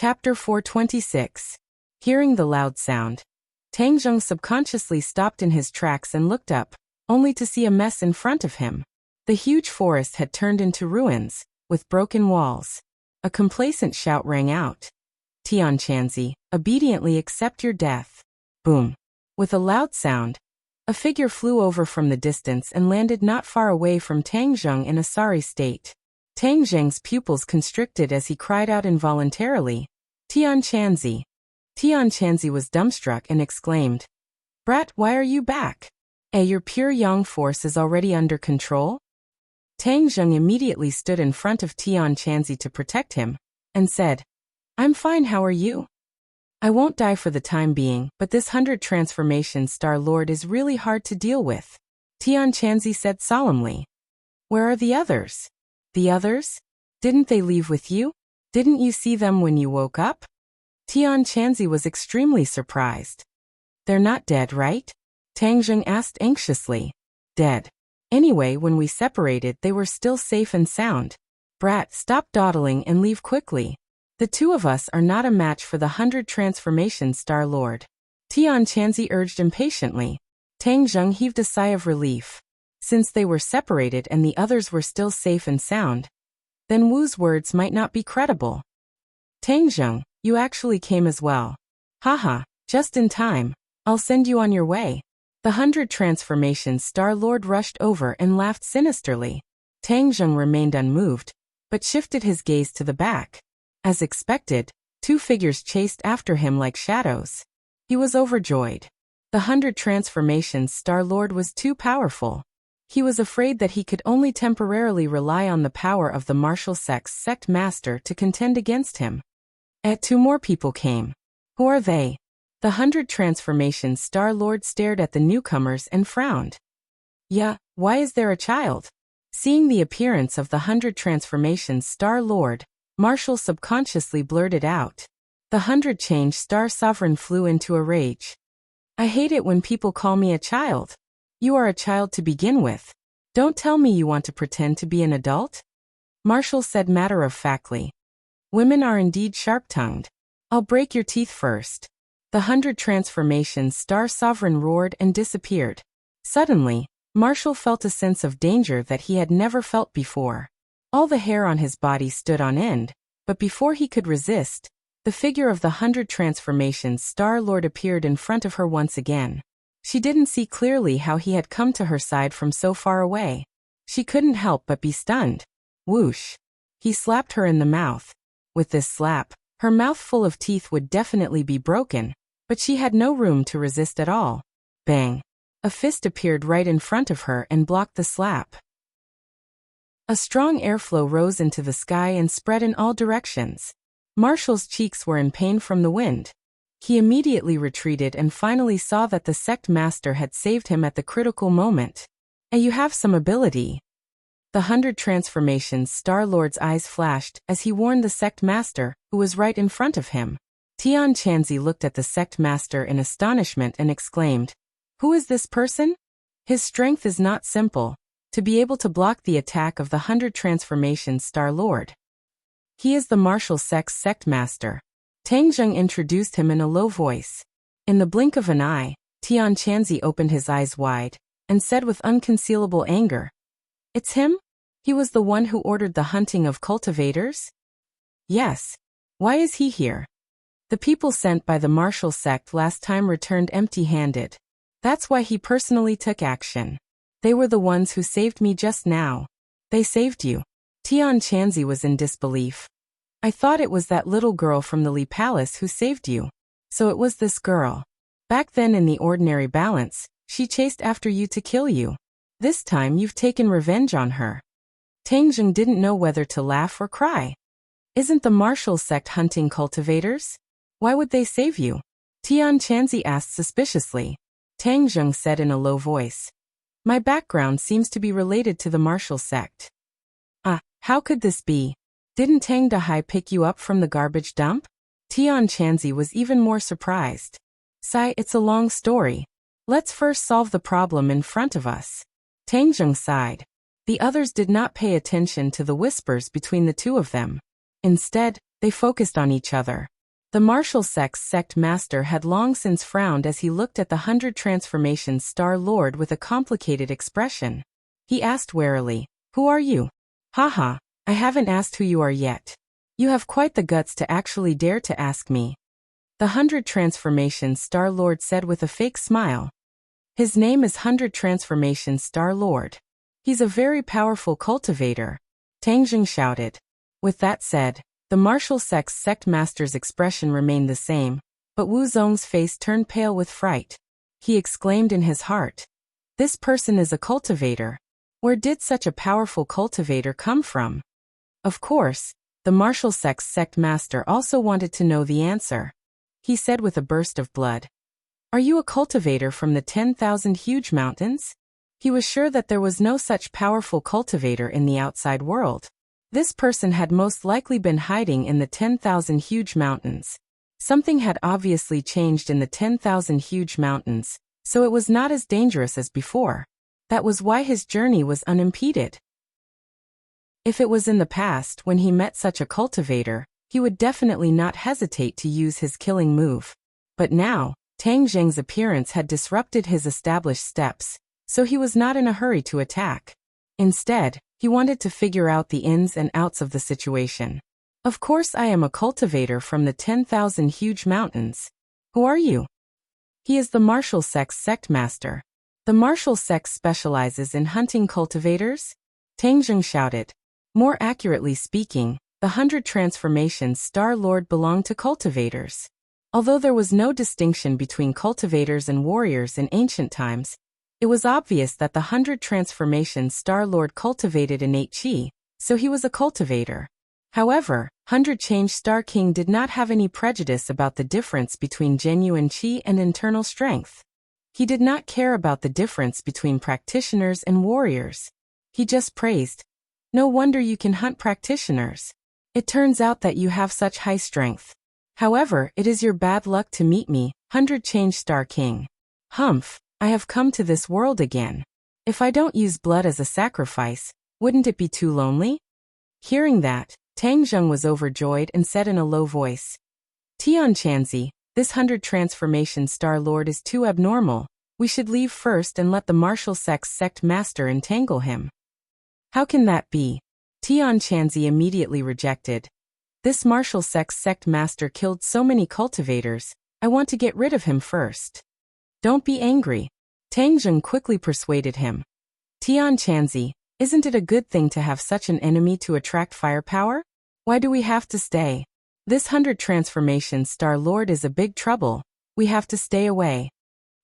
Chapter 426. Hearing the loud sound. Tang Zheng subconsciously stopped in his tracks and looked up, only to see a mess in front of him. The huge forest had turned into ruins, with broken walls. A complacent shout rang out. Tian Chanzi, obediently accept your death. Boom. With a loud sound, a figure flew over from the distance and landed not far away from Tang Zheng in a sorry state. Tang Zheng's pupils constricted as he cried out involuntarily, Tian Chanzi. Tian Chanzi was dumbstruck and exclaimed, Brat, why are you back? Your pure yang force is already under control? Tang Zheng immediately stood in front of Tian Chanzi to protect him, and said, I'm fine, how are you? I won't die for the time being, but this 100 transformation Star Lord is really hard to deal with. Tian Chanzi said solemnly. Where are the others? The others? Didn't they leave with you? Didn't you see them when you woke up? Tian Chanzi was extremely surprised. They're not dead, right? Tang Zheng asked anxiously. Dead. Anyway, when we separated, they were still safe and sound. Brat, stop dawdling and leave quickly. The two of us are not a match for the 100 transformation Star Lord. Tian Chanzi urged impatiently. Tang Zheng heaved a sigh of relief. Since they were separated and the others were still safe and sound, then Wu's words might not be credible. Tang Zheng, you actually came as well. Haha, just in time. I'll send you on your way. The 100 transformations Star Lord rushed over and laughed sinisterly. Tang Zheng remained unmoved, but shifted his gaze to the back. As expected, two figures chased after him like shadows. He was overjoyed. The 100 transformations Star Lord was too powerful. He was afraid that he could only temporarily rely on the power of the martial sect master to contend against him. Two more people came. Who are they? The 100 transformations Star Lord stared at the newcomers and frowned. Yeah, why is there a child? Seeing the appearance of the 100 transformations Star Lord, Marshall subconsciously blurted out. The 100 change Star Sovereign flew into a rage. I hate it when people call me a child. You are a child to begin with. Don't tell me you want to pretend to be an adult. Marshall said matter-of-factly. Women are indeed sharp-tongued. I'll break your teeth first. The 100 transformations Star Sovereign roared and disappeared. Suddenly, Marshall felt a sense of danger that he had never felt before. All the hair on his body stood on end, but before he could resist, the figure of the 100 transformations Star Lord appeared in front of her once again. She didn't see clearly how he had come to her side from so far away. She couldn't help but be stunned. Whoosh! He slapped her in the mouth. With this slap, her mouth full of teeth would definitely be broken, but she had no room to resist at all. Bang! A fist appeared right in front of her and blocked the slap. A strong airflow rose into the sky and spread in all directions. Marshall's cheeks were in pain from the wind. He immediately retreated and finally saw that the sect master had saved him at the critical moment. You have some ability. The 100 transformations Star Lord's eyes flashed as he warned the sect master, who was right in front of him. Tian Chanzi looked at the sect master in astonishment and exclaimed, Who is this person? His strength is not simple, to be able to block the attack of the 100 transformations Star Lord. He is the martial sect master. Tang Zheng introduced him in a low voice. In the blink of an eye, Tian Chanzi opened his eyes wide, and said with unconcealable anger, It's him? He was the one who ordered the hunting of cultivators? Yes. Why is he here? The people sent by the martial sect last time returned empty-handed. That's why he personally took action. They were the ones who saved me just now. They saved you. Tian Chanzi was in disbelief. I thought it was that little girl from the Li Palace who saved you. So it was this girl. Back then in the ordinary balance, she chased after you to kill you. This time you've taken revenge on her. Tang Zheng didn't know whether to laugh or cry. Isn't the martial sect hunting cultivators? Why would they save you? Tian Chanzi asked suspiciously. Tang Zheng said in a low voice. My background seems to be related to the martial sect. How could this be? Didn't Tang Dahai pick you up from the garbage dump? Tian Chanzi was even more surprised. Sai, it's a long story. Let's first solve the problem in front of us. Tang Zheng sighed. The others did not pay attention to the whispers between the two of them. Instead, They focused on each other. The martial sect master had long since frowned as he looked at the 100 Transformations Star Lord with a complicated expression. He asked warily, "Who are you?" "Haha, I haven't asked who you are yet. You have quite the guts to actually dare to ask me." The 100 Transformations Star Lord said with a fake smile. "His name is 100 Transformations Star Lord. He's a very powerful cultivator," Tang Jing shouted. With that said, the martial sect master's expression remained the same, but Wu Zong's face turned pale with fright. He exclaimed in his heart, "This person is a cultivator. Where did such a powerful cultivator come from?" Of course, the martial sect master also wanted to know the answer. He said with a burst of blood, "Are you a cultivator from the 10,000 huge mountains?" He was sure that there was no such powerful cultivator in the outside world. This person had most likely been hiding in the 10,000 huge mountains. Something had obviously changed in the 10,000 huge mountains, so it was not as dangerous as before. That was why his journey was unimpeded. If it was in the past when he met such a cultivator, he would definitely not hesitate to use his killing move. But now, Tang Jing's appearance had disrupted his established steps, so he was not in a hurry to attack. Instead, he wanted to figure out the ins and outs of the situation. "Of course I am a cultivator from the 10,000 huge mountains. Who are you?" "He is the martial sect master. The martial sect specializes in hunting cultivators?" Tang Jing shouted. More accurately speaking, the 100 Transformations Star Lord belonged to cultivators. Although there was no distinction between cultivators and warriors in ancient times, it was obvious that the 100 Transformations Star Lord cultivated innate chi, so he was a cultivator. However, 100 Change Star King did not have any prejudice about the difference between genuine chi and internal strength. He did not care about the difference between practitioners and warriors. He just praised, "No wonder you can hunt practitioners. It turns out that you have such high strength. However, it is your bad luck to meet me, 100 Change Star King. Humph. I have come to this world again. If I don't use blood as a sacrifice, wouldn't it be too lonely?" Hearing that, Tang Jing was overjoyed and said in a low voice, "Tian Chanzi, this 100 Transformations Star Lord is too abnormal. We should leave first and let the martial sect master entangle him." "How can that be?" Tian Chanzi immediately rejected. "This martial sect master killed so many cultivators. I want to get rid of him first." "Don't be angry." Tang Jing quickly persuaded him. "Tian Chanzi, isn't it a good thing to have such an enemy to attract firepower? Why do we have to stay? This 100 Transformations Star Lord is a big trouble. We have to stay away."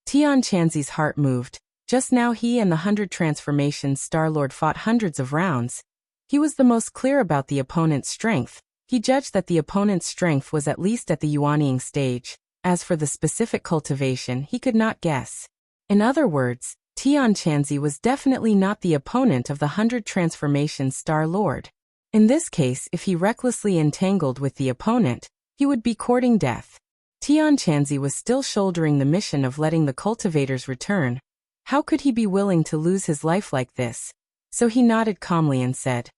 Tian Chanzi's heart moved. Just now he and the 100 Transformations Star Lord fought hundreds of rounds. He was the most clear about the opponent's strength. He judged that the opponent's strength was at least at the Yuanying stage. As for the specific cultivation, he could not guess. In other words, Tian Chanzi was definitely not the opponent of the 100 Transformations Star Lord. In this case, if he recklessly entangled with the opponent, he would be courting death. Tian Chanzi was still shouldering the mission of letting the cultivators return. How could he be willing to lose his life like this? So he nodded calmly and said,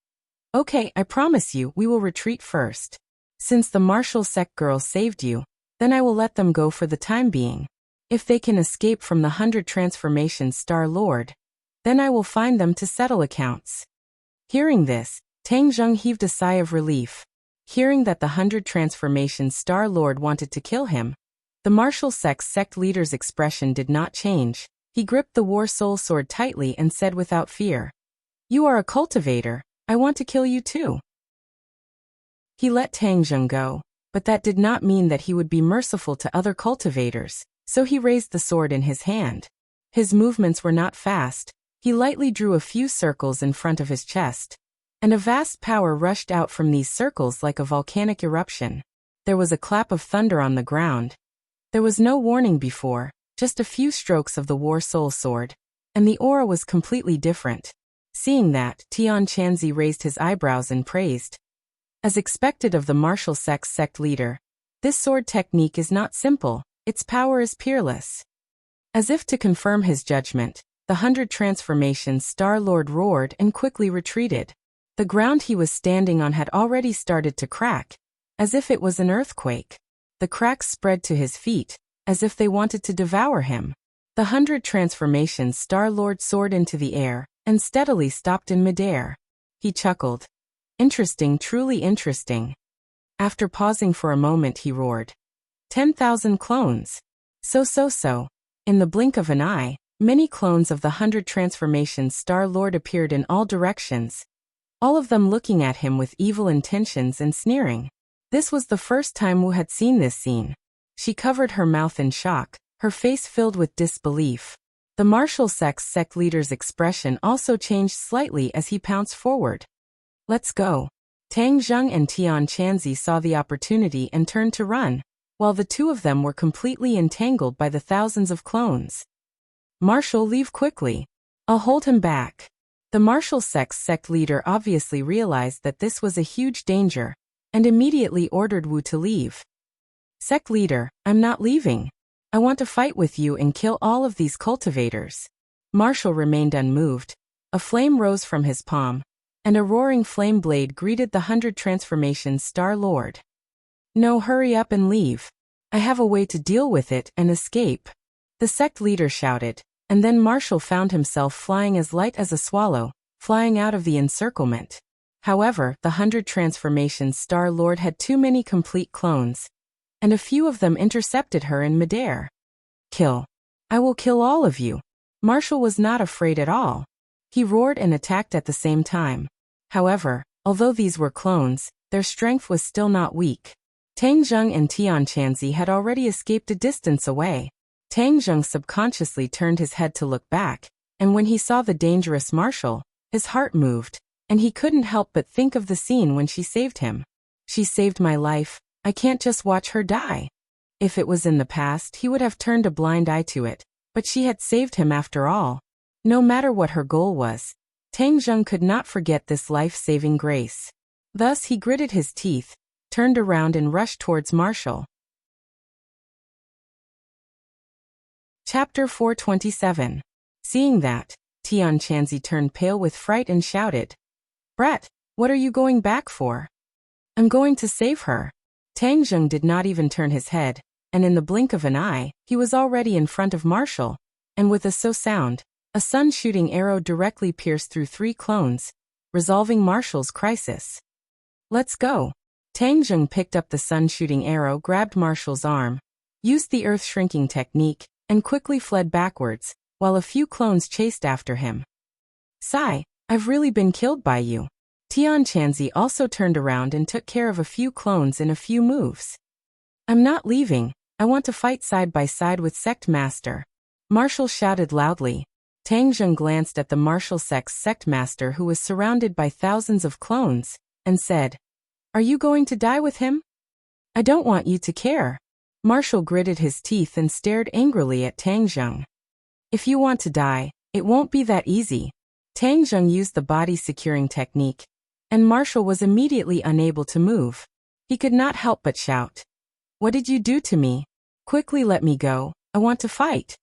"Okay, I promise you, we will retreat first. Since the martial sect girls saved you, then I will let them go for the time being. If they can escape from the 100 Transformations Star Lord, then I will find them to settle accounts." Hearing this, Tang Jing heaved a sigh of relief. Hearing that the 100 Transformations Star Lord wanted to kill him, the martial sect leader's expression did not change. He gripped the War Soul Sword tightly and said without fear, "You are a cultivator. I want to kill you too." He let Tang Jing go, but that did not mean that he would be merciful to other cultivators, so he raised the sword in his hand. His movements were not fast. He lightly drew a few circles in front of his chest, and a vast power rushed out from these circles like a volcanic eruption. There was a clap of thunder on the ground. There was no warning before, just a few strokes of the War Soul Sword, and the aura was completely different. Seeing that, Tian Chanzi raised his eyebrows and praised. As expected of the martial sect leader, this sword technique is not simple, its power is peerless. As if to confirm his judgment, the 100 Transformations Star Lord roared and quickly retreated. The ground he was standing on had already started to crack, as if it was an earthquake. The cracks spread to his feet, as if they wanted to devour him. The 100 transformations Star-Lord soared into the air, and steadily stopped in midair. He chuckled. Interesting, truly interesting. After pausing for a moment he roared. 10,000 clones. So. In the blink of an eye, many clones of the 100 transformations Star-Lord appeared in all directions, all of them looking at him with evil intentions and sneering. This was the first time Wu had seen this scene. She covered her mouth in shock, her face filled with disbelief. The martial sect leader's expression also changed slightly as he pounced forward. Let's go. Tang Zheng and Tian Chanzi saw the opportunity and turned to run, while the two of them were completely entangled by the thousands of clones. Marshal, leave quickly. I'll hold him back. The martial sect leader obviously realized that this was a huge danger, and immediately ordered Wu to leave. Sect leader, I'm not leaving. I want to fight with you and kill all of these cultivators. Marshal remained unmoved. A flame rose from his palm, and a roaring flame blade greeted the 100 transformations Star-Lord. No, hurry up and leave. I have a way to deal with it and escape. The sect leader shouted, and then Marshal found himself flying as light as a swallow, flying out of the encirclement. However, the 100 transformations Star-Lord had too many complete clones, and a few of them intercepted her in midair. Kill. I will kill all of you. Marshal was not afraid at all. He roared and attacked at the same time. However, although these were clones, their strength was still not weak. Tang Zheng and Tian Chanzi had already escaped a distance away. Tang Zheng subconsciously turned his head to look back, and when he saw the dangerous Marshal, his heart moved, and he couldn't help but think of the scene when she saved him. She saved my life, I can't just watch her die. If it was in the past, he would have turned a blind eye to it, but she had saved him after all. No matter what her goal was, Tang Zheng could not forget this life-saving grace. Thus he gritted his teeth, turned around and rushed towards Marshal. Chapter 427. Seeing that, Tian Chanzi turned pale with fright and shouted, Brat, what are you going back for? I'm going to save her. Tang Zheng did not even turn his head, and in the blink of an eye, he was already in front of Marshal, and with a sound, a sun-shooting arrow directly pierced through 3 clones, resolving Marshal's crisis. Let's go. Tang Zheng picked up the sun-shooting arrow, grabbed Marshal's arm, used the earth-shrinking technique, and quickly fled backwards, while a few clones chased after him. Sigh, I've really been killed by you. Tian Chanzi also turned around and took care of a few clones in a few moves. I'm not leaving, I want to fight side by side with Sect Master. Marshal shouted loudly. Tang Zheng glanced at the martial sect master who was surrounded by thousands of clones, and said, Are you going to die with him? I don't want you to care. Marshal gritted his teeth and stared angrily at Tang Zheng. If you want to die, it won't be that easy. Tang Zheng used the body-securing technique, and Marshal was immediately unable to move. He could not help but shout, What did you do to me? Quickly let me go, I want to fight.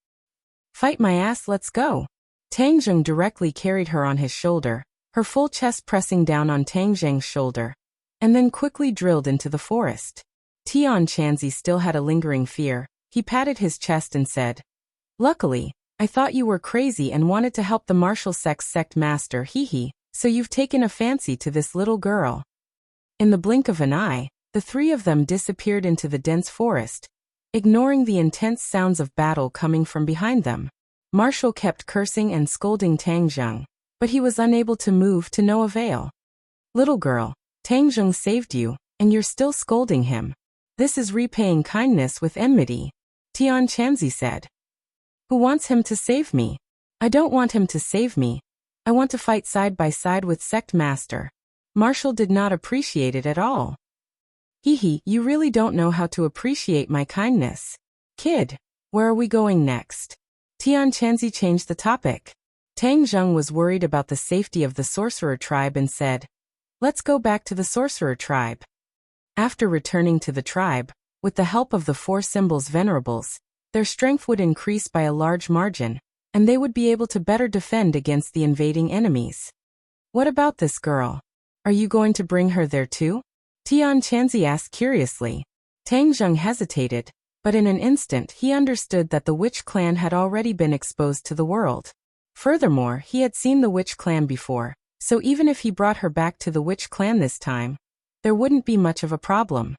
Fight my ass, let's go. Tang Zheng directly carried her on his shoulder, her full chest pressing down on Tang Zheng's shoulder, and then quickly drilled into the forest. Tian Chanzi still had a lingering fear. He patted his chest and said, Luckily, I thought you were crazy and wanted to help the martial sect master, hee, so you've taken a fancy to this little girl. In the blink of an eye, the 3 of them disappeared into the dense forest, ignoring the intense sounds of battle coming from behind them. Marshal kept cursing and scolding Tang Zheng, but he was unable to move to no avail. Little girl, Tang Zheng saved you, and you're still scolding him. This is repaying kindness with enmity, Tian Chanzi said. Who wants him to save me? I don't want him to save me. I want to fight side by side with Sect Master. Marshal did not appreciate it at all. Hee, you really don't know how to appreciate my kindness. Kid, where are we going next? Tian Chanzi changed the topic. Tang Zheng was worried about the safety of the sorcerer tribe and said, Let's go back to the sorcerer tribe. After returning to the tribe, with the help of the 4 symbols venerables, their strength would increase by a large margin, and they would be able to better defend against the invading enemies. What about this girl? Are you going to bring her there too? Tian Chanzi asked curiously. Tang Zheng hesitated, but in an instant he understood that the witch clan had already been exposed to the world. Furthermore, he had seen the witch clan before, so even if he brought her back to the witch clan this time, there wouldn't be much of a problem.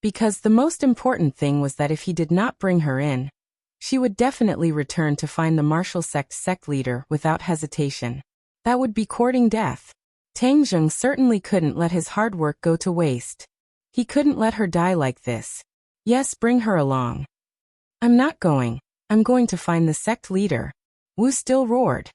Because the most important thing was that if he did not bring her in, she would definitely return to find the martial sect leader without hesitation. That would be courting death. Tang Zheng certainly couldn't let his hard work go to waste. He couldn't let her die like this. Yes, bring her along. I'm not going. I'm going to find the sect leader. Wu still roared.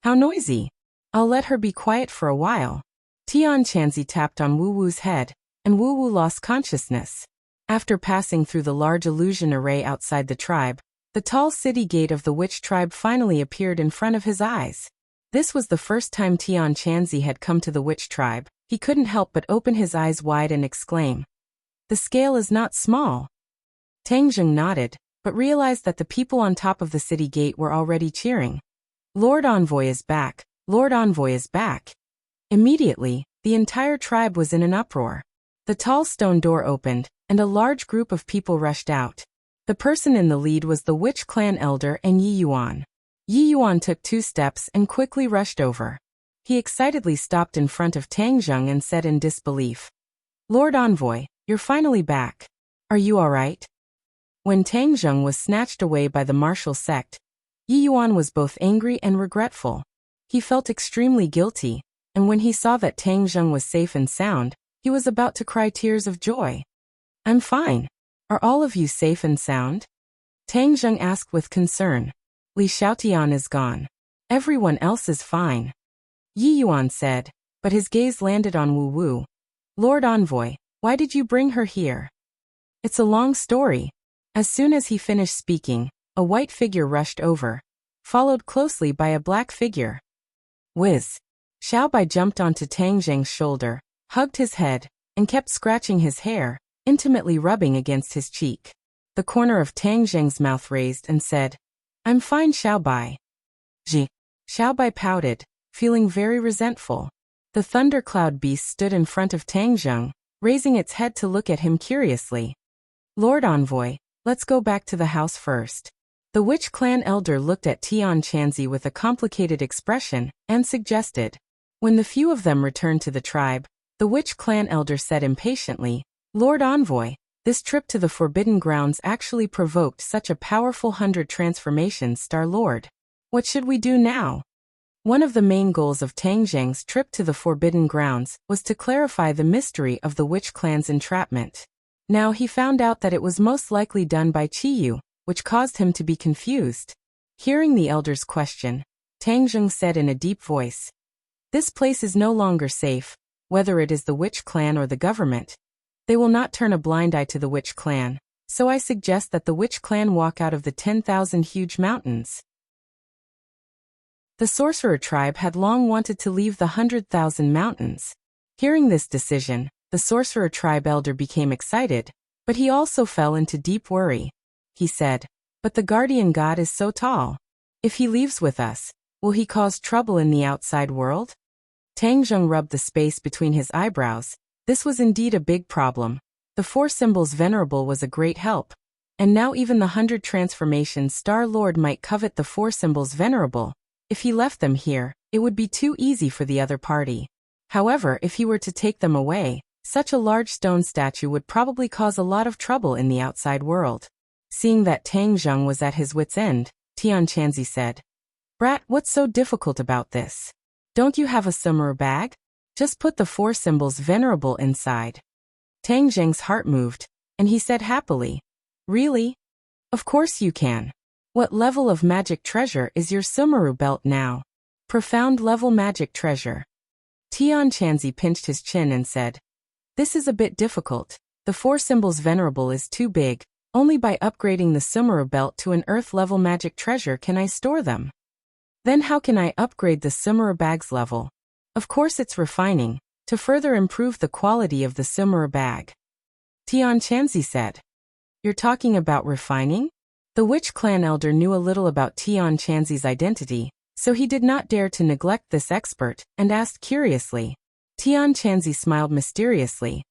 How noisy. I'll let her be quiet for a while. Tian Chanzi tapped on Wu Wu's head, and Wu Wu lost consciousness. After passing through the large illusion array outside the tribe, the tall city gate of the witch tribe finally appeared in front of his eyes. This was the first time Tian Chanzi had come to the witch tribe. He couldn't help but open his eyes wide and exclaim, "The scale is not small." Tang Zheng nodded, but realized that the people on top of the city gate were already cheering. Lord Envoy is back! Lord Envoy is back! Immediately, the entire tribe was in an uproar. The tall stone door opened, and a large group of people rushed out. The person in the lead was the witch clan elder and Yi Yuan. Yi Yuan took 2 steps and quickly rushed over. He excitedly stopped in front of Tang Zheng and said in disbelief, "Lord Envoy, you're finally back. Are you all right?" When Tang Zheng was snatched away by the martial sect, Yi Yuan was both angry and regretful. He felt extremely guilty, and when he saw that Tang Zheng was safe and sound, he was about to cry tears of joy. "I'm fine. Are all of you safe and sound?" Tang Zheng asked with concern. "Li Xiaotian is gone. Everyone else is fine," Yi Yuan said, but his gaze landed on Wu Wu. "Lord Envoy, why did you bring her here?" "It's a long story." As soon as he finished speaking, a white figure rushed over, followed closely by a black figure. Whiz! Xiaobai jumped onto Tang Zheng's shoulder, hugged his head, and kept scratching his hair, intimately rubbing against his cheek. The corner of Tang Zheng's mouth raised and said, "I'm fine, Xiaobai." Ji. Xiaobai pouted, feeling very resentful. The thundercloud beast stood in front of Tang Zheng, raising its head to look at him curiously. "Lord Envoy, let's go back to the house first." The witch clan elder looked at Tian Chanzi with a complicated expression and suggested. When the few of them returned to the tribe, the witch clan elder said impatiently, "Lord Envoy, this trip to the Forbidden Grounds actually provoked such a powerful 100 transformations, Star Lord. What should we do now?" One of the main goals of Tang Zheng's trip to the Forbidden Grounds was to clarify the mystery of the witch clan's entrapment. Now he found out that it was most likely done by Qiyu, which caused him to be confused. Hearing the elder's question, Tang Zheng said in a deep voice, "This place is no longer safe, whether it is the witch clan or the government. They will not turn a blind eye to the witch clan, so I suggest that the witch clan walk out of the 10,000 huge mountains." The sorcerer tribe had long wanted to leave the 100,000 mountains. Hearing this decision, the sorcerer tribe elder became excited, but he also fell into deep worry. He said, "But the guardian god is so tall. If he leaves with us, will he cause trouble in the outside world?" Tang Zheng rubbed the space between his eyebrows. This was indeed a big problem. The 4 symbols venerable was a great help. And now even the 100 transformations Star Lord might covet the 4 symbols venerable. If he left them here, it would be too easy for the other party. However, if he were to take them away, such a large stone statue would probably cause a lot of trouble in the outside world. Seeing that Tang Zheng was at his wit's end, Tian Chanzi said, "Brat, what's so difficult about this? Don't you have a summer bag? Just put the 4 symbols venerable inside." Tang Zheng's heart moved, and he said happily, "Really? Of course you can. What level of magic treasure is your Sumeru belt now?" "Profound level magic treasure." Tian Chanzi pinched his chin and said, "This is a bit difficult. The 4 symbols venerable is too big. Only by upgrading the Sumeru belt to an earth level magic treasure can I store them. Then how can I upgrade the Sumeru bag's level? Of course it's refining, to further improve the quality of the Sumeru bag." Tian Chanzi said, "You're talking about refining?" The witch clan elder knew a little about Tian Chanzi's identity, so he did not dare to neglect this expert, and asked curiously, Tian Chanzi smiled mysteriously.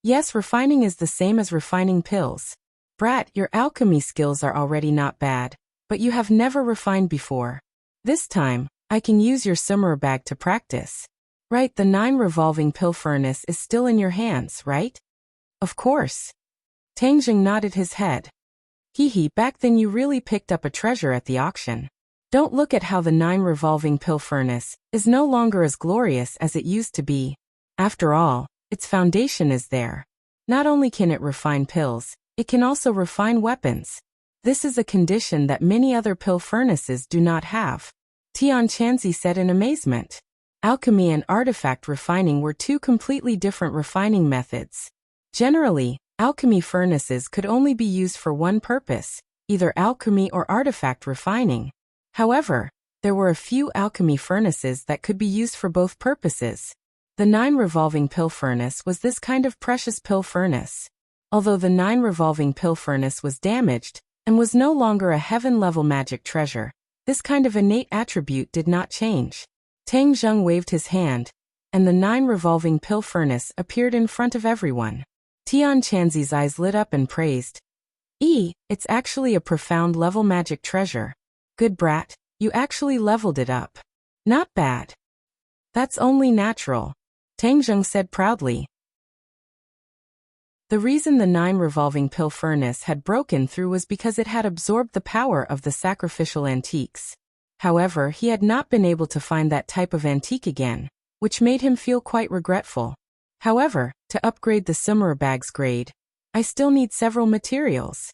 Yes, refining is the same as refining pills. Brat, your alchemy skills are already not bad, but you have never refined before. This time, I can use your summer bag to practice. Right, the 9 revolving pill furnace is still in your hands, right? Of course. Tang Jing nodded his head. Hee, back then you really picked up a treasure at the auction. Don't look at how the 9 revolving pill furnace is no longer as glorious as it used to be. After all, its foundation is there. Not only can it refine pills, it can also refine weapons. This is a condition that many other pill furnaces do not have. Tian Chanzi said in amazement. Alchemy and artifact refining were 2 completely different refining methods. Generally, alchemy furnaces could only be used for one purpose, either alchemy or artifact refining. However, there were a few alchemy furnaces that could be used for both purposes. The 9 revolving pill furnace was this kind of precious pill furnace. Although the 9 revolving pill furnace was damaged and was no longer a heaven-level magic treasure, this kind of innate attribute did not change. Tang Zheng waved his hand, and the 9 revolving pill furnace appeared in front of everyone. Tian Chanzi's eyes lit up and praised. It's actually a profound level magic treasure. Good brat, you actually leveled it up. Not bad. That's only natural, Tang Zheng said proudly. The reason the 9 revolving pill furnace had broken through was because it had absorbed the power of the sacrificial antiques. However, he had not been able to find that type of antique again, which made him feel quite regretful. However, to upgrade the summer bag's grade, I still need several materials.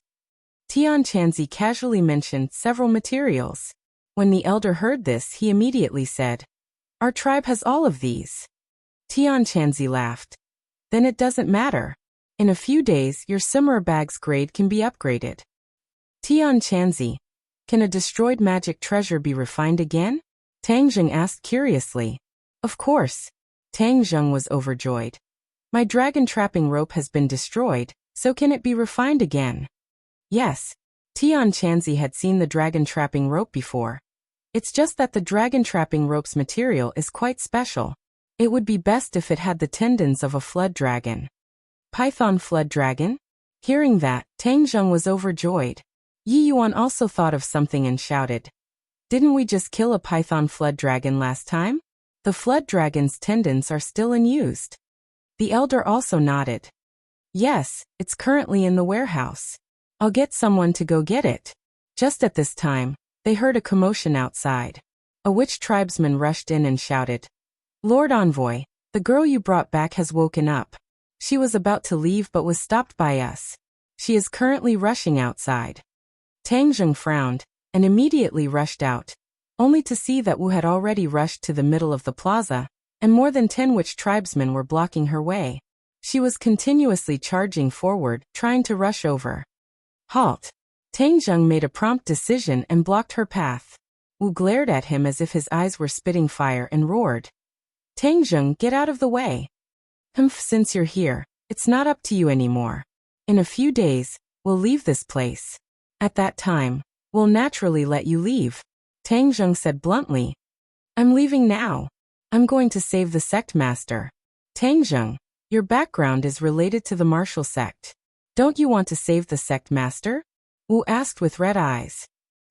Tian Chanzi casually mentioned several materials. When the elder heard this, he immediately said, Our tribe has all of these. Tian Chanzi laughed. Then it doesn't matter. In a few days, your summer bag's grade can be upgraded. Tian Chanzi, can a destroyed magic treasure be refined again? Tang Zheng asked curiously. Of course. Tang Zheng was overjoyed. My dragon trapping rope has been destroyed, so can it be refined again? Yes. Tian Chanzi had seen the dragon trapping rope before. It's just that the dragon trapping rope's material is quite special. It would be best if it had the tendons of a flood dragon. Python flood dragon? Hearing that, Tang Zheng was overjoyed. Yi Yuan also thought of something and shouted. Didn't we just kill a python flood dragon last time? The flood dragon's tendons are still unused. The elder also nodded. Yes, it's currently in the warehouse. I'll get someone to go get it. Just at this time, they heard a commotion outside. A witch tribesman rushed in and shouted. Lord Envoy, the girl you brought back has woken up. She was about to leave but was stopped by us. She is currently rushing outside. Tang Zheng frowned, and immediately rushed out, only to see that Wu had already rushed to the middle of the plaza, and more than 10 witch tribesmen were blocking her way. She was continuously charging forward, trying to rush over. Halt! Tang Zheng made a prompt decision and blocked her path. Wu glared at him as if his eyes were spitting fire and roared. Tang Zheng, get out of the way. Since you're here, it's not up to you anymore. In a few days, we'll leave this place. At that time, we'll naturally let you leave. Tang Zheng said bluntly. I'm leaving now. I'm going to save the sect master. Tang Zheng, your background is related to the martial sect. Don't you want to save the sect master? Wu asked with red eyes.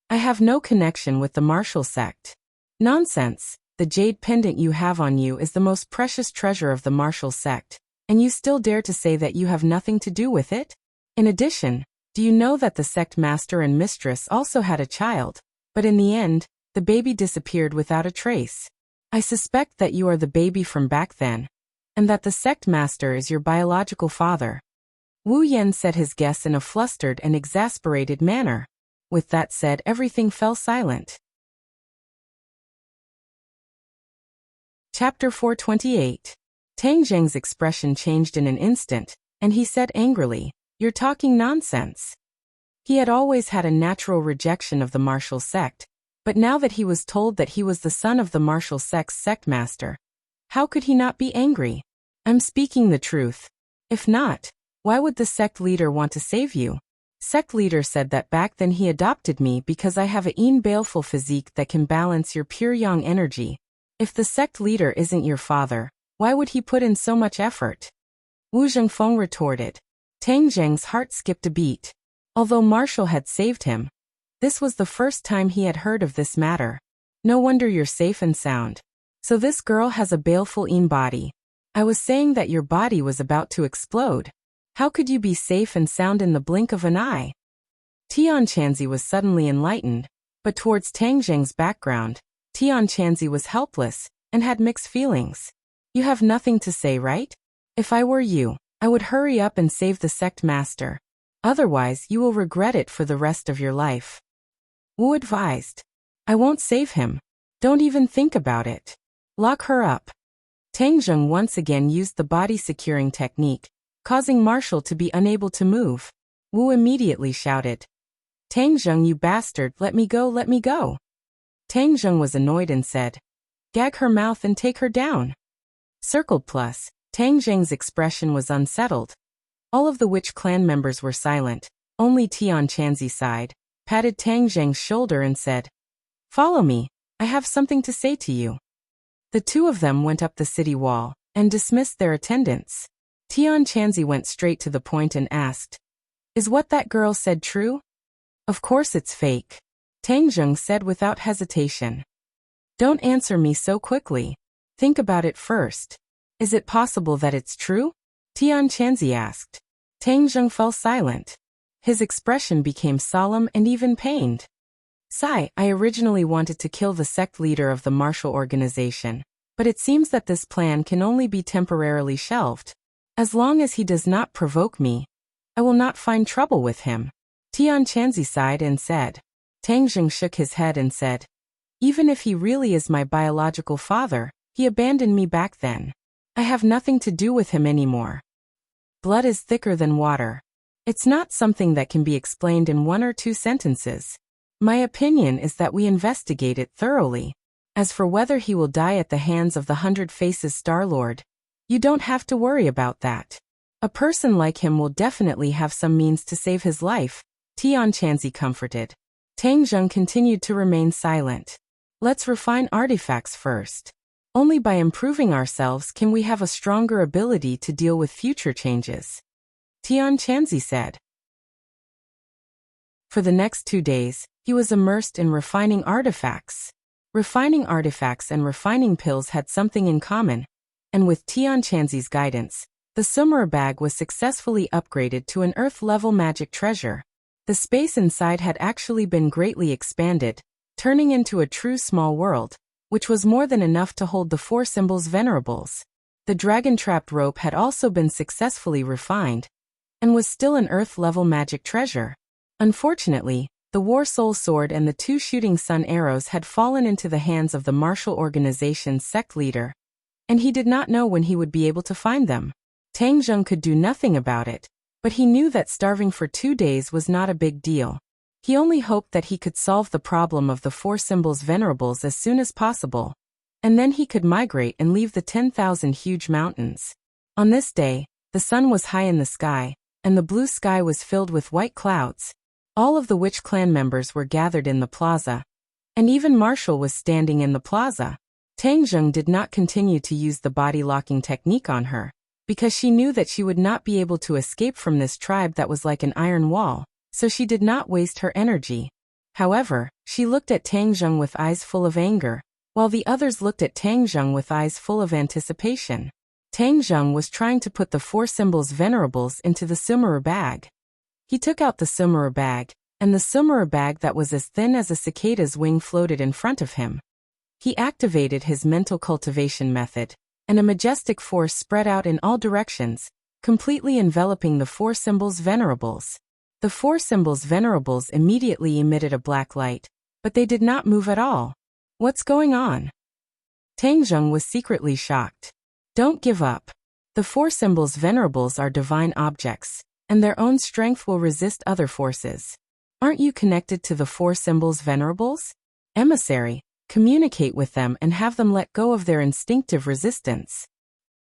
I have no connection with the martial sect. Nonsense. The jade pendant you have on you is the most precious treasure of the martial sect, and you still dare to say that you have nothing to do with it? In addition, do you know that the sect master and mistress also had a child, but in the end, the baby disappeared without a trace? I suspect that you are the baby from back then, and that the sect master is your biological father. Wu Yan said his guess in a flustered and exasperated manner. With that said, everything fell silent. Chapter 428. Tang Zheng's expression changed in an instant, and he said angrily, You're talking nonsense. He had always had a natural rejection of the martial sect, but now that he was told that he was the son of the martial sect's sect master, how could he not be angry? I'm speaking the truth. If not, why would the sect leader want to save you? Sect leader said that back then he adopted me because I have a baleful physique that can balance your pure yang energy. If the sect leader isn't your father, Why would he put in so much effort? Wu Zhengfeng retorted. Tang Zheng's heart skipped a beat. Although Marshall had saved him, this was the first time he had heard of this matter. No wonder you're safe and sound. So this girl has a baleful body. I was saying that your body was about to explode. How could you be safe and sound in the blink of an eye? Tian Chanzi was suddenly enlightened, but towards Tang Zheng's background, Tian Chanzi was helpless and had mixed feelings. You have nothing to say, right? If I were you, I would hurry up and save the sect master. Otherwise, you will regret it for the rest of your life. Wu advised. I won't save him. Don't even think about it. Lock her up. Tang Zheng once again used the body-securing technique, causing Marshall to be unable to move. Wu immediately shouted. Tang Zheng, you bastard, let me go, let me go. Tang Zheng was annoyed and said, gag her mouth and take her down. Circled plus, Tang Zheng's expression was unsettled. All of the witch clan members were silent. Only Tian Chanzi sighed, patted Tang Zheng's shoulder and said, follow me, I have something to say to you. The two of them went up the city wall and dismissed their attendants. Tian Chanzi went straight to the point and asked, is what that girl said true? Of course it's fake. Tang Zheng said without hesitation. Don't answer me so quickly. Think about it first. Is it possible that it's true? Tian Chanzi asked. Tang Zheng fell silent. His expression became solemn and even pained. Sai, I originally wanted to kill the sect leader of the martial organization, but it seems that this plan can only be temporarily shelved. As long as he does not provoke me, I will not find trouble with him. Tian Chanzi sighed and said. Tang Zheng shook his head and said, even if he really is my biological father, he abandoned me back then. I have nothing to do with him anymore. Blood is thicker than water. It's not something that can be explained in 1 or 2 sentences. My opinion is that we investigate it thoroughly. As for whether he will die at the hands of the 100 Faces Star-Lord, you don't have to worry about that. A person like him will definitely have some means to save his life, Tian Chanzi comforted. Tang Zheng continued to remain silent. Let's refine artifacts first. Only by improving ourselves can we have a stronger ability to deal with future changes. Tian Chanzi said. For the next 2 days, he was immersed in refining artifacts. Refining artifacts and refining pills had something in common, and with Tian Chanzi's guidance, the Summer bag was successfully upgraded to an Earth-level magic treasure. The space inside had actually been greatly expanded, turning into a true small world, which was more than enough to hold the 4 symbols venerables. The dragon-trapped rope had also been successfully refined, and was still an Earth-level magic treasure. Unfortunately, the War Soul Sword and the 2 shooting sun arrows had fallen into the hands of the martial organization's sect leader, and he did not know when he would be able to find them. Tang Zheng could do nothing about it, but he knew that starving for 2 days was not a big deal. He only hoped that he could solve the problem of the 4 symbols venerables as soon as possible, and then he could migrate and leave the 10,000 huge mountains. On this day, the sun was high in the sky, and the blue sky was filled with white clouds. All of the witch clan members were gathered in the plaza, and even Marshall was standing in the plaza. Tang Zheng did not continue to use the body-locking technique on her, because she knew that she would not be able to escape from this tribe that was like an iron wall, so she did not waste her energy. However, she looked at Tang Zheng with eyes full of anger, while the others looked at Tang Zheng with eyes full of anticipation. Tang Zheng was trying to put the 4 symbols venerables into the Summer bag. He took out the Summer bag, and the Summer bag that was as thin as a cicada's wing floated in front of him. He activated his mental cultivation method, and a majestic force spread out in all directions, completely enveloping the 4 symbols venerables. The 4 symbols venerables immediately emitted a black light, but they did not move at all. What's going on? Tang Zheng was secretly shocked. Don't give up. The 4 symbols venerables are divine objects, and their own strength will resist other forces. Aren't you connected to the 4 symbols venerables? Emissary, communicate with them and have them let go of their instinctive resistance.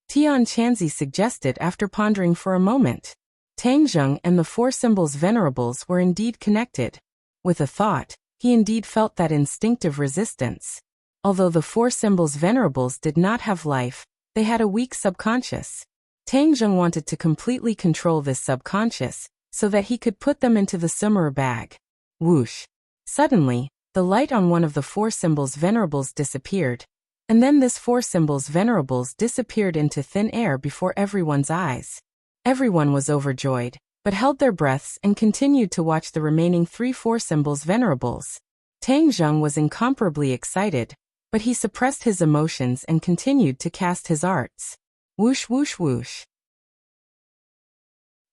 Tian Chanzi suggested after pondering for a moment. Tang Zheng and the 4 symbols venerables were indeed connected. With a thought, he indeed felt that instinctive resistance. Although the 4 symbols venerables did not have life, They had a weak subconscious. Tang Zheng wanted to completely control this subconscious, so that he could put them into the summer bag. Whoosh! Suddenly, the light on one of the four symbols venerables disappeared, and then this four symbols venerables disappeared into thin air before everyone's eyes. Everyone was overjoyed, but held their breaths and continued to watch the remaining four symbols venerables. Tang Zheng was incomparably excited, but he suppressed his emotions and continued to cast his arts. Whoosh whoosh whoosh.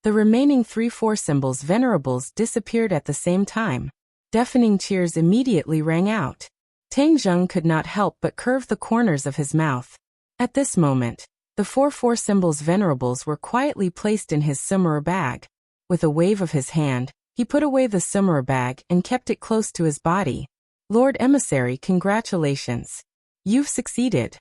The remaining four symbols venerables disappeared at the same time. Deafening cheers immediately rang out. Tang Zheng could not help but curve the corners of his mouth. At this moment, the four symbols venerables were quietly placed in his summer bag. With a wave of his hand, he put away the summer bag and kept it close to his body. Lord Emissary, congratulations. You've succeeded.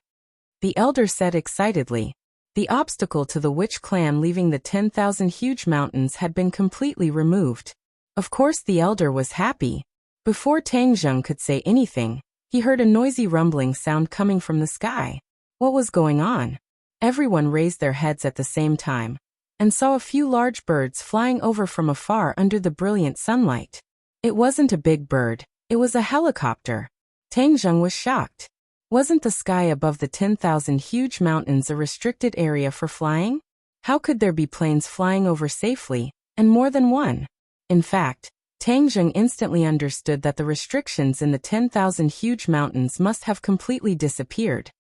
The elder said excitedly. The obstacle to the witch clan leaving the 10,000 huge mountains had been completely removed. Of course the elder was happy. Before Tang Zheng could say anything, he heard a noisy rumbling sound coming from the sky. What was going on? Everyone raised their heads at the same time, and saw a few large birds flying over from afar under the brilliant sunlight. It wasn't a big bird, it was a helicopter. Tang Zheng was shocked. Wasn't the sky above the 10,000 huge mountains a restricted area for flying? How could there be planes flying over safely, and more than one? In fact, Tang Zheng instantly understood that the restrictions in the 10,000 huge mountains must have completely disappeared,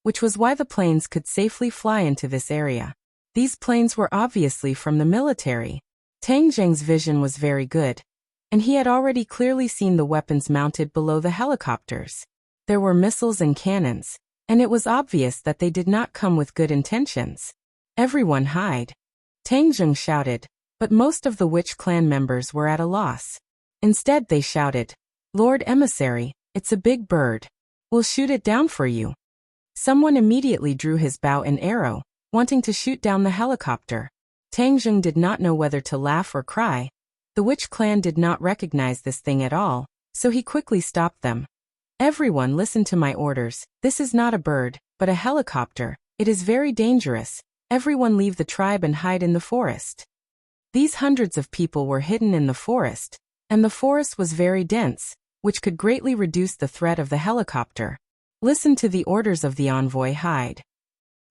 which was why the planes could safely fly into this area. These planes were obviously from the military. Tang Zheng's vision was very good, and he had already clearly seen the weapons mounted below the helicopters. There were missiles and cannons, and it was obvious that they did not come with good intentions. Everyone hide. Tang Zheng shouted, but most of the witch clan members were at a loss. Instead they shouted, Lord Emissary, it's a big bird. We'll shoot it down for you. Someone immediately drew his bow and arrow, wanting to shoot down the helicopter. Tang Zheng did not know whether to laugh or cry. The witch clan did not recognize this thing at all, so he quickly stopped them. Everyone listen to my orders. This is not a bird, but a helicopter. It is very dangerous. Everyone leave the tribe and hide in the forest. These hundreds of people were hidden in the forest, and the forest was very dense, which could greatly reduce the threat of the helicopter. Listen to the orders of the envoy, hide.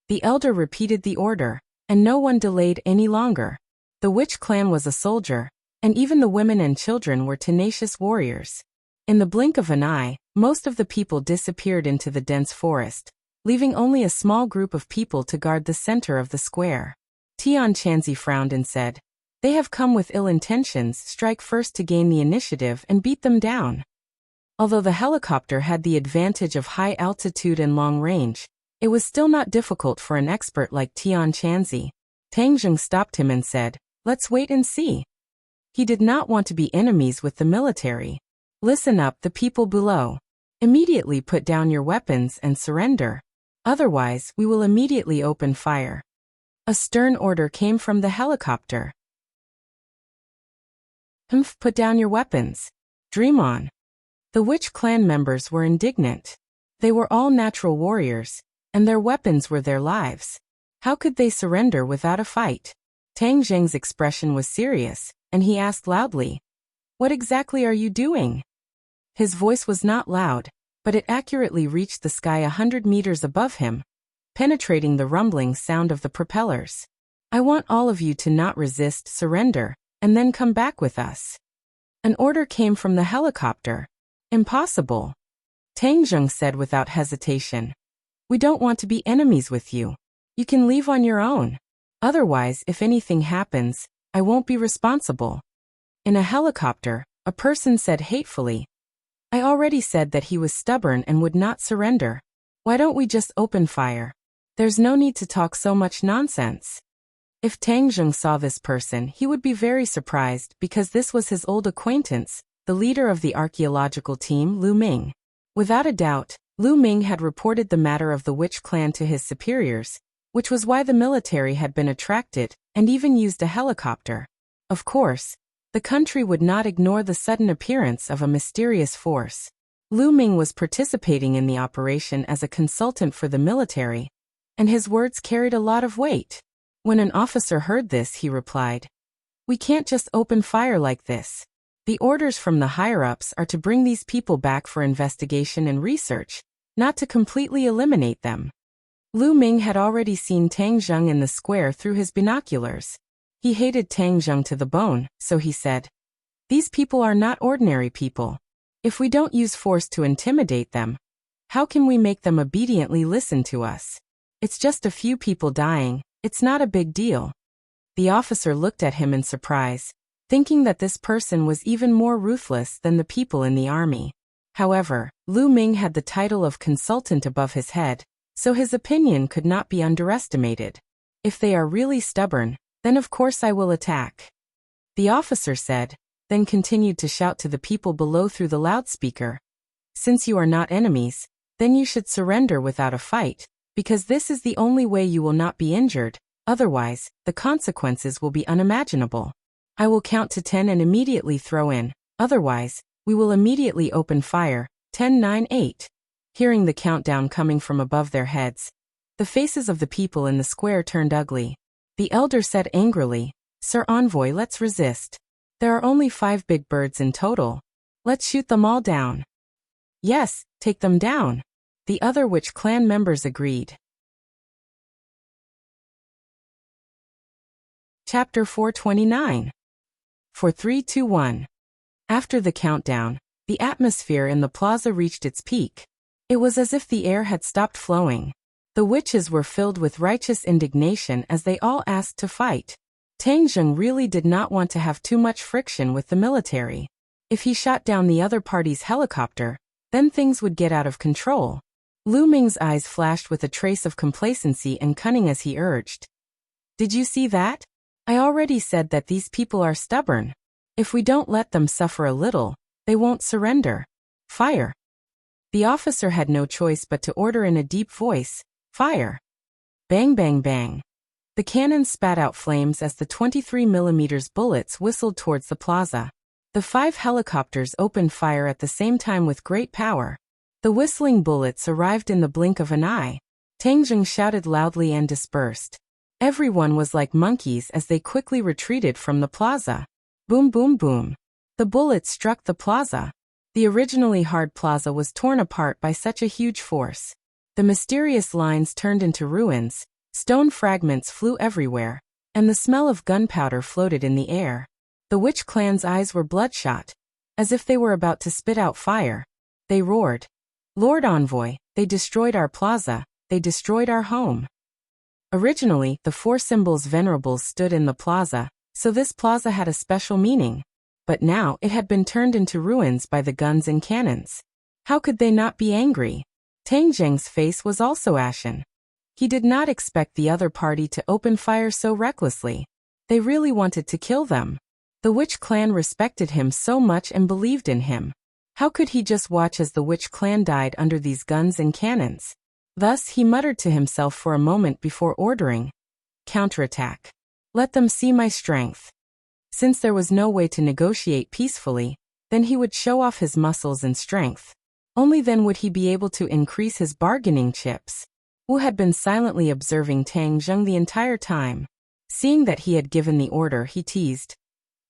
The elder repeated the order, and no one delayed any longer. The witch clan was a soldier, and even the women and children were tenacious warriors. In the blink of an eye, most of the people disappeared into the dense forest, leaving only a small group of people to guard the center of the square. Tian Chanzi frowned and said, They have come with ill intentions. Strike first to gain the initiative and beat them down. Although the helicopter had the advantage of high altitude and long range, it was still not difficult for an expert like Tian Chanzi. Tang Zheng stopped him and said, Let's wait and see. He did not want to be enemies with the military. Listen up, the people below. Immediately put down your weapons and surrender. Otherwise, we will immediately open fire. A stern order came from the helicopter. Put down your weapons. Dream on. The witch clan members were indignant. They were all natural warriors, and their weapons were their lives. How could they surrender without a fight? Tang Zheng's expression was serious, and he asked loudly, What exactly are you doing? His voice was not loud, but it accurately reached the sky 100 meters above him, penetrating the rumbling sound of the propellers. I want all of you to not resist, surrender, and then come back with us. An order came from the helicopter. Impossible. Tang Zheng said without hesitation. We don't want to be enemies with you. You can leave on your own. Otherwise, if anything happens, I won't be responsible. In a helicopter, a person said hatefully, I already said that he was stubborn and would not surrender. Why don't we just open fire? There's no need to talk so much nonsense. If Tang Zheng saw this person, he would be very surprised because this was his old acquaintance, the leader of the archaeological team, Lu Ming. Without a doubt, Lu Ming had reported the matter of the witch clan to his superiors, which was why the military had been attracted and even used a helicopter. Of course, the country would not ignore the sudden appearance of a mysterious force. Lu Ming was participating in the operation as a consultant for the military, and his words carried a lot of weight. When an officer heard this, he replied, "We can't just open fire like this. The orders from the higher-ups are to bring these people back for investigation and research, not to completely eliminate them." Lu Ming had already seen Tang Zheng in the square through his binoculars. He hated Tang Zheng to the bone, so he said, "These people are not ordinary people. If we don't use force to intimidate them, how can we make them obediently listen to us? It's just a few people dying, it's not a big deal." The officer looked at him in surprise, thinking that this person was even more ruthless than the people in the army. However, Lu Ming had the title of consultant above his head, so his opinion could not be underestimated. "If they are really stubborn, then of course I will attack," the officer said, then continued to shout to the people below through the loudspeaker. "Since you are not enemies, then you should surrender without a fight, because this is the only way you will not be injured, otherwise, the consequences will be unimaginable. I will count to 10 and immediately throw in, otherwise, we will immediately open fire. 10, 9, 8. Hearing the countdown coming from above their heads, the faces of the people in the square turned ugly. The elder said angrily, "Sir Envoy, let's resist. There are only 5 big birds in total. Let's shoot them all down." "Yes, take them down," the other witch clan members agreed. Chapter 429. For 3, 2, 1. After the countdown, the atmosphere in the plaza reached its peak. It was as if the air had stopped flowing. The witches were filled with righteous indignation as they all asked to fight. Tang Zheng really did not want to have too much friction with the military. If he shot down the other party's helicopter, then things would get out of control. Lu Ming's eyes flashed with a trace of complacency and cunning as he urged, "Did you see that? I already said that these people are stubborn. If we don't let them suffer a little, they won't surrender. Fire." The officer had no choice but to order in a deep voice, "Fire." Bang, bang, bang. The cannon spat out flames as the 23mm bullets whistled towards the plaza. The 5 helicopters opened fire at the same time with great power. The whistling bullets arrived in the blink of an eye. Tang Zheng shouted loudly and dispersed. Everyone was like monkeys as they quickly retreated from the plaza. Boom, boom, boom. The bullets struck the plaza. The originally hard plaza was torn apart by such a huge force. The mysterious lines turned into ruins, stone fragments flew everywhere, and the smell of gunpowder floated in the air. The witch clan's eyes were bloodshot, as if they were about to spit out fire. They roared, "Lord Envoy, they destroyed our plaza, they destroyed our home." Originally, the 4 symbols venerables stood in the plaza, so this plaza had a special meaning. But now it had been turned into ruins by the guns and cannons. How could they not be angry? Tang Zheng's face was also ashen. He did not expect the other party to open fire so recklessly. They really wanted to kill them. The witch clan respected him so much and believed in him. How could he just watch as the witch clan died under these guns and cannons? Thus he muttered to himself for a moment before ordering, "Counterattack. Let them see my strength." Since there was no way to negotiate peacefully, then he would show off his muscles and strength. Only then would he be able to increase his bargaining chips. Wu had been silently observing Tang Zheng the entire time. Seeing that he had given the order, he teased,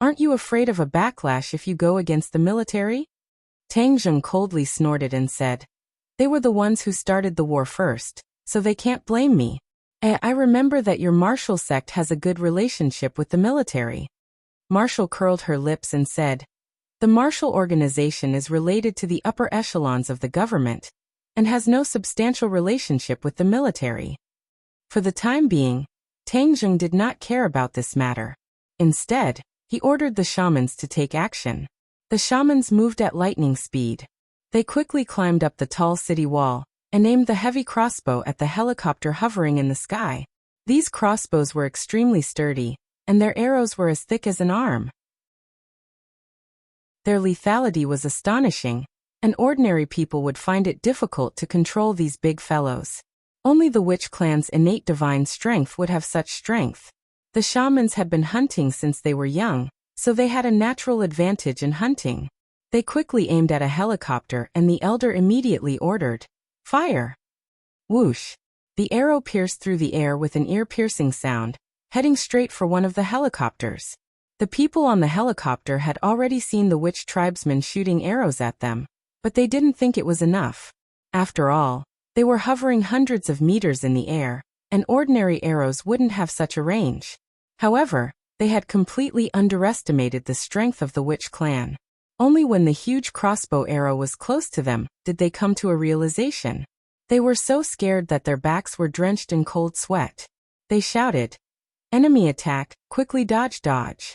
"Aren't you afraid of a backlash if you go against the military?" Tang Zheng coldly snorted and said, "They were the ones who started the war first, so they can't blame me. I remember that your martial sect has a good relationship with the military." Martial curled her lips and said, "The martial organization is related to the upper echelons of the government, and has no substantial relationship with the military." For the time being, Tang Zheng did not care about this matter. Instead, he ordered the shamans to take action. The shamans moved at lightning speed. They quickly climbed up the tall city wall, and aimed the heavy crossbow at the helicopter hovering in the sky. These crossbows were extremely sturdy, and their arrows were as thick as an arm. Their lethality was astonishing, and ordinary people would find it difficult to control these big fellows. Only the witch clan's innate divine strength would have such strength. The shamans had been hunting since they were young, so they had a natural advantage in hunting. They quickly aimed at a helicopter and the elder immediately ordered, "Fire!" Whoosh! The arrow pierced through the air with an ear-piercing sound, heading straight for one of the helicopters. The people on the helicopter had already seen the witch tribesmen shooting arrows at them, but they didn't think it was enough. After all, they were hovering hundreds of meters in the air, and ordinary arrows wouldn't have such a range. However, they had completely underestimated the strength of the witch clan. Only when the huge crossbow arrow was close to them did they come to a realization. They were so scared that their backs were drenched in cold sweat. They shouted, "Enemy attack, quickly dodge dodge."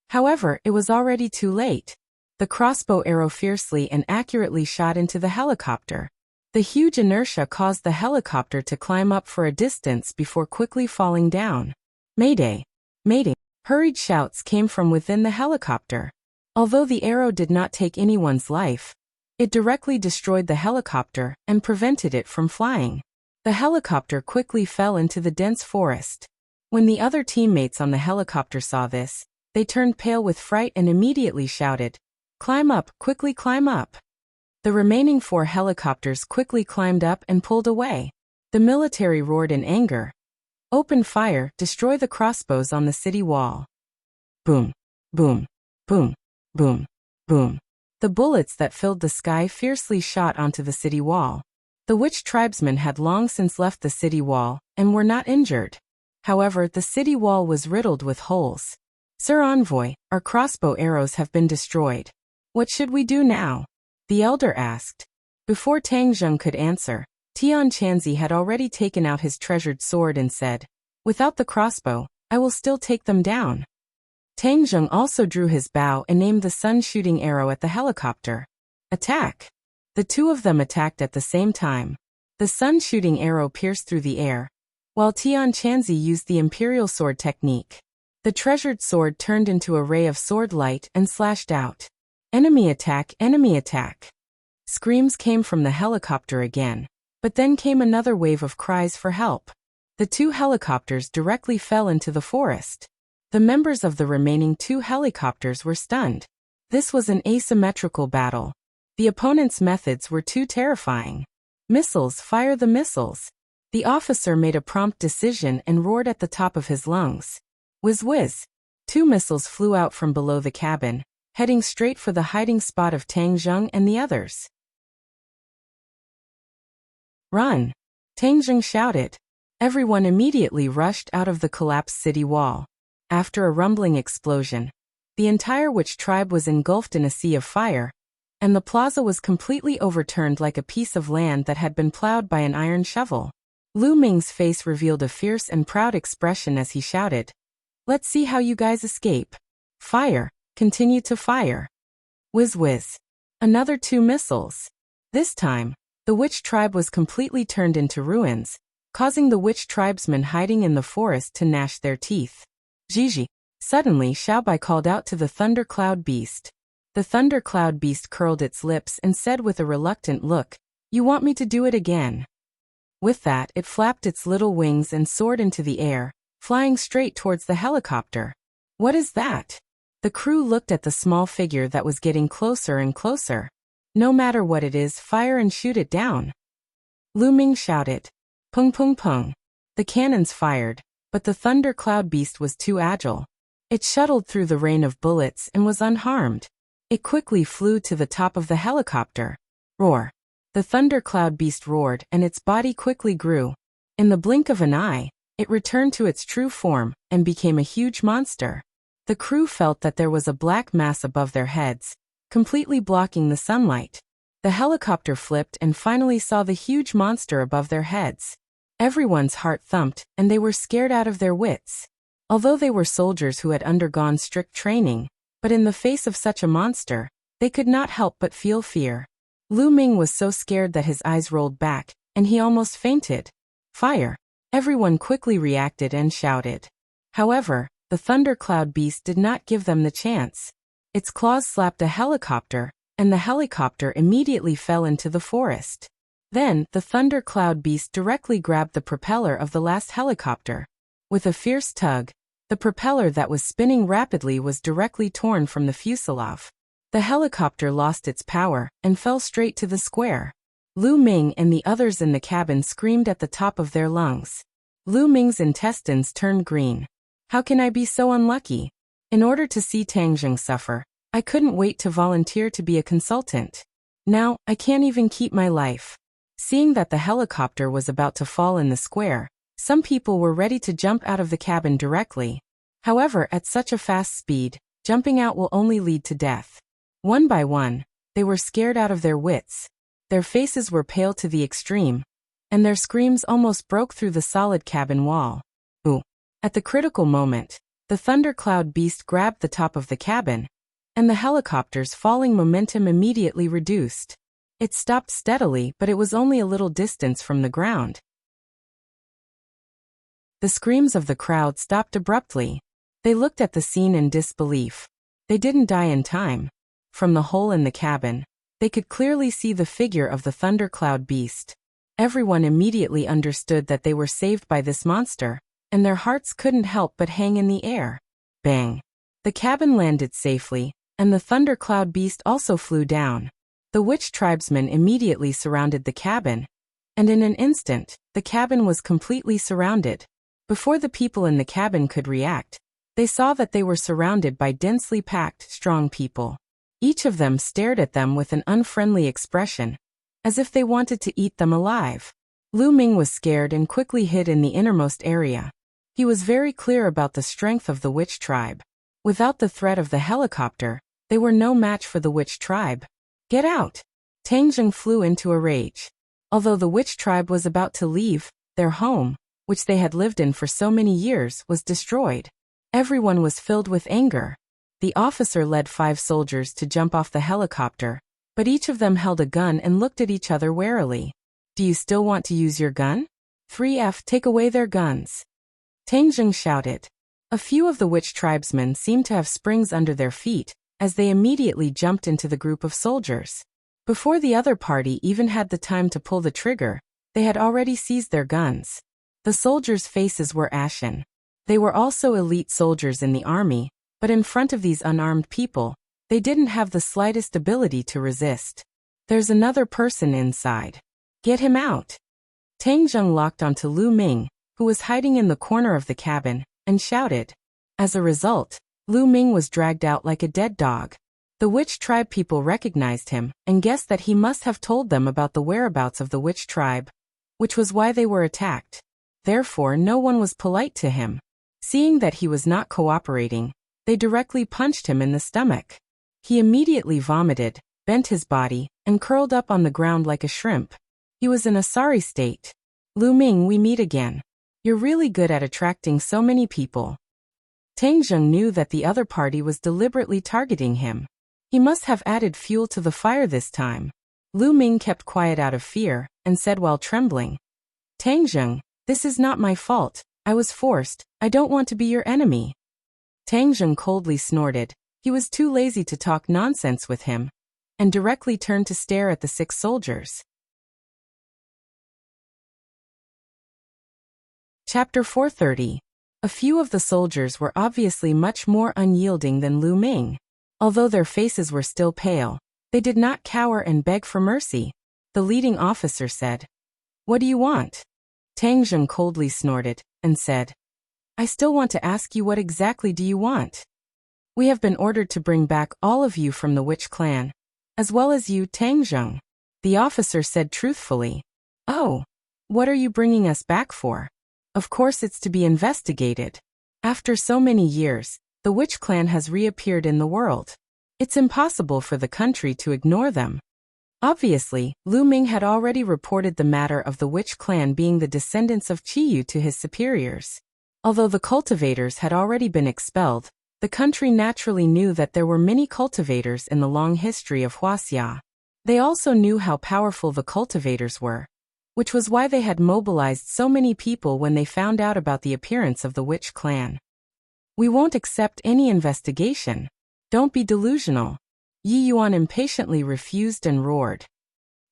However, it was already too late. The crossbow arrow fiercely and accurately shot into the helicopter. The huge inertia caused the helicopter to climb up for a distance before quickly falling down. "Mayday! Mayday!" Hurried shouts came from within the helicopter. Although the arrow did not take anyone's life, it directly destroyed the helicopter and prevented it from flying. The helicopter quickly fell into the dense forest. When the other teammates on the helicopter saw this, they turned pale with fright and immediately shouted, "Climb up, quickly climb up." The remaining 4 helicopters quickly climbed up and pulled away. The military roared in anger. "Open fire, destroy the crossbows on the city wall." Boom, boom, boom, boom, boom. The bullets that filled the sky fiercely shot onto the city wall. The witch tribesmen had long since left the city wall and were not injured. However, the city wall was riddled with holes. "Sir Envoy, our crossbow arrows have been destroyed. What should we do now?" the elder asked. Before Tang Zheng could answer, Tian Chanzi had already taken out his treasured sword and said, "Without the crossbow, I will still take them down." Tang Zheng also drew his bow and aimed the sun-shooting arrow at the helicopter. "Attack!" The 2 of them attacked at the same time. The sun-shooting arrow pierced through the air, while Tian Chanzi used the imperial sword technique. The treasured sword turned into a ray of sword light and slashed out. "Enemy attack, enemy attack!" Screams came from the helicopter again, but then came another wave of cries for help. The 2 helicopters directly fell into the forest. The members of the remaining 2 helicopters were stunned. This was an asymmetrical battle. The opponent's methods were too terrifying. "Missiles, fire the missiles!" The officer made a prompt decision and roared at the top of his lungs. Whiz whiz! 2 missiles flew out from below the cabin, heading straight for the hiding spot of Tang Zheng and the others. "Run!" Tang Zheng shouted. Everyone immediately rushed out of the collapsed city wall. After a rumbling explosion, the entire witch tribe was engulfed in a sea of fire, and the plaza was completely overturned like a piece of land that had been plowed by an iron shovel. Lu Ming's face revealed a fierce and proud expression as he shouted, "Let's see how you guys escape. Fire, continue to fire." Whiz whiz. Another 2 missiles. This time, the witch tribe was completely turned into ruins, causing the witch tribesmen hiding in the forest to gnash their teeth. "Gigi." Suddenly Xiaobai called out to the thundercloud beast. The thundercloud beast curled its lips and said with a reluctant look, "You want me to do it again?" With that, it flapped its little wings and soared into the air, flying straight towards the helicopter. "What is that?" The crew looked at the small figure that was getting closer and closer. "No matter what it is, fire and shoot it down." Lu Ming shouted. Pung pung pung. The cannons fired, but the thundercloud beast was too agile. It shuttled through the rain of bullets and was unharmed. It quickly flew to the top of the helicopter. Roar. The thundercloud beast roared and its body quickly grew. In the blink of an eye, it returned to its true form and became a huge monster. The crew felt that there was a black mass above their heads, completely blocking the sunlight. The helicopter flipped and finally saw the huge monster above their heads. Everyone's heart thumped, and they were scared out of their wits. Although they were soldiers who had undergone strict training, but in the face of such a monster, they could not help but feel fear. Lu Ming was so scared that his eyes rolled back, and he almost fainted. "Fire!" Everyone quickly reacted and shouted. However, the thundercloud beast did not give them the chance. Its claws slapped a helicopter, and the helicopter immediately fell into the forest. Then, the thundercloud beast directly grabbed the propeller of the last helicopter. With a fierce tug, the propeller that was spinning rapidly was directly torn from the fuselage. The helicopter lost its power and fell straight to the square. Lu Ming and the others in the cabin screamed at the top of their lungs. Lu Ming's intestines turned green. How can I be so unlucky? In order to see Tang Zheng suffer, I couldn't wait to volunteer to be a consultant. Now, I can't even keep my life. Seeing that the helicopter was about to fall in the square, some people were ready to jump out of the cabin directly. However, at such a fast speed, jumping out will only lead to death. One by one, they were scared out of their wits. Their faces were pale to the extreme, and their screams almost broke through the solid cabin wall. Ooh! At the critical moment, the thundercloud beast grabbed the top of the cabin, and the helicopter's falling momentum immediately reduced. It stopped steadily, but it was only a little distance from the ground. The screams of the crowd stopped abruptly. They looked at the scene in disbelief. They didn't die in time. From the hole in the cabin, they could clearly see the figure of the thundercloud beast. Everyone immediately understood that they were saved by this monster, and their hearts couldn't help but hang in the air. Bang! The cabin landed safely, and the thundercloud beast also flew down. The witch tribesmen immediately surrounded the cabin, and in an instant, the cabin was completely surrounded. Before the people in the cabin could react, they saw that they were surrounded by densely packed, strong people. Each of them stared at them with an unfriendly expression, as if they wanted to eat them alive. Lu Ming was scared and quickly hid in the innermost area. He was very clear about the strength of the witch tribe. Without the threat of the helicopter, they were no match for the witch tribe. Get out! Tang Zheng flew into a rage. Although the witch tribe was about to leave, their home, which they had lived in for so many years, was destroyed. Everyone was filled with anger. The officer led 5 soldiers to jump off the helicopter, but each of them held a gun and looked at each other warily. Do you still want to use your gun? 3F, take away their guns. Tang Zheng shouted. A few of the witch tribesmen seemed to have springs under their feet, as they immediately jumped into the group of soldiers. Before the other party even had the time to pull the trigger, they had already seized their guns. The soldiers' faces were ashen. They were also elite soldiers in the army, but in front of these unarmed people, they didn't have the slightest ability to resist. There's another person inside. Get him out. Tang Zheng locked onto Lu Ming, who was hiding in the corner of the cabin, and shouted. As a result, Lu Ming was dragged out like a dead dog. The witch tribe people recognized him and guessed that he must have told them about the whereabouts of the witch tribe, which was why they were attacked. Therefore, no one was polite to him. Seeing that he was not cooperating, they directly punched him in the stomach. He immediately vomited, bent his body, and curled up on the ground like a shrimp. He was in a sorry state. Lu Ming, we meet again. You're really good at attracting so many people. Tang Zheng knew that the other party was deliberately targeting him. He must have added fuel to the fire this time. Lu Ming kept quiet out of fear, and said while trembling, Tang Zheng, this is not my fault. I was forced. I don't want to be your enemy. Tang Zheng coldly snorted. He was too lazy to talk nonsense with him, and directly turned to stare at the 6 soldiers. Chapter 430. A few of the soldiers were obviously much more unyielding than Lu Ming. Although their faces were still pale, they did not cower and beg for mercy. The leading officer said, What do you want? Tang Zheng coldly snorted, and said, I still want to ask you what exactly do you want? We have been ordered to bring back all of you from the witch clan, as well as you, Tang Zheng. The officer said truthfully, Oh, what are you bringing us back for? Of course it's to be investigated. After so many years, the witch clan has reappeared in the world. It's impossible for the country to ignore them. Obviously, Lu Ming had already reported the matter of the witch clan being the descendants of Qiyu to his superiors. Although the cultivators had already been expelled, the country naturally knew that there were many cultivators in the long history of Wuxia. They also knew how powerful the cultivators were, which was why they had mobilized so many people when they found out about the appearance of the witch clan. We won't accept any investigation. Don't be delusional. Yi Yuan impatiently refused and roared.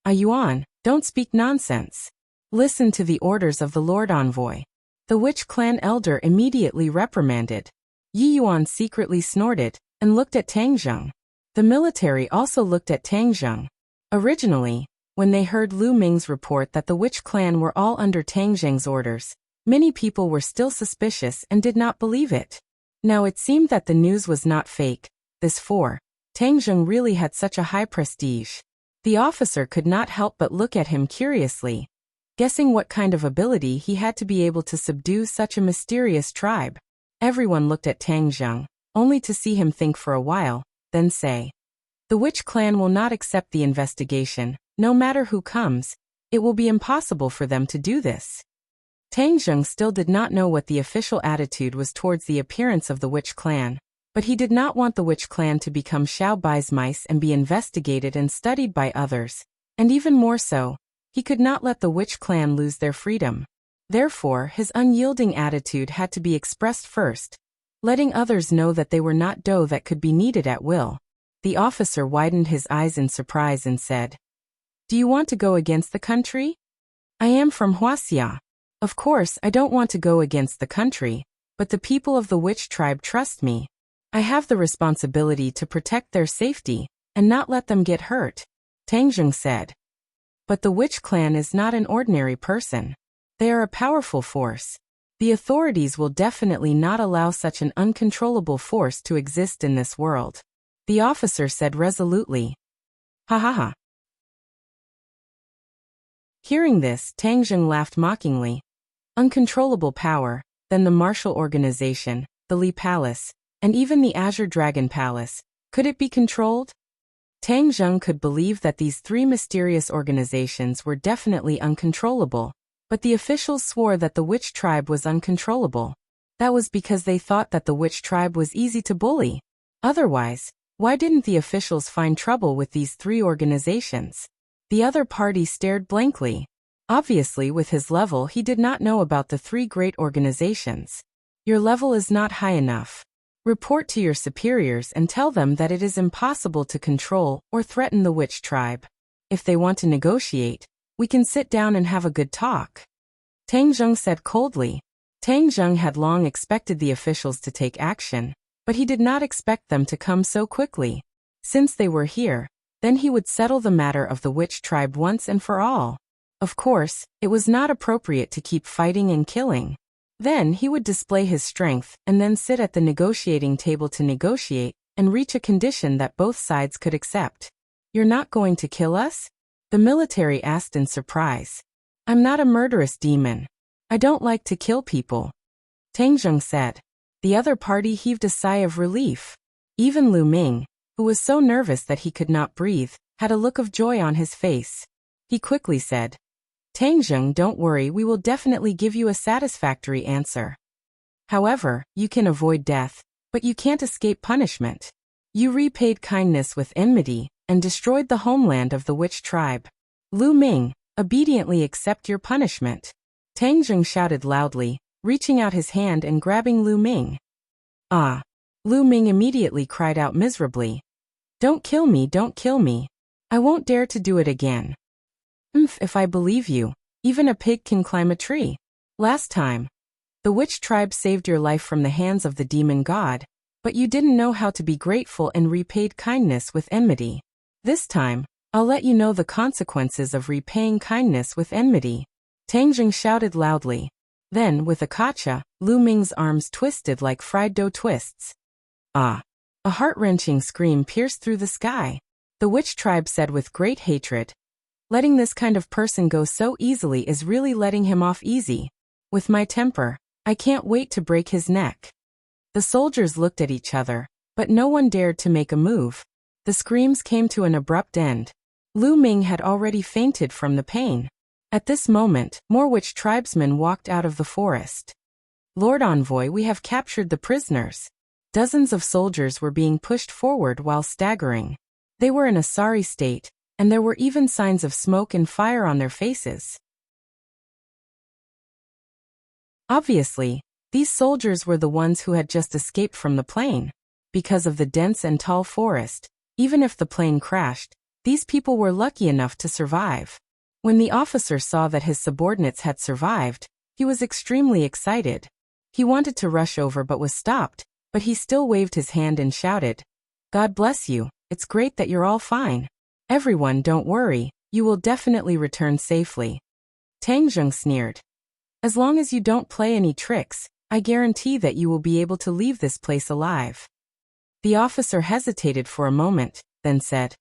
Yuan, don't speak nonsense. Listen to the orders of the Lord Envoy. The witch clan elder immediately reprimanded. Yi Yuan secretly snorted and looked at Tang Zheng. The military also looked at Tang Zheng. Originally, When they heard Lu Ming's report that the witch clan were all under Tang Zheng's orders, many people were still suspicious and did not believe it. Now it seemed that the news was not fake. This for Tang Zheng really had such a high prestige. The officer could not help but look at him curiously, guessing what kind of ability he had to be able to subdue such a mysterious tribe. Everyone looked at Tang Zheng, only to see him think for a while, then say, "The witch clan will not accept the investigation. No matter who comes, it will be impossible for them to do this." Tang Zheng still did not know what the official attitude was towards the appearance of the witch clan, but he did not want the witch clan to become Xiao Bai's mice and be investigated and studied by others, and even more so, he could not let the witch clan lose their freedom. Therefore, his unyielding attitude had to be expressed first, letting others know that they were not dough that could be kneaded at will. The officer widened his eyes in surprise and said, "Do you want to go against the country?" "I am from Wuxia. Of course, I don't want to go against the country, but the people of the witch tribe trust me. I have the responsibility to protect their safety and not let them get hurt," Tang Zheng said. "But the witch clan is not an ordinary person. They are a powerful force. The authorities will definitely not allow such an uncontrollable force to exist in this world," the officer said resolutely. "Ha ha ha." Hearing this, Tang Zheng laughed mockingly. Uncontrollable power, then the martial organization, the Li Palace, and even the Azure Dragon Palace, could it be controlled? Tang Zheng could believe that these three mysterious organizations were definitely uncontrollable, but the officials swore that the witch tribe was uncontrollable. That was because they thought that the witch tribe was easy to bully. Otherwise, why didn't the officials find trouble with these three organizations? The other party stared blankly. Obviously, with his level, he did not know about the three great organizations. Your level is not high enough. Report to your superiors and tell them that it is impossible to control or threaten the witch tribe. If they want to negotiate, we can sit down and have a good talk," Tang Zheng said coldly. Tang Zheng had long expected the officials to take action, but he did not expect them to come so quickly. Since they were here, then he would settle the matter of the witch tribe once and for all. Of course, it was not appropriate to keep fighting and killing. Then he would display his strength and then sit at the negotiating table to negotiate and reach a condition that both sides could accept. "You're not going to kill us?" the military asked in surprise. "I'm not a murderous demon. I don't like to kill people," Tang Zheng said. The other party heaved a sigh of relief. Even Lu Ming, who was so nervous that he could not breathe, had a look of joy on his face. He quickly said, "Tang Zheng, don't worry, we will definitely give you a satisfactory answer. However, you can avoid death, but you can't escape punishment. You repaid kindness with enmity and destroyed the homeland of the witch tribe. Lu Ming, obediently accept your punishment," Tang Zheng shouted loudly, reaching out his hand and grabbing Lu Ming. "Ah!" Lu Ming immediately cried out miserably. "Don't kill me, don't kill me. I won't dare to do it again." If I believe you, even a pig can climb a tree. Last time, the witch tribe saved your life from the hands of the demon god, but you didn't know how to be grateful and repaid kindness with enmity. This time, I'll let you know the consequences of repaying kindness with enmity," Tang Zheng shouted loudly. Then, with a kacha, Lu Ming's arms twisted like fried dough twists. "Ah!" A heart-wrenching scream pierced through the sky. The witch tribe said with great hatred, "Letting this kind of person go so easily is really letting him off easy. With my temper, I can't wait to break his neck." The soldiers looked at each other, but no one dared to make a move. The screams came to an abrupt end. Lu Ming had already fainted from the pain. At this moment, more witch tribesmen walked out of the forest. "Lord Envoy, we have captured the prisoners." Dozens of soldiers were being pushed forward while staggering. They were in a sorry state, and there were even signs of smoke and fire on their faces. Obviously, these soldiers were the ones who had just escaped from the plane. Because of the dense and tall forest, even if the plane crashed, these people were lucky enough to survive. When the officer saw that his subordinates had survived, he was extremely excited. He wanted to rush over but was stopped, but he still waved his hand and shouted, "God bless you, it's great that you're all fine. Everyone, don't worry, You will definitely return safely. Tang Zheng sneered. As long as you don't play any tricks, I guarantee that you will be able to leave this place alive. The officer hesitated for a moment, then said,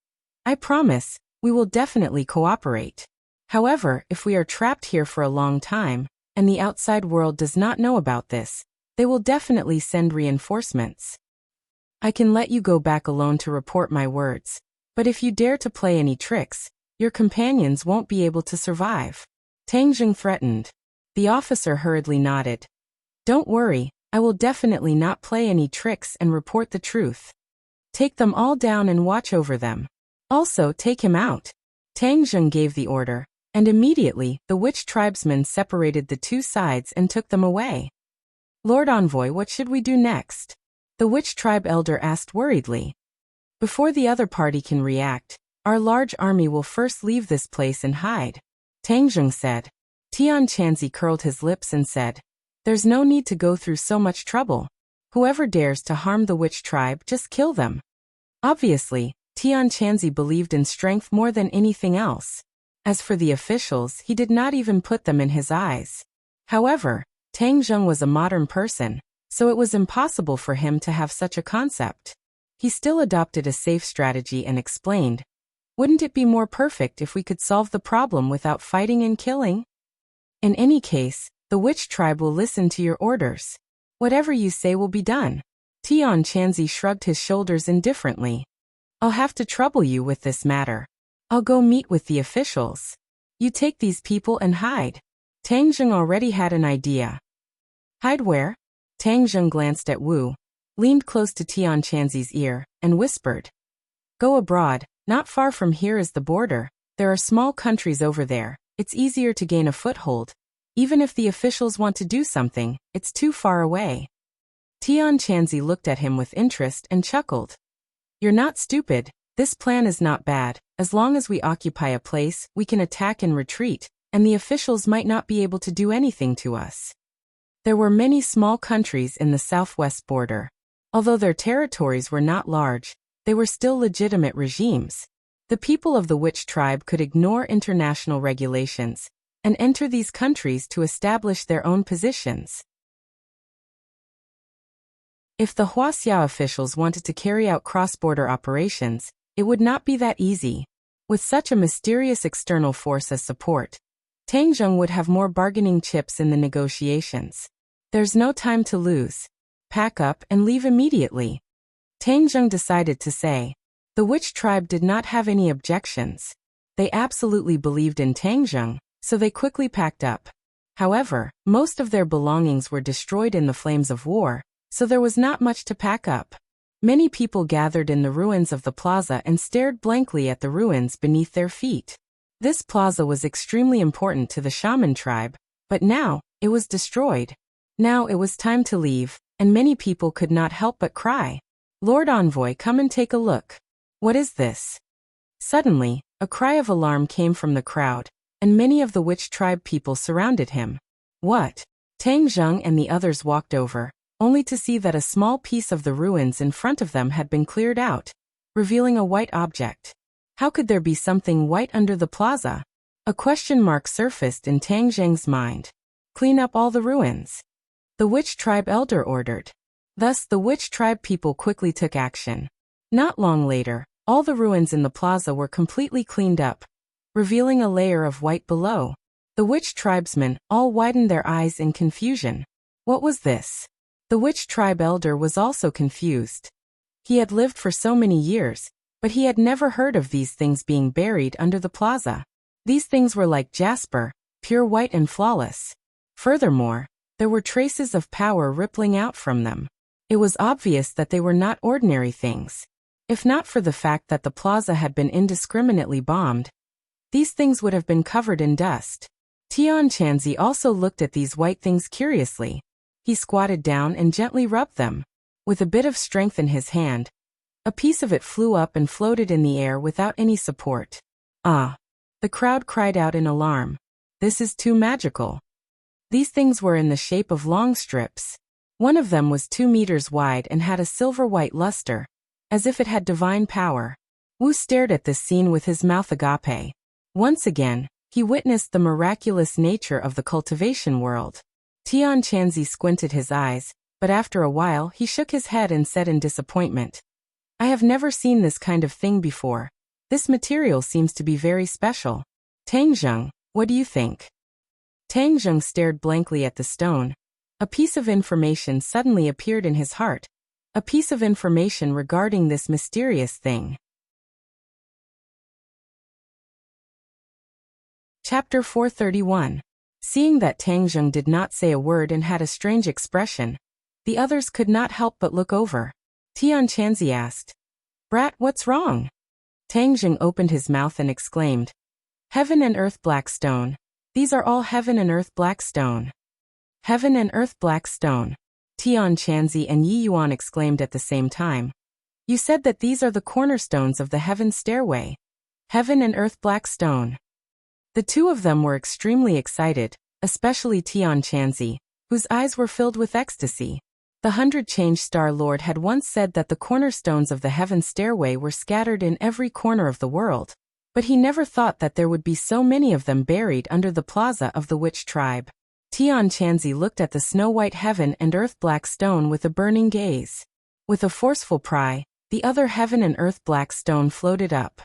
I promise, we will definitely cooperate. However, if we are trapped here for a long time, and the outside world does not know about this, they will definitely send reinforcements. I can let you go back alone to report my words, but if you dare to play any tricks, your companions won't be able to survive. Tang Zheng threatened. The officer hurriedly nodded. Don't worry, I will definitely not play any tricks and report the truth. Take them all down and watch over them. Also take him out. Tang Zheng gave the order, and immediately the witch tribesmen separated the two sides and took them away. Lord Envoy, what should we do next? The witch tribe elder asked worriedly. Before the other party can react, our large army will first leave this place and hide. Tang Zheng said. Tian Chanzi curled his lips and said, There's no need to go through so much trouble. Whoever dares to harm the witch tribe, just kill them. Obviously, Tian Chanzi believed in strength more than anything else. As for the officials, he did not even put them in his eyes. However, Tang Zheng was a modern person, so it was impossible for him to have such a concept. He still adopted a safe strategy and explained, Wouldn't it be more perfect if we could solve the problem without fighting and killing? In any case, the witch tribe will listen to your orders. Whatever you say will be done. Tian Chanzi shrugged his shoulders indifferently. I'll have to trouble you with this matter. I'll go meet with the officials. You take these people and hide. Tang Zheng already had an idea. Hide where? Tang Zheng glanced at Wu, leaned close to Tian Chanzi's ear, and whispered. Go abroad, not far from here is the border. There are small countries over there. It's easier to gain a foothold. Even if the officials want to do something, it's too far away. Tian Chanzi looked at him with interest and chuckled. You're not stupid. This plan is not bad. As long as we occupy a place, we can attack and retreat, and the officials might not be able to do anything to us. There were many small countries in the southwest border. Although their territories were not large, they were still legitimate regimes. The people of the witch tribe could ignore international regulations and enter these countries to establish their own positions. If the Wuxia officials wanted to carry out cross-border operations, it would not be that easy. With such a mysterious external force as support, Tang Zheng would have more bargaining chips in the negotiations. There's no time to lose. Pack up and leave immediately. Tang Zheng decided to say. The witch tribe did not have any objections. They absolutely believed in Tang Zheng, so they quickly packed up. However, most of their belongings were destroyed in the flames of war, so there was not much to pack up. Many people gathered in the ruins of the plaza and stared blankly at the ruins beneath their feet. This plaza was extremely important to the shaman tribe, but now, it was destroyed. Now it was time to leave, and many people could not help but cry. Lord Envoy, come and take a look. What is this? Suddenly, a cry of alarm came from the crowd, and many of the witch tribe people surrounded him. What? Tang Zheng and the others walked over, only to see that a small piece of the ruins in front of them had been cleared out, revealing a white object. How could there be something white under the plaza? A question mark surfaced in Tang Zheng's mind. Clean up all the ruins. The witch tribe elder ordered. Thus the witch tribe people quickly took action. Not long later, all the ruins in the plaza were completely cleaned up, revealing a layer of white below. The witch tribesmen all widened their eyes in confusion. What was this? The witch tribe elder was also confused. He had lived for so many years, but he had never heard of these things being buried under the plaza. These things were like jasper, pure white and flawless. Furthermore, there were traces of power rippling out from them. It was obvious that they were not ordinary things. If not for the fact that the plaza had been indiscriminately bombed, these things would have been covered in dust. Tian Chanzi also looked at these white things curiously. He squatted down and gently rubbed them. With a bit of strength in his hand, a piece of it flew up and floated in the air without any support. Ah! The crowd cried out in alarm. This is too magical. These things were in the shape of long strips. One of them was 2 meters wide and had a silver-white luster, as if it had divine power. Wu stared at this scene with his mouth agape. Once again, he witnessed the miraculous nature of the cultivation world. Tian Chanzi squinted his eyes, but after a while he shook his head and said in disappointment, "I have never seen this kind of thing before. This material seems to be very special. Tang Zheng, what do you think?" Tang Zheng stared blankly at the stone. A piece of information suddenly appeared in his heart. A piece of information regarding this mysterious thing. Chapter 431. Seeing that Tang Zheng did not say a word and had a strange expression, the others could not help but look over. Tian Chanzi asked, "Brat, what's wrong?" Tang Zheng opened his mouth and exclaimed, "Heaven and earth black stone. These are all heaven and earth black stone." Heaven and earth black stone. Tian Chanzi and Yi Yuan exclaimed at the same time. "You said that these are the cornerstones of the heaven stairway. Heaven and earth black stone." The two of them were extremely excited, especially Tian Chanzi, whose eyes were filled with ecstasy. The 100 Change Star Lord had once said that the cornerstones of the heaven stairway were scattered in every corner of the world, but he never thought that there would be so many of them buried under the plaza of the witch tribe. Tian Chanzi looked at the snow-white heaven and earth black stone with a burning gaze. With a forceful pry, the other heaven and earth black stone floated up.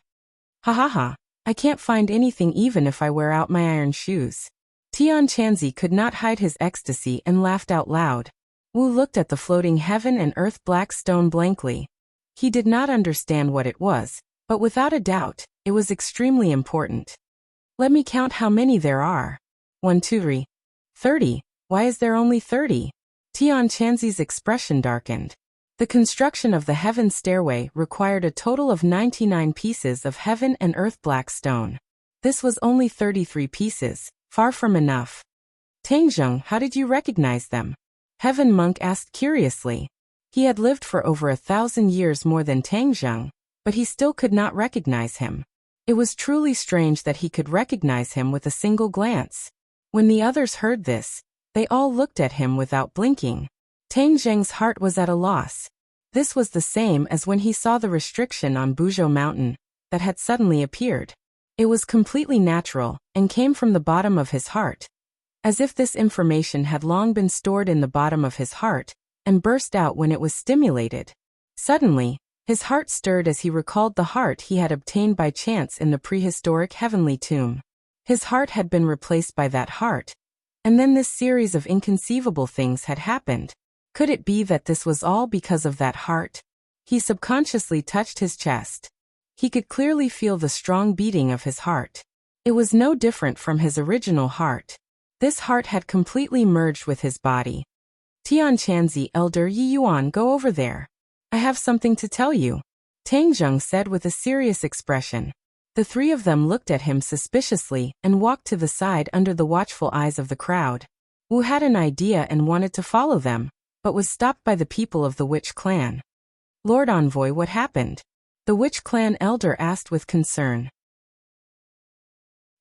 "Ha ha ha, I can't find anything even if I wear out my iron shoes." Tian Chanzi could not hide his ecstasy and laughed out loud. Wu looked at the floating heaven and earth black stone blankly. He did not understand what it was, but without a doubt, it was extremely important. "Let me count how many there are. 1, 2, 3. 30. Why is there only 30? Tian Chanzi's expression darkened. The construction of the heaven stairway required a total of 99 pieces of heaven and earth black stone. This was only 33 pieces, far from enough. "Tang Zheng, how did you recognize them?" Heaven Monk asked curiously. He had lived for over 1,000 years more than Tang Zheng, but he still could not recognize him. It was truly strange that he could recognize him with a single glance. When the others heard this, they all looked at him without blinking. Tang Zheng's heart was at a loss. This was the same as when he saw the restriction on Buzhou Mountain that had suddenly appeared. It was completely natural and came from the bottom of his heart, as if this information had long been stored in the bottom of his heart and burst out when it was stimulated. Suddenly, his heart stirred as he recalled the heart he had obtained by chance in the prehistoric heavenly tomb. His heart had been replaced by that heart, and then this series of inconceivable things had happened. Could it be that this was all because of that heart? He subconsciously touched his chest. He could clearly feel the strong beating of his heart. It was no different from his original heart. This heart had completely merged with his body. "Tian Chanzi, Elder Yi Yuan, go over there. I have something to tell you," Tang Zheng said with a serious expression. The three of them looked at him suspiciously and walked to the side under the watchful eyes of the crowd. Wu had an idea and wanted to follow them, but was stopped by the people of the witch clan. "Lord Envoy, what happened?" the witch clan elder asked with concern.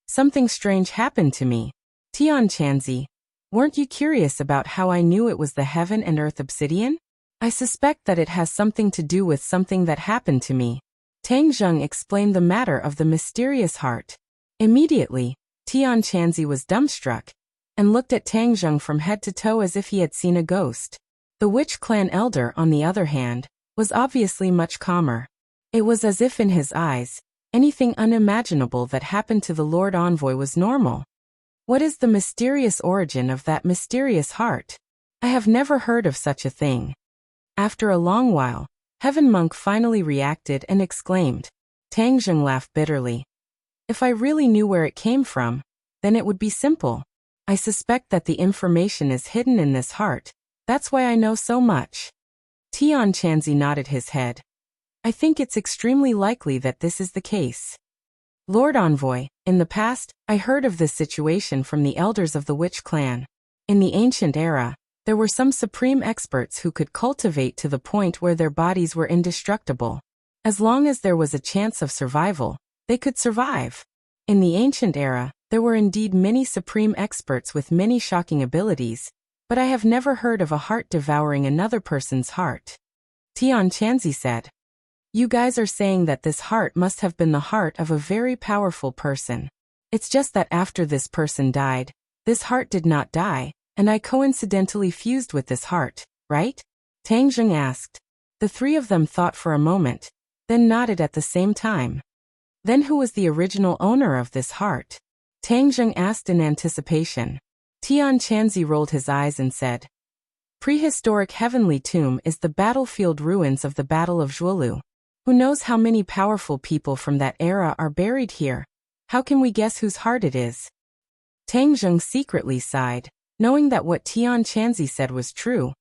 "Something strange happened to me. Tian Chanzi, weren't you curious about how I knew it was the heaven and earth obsidian? I suspect that it has something to do with something that happened to me." Tang Zheng explained the matter of the mysterious heart. Immediately, Tian Chanzi was dumbstruck and looked at Tang Zheng from head to toe as if he had seen a ghost. The witch clan elder, on the other hand, was obviously much calmer. It was as if in his eyes, anything unimaginable that happened to the Lord Envoy was normal. What is the mysterious origin of that mysterious heart? I have never heard of such a thing. After a long while, Heaven Monk finally reacted and exclaimed. Tang Zheng laughed bitterly. "If I really knew where it came from, then it would be simple. I suspect that the information is hidden in this heart. That's why I know so much." Tian Chanzi nodded his head. "I think it's extremely likely that this is the case. Lord Envoy, in the past, I heard of this situation from the elders of the witch clan. In the ancient era, there were some supreme experts who could cultivate to the point where their bodies were indestructible. As long as there was a chance of survival, they could survive. In the ancient era, there were indeed many supreme experts with many shocking abilities, but I have never heard of a heart devouring another person's heart," Tian Chanzi said. You guys are saying that this heart must have been the heart of a very powerful person. It's just that after this person died, this heart did not die, and I coincidentally fused with this heart, right? Tang Zheng asked. The three of them thought for a moment, then nodded at the same time. Then who was the original owner of this heart? Tang Zheng asked in anticipation. Tian Chanzi rolled his eyes and said, Prehistoric Heavenly Tomb is the battlefield ruins of the Battle of Zhuolu. Who knows how many powerful people from that era are buried here? How can we guess whose heart it is? Tang Zheng secretly sighed, knowing that what Tian Chanzi said was true.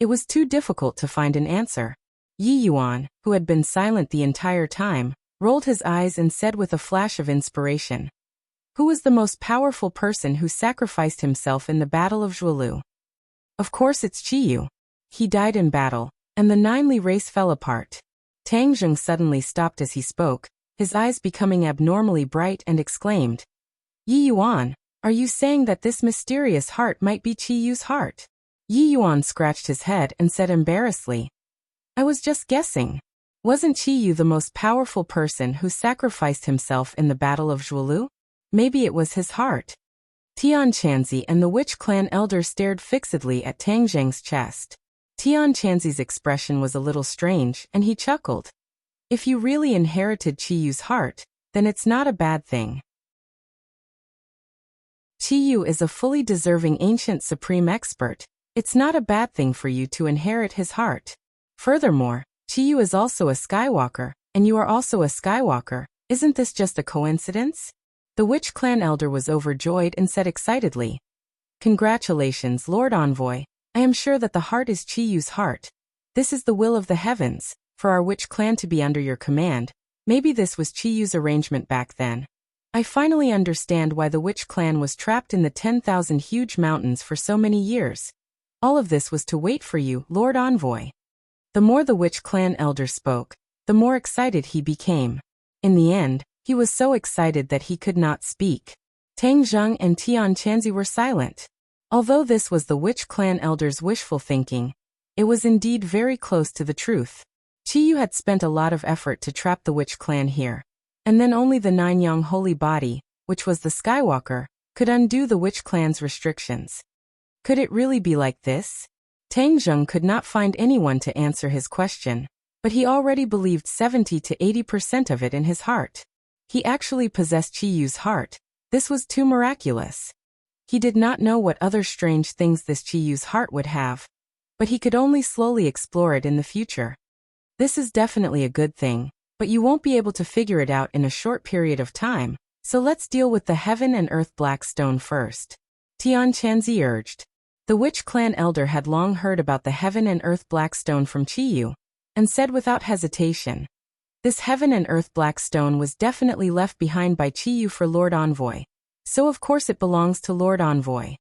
It was too difficult to find an answer. Yi Yuan, who had been silent the entire time, rolled his eyes and said with a flash of inspiration, Who was the most powerful person who sacrificed himself in the Battle of Zhuolu? Of course it's Qiyu. He died in battle, and the Ninely race fell apart. Tang Zheng suddenly stopped as he spoke, his eyes becoming abnormally bright, and exclaimed, Yi Yuan, are you saying that this mysterious heart might be Qiyu's heart? Yi Yuan scratched his head and said embarrassedly, I was just guessing. Wasn't Qiyu the most powerful person who sacrificed himself in the Battle of Zhuolu? Maybe it was his heart. Tian Chanzi and the Witch Clan elder stared fixedly at Tang Zheng's chest. Tian Chanzi's expression was a little strange, and he chuckled. If you really inherited Qiyu's heart, then it's not a bad thing. Qiyu is a fully deserving ancient supreme expert. It's not a bad thing for you to inherit his heart. Furthermore, Qiyu is also a Skywalker, and you are also a Skywalker. Isn't this just a coincidence? The Witch Clan elder was overjoyed and said excitedly, Congratulations, Lord Envoy. I am sure that the heart is Qiyu's heart. This is the will of the heavens, for our Witch Clan to be under your command. Maybe this was Qiyu's arrangement back then. I finally understand why the Witch Clan was trapped in the 10,000 huge mountains for so many years. All of this was to wait for you, Lord Envoy. The more the Witch Clan elder spoke, the more excited he became. In the end, he was so excited that he could not speak. Tang Zheng and Tian Chanzi were silent. Although this was the Witch Clan elder's wishful thinking, it was indeed very close to the truth. Qiyu had spent a lot of effort to trap the Witch Clan here, and then only the Nine-Yang Holy Body, which was the Skywalker, could undo the Witch Clan's restrictions. Could it really be like this? Tang Zheng could not find anyone to answer his question, but he already believed 70 to 80% of it in his heart. He actually possessed Qiyu's heart. This was too miraculous. He did not know what other strange things this Qiyu's heart would have, but he could only slowly explore it in the future. This is definitely a good thing, but you won't be able to figure it out in a short period of time, so let's deal with the Heaven and Earth Black Stone first. Tian Chanzi urged. The Witch Clan elder had long heard about the Heaven and Earth Black Stone from Qiyu, and said without hesitation, This Heaven and Earth Black Stone was definitely left behind by Qiyu for Lord Envoy, so of course it belongs to Lord Envoy.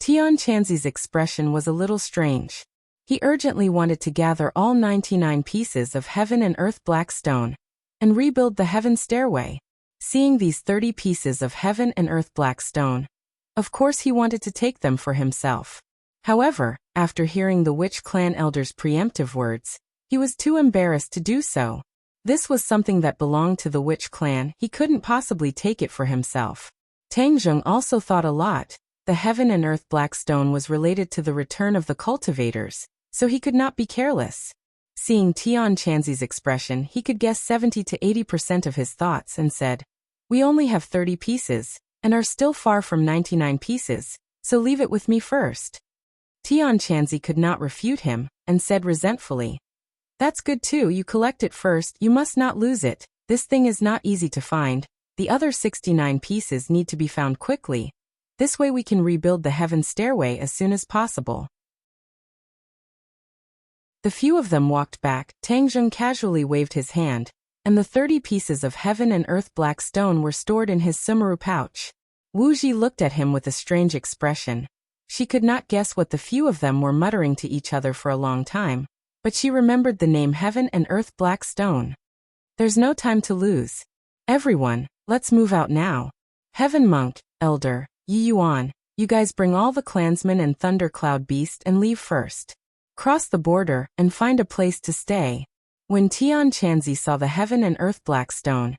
Tian Chanzi's expression was a little strange. He urgently wanted to gather all 99 pieces of Heaven and Earth Black Stone and rebuild the Heaven Stairway. Seeing these 30 pieces of Heaven and Earth Black Stone, of course he wanted to take them for himself. However, after hearing the Witch Clan elder's preemptive words, he was too embarrassed to do so. This was something that belonged to the Witch Clan. He couldn't possibly take it for himself. Tang Zheng also thought a lot. The Heaven and Earth Black Stone was related to the return of the cultivators, so he could not be careless. Seeing Tian Chanzi's expression, he could guess 70 to 80% of his thoughts and said, We only have 30 pieces, and are still far from 99 pieces, so leave it with me first. Tian Chanzi could not refute him, and said resentfully, That's good too, you collect it first, you must not lose it. This thing is not easy to find. The other 69 pieces need to be found quickly. This way we can rebuild the Heaven Stairway as soon as possible. The few of them walked back. Tang Zheng casually waved his hand, and the 30 pieces of Heaven and Earth Black Stone were stored in his sumaru pouch. Wuxia looked at him with a strange expression. She could not guess what the few of them were muttering to each other for a long time, but she remembered the name Heaven and Earth Black Stone. There's no time to lose. Everyone, let's move out now. Heaven Monk, Elder, Yi Yuan, you guys bring all the clansmen and Thundercloud Beast and leave first. Cross the border and find a place to stay. When Tian Chanzi saw the heaven and earth black stone,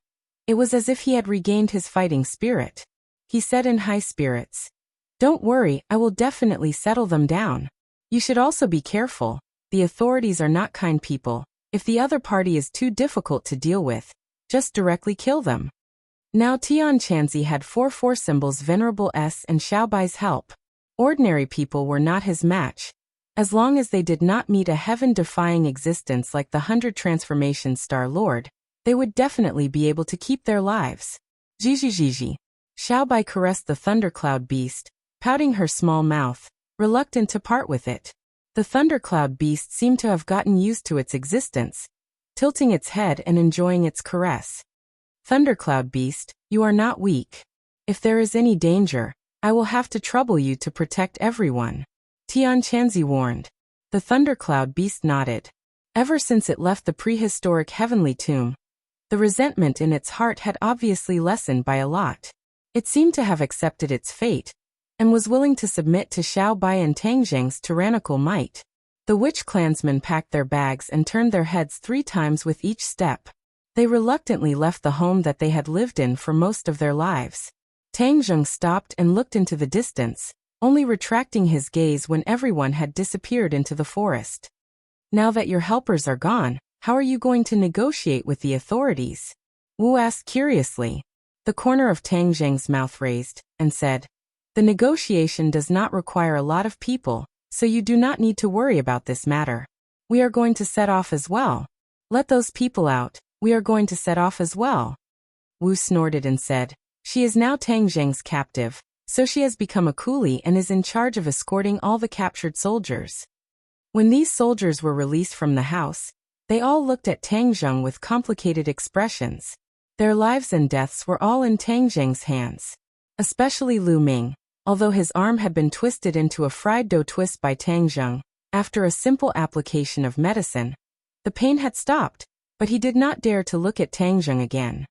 it was as if he had regained his fighting spirit. He said in high spirits, "Don't worry, I will definitely settle them down. You should also be careful. The authorities are not kind people. If the other party is too difficult to deal with, just directly kill them." Now Tian Chanzi had 4 symbols Venerable S and Xiaobai's help. Ordinary people were not his match. As long as they did not meet a heaven-defying existence like the 100 Transformation Star Lord, they would definitely be able to keep their lives. Jiji. Xiaobai caressed the thundercloud beast, pouting her small mouth, reluctant to part with it. The thundercloud beast seemed to have gotten used to its existence, tilting its head and enjoying its caress. "Thundercloud beast, you are not weak. If there is any danger, I will have to trouble you to protect everyone," Tian Chanzi warned. The thundercloud beast nodded. Ever since it left the prehistoric heavenly tomb, the resentment in its heart had obviously lessened by a lot. It seemed to have accepted its fate, and was willing to submit to Xiaobai and Tang Zheng's tyrannical might. The witch clansmen packed their bags and turned their heads 3 times with each step. They reluctantly left the home that they had lived in for most of their lives. Tang Zheng stopped and looked into the distance, only retracting his gaze when everyone had disappeared into the forest. "Now that your helpers are gone, how are you going to negotiate with the authorities?" Wu asked curiously. The corner of Tang Zheng's mouth raised, and said, "The negotiation does not require a lot of people, so you do not need to worry about this matter. We are going to set off as well. Let those people out, we are going to set off as well." Wu snorted and said, "She is now Tang Zheng's captive, so she has become a coolie and is in charge of escorting all the captured soldiers." When these soldiers were released from the house, they all looked at Tang Zheng with complicated expressions. Their lives and deaths were all in Tang Zheng's hands. Especially Lu Ming, although his arm had been twisted into a fried dough twist by Tang Zheng, after a simple application of medicine. The pain had stopped, but he did not dare to look at Tang Zheng again.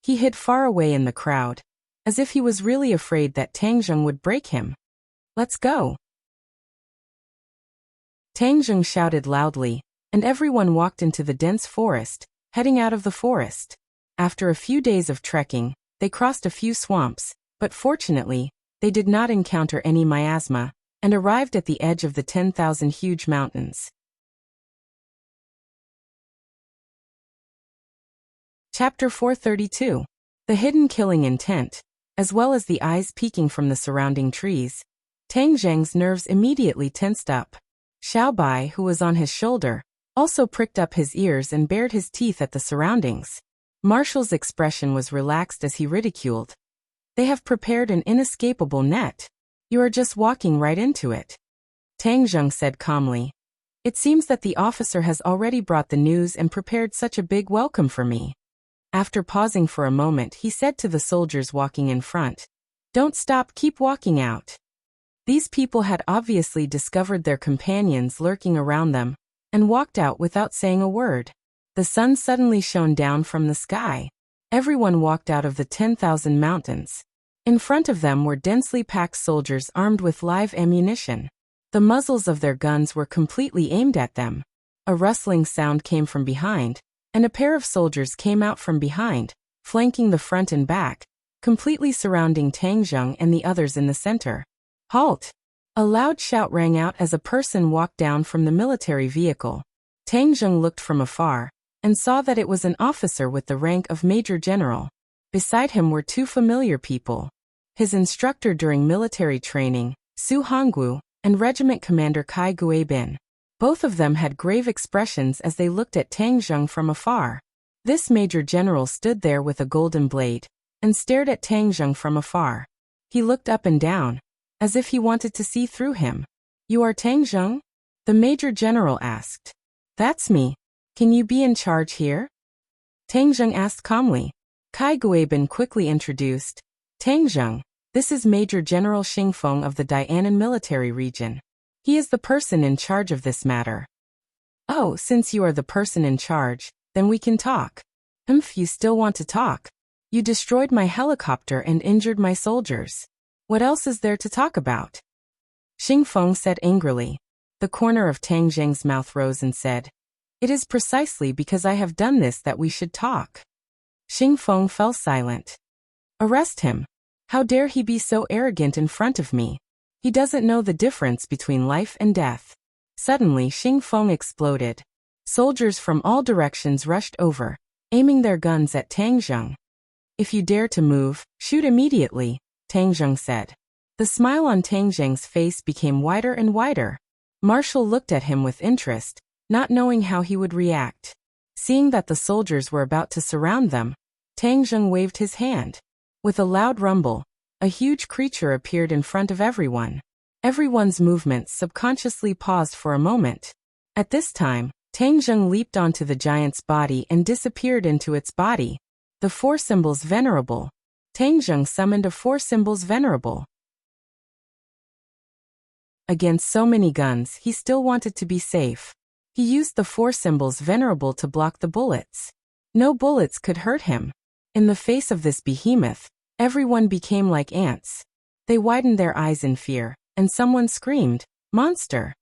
He hid far away in the crowd, as if he was really afraid that Tang Zheng would break him. "Let's go!" Tang Zheng shouted loudly, and everyone walked into the dense forest, heading out of the forest. After a few days of trekking, they crossed a few swamps, but fortunately, they did not encounter any miasma, and arrived at the edge of the 10,000 huge mountains. Chapter 432. The hidden killing intent, as well as the eyes peeking from the surrounding trees. Tang Zheng's nerves immediately tensed up. Xiaobai, who was on his shoulder, also pricked up his ears and bared his teeth at the surroundings. Marshall's expression was relaxed as he ridiculed. "They have prepared an inescapable net. You are just walking right into it." Tang Zheng said calmly, "It seems that the officer has already brought the news and prepared such a big welcome for me." After pausing for a moment, he said to the soldiers walking in front, "Don't stop, keep walking out." These people had obviously discovered their companions lurking around them, and walked out without saying a word. The sun suddenly shone down from the sky. Everyone walked out of the 10,000 mountains. In front of them were densely packed soldiers armed with live ammunition. The muzzles of their guns were completely aimed at them. A rustling sound came from behind, and a pair of soldiers came out from behind, flanking the front and back, completely surrounding Tang Zheng and the others in the center. "Halt!" A loud shout rang out as a person walked down from the military vehicle. Tang Zheng looked from afar, and saw that it was an officer with the rank of Major General. Beside him were 2 familiar people. His instructor during military training, Su Honggu, and Regiment Commander Kai Guibin. Both of them had grave expressions as they looked at Tang Zheng from afar. This Major General stood there with a golden blade, and stared at Tang Zheng from afar. He looked up and down, as if he wanted to see through him. "You are Tang Zheng?" the Major General asked. "That's me. Can you be in charge here?" Tang Zheng asked calmly. Kai Guibin quickly introduced, "Tang Zheng, this is Major General Xingfeng of the Dianan military region. He is the person in charge of this matter." "Oh, since you are the person in charge, then we can talk." You still want to talk? You destroyed my helicopter and injured my soldiers. What else is there to talk about?" Xingfeng said angrily. The corner of Tang Zheng's mouth rose and said, It is precisely because I have done this that we should talk. Xing Feng fell silent. Arrest him. How dare he be so arrogant in front of me? He doesn't know the difference between life and death. Suddenly Xing Feng exploded. Soldiers from all directions rushed over, aiming their guns at Tang Zheng. If you dare to move, shoot immediately, Tang Zheng said. The smile on Tang Zheng's face became wider and wider. Marshall looked at him with interest, not knowing how he would react. Seeing that the soldiers were about to surround them, Tang Zheng waved his hand. With a loud rumble, a huge creature appeared in front of everyone. Everyone's movements subconsciously paused for a moment. At this time, Tang Zheng leaped onto the giant's body and disappeared into its body. The four symbols venerable. Tang Zheng summoned a four symbols venerable. Against so many guns, he still wanted to be safe. He used the four symbols venerable to block the bullets. No bullets could hurt him. In the face of this behemoth, everyone became like ants. They widened their eyes in fear, and someone screamed, "Monster!"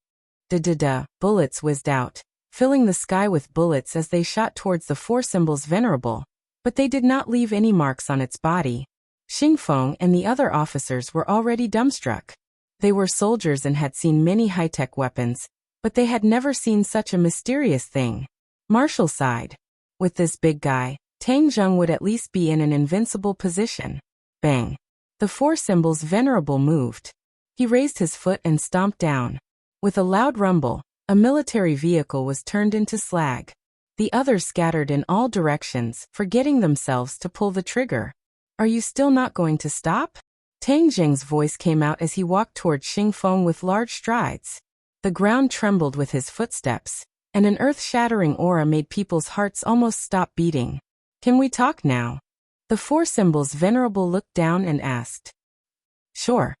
Da-da-da, bullets whizzed out, filling the sky with bullets as they shot towards the four symbols venerable, but they did not leave any marks on its body. Xing Feng and the other officers were already dumbstruck. They were soldiers and had seen many high-tech weapons, but they had never seen such a mysterious thing. Marshall sighed. With this big guy, Tang Zheng would at least be in an invincible position. Bang! The four symbols venerable moved. He raised his foot and stomped down. With a loud rumble, a military vehicle was turned into slag. The others scattered in all directions, forgetting themselves to pull the trigger. Are you still not going to stop? Tang Zheng's voice came out as he walked toward Xing Feng with large strides. The ground trembled with his footsteps, and an earth-shattering aura made people's hearts almost stop beating. Can we talk now? The four symbols venerable looked down and asked. Sure.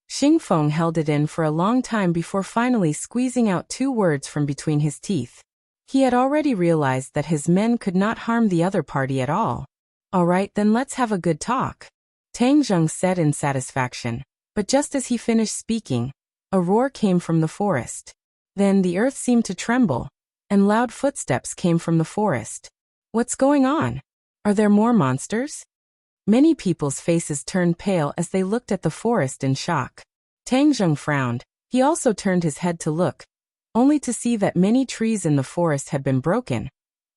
Xing Feng held it in for a long time before finally squeezing out two words from between his teeth. He had already realized that his men could not harm the other party at all. All right, then let's have a good talk, Tang Zheng said in satisfaction, but just as he finished speaking, a roar came from the forest. Then the earth seemed to tremble, and loud footsteps came from the forest. What's going on? Are there more monsters? Many people's faces turned pale as they looked at the forest in shock. Tang Zheng frowned. He also turned his head to look, only to see that many trees in the forest had been broken,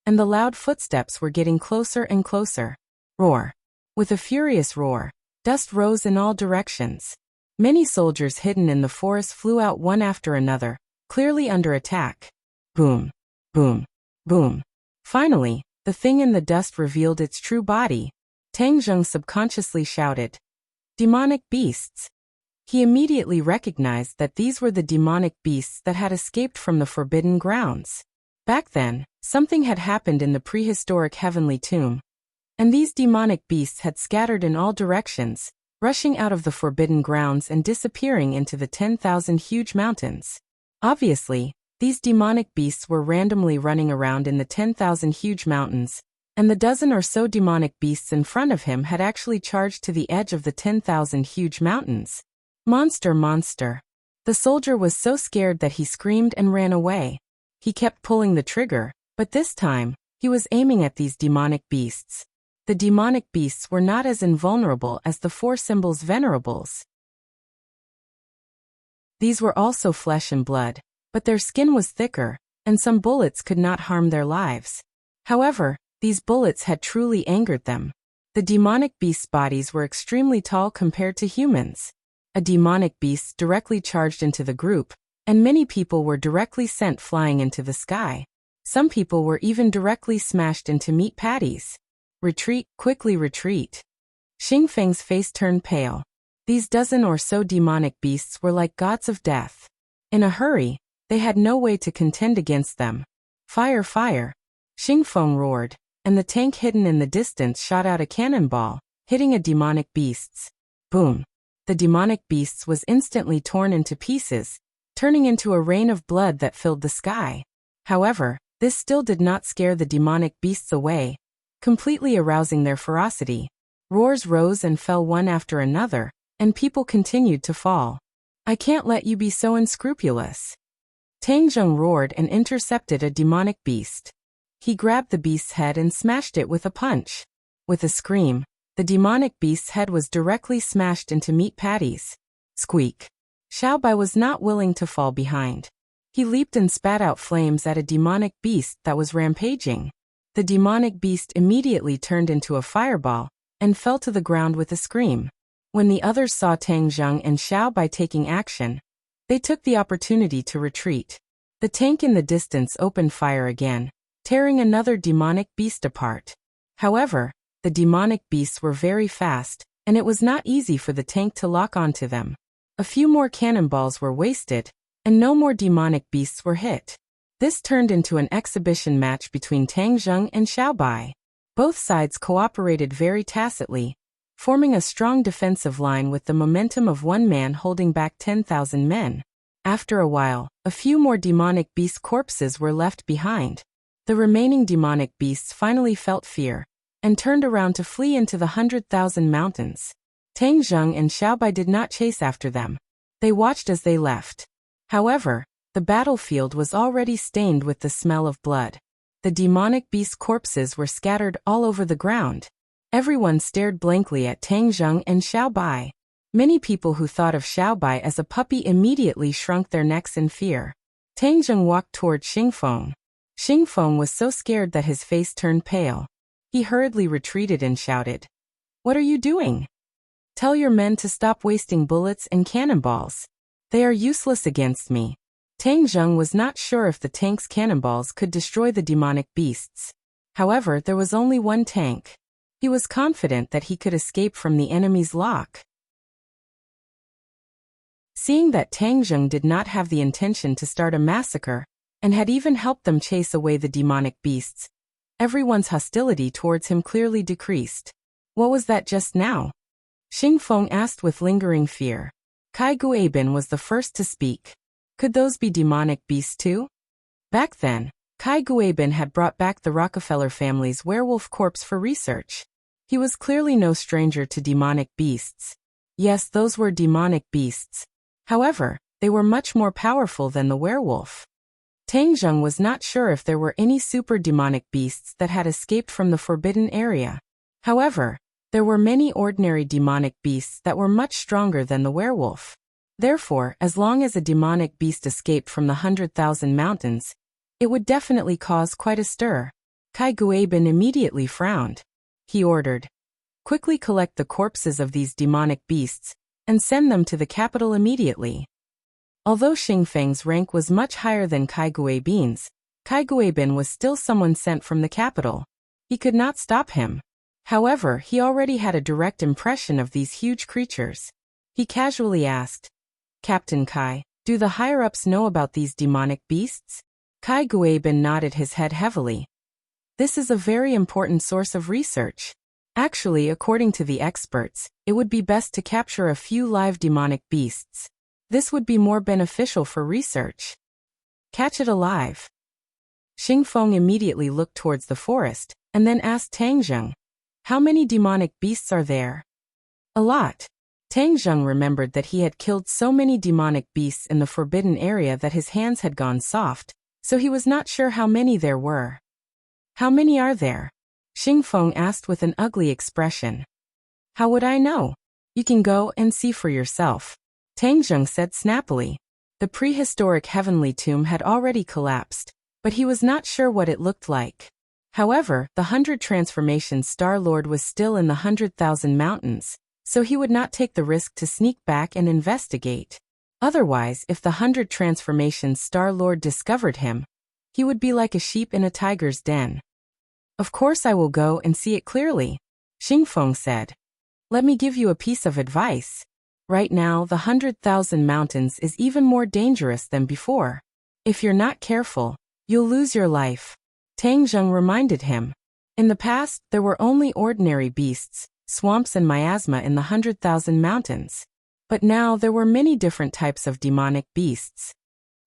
and the loud footsteps were getting closer and closer. Roar! With a furious roar, dust rose in all directions. Many soldiers hidden in the forest flew out one after another, clearly under attack. Boom! Boom! Boom! Finally, the thing in the dust revealed its true body. Tang Zheng subconsciously shouted, "Demonic beasts!" He immediately recognized that these were the demonic beasts that had escaped from the Forbidden Grounds. Back then, something had happened in the prehistoric heavenly tomb, and these demonic beasts had scattered in all directions, rushing out of the Forbidden Grounds and disappearing into the 10,000 huge mountains. Obviously, these demonic beasts were randomly running around in the 10,000 huge mountains, and the dozen or so demonic beasts in front of him had actually charged to the edge of the 10,000 huge mountains. Monster, monster! The soldier was so scared that he screamed and ran away. He kept pulling the trigger, but this time, he was aiming at these demonic beasts. The demonic beasts were not as invulnerable as the four symbols venerables. These were also flesh and blood, but their skin was thicker, and some bullets could not harm their lives. However, these bullets had truly angered them. The demonic beasts' bodies were extremely tall compared to humans. A demonic beast directly charged into the group, and many people were directly sent flying into the sky. Some people were even directly smashed into meat patties. Retreat, quickly retreat. Xing Feng's face turned pale. These dozen or so demonic beasts were like gods of death. In a hurry, they had no way to contend against them. Fire, fire! Xing Feng roared, and the tank hidden in the distance shot out a cannonball, hitting a demonic beasts. Boom! The demonic beasts was instantly torn into pieces, turning into a rain of blood that filled the sky. However, this still did not scare the demonic beasts away, completely arousing their ferocity. Roars rose and fell one after another, and people continued to fall. I can't let you be so unscrupulous. Tang Zheng roared and intercepted a demonic beast. He grabbed the beast's head and smashed it with a punch. With a scream, the demonic beast's head was directly smashed into meat patties. Squeak. Xiaobai was not willing to fall behind. He leaped and spat out flames at a demonic beast that was rampaging. The demonic beast immediately turned into a fireball and fell to the ground with a scream. When the others saw Tang Zheng and Xiaobai taking action, they took the opportunity to retreat. The tank in the distance opened fire again, tearing another demonic beast apart. However, the demonic beasts were very fast, and it was not easy for the tank to lock onto them. A few more cannonballs were wasted, and no more demonic beasts were hit. This turned into an exhibition match between Tang Zheng and Xiaobai. Both sides cooperated very tacitly, forming a strong defensive line with the momentum of one man holding back 10,000 men. After a while, a few more demonic beast corpses were left behind. The remaining demonic beasts finally felt fear and turned around to flee into the 100,000 mountains. Tang Zheng and Xiaobai did not chase after them. They watched as they left. However, the battlefield was already stained with the smell of blood. The demonic beast corpses were scattered all over the ground. Everyone stared blankly at Tang Zheng and Xiaobai. Many people who thought of Xiaobai as a puppy immediately shrunk their necks in fear. Tang Zheng walked toward Xingfeng. Xingfeng was so scared that his face turned pale. He hurriedly retreated and shouted, "What are you doing? Tell your men to stop wasting bullets and cannonballs. They are useless against me." Tang Zheng was not sure if the tank's cannonballs could destroy the demonic beasts. However, there was only one tank. He was confident that he could escape from the enemy's lock. Seeing that Tang Zheng did not have the intention to start a massacre, and had even helped them chase away the demonic beasts, everyone's hostility towards him clearly decreased. What was that just now? Xingfeng asked with lingering fear. Kai Guibin was the first to speak. Could those be demonic beasts too? Back then, Kai Guibin had brought back the Rockefeller family's werewolf corpse for research. He was clearly no stranger to demonic beasts. Yes, those were demonic beasts. However, they were much more powerful than the werewolf. Tang Zheng was not sure if there were any super demonic beasts that had escaped from the forbidden area. However, there were many ordinary demonic beasts that were much stronger than the werewolf. Therefore, as long as a demonic beast escaped from the 100,000 mountains, it would definitely cause quite a stir. Kai Guibin immediately frowned. He ordered, "Quickly collect the corpses of these demonic beasts and send them to the capital immediately." Although Xingfeng's rank was much higher than Kai Guibin's, Kai Guibin was still someone sent from the capital. He could not stop him. However, he already had a direct impression of these huge creatures. He casually asked, "Captain Kai, do the higher-ups know about these demonic beasts?" Kai Guibin nodded his head heavily. "This is a very important source of research. Actually, according to the experts, it would be best to capture a few live demonic beasts. This would be more beneficial for research. Catch it alive." Xingfeng immediately looked towards the forest, and then asked Tang Zheng, "How many demonic beasts are there?" "A lot." Tang Zheng remembered that he had killed so many demonic beasts in the forbidden area that his hands had gone soft, so he was not sure how many there were. "How many are there?" Xingfeng asked with an ugly expression. "How would I know? You can go and see for yourself," Tang Zheng said snappily. The prehistoric heavenly tomb had already collapsed, but he was not sure what it looked like. However, the 100 Transformation Star Lord was still in the 100,000 mountains, so he would not take the risk to sneak back and investigate. Otherwise, if the 100 Transformation Star Lord discovered him, he would be like a sheep in a tiger's den. "Of course I will go and see it clearly," Xingfeng said. "Let me give you a piece of advice. Right now, the 100,000 mountains is even more dangerous than before. If you're not careful, you'll lose your life." Tang Zheng reminded him. In the past, there were only ordinary beasts, swamps and miasma in the 100,000 mountains. But now there were many different types of demonic beasts.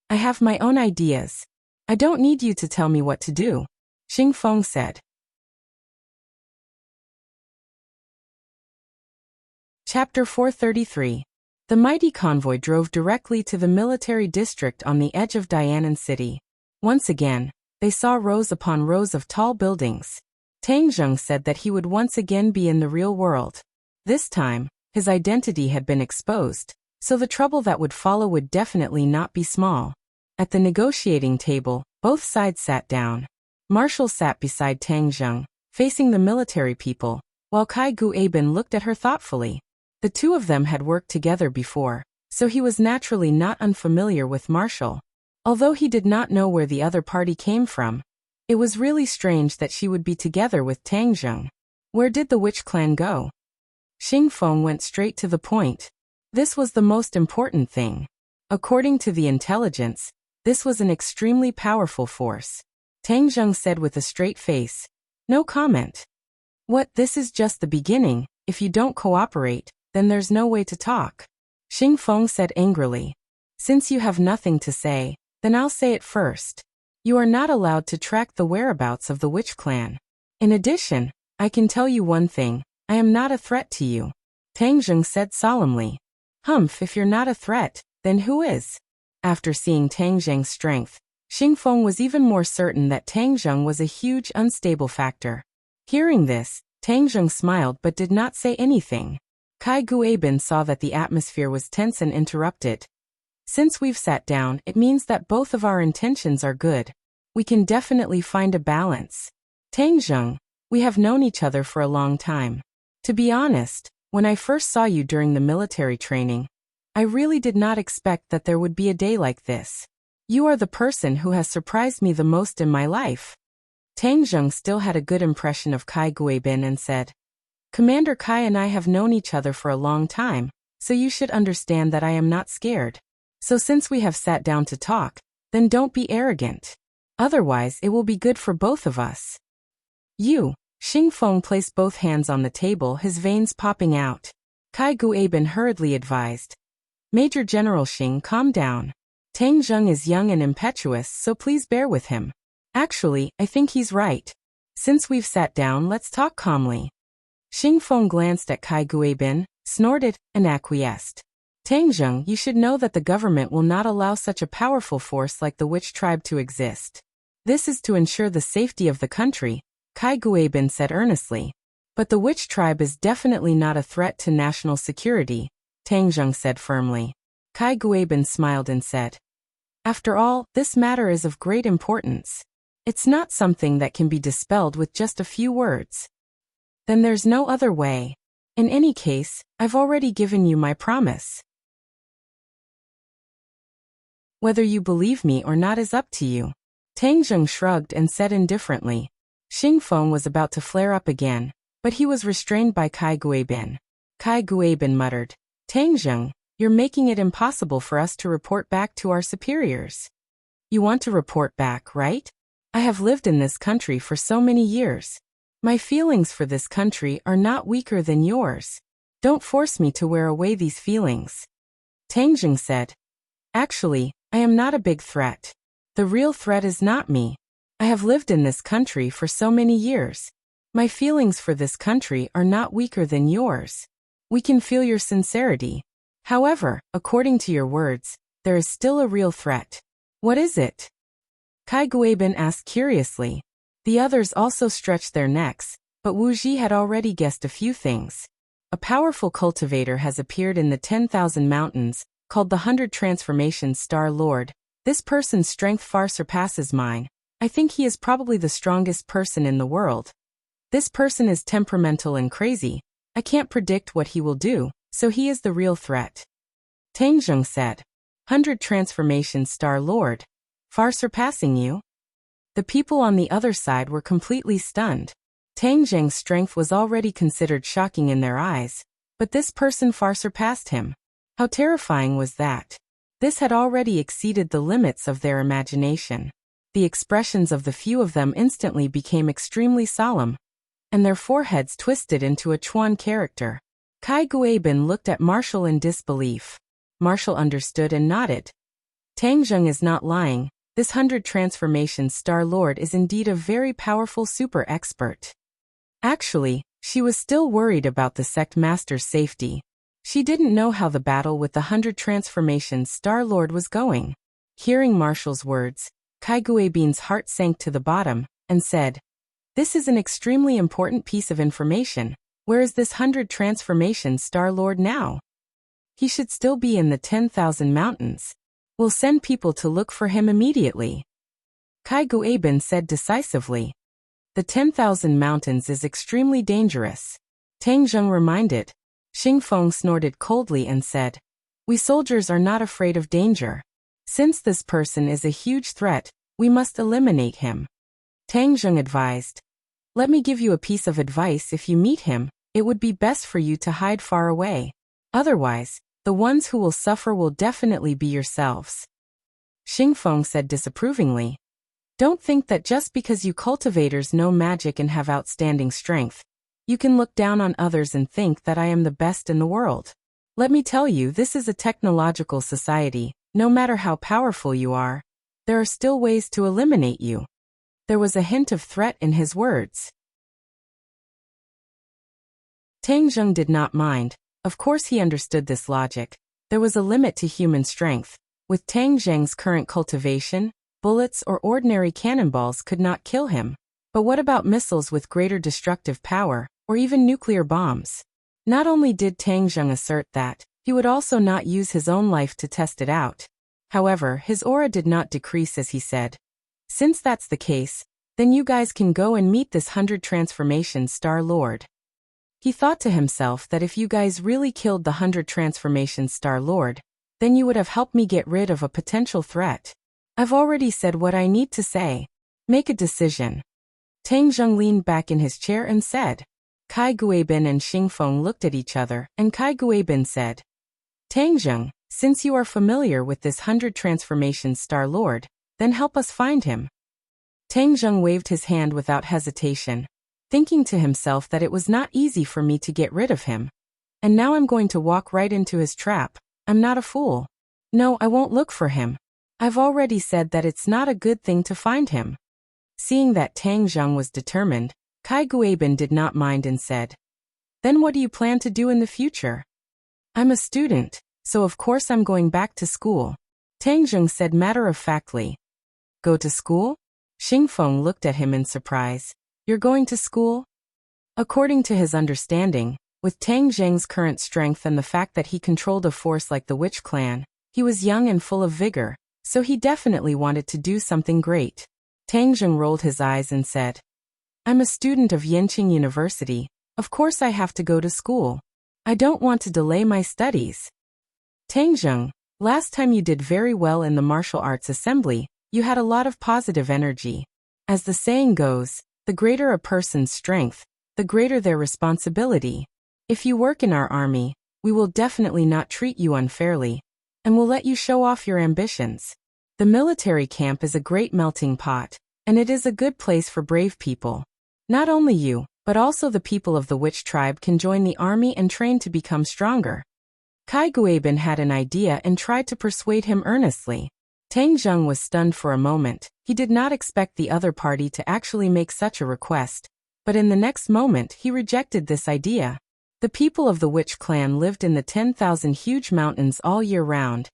"I have my own ideas. I don't need you to tell me what to do," Xingfeng said. Chapter 433. The mighty convoy drove directly to the military district on the edge of Dianan City. Once again, they saw rows upon rows of tall buildings. Tang Zheng said that he would once again be in the real world. This time, his identity had been exposed, so the trouble that would follow would definitely not be small. At the negotiating table, both sides sat down. Marshall sat beside Tang Zheng, facing the military people, while Kai Guabin looked at her thoughtfully. The two of them had worked together before, so he was naturally not unfamiliar with Marshall. Although he did not know where the other party came from, it was really strange that she would be together with Tang Zheng. Where did the witch clan go? Xing Feng went straight to the point. This was the most important thing. According to the intelligence, this was an extremely powerful force. Tang Zheng said with a straight face. No comment. What, this is just the beginning. If you don't cooperate, then there's no way to talk. Xing Feng said angrily. Since you have nothing to say, then I'll say it first. You are not allowed to track the whereabouts of the witch clan. In addition, I can tell you one thing, I am not a threat to you. Tang Zheng said solemnly. Humph, if you're not a threat, then who is? After seeing Tang Zheng's strength, Xing Feng was even more certain that Tang Zheng was a huge unstable factor. Hearing this, Tang Zheng smiled but did not say anything. Kai Guabin saw that the atmosphere was tense and interrupted. Since we've sat down, it means that both of our intentions are good. We can definitely find a balance. Tang Zheng, we have known each other for a long time. To be honest, when I first saw you during the military training, I really did not expect that there would be a day like this. You are the person who has surprised me the most in my life. Tang Zheng still had a good impression of Kai Guabin and said, Commander Kai and I have known each other for a long time, so you should understand that I am not scared. So since we have sat down to talk, then don't be arrogant. Otherwise it will be good for both of us. You, Xing Feng placed both hands on the table, his veins popping out. Kai Guabin hurriedly advised. Major General Xing, calm down. Tang Zheng is young and impetuous, so please bear with him. Actually, I think he's right. Since we've sat down, let's talk calmly. Xing Feng glanced at Kai Guabin, snorted, and acquiesced. Tang Zheng, you should know that the government will not allow such a powerful force like the witch tribe to exist. This is to ensure the safety of the country, Kai Guabin said earnestly. But the witch tribe is definitely not a threat to national security, Tang Zheng said firmly. Kai Guabin smiled and said, After all, this matter is of great importance. It's not something that can be dispelled with just a few words. Then there's no other way. In any case, I've already given you my promise. Whether you believe me or not is up to you. Tang Zheng shrugged and said indifferently. Xing Feng was about to flare up again, but he was restrained by Kai Guabin. Kai Guabin muttered, Tang Zheng, you're making it impossible for us to report back to our superiors. You want to report back, right? I have lived in this country for so many years. My feelings for this country are not weaker than yours. Don't force me to wear away these feelings. Tang Zheng said, Actually, I am not a big threat. The real threat is not me. I have lived in this country for so many years. My feelings for this country are not weaker than yours. We can feel your sincerity. However, according to your words, there is still a real threat. What is it? Kai Guabin asked curiously. The others also stretched their necks, but Wuxia had already guessed a few things. A powerful cultivator has appeared in the 10,000 mountains, called the 100 Transformation Star Lord. This person's strength far surpasses mine. I think he is probably the strongest person in the world. This person is temperamental and crazy. I can't predict what he will do, so he is the real threat. Tang Zheng said, 100 Transformation Star Lord. Far surpassing you? The people on the other side were completely stunned. Tang Zheng's strength was already considered shocking in their eyes, but this person far surpassed him. How terrifying was that? This had already exceeded the limits of their imagination. The expressions of the few of them instantly became extremely solemn, and their foreheads twisted into a Chuan character. Kai Guabin looked at Marshall in disbelief. Marshall understood and nodded. Tang Zheng is not lying. This 100 Transformation Star Lord is indeed a very powerful super expert. Actually, she was still worried about the sect master's safety. She didn't know how the battle with the 100 transformations Star-Lord was going. Hearing Marshall's words, Kai Guibin's heart sank to the bottom, and said, "This is an extremely important piece of information. Where is this 100 transformations Star-Lord now? He should still be in the 10,000 mountains. We'll send people to look for him immediately." Kai Guibin said decisively. "The 10,000 mountains is extremely dangerous," Tang Zheng reminded. Xing Feng snorted coldly and said, "We soldiers are not afraid of danger. Since this person is a huge threat, we must eliminate him." Tang Zheng advised, "Let me give you a piece of advice. If you meet him, it would be best for you to hide far away. Otherwise, the ones who will suffer will definitely be yourselves." Xing Feng said disapprovingly, "Don't think that just because you cultivators know magic and have outstanding strength, you can look down on others and think that I am the best in the world. Let me tell you, this is a technological society. No matter how powerful you are, there are still ways to eliminate you." There was a hint of threat in his words. Tang Zheng did not mind. Of course he understood this logic. There was a limit to human strength. With Tang Zheng's current cultivation, bullets or ordinary cannonballs could not kill him. But what about missiles with greater destructive power, or even nuclear bombs? Not only did Tang Zheng assert that, he would also not use his own life to test it out. However, his aura did not decrease as he said, "Since that's the case, then you guys can go and meet this 100 transformation Star-Lord." He thought to himself that if you guys really killed the 100 transformation Star-Lord, then you would have helped me get rid of a potential threat. I've already said what I need to say. Make a decision. Tang Zheng leaned back in his chair and said. Kai Guibin and Xing Feng looked at each other, and Kai Guibin said, "Tang Zheng, since you are familiar with this 100 transformation Star-Lord, then help us find him." Tang Zheng waved his hand without hesitation, thinking to himself that it was not easy for me to get rid of him. And now I'm going to walk right into his trap. I'm not a fool. No, I won't look for him. I've already said that it's not a good thing to find him. Seeing that Tang Zheng was determined, Kai Guibin did not mind and said, "Then what do you plan to do in the future?" "I'm a student, so of course I'm going back to school," Tang Zheng said matter-of-factly. "Go to school?" Xing Feng looked at him in surprise. "You're going to school?" According to his understanding, with Tang Zheng's current strength and the fact that he controlled a force like the Witch Clan, he was young and full of vigor, so he definitely wanted to do something great. Tang Zheng rolled his eyes and said, "I'm a student of Yanqing University. Of course I have to go to school. I don't want to delay my studies." "Tang Zheng, last time you did very well in the martial arts assembly. You had a lot of positive energy. As the saying goes, the greater a person's strength, the greater their responsibility. If you work in our army, we will definitely not treat you unfairly, and will let you show off your ambitions. The military camp is a great melting pot, and it is a good place for brave people. Not only you, but also the people of the Witch tribe can join the army and train to become stronger." Kai Guibin had an idea and tried to persuade him earnestly. Tang Zheng was stunned for a moment. He did not expect the other party to actually make such a request, but in the next moment he rejected this idea. The people of the Witch clan lived in the 10,000 huge mountains all year round,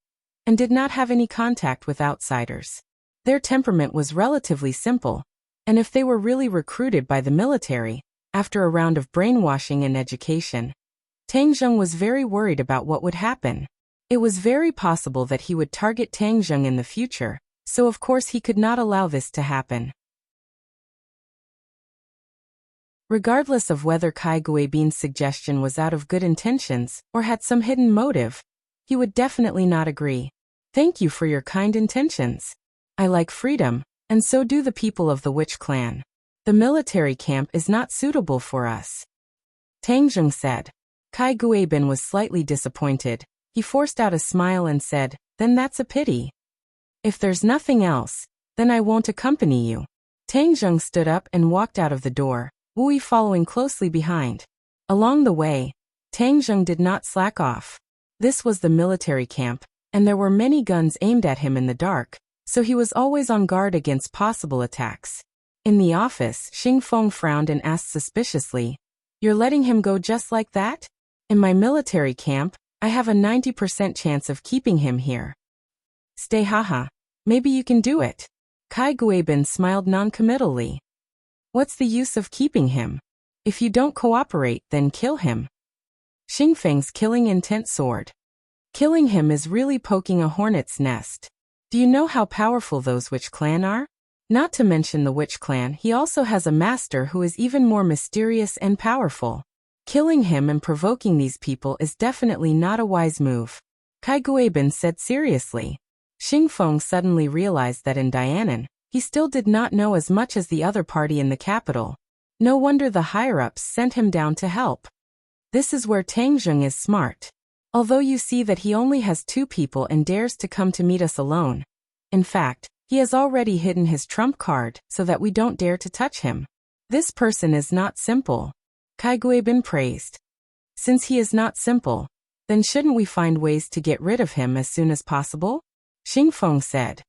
and did not have any contact with outsiders. Their temperament was relatively simple, and if they were really recruited by the military, after a round of brainwashing and education, Tang Zheng was very worried about what would happen. It was very possible that he would target Tang Zheng in the future, so of course he could not allow this to happen. Regardless of whether Kai Guibin's suggestion was out of good intentions or had some hidden motive, he would definitely not agree. "Thank you for your kind intentions. I like freedom, and so do the people of the Witch clan. The military camp is not suitable for us," Tang Zheng said. Kai Guibin was slightly disappointed. He forced out a smile and said, "Then that's a pity. If there's nothing else, then I won't accompany you." Tang Zheng stood up and walked out of the door, Wu following closely behind. Along the way, Tang Zheng did not slack off. This was the military camp, and there were many guns aimed at him in the dark, so he was always on guard against possible attacks. In the office, Xing Feng frowned and asked suspiciously, "You're letting him go just like that? In my military camp, I have a 90% chance of keeping him here. Stay haha. Maybe you can do it. Kai Guibin smiled noncommittally. What's the use of keeping him? If you don't cooperate, then kill him. Xingfeng's killing intent soared. Killing him is really poking a hornet's nest. Do you know how powerful those witch clan are? Not to mention the witch clan, he also has a master who is even more mysterious and powerful. Killing him and provoking these people is definitely not a wise move. Kai Guibin said seriously. Xingfeng suddenly realized that in Dianan, he still did not know as much as the other party in the capital. No wonder the higher-ups sent him down to help. This is where Tang Zheng is smart. Although you see that he only has 2 people and dares to come to meet us alone. In fact, he has already hidden his trump card so that we don't dare to touch him. This person is not simple. Kai Guibin praised. Since he is not simple, then shouldn't we find ways to get rid of him as soon as possible? Xingfeng said.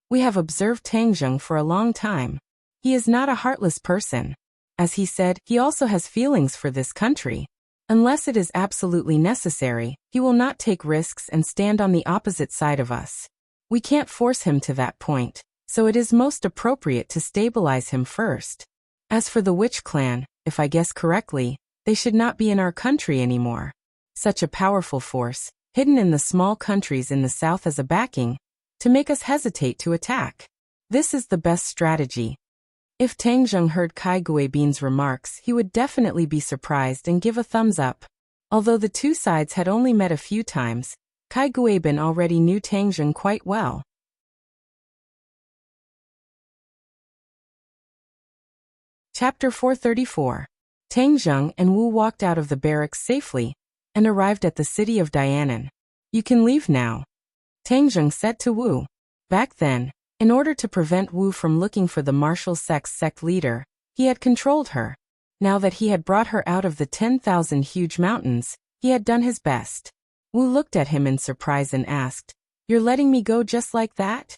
We have observed Tang Zheng for a long time. He is not a heartless person. As he said, he also has feelings for this country. Unless it is absolutely necessary, he will not take risks and stand on the opposite side of us. We can't force him to that point, so it is most appropriate to stabilize him first. As for the witch clan, if I guess correctly, they should not be in our country anymore. Such a powerful force, hidden in the small countries in the south as a backing, to make us hesitate to attack. This is the best strategy. If Tang Zheng heard Kai Guibin's remarks, he would definitely be surprised and give a thumbs up. Although the 2 sides had only met a few times, Kai Guibin already knew Tang Zheng quite well. Chapter 434. Tang Zheng and Wu walked out of the barracks safely and arrived at the city of Dianan. You can leave now, Tang Zheng said to Wu. Back then, in order to prevent Wu from looking for the martial sect leader, he had controlled her. Now that he had brought her out of the 10,000 huge mountains, he had done his best. Wu looked at him in surprise and asked, "You're letting me go just like that?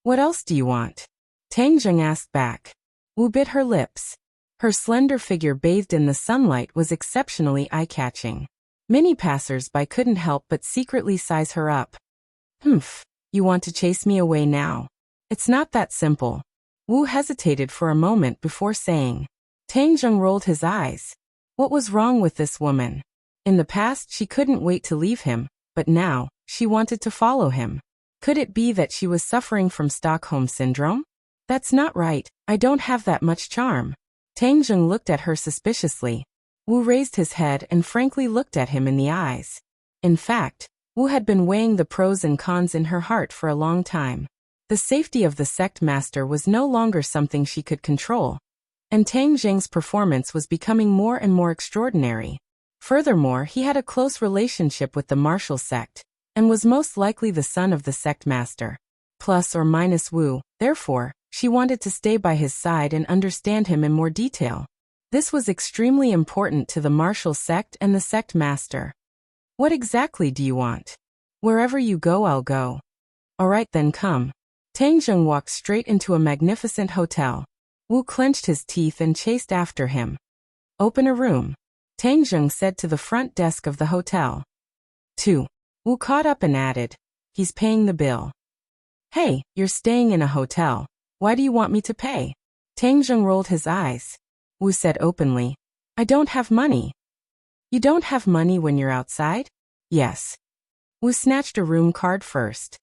What else do you want?" Tang Zheng asked back. Wu bit her lips. Her slender figure bathed in the sunlight was exceptionally eye-catching. Many passers-by couldn't help but secretly size her up. "Humph, you want to chase me away now? It's not that simple." Wu hesitated for a moment before saying. Tang Zheng rolled his eyes. What was wrong with this woman? In the past she couldn't wait to leave him, but now, she wanted to follow him. Could it be that she was suffering from Stockholm Syndrome? That's not right, I don't have that much charm. Tang Zheng looked at her suspiciously. Wu raised his head and frankly looked at him in the eyes. In fact, Wu had been weighing the pros and cons in her heart for a long time. The safety of the sect master was no longer something she could control, and Tang Zheng's performance was becoming more and more extraordinary. Furthermore, he had a close relationship with the martial sect, and was most likely the son of the sect master. Plus or minus Wu, therefore, she wanted to stay by his side and understand him in more detail. This was extremely important to the martial sect and the sect master. What exactly do you want? Wherever you go, I'll go. Alright then, come. Tang Zheng walked straight into a magnificent hotel. Wu clenched his teeth and chased after him. Open a room, Tang Zheng said to the front desk of the hotel. 2. Wu caught up and added, "He's paying the bill." "Hey, you're staying in a hotel. Why do you want me to pay?" Tang Zheng rolled his eyes. Wu said openly, "I don't have money." "You don't have money when you're outside?" "Yes." Wu snatched a room card first.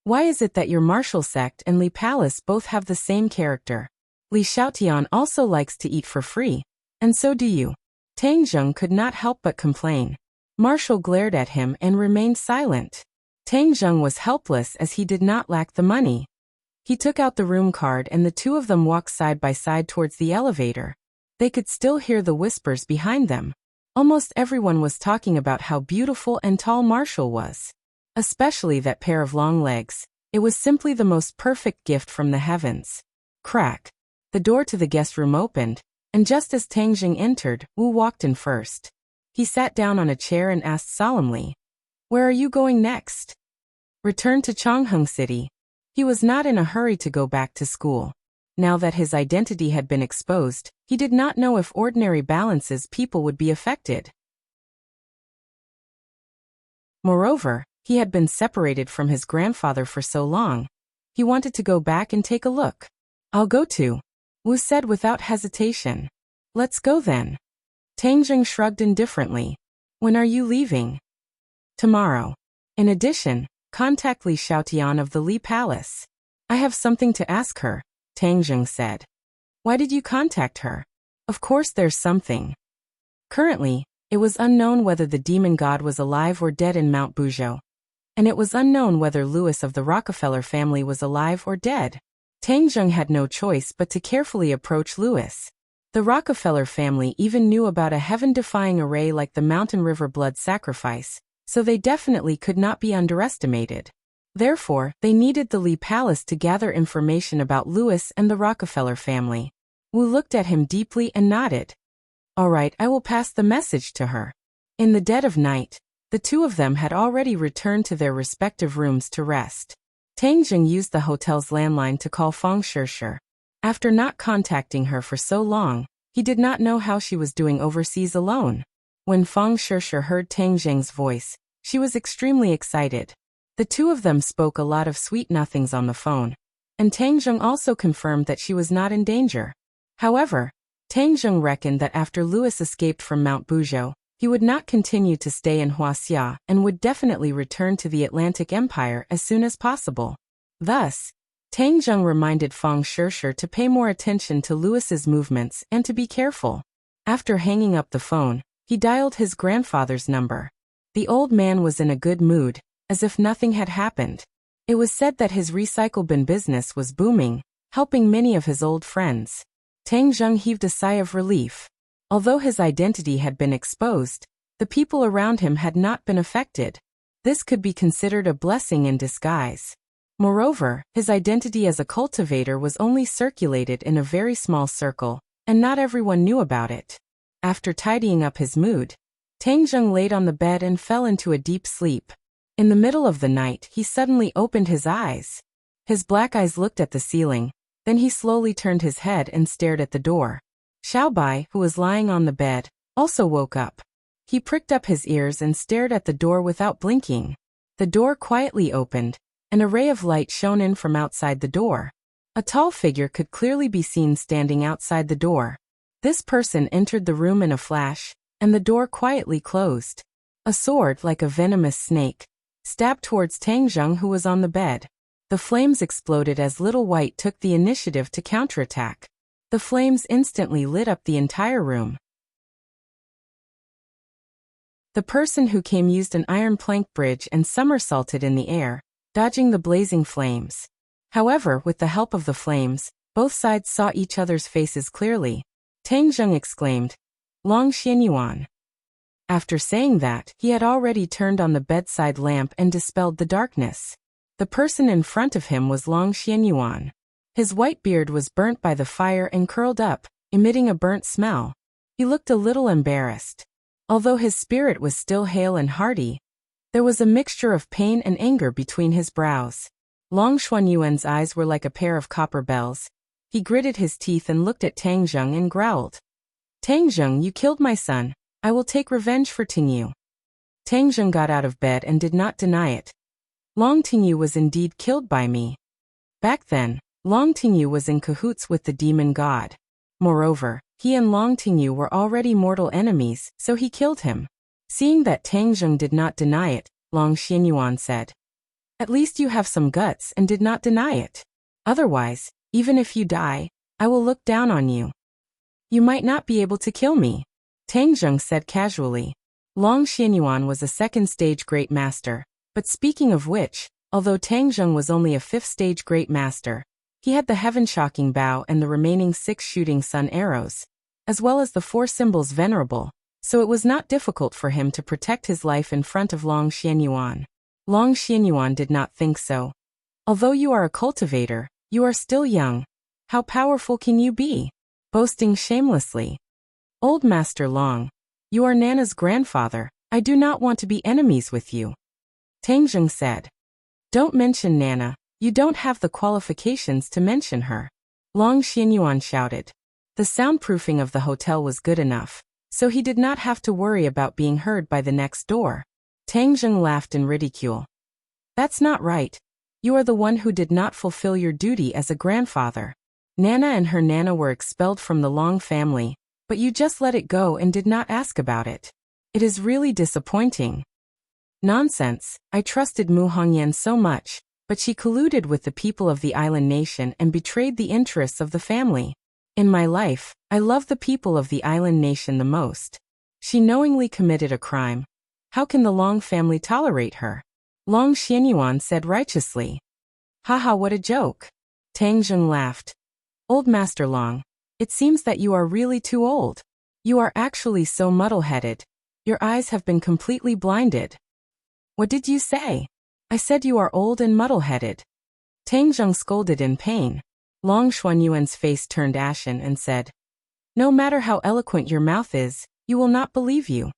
"Why is it that your martial sect and Li Palace both have the same character? Li Xiaotian also likes to eat for free, and so do you." Tang Zheng could not help but complain. Marshall glared at him and remained silent. Tang Zheng was helpless as he did not lack the money. He took out the room card and the 2 of them walked side by side towards the elevator. They could still hear the whispers behind them. Almost everyone was talking about how beautiful and tall Marshall was. Especially that pair of long legs. It was simply the most perfect gift from the heavens. Crack. The door to the guest room opened, and just as Tang Zheng entered, Wu walked in first. He sat down on a chair and asked solemnly, "Where are you going next?" "Return to Chongheng City." He was not in a hurry to go back to school. Now that his identity had been exposed, he did not know if ordinary balances people would be affected. Moreover, he had been separated from his grandfather for so long. He wanted to go back and take a look. I'll go too, Wu said without hesitation. Let's go then. Tang Jing shrugged indifferently. When are you leaving? Tomorrow. In addition, contact Li Xiaotian of the Li Palace. I have something to ask her, Tang Jing said. Why did you contact her? Of course there's something. Currently, it was unknown whether the demon god was alive or dead in Mount Buzhou. And it was unknown whether Louis of the Rockefeller family was alive or dead. Tang Jing had no choice but to carefully approach Louis. The Rockefeller family even knew about a heaven-defying array like the Mountain River blood sacrifice, so they definitely could not be underestimated. Therefore, they needed the Li Palace to gather information about Louis and the Rockefeller family. Wu looked at him deeply and nodded. All right, I will pass the message to her. In the dead of night, the two of them had already returned to their respective rooms to rest. Tang Jing used the hotel's landline to call Fang Shishir. After not contacting her for so long, he did not know how she was doing overseas alone. When Fang Shishir heard Tang Jing's voice, she was extremely excited. The two of them spoke a lot of sweet nothings on the phone, and Tang Jing also confirmed that she was not in danger. However, Tang Jing reckoned that after Louis escaped from Mount Buzhou, he would not continue to stay in Wuxia and would definitely return to the Atlantic Empire as soon as possible. Thus, Tang Jing reminded Fang Shishir to pay more attention to Louis's movements and to be careful. After hanging up the phone, he dialed his grandfather's number. The old man was in a good mood, as if nothing had happened. It was said that his recycle bin business was booming, helping many of his old friends. Tang Jing heaved a sigh of relief. Although his identity had been exposed, the people around him had not been affected. This could be considered a blessing in disguise. Moreover, his identity as a cultivator was only circulated in a very small circle, and not everyone knew about it. After tidying up his mood, Tang Jing laid on the bed and fell into a deep sleep. In the middle of the night, he suddenly opened his eyes. His black eyes looked at the ceiling, then he slowly turned his head and stared at the door. Xiaobai, who was lying on the bed, also woke up. He pricked up his ears and stared at the door without blinking. The door quietly opened. An array of light shone in from outside the door. A tall figure could clearly be seen standing outside the door. This person entered the room in a flash, and the door quietly closed. A sword, like a venomous snake, stabbed towards Tang Jing, who was on the bed. The flames exploded as Little White took the initiative to counterattack. The flames instantly lit up the entire room. The person who came used an iron plank bridge and somersaulted in the air, dodging the blazing flames. However, with the help of the flames, both sides saw each other's faces clearly. Tang Jing exclaimed, "Long Xianyuan." After saying that, he had already turned on the bedside lamp and dispelled the darkness. The person in front of him was Long Xianyuan. His white beard was burnt by the fire and curled up, emitting a burnt smell. He looked a little embarrassed. Although his spirit was still hale and hearty, there was a mixture of pain and anger between his brows. Long Xuanyuan's eyes were like a pair of copper bells. He gritted his teeth and looked at Tang Jing and growled. "Tang Jing, you killed my son. I will take revenge for Tingyu." Tang Jing got out of bed and did not deny it. "Long Tingyu was indeed killed by me." Back then, Long Tingyu was in cahoots with the demon god. Moreover, he and Long Tingyu were already mortal enemies, so he killed him. Seeing that Tang Jing did not deny it, Long Xianyuan said, "At least you have some guts and did not deny it. Otherwise, even if you die, I will look down on you. You might not be able to kill me," Tang Jing said casually. Long Xianyuan was a second-stage Great Master, but speaking of which, although Tang Jing was only a fifth-stage Great Master, he had the heaven-shocking bow and the remaining 6 shooting sun arrows, as well as the 4 symbols venerable, so it was not difficult for him to protect his life in front of Long Xianyuan. Long Xianyuan did not think so. "Although you are a cultivator, you are still young. How powerful can you be?" Boasting shamelessly. "Old Master Long, you are Nana's grandfather. I do not want to be enemies with you," Tang Jing said. "Don't mention Nana. You don't have the qualifications to mention her," Long Xianyuan shouted. The soundproofing of the hotel was good enough, so he did not have to worry about being heard by the next door. Tang Zheng laughed in ridicule. That's not right. You are the one who did not fulfill your duty as a grandfather. Nana and her Nana were expelled from the Long family, but you just let it go and did not ask about it. It is really disappointing. Nonsense, I trusted Mu Hongyan so much, but she colluded with the people of the island nation and betrayed the interests of the family. In my life, I love the people of the island nation the most. She knowingly committed a crime. How can the Long family tolerate her? Long Xianyuan said righteously. Haha, what a joke. Tang Zheng laughed. Old Master Long, it seems that you are really too old. You are actually so muddle-headed. Your eyes have been completely blinded. What did you say? I said you are old and muddle-headed. Tang Zheng scolded in pain. Long Xuanyuan's face turned ashen and said, no matter how eloquent your mouth is, you will not believe you.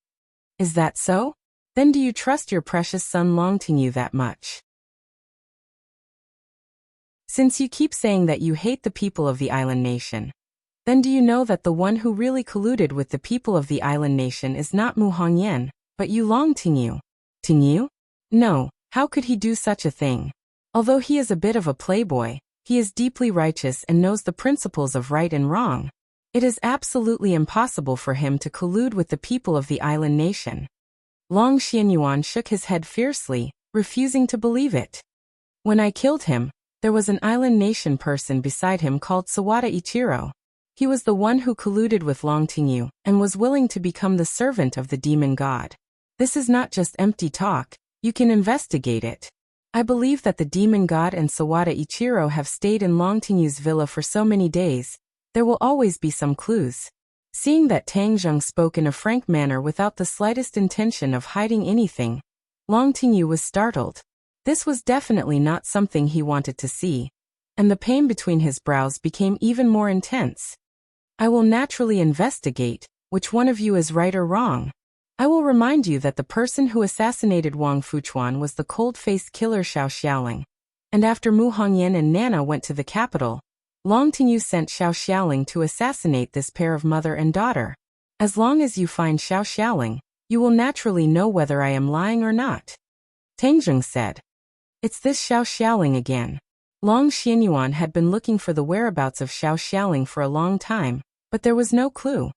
Is that so? Then do you trust your precious son Long Tingyu that much? Since you keep saying that you hate the people of the island nation, then do you know that the one who really colluded with the people of the island nation is not Mu Hongyan, but you Long Tingyu? Tingyu? No, how could he do such a thing? Although he is a bit of a playboy, he is deeply righteous and knows the principles of right and wrong. It is absolutely impossible for him to collude with the people of the island nation. Long Xianyuan shook his head fiercely, refusing to believe it. When I killed him, there was an island nation person beside him called Sawada Ichiro. He was the one who colluded with Long Tingyu and was willing to become the servant of the demon god. This is not just empty talk, you can investigate it. I believe that the demon god and Sawada Ichiro have stayed in Long Tingyu's villa for so many days, there will always be some clues. Seeing that Tang Zheng spoke in a frank manner without the slightest intention of hiding anything, Long Tingyu was startled. This was definitely not something he wanted to see, and the pain between his brows became even more intense. I will naturally investigate which one of you is right or wrong. I will remind you that the person who assassinated Wang Fuchuan was the cold-faced killer Xiao Xiaoling, and after Mu Hongyan and Nana went to the capital, Long Tingyu sent Xiao Xiaoling to assassinate this pair of mother and daughter. As long as you find Xiao Xiaoling, you will naturally know whether I am lying or not. Tang Zheng said. It's this Xiao Xiaoling again. Long Xianyuan had been looking for the whereabouts of Xiao Xiaoling for a long time, but there was no clue.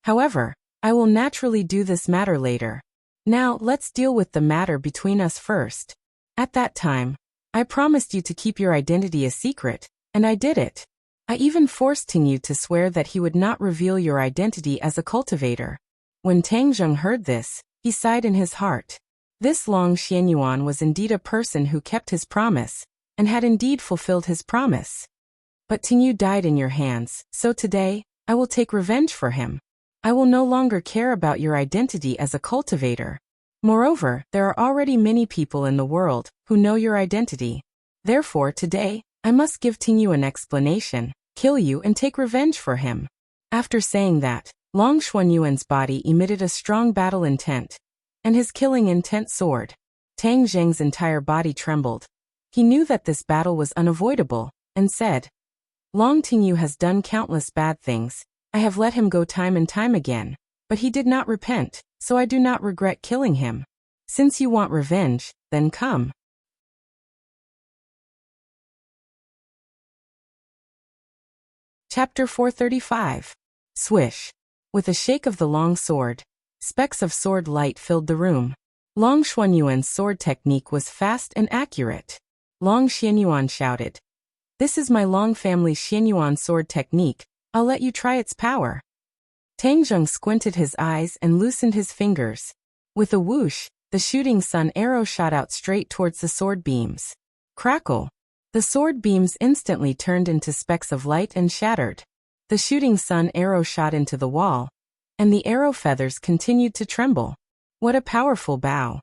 However, I will naturally do this matter later. Now, let's deal with the matter between us first. At that time, I promised you to keep your identity a secret, and I did it. I even forced Tingyu to swear that he would not reveal your identity as a cultivator. When Tang Zheng heard this, he sighed in his heart. This Long Xianyuan was indeed a person who kept his promise, and had indeed fulfilled his promise. But Tingyu died in your hands, so today, I will take revenge for him. I will no longer care about your identity as a cultivator. Moreover, there are already many people in the world who know your identity. Therefore, today, I must give Tingyu an explanation, kill you and take revenge for him. After saying that, Long Xuanyuan's body emitted a strong battle intent, and his killing intent soared. Tang Zheng's entire body trembled. He knew that this battle was unavoidable, and said, Long Tingyu has done countless bad things. I have let him go time and time again, but he did not repent, so I do not regret killing him. Since you want revenge, then come. Chapter 435. Swish. With a shake of the long sword, specks of sword light filled the room. Long Xuanyuan's sword technique was fast and accurate. Long Xianyuan shouted, This is my Long family's Xianyuan sword technique. I'll let you try its power. Tang Zheng squinted his eyes and loosened his fingers. With a whoosh, the shooting sun arrow shot out straight towards the sword beams. Crackle! The sword beams instantly turned into specks of light and shattered. The shooting sun arrow shot into the wall, and the arrow feathers continued to tremble. What a powerful bow!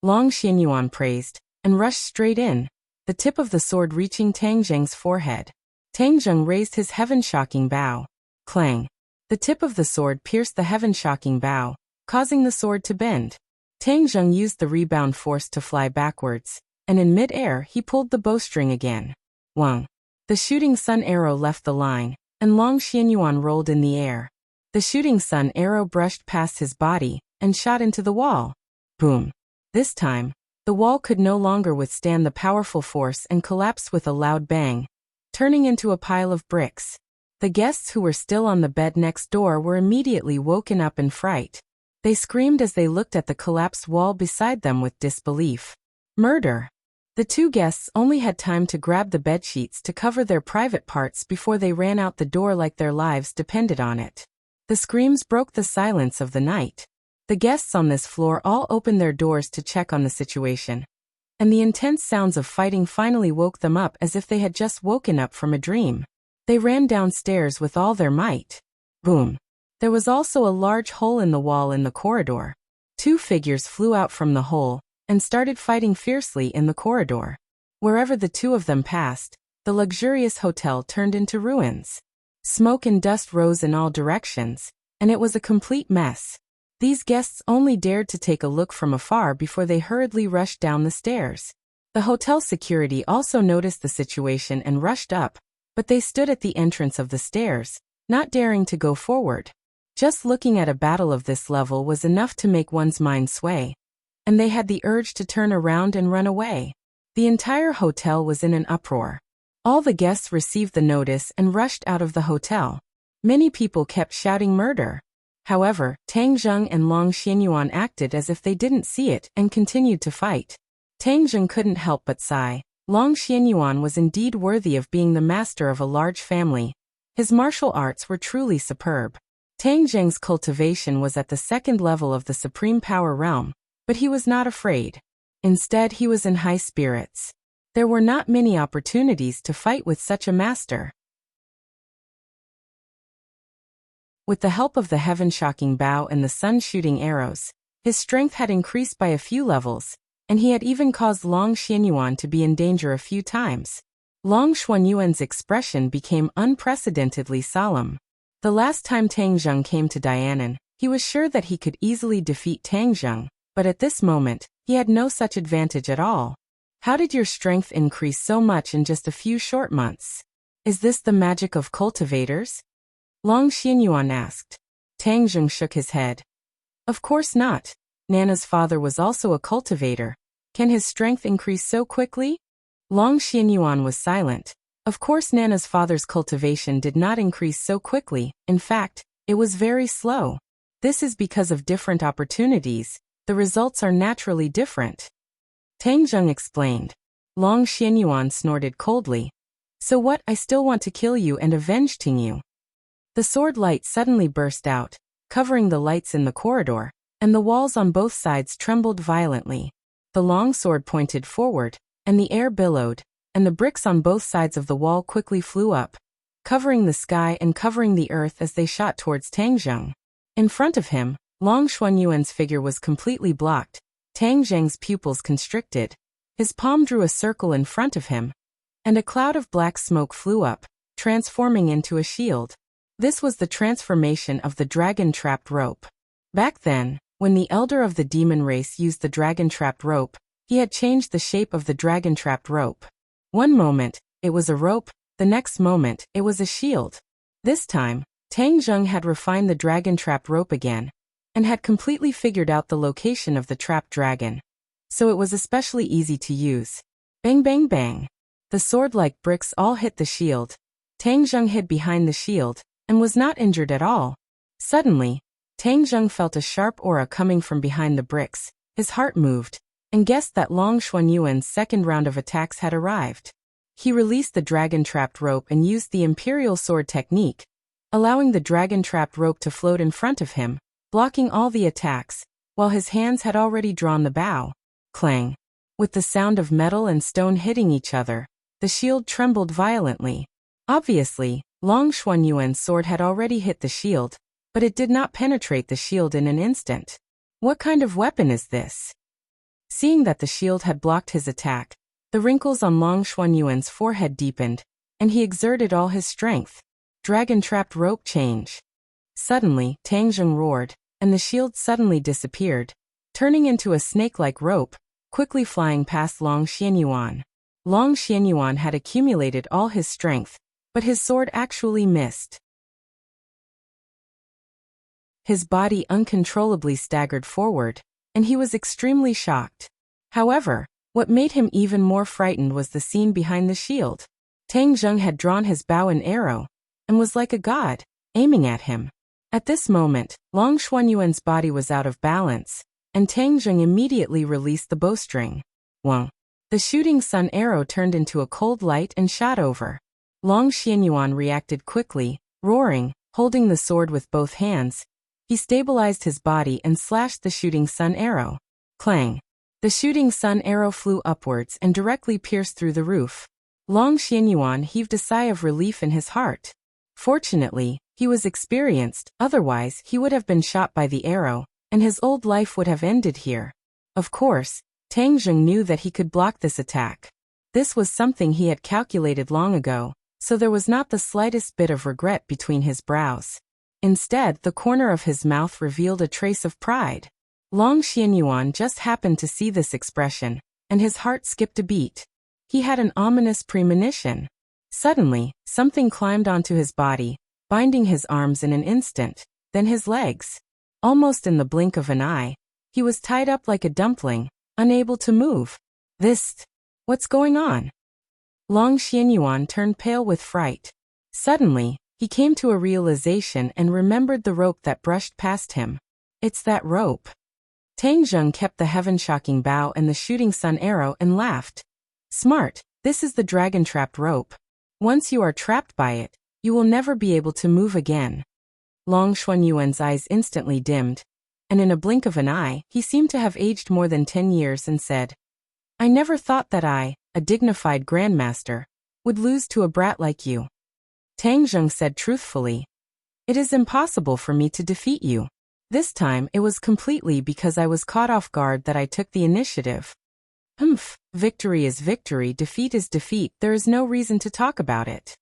Long Xianyuan praised, and rushed straight in, the tip of the sword reaching Tang Zheng's forehead. Tang Zheng raised his heaven-shocking bow. Clang! The tip of the sword pierced the heaven-shocking bow, causing the sword to bend. Tang Zheng used the rebound force to fly backwards, and in mid-air he pulled the bowstring again. Wang! The shooting sun arrow left the line, and Long Xianyuan rolled in the air. The shooting sun arrow brushed past his body, and shot into the wall. Boom! This time, the wall could no longer withstand the powerful force and collapsed with a loud bang, turning into a pile of bricks. The guests who were still on the bed next door were immediately woken up in fright. They screamed as they looked at the collapsed wall beside them with disbelief. Murder! The two guests only had time to grab the bedsheets to cover their private parts before they ran out the door like their lives depended on it. The screams broke the silence of the night. The guests on this floor all opened their doors to check on the situation. And the intense sounds of fighting finally woke them up as if they had just woken up from a dream. They ran downstairs with all their might. Boom! There was also a large hole in the wall in the corridor. Two figures flew out from the hole and started fighting fiercely in the corridor. Wherever the two of them passed, the luxurious hotel turned into ruins. Smoke and dust rose in all directions, and it was a complete mess. These guests only dared to take a look from afar before they hurriedly rushed down the stairs. The hotel security also noticed the situation and rushed up, but they stood at the entrance of the stairs, not daring to go forward. Just looking at a battle of this level was enough to make one's mind sway, and they had the urge to turn around and run away. The entire hotel was in an uproar. All the guests received the notice and rushed out of the hotel. Many people kept shouting murder. However, Tang Zheng and Long Xianyuan acted as if they didn't see it and continued to fight. Tang Zheng couldn't help but sigh. Long Xianyuan was indeed worthy of being the master of a large family. His martial arts were truly superb. Tang Zheng's cultivation was at the second level of the supreme power realm, but he was not afraid. Instead, he was in high spirits. There were not many opportunities to fight with such a master. With the help of the heaven-shocking bow and the sun-shooting arrows, his strength had increased by a few levels, and he had even caused Long Xianyuan to be in danger a few times. Long Xuanyuan's expression became unprecedentedly solemn. The last time Tang Zheng came to Dianan, he was sure that he could easily defeat Tang Zheng, but at this moment, he had no such advantage at all. How did your strength increase so much in just a few short months? Is this the magic of cultivators? Long Xianyuan asked. Tang Zheng shook his head. Of course not. Nana's father was also a cultivator. Can his strength increase so quickly? Long Xianyuan was silent. Of course Nana's father's cultivation did not increase so quickly. In fact, it was very slow. This is because of different opportunities. The results are naturally different. Tang Zheng explained. Long Xianyuan snorted coldly. So what? I still want to kill you and avenge Tingyu. The sword light suddenly burst out, covering the lights in the corridor, and the walls on both sides trembled violently. The long sword pointed forward, and the air billowed, and the bricks on both sides of the wall quickly flew up, covering the sky and covering the earth as they shot towards Tang Zheng. In front of him, Long Xuanyuan's figure was completely blocked. Tang Zheng's pupils constricted. His palm drew a circle in front of him, and a cloud of black smoke flew up, transforming into a shield. This was the transformation of the dragon-trapped rope. Back then, when the elder of the demon race used the dragon-trapped rope, he had changed the shape of the dragon-trapped rope. One moment, it was a rope, the next moment, it was a shield. This time, Tang Zheng had refined the dragon-trapped rope again, and had completely figured out the location of the trapped dragon. So it was especially easy to use. Bang bang bang. The sword-like bricks all hit the shield. Tang Zheng hid behind the shield, and was not injured at all. Suddenly, Tang Zheng felt a sharp aura coming from behind the bricks. His heart moved, and guessed that Long Xuanyuan's second round of attacks had arrived. He released the dragon-trapped rope and used the Imperial Sword technique, allowing the dragon-trapped rope to float in front of him, blocking all the attacks, while his hands had already drawn the bow. Clang! With the sound of metal and stone hitting each other, the shield trembled violently. Obviously, Long Xuanyuan's sword had already hit the shield, but it did not penetrate the shield in an instant. What kind of weapon is this? Seeing that the shield had blocked his attack, the wrinkles on Long Xuanyuan's forehead deepened, and he exerted all his strength. Dragon-trapped rope change. Suddenly, Tang Zheng roared, and the shield suddenly disappeared, turning into a snake-like rope, quickly flying past Long Xianyuan. Long Xianyuan had accumulated all his strength, but his sword actually missed. His body uncontrollably staggered forward, and he was extremely shocked. However, what made him even more frightened was the scene behind the shield. Tang Zheng had drawn his bow and arrow, and was like a god, aiming at him. At this moment, Long Xuanyuan's body was out of balance, and Tang Zheng immediately released the bowstring. Wang. The shooting sun arrow turned into a cold light and shot over. Long Xianyuan reacted quickly, roaring, holding the sword with both hands. He stabilized his body and slashed the shooting sun arrow. Clang! The shooting sun arrow flew upwards and directly pierced through the roof. Long Xianyuan heaved a sigh of relief in his heart. Fortunately, he was experienced, otherwise he would have been shot by the arrow, and his old life would have ended here. Of course, Tang Zheng knew that he could block this attack. This was something he had calculated long ago, so there was not the slightest bit of regret between his brows. Instead, the corner of his mouth revealed a trace of pride. Long Xianyuan just happened to see this expression, and his heart skipped a beat. He had an ominous premonition. Suddenly, something climbed onto his body, binding his arms in an instant, then his legs. Almost in the blink of an eye, he was tied up like a dumpling, unable to move. What's going on? Long Xianyuan turned pale with fright. Suddenly, he came to a realization and remembered the rope that brushed past him. It's that rope. Tang Zheng kept the heaven-shocking bow and the shooting sun arrow and laughed. Smart, this is the dragon-trapped rope. Once you are trapped by it, you will never be able to move again. Long Xuanyuan's eyes instantly dimmed, and in a blink of an eye, he seemed to have aged more than 10 years and said, I never thought that I, a dignified grandmaster, would lose to a brat like you. Tang Zheng said truthfully, It is impossible for me to defeat you. This time it was completely because I was caught off guard that I took the initiative. Victory is victory, defeat is defeat, there is no reason to talk about it.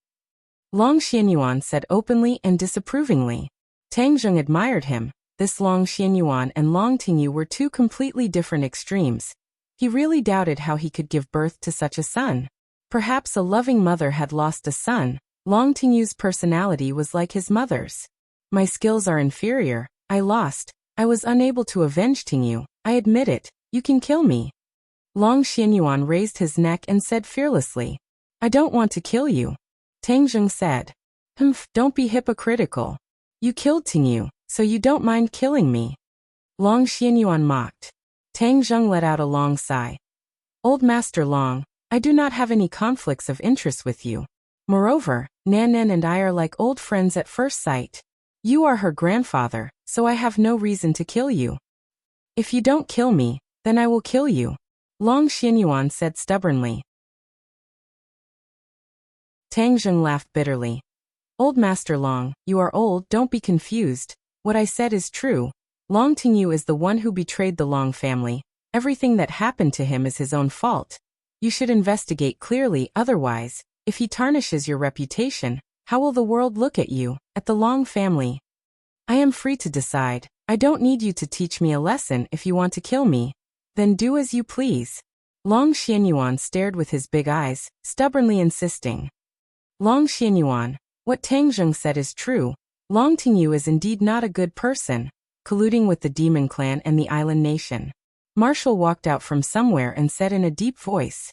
Long Xianyuan said openly and disapprovingly. Tang Zheng admired him. This Long Xianyuan and Long Tingyu were two completely different extremes. He really doubted how he could give birth to such a son. Perhaps a loving mother had lost a son. Long Tingyu's personality was like his mother's. My skills are inferior. I lost. I was unable to avenge Tingyu. I admit it. You can kill me. Long Xianyuan raised his neck and said fearlessly, I don't want to kill you. Tang Zheng said, Don't be hypocritical. You killed Tingyu, so you don't mind killing me. Long Xianyuan mocked. Tang Zheng let out a long sigh. Old Master Long, I do not have any conflicts of interest with you. Moreover, Nanan and I are like old friends at first sight. You are her grandfather, so I have no reason to kill you. If you don't kill me, then I will kill you. Long Xianyuan said stubbornly. Tang Zheng laughed bitterly. Old Master Long, you are old, don't be confused. What I said is true. Long Tingyu is the one who betrayed the Long family. Everything that happened to him is his own fault. You should investigate clearly, otherwise, if he tarnishes your reputation, how will the world look at you, at the Long family? I am free to decide. I don't need you to teach me a lesson. If you want to kill me, then do as you please. Long Xianyuan stared with his big eyes, stubbornly insisting. Long Xianyuan, what Tang Zheng said is true. Long Tingyu is indeed not a good person, colluding with the demon clan and the island nation. Marshall walked out from somewhere and said in a deep voice,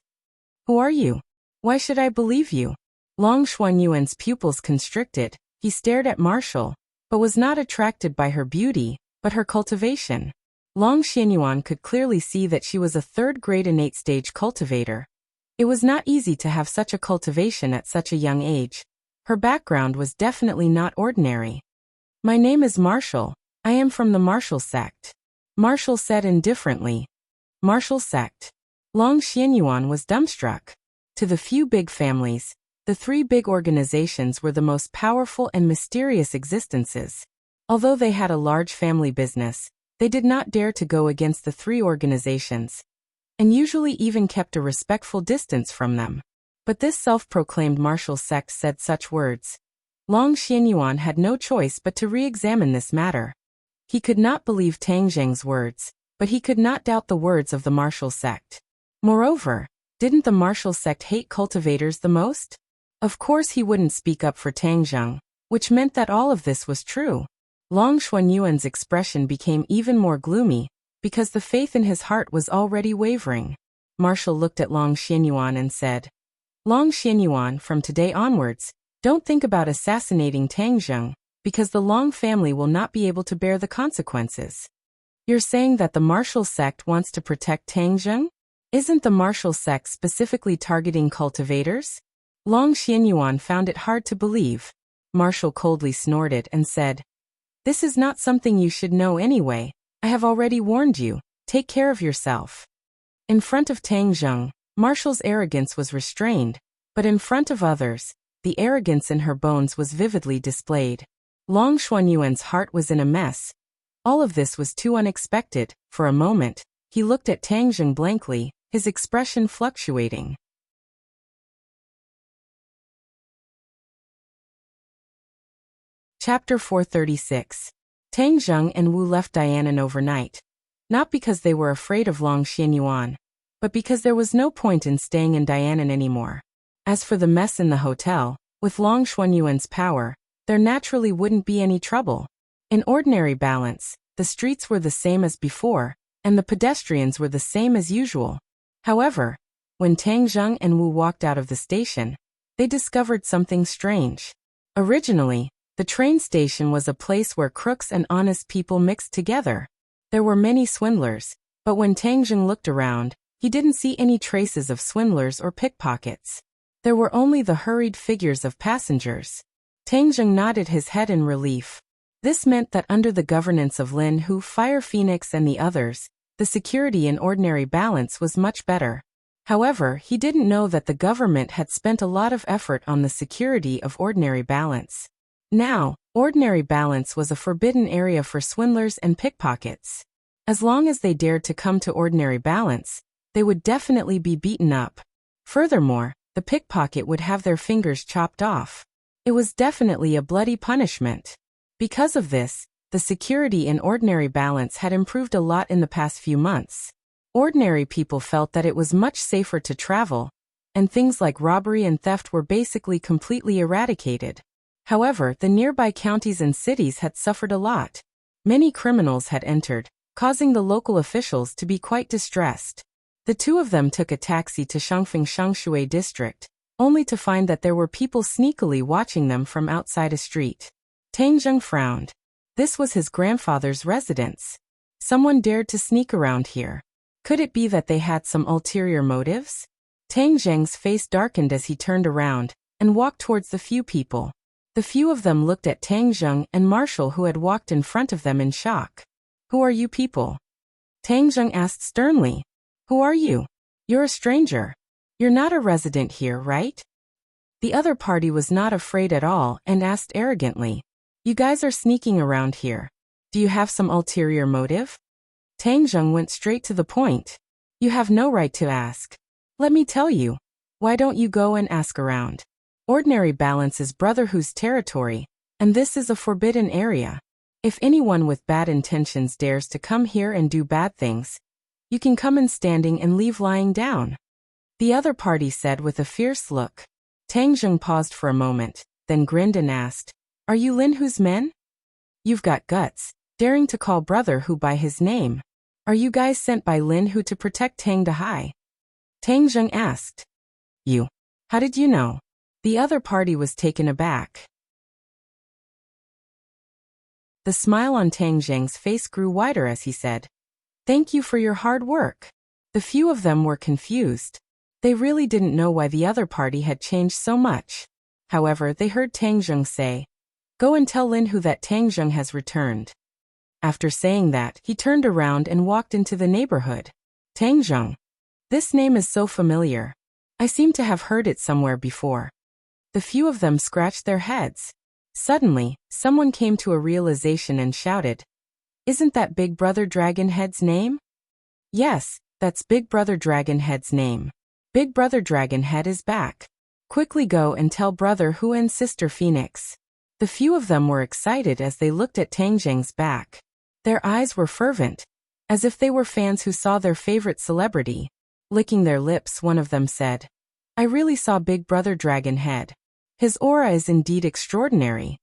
Who are you? Why should I believe you? Long Xuanyuan's pupils constricted. He stared at Marshall, but was not attracted by her beauty, but her cultivation. Long Xianyuan could clearly see that she was a third-grade innate stage cultivator. It was not easy to have such a cultivation at such a young age. Her background was definitely not ordinary. My name is Marshall. I am from the Marshall sect. Marshall said indifferently. Marshall sect. Long Xianyuan was dumbstruck. To the few big families, the three big organizations were the most powerful and mysterious existences. Although they had a large family business, they did not dare to go against the three organizations, and usually even kept a respectful distance from them. But this self-proclaimed Marshall sect said such words. Long Xianyuan had no choice but to re-examine this matter. He could not believe Tang Zheng's words, but he could not doubt the words of the Marshall sect. Moreover, didn't the Marshall sect hate cultivators the most? Of course he wouldn't speak up for Tang Zheng, which meant that all of this was true. Long Xuanyuan's expression became even more gloomy. because the faith in his heart was already wavering. Marshall looked at Long Xianyuan and said, Long Xianyuan, from today onwards, don't think about assassinating Tang Zheng, because the Long family will not be able to bear the consequences. You're saying that the Marshall sect wants to protect Tang Zheng? Isn't the Marshall sect specifically targeting cultivators? Long Xianyuan found it hard to believe. Marshall coldly snorted and said, This is not something you should know anyway. I have already warned you. Take care of yourself. In front of Tang Zheng, Marshall's arrogance was restrained, but in front of others, the arrogance in her bones was vividly displayed. Long Xuanyuan's heart was in a mess. All of this was too unexpected. For a moment, he looked at Tang Zheng blankly, his expression fluctuating. Chapter 436. Tang Zheng and Wu left Dianan overnight. Not because they were afraid of Long Xianyuan, but because there was no point in staying in Dianan anymore. As for the mess in the hotel, with Long Xuanyuan's power, there naturally wouldn't be any trouble. In ordinary balance, the streets were the same as before, and the pedestrians were the same as usual. However, when Tang Zheng and Wu walked out of the station, they discovered something strange. Originally, the train station was a place where crooks and honest people mixed together. There were many swindlers, but when Tang Zheng looked around, he didn't see any traces of swindlers or pickpockets. There were only the hurried figures of passengers. Tang Zheng nodded his head in relief. This meant that under the governance of Lin Hu, Fire Phoenix and the others, the security in ordinary balance was much better. However, he didn't know that the government had spent a lot of effort on the security of ordinary balance. Now, ordinary balance was a forbidden area for swindlers and pickpockets. As long as they dared to come to ordinary balance, they would definitely be beaten up. Furthermore, the pickpocket would have their fingers chopped off. It was definitely a bloody punishment. Because of this, the security in ordinary balance had improved a lot in the past few months. Ordinary people felt that it was much safer to travel, and things like robbery and theft were basically completely eradicated. However, the nearby counties and cities had suffered a lot. Many criminals had entered, causing the local officials to be quite distressed. The two of them took a taxi to Shangfeng Shangshui district, only to find that there were people sneakily watching them from outside a street. Tang Zheng frowned. This was his grandfather's residence. Someone dared to sneak around here. Could it be that they had some ulterior motives? Tang Zheng's face darkened as he turned around and walked towards the few people. The few of them looked at Tang Zheng and Marshall, who had walked in front of them, in shock. Who are you people? Tang Zheng asked sternly. Who are you? You're a stranger. You're not a resident here, right? The other party was not afraid at all and asked arrogantly. You guys are sneaking around here. Do you have some ulterior motive? Tang Zheng went straight to the point. You have no right to ask. Let me tell you. Why don't you go and ask around? Ordinary balance is Brotherhood's territory, and this is a forbidden area. If anyone with bad intentions dares to come here and do bad things, you can come in standing and leave lying down. The other party said with a fierce look. Tang Zheng paused for a moment, then grinned and asked, Are you Lin Hu's men? You've got guts, daring to call Brotherhood by his name. Are you guys sent by Lin Hu to protect Tang Dahai? Tang Zheng asked. You. How did you know? The other party was taken aback. The smile on Tang Zheng's face grew wider as he said, Thank you for your hard work. The few of them were confused. They really didn't know why the other party had changed so much. However, they heard Tang Zheng say, Go and tell Lin Hu that Tang Zheng has returned. After saying that, he turned around and walked into the neighborhood. Tang Zheng. This name is so familiar. I seem to have heard it somewhere before. The few of them scratched their heads. Suddenly, someone came to a realization and shouted, Isn't that Big Brother Dragonhead's name? Yes, that's Big Brother Dragonhead's name. Big Brother Dragonhead is back. Quickly go and tell Brother Hu and Sister Phoenix. The few of them were excited as they looked at Tang Zheng's back. Their eyes were fervent, as if they were fans who saw their favorite celebrity. Licking their lips, one of them said, I really saw Big Brother Dragonhead. His aura is indeed extraordinary.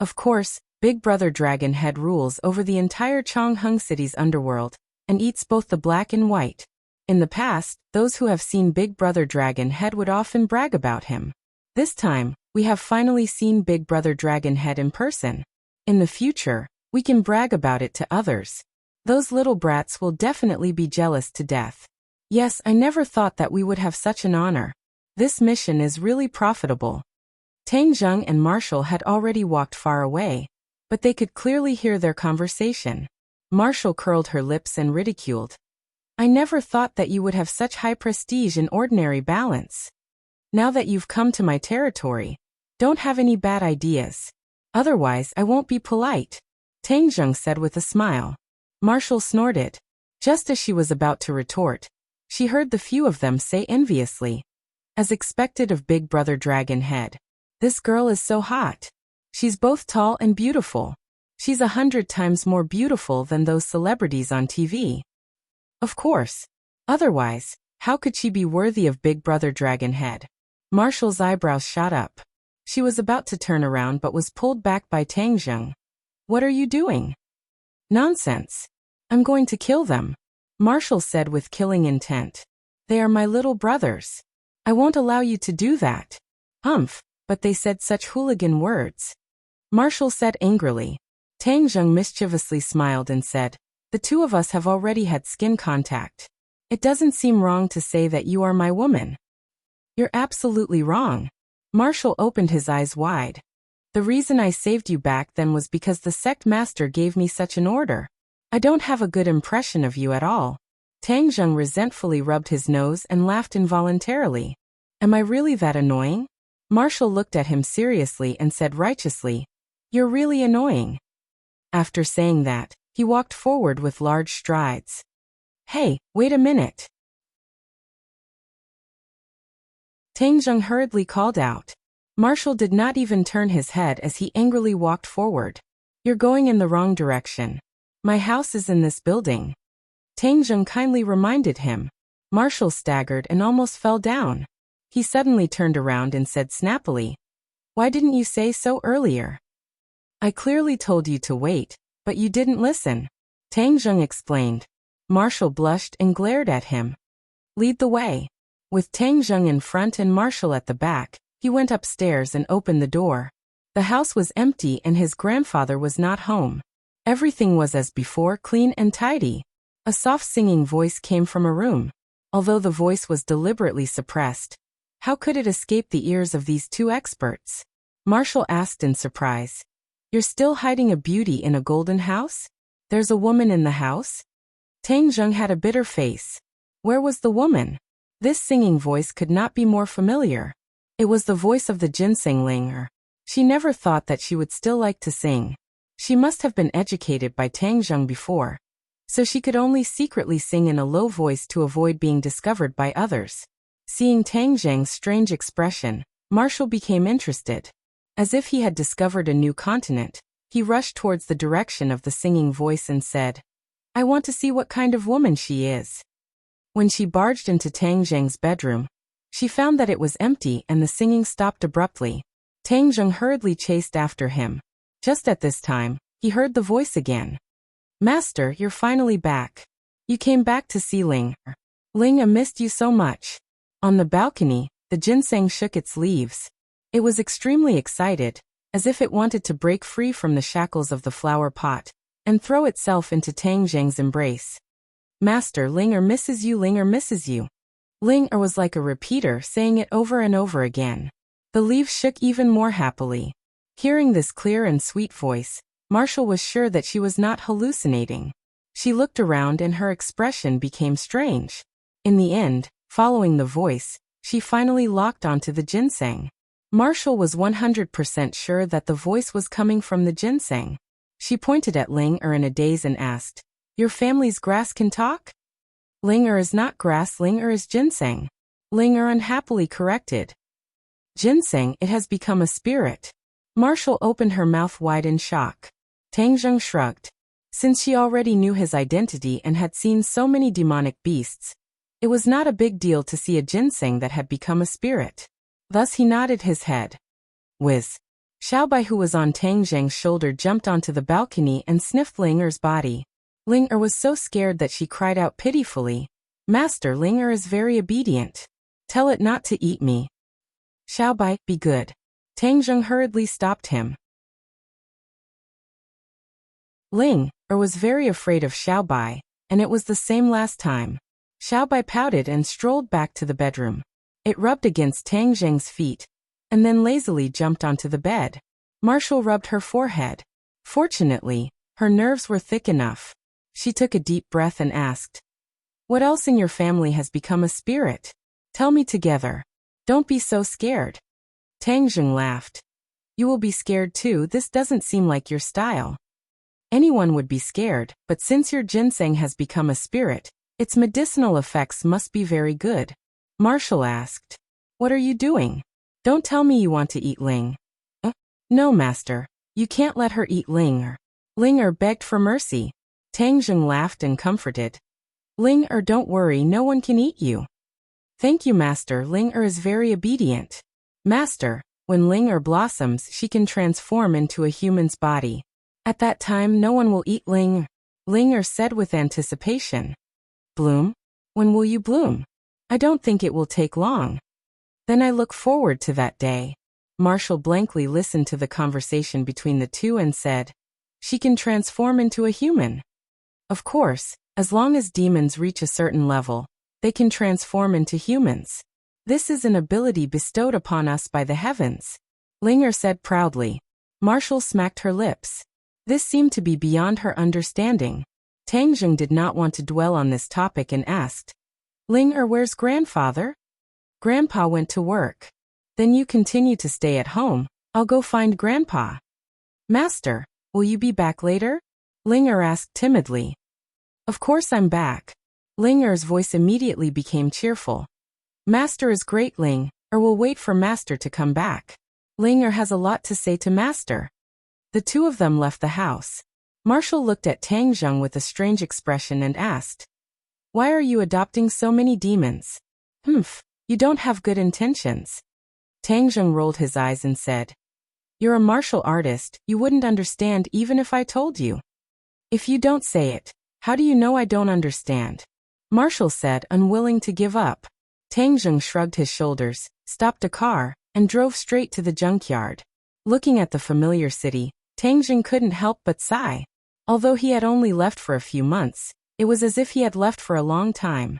Of course, Big Brother Dragonhead rules over the entire Chongheng City's underworld, and eats both the black and white. In the past, those who have seen Big Brother Dragon Head would often brag about him. This time, we have finally seen Big Brother Dragon Head in person. In the future, we can brag about it to others. Those little brats will definitely be jealous to death. Yes, I never thought that we would have such an honor. This mission is really profitable. Tang Zheng and Marshall had already walked far away, but they could clearly hear their conversation. Marshall curled her lips and ridiculed. I never thought that you would have such high prestige in ordinary balance. Now that you've come to my territory, don't have any bad ideas. Otherwise, I won't be polite, Tang Zheng said with a smile. Marshall snorted. Just as she was about to retort, she heard the few of them say enviously. As expected of Big Brother Dragon Head, this girl is so hot. She's both tall and beautiful. She's 100 times more beautiful than those celebrities on TV. Of course. Otherwise, how could she be worthy of Big Brother Dragon Head? Marshall's eyebrows shot up. She was about to turn around but was pulled back by Tang Zheng. What are you doing? Nonsense. I'm going to kill them, Marshall said with killing intent. They are my little brothers. I won't allow you to do that. But they said such hooligan words. Marshall said angrily. Tang Zheng mischievously smiled and said, the two of us have already had skin contact. It doesn't seem wrong to say that you are my woman. You're absolutely wrong. Marshall opened his eyes wide. The reason I saved you back then was because the sect master gave me such an order. I don't have a good impression of you at all. Tang Zheng resentfully rubbed his nose and laughed involuntarily. Am I really that annoying? Marshall looked at him seriously and said righteously, you're really annoying. After saying that, he walked forward with large strides. Hey, wait a minute. Tang Zheng hurriedly called out. Marshall did not even turn his head as he angrily walked forward. You're going in the wrong direction. My house is in this building. Tang Zheng kindly reminded him. Marshall staggered and almost fell down. He suddenly turned around and said snappily, why didn't you say so earlier? I clearly told you to wait, but you didn't listen, Tang Zheng explained. Marshall blushed and glared at him. Lead the way. With Tang Zheng in front and Marshall at the back, he went upstairs and opened the door. The house was empty and his grandfather was not home. Everything was as before, clean and tidy. A soft singing voice came from a room. Although the voice was deliberately suppressed, how could it escape the ears of these two experts? Marshall asked in surprise. You're still hiding a beauty in a golden house? There's a woman in the house? Tang Zheng had a bitter face. Where was the woman? This singing voice could not be more familiar. It was the voice of the ginseng linger. She never thought that she would still like to sing. She must have been educated by Tang Zheng before, so she could only secretly sing in a low voice to avoid being discovered by others. Seeing Tang Zheng's strange expression, Marshall became interested. As if he had discovered a new continent, he rushed towards the direction of the singing voice and said, I want to see what kind of woman she is. When she barged into Tang Zheng's bedroom, she found that it was empty and the singing stopped abruptly. Tang Zheng hurriedly chased after him. Just at this time, he heard the voice again. Master, you're finally back. You came back to see Ling. Ling, I missed you so much. On the balcony, the ginseng shook its leaves. It was extremely excited, as if it wanted to break free from the shackles of the flower pot and throw itself into Tang Zheng's embrace. Master, Ling misses you, Ling misses you. Ling was like a repeater saying it over and over again. The leaves shook even more happily. Hearing this clear and sweet voice, Marshall was sure that she was not hallucinating. She looked around and her expression became strange. In the end, following the voice, she finally locked onto the ginseng. Marshall was 100% sure that the voice was coming from the ginseng. She pointed at Ling in a daze and asked, Your family's grass can talk? Ling is not grass, Ling is ginseng. Ling unhappily corrected. Ginseng, it has become a spirit. Marshall opened her mouth wide in shock. Tang Zheng shrugged. Since she already knew his identity and had seen so many demonic beasts, it was not a big deal to see a ginseng that had become a spirit. Thus he nodded his head. Whiz. Xiaobai, who was on Tang Zheng's shoulder, jumped onto the balcony and sniffed Linger's body. Ling Er was so scared that she cried out pitifully, "Master, Ling Er is very obedient. Tell it not to eat me." "Xiaobai, be good." Tang Zheng hurriedly stopped him. Ling Er was very afraid of Xiaobai, and it was the same last time. Xiaobai pouted and strolled back to the bedroom. It rubbed against Tang Zheng's feet, and then lazily jumped onto the bed. Marshall rubbed her forehead. Fortunately, her nerves were thick enough. She took a deep breath and asked, "What else in your family has become a spirit? Tell me together. Don't be so scared." Tang Zheng laughed. "You will be scared too. This doesn't seem like your style." "Anyone would be scared, but since your ginseng has become a spirit, its medicinal effects must be very good." Marshall asked, "What are you doing? Don't tell me you want to eat Ling." "No, master. You can't let her eat Ling Er." Ling Er begged for mercy. Tang Zheng laughed and comforted. "Ling Er, don't worry, no one can eat you." "Thank you, master. Ling Er is very obedient." "Master, when Ling Er blossoms, she can transform into a human's body. At that time, no one will eat Ling Er," Ling Er said with anticipation. "Bloom? When will you bloom?" "I don't think it will take long." "Then I look forward to that day." Marshall blankly listened to the conversation between the two and said, "She can transform into a human?" "Of course, as long as demons reach a certain level, they can transform into humans. This is an ability bestowed upon us by the heavens," Ling Er said proudly. Marshall smacked her lips. This seemed to be beyond her understanding. Tang Zheng did not want to dwell on this topic and asked, "Ling Er, where's grandfather?" "Grandpa went to work." "Then you continue to stay at home. I'll go find grandpa." "Master, will you be back later?" Ling Er asked timidly. "Of course I'm back." Ling Er's voice immediately became cheerful. "Master is great, Ling Er will wait for Master to come back. Ling Er has a lot to say to Master." The two of them left the house. Marshall looked at Tang Zheng with a strange expression and asked, "Why are you adopting so many demons?" You don't have good intentions." Tang Zheng rolled his eyes and said, "You're a martial artist, you wouldn't understand even if I told you." "If you don't say it, how do you know I don't understand?" Marshall said, unwilling to give up. Tang Zheng shrugged his shoulders, stopped a car, and drove straight to the junkyard. Looking at the familiar city, Tang Zheng couldn't help but sigh. Although he had only left for a few months, it was as if he had left for a long time.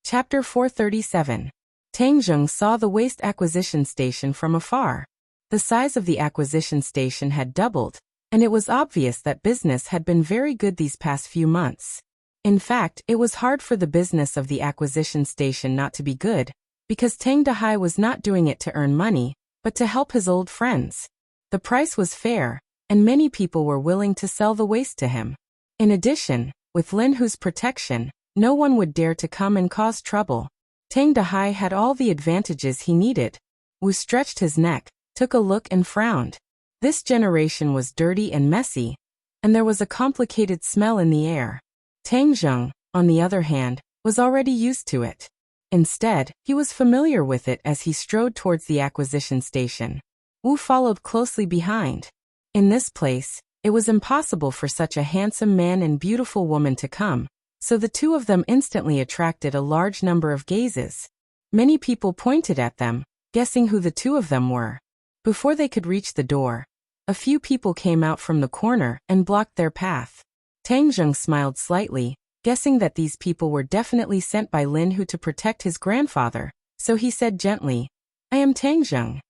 Chapter 437. Tang Zheng saw the waste acquisition station from afar. The size of the acquisition station had doubled, and it was obvious that business had been very good these past few months. In fact, it was hard for the business of the acquisition station not to be good, because Tang Dahai was not doing it to earn money, but to help his old friends. The price was fair, and many people were willing to sell the waste to him. In addition, with Lin Hu's protection, no one would dare to come and cause trouble. Tang Dahai had all the advantages he needed. Wu stretched his neck, took a look and frowned. This generation was dirty and messy, and there was a complicated smell in the air. Tang Zheng, on the other hand, was already used to it. Instead, he was familiar with it as he strode towards the acquisition station. Wu followed closely behind. In this place, it was impossible for such a handsome man and beautiful woman to come, so the two of them instantly attracted a large number of gazes. Many people pointed at them, guessing who the two of them were. Before they could reach the door, a few people came out from the corner and blocked their path. Tang Zheng smiled slightly, guessing that these people were definitely sent by Lin Hu to protect his grandfather, so he said gently, "I am Tang Zheng."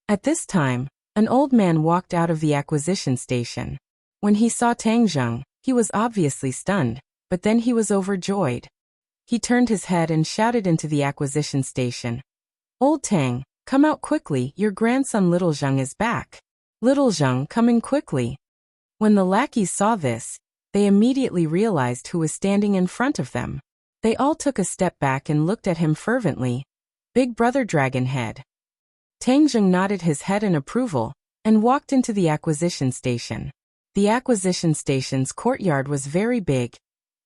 At this time, an old man walked out of the acquisition station. When he saw Tang Zheng, he was obviously stunned, but then he was overjoyed. He turned his head and shouted into the acquisition station, "Old Tang, come out quickly, your grandson Little Zheng is back." Little Zheng, coming quickly. When the lackeys saw this, they immediately realized who was standing in front of them. They all took a step back and looked at him fervently. Big Brother Dragonhead. Tang Zheng nodded his head in approval, and walked into the acquisition station. The acquisition station's courtyard was very big,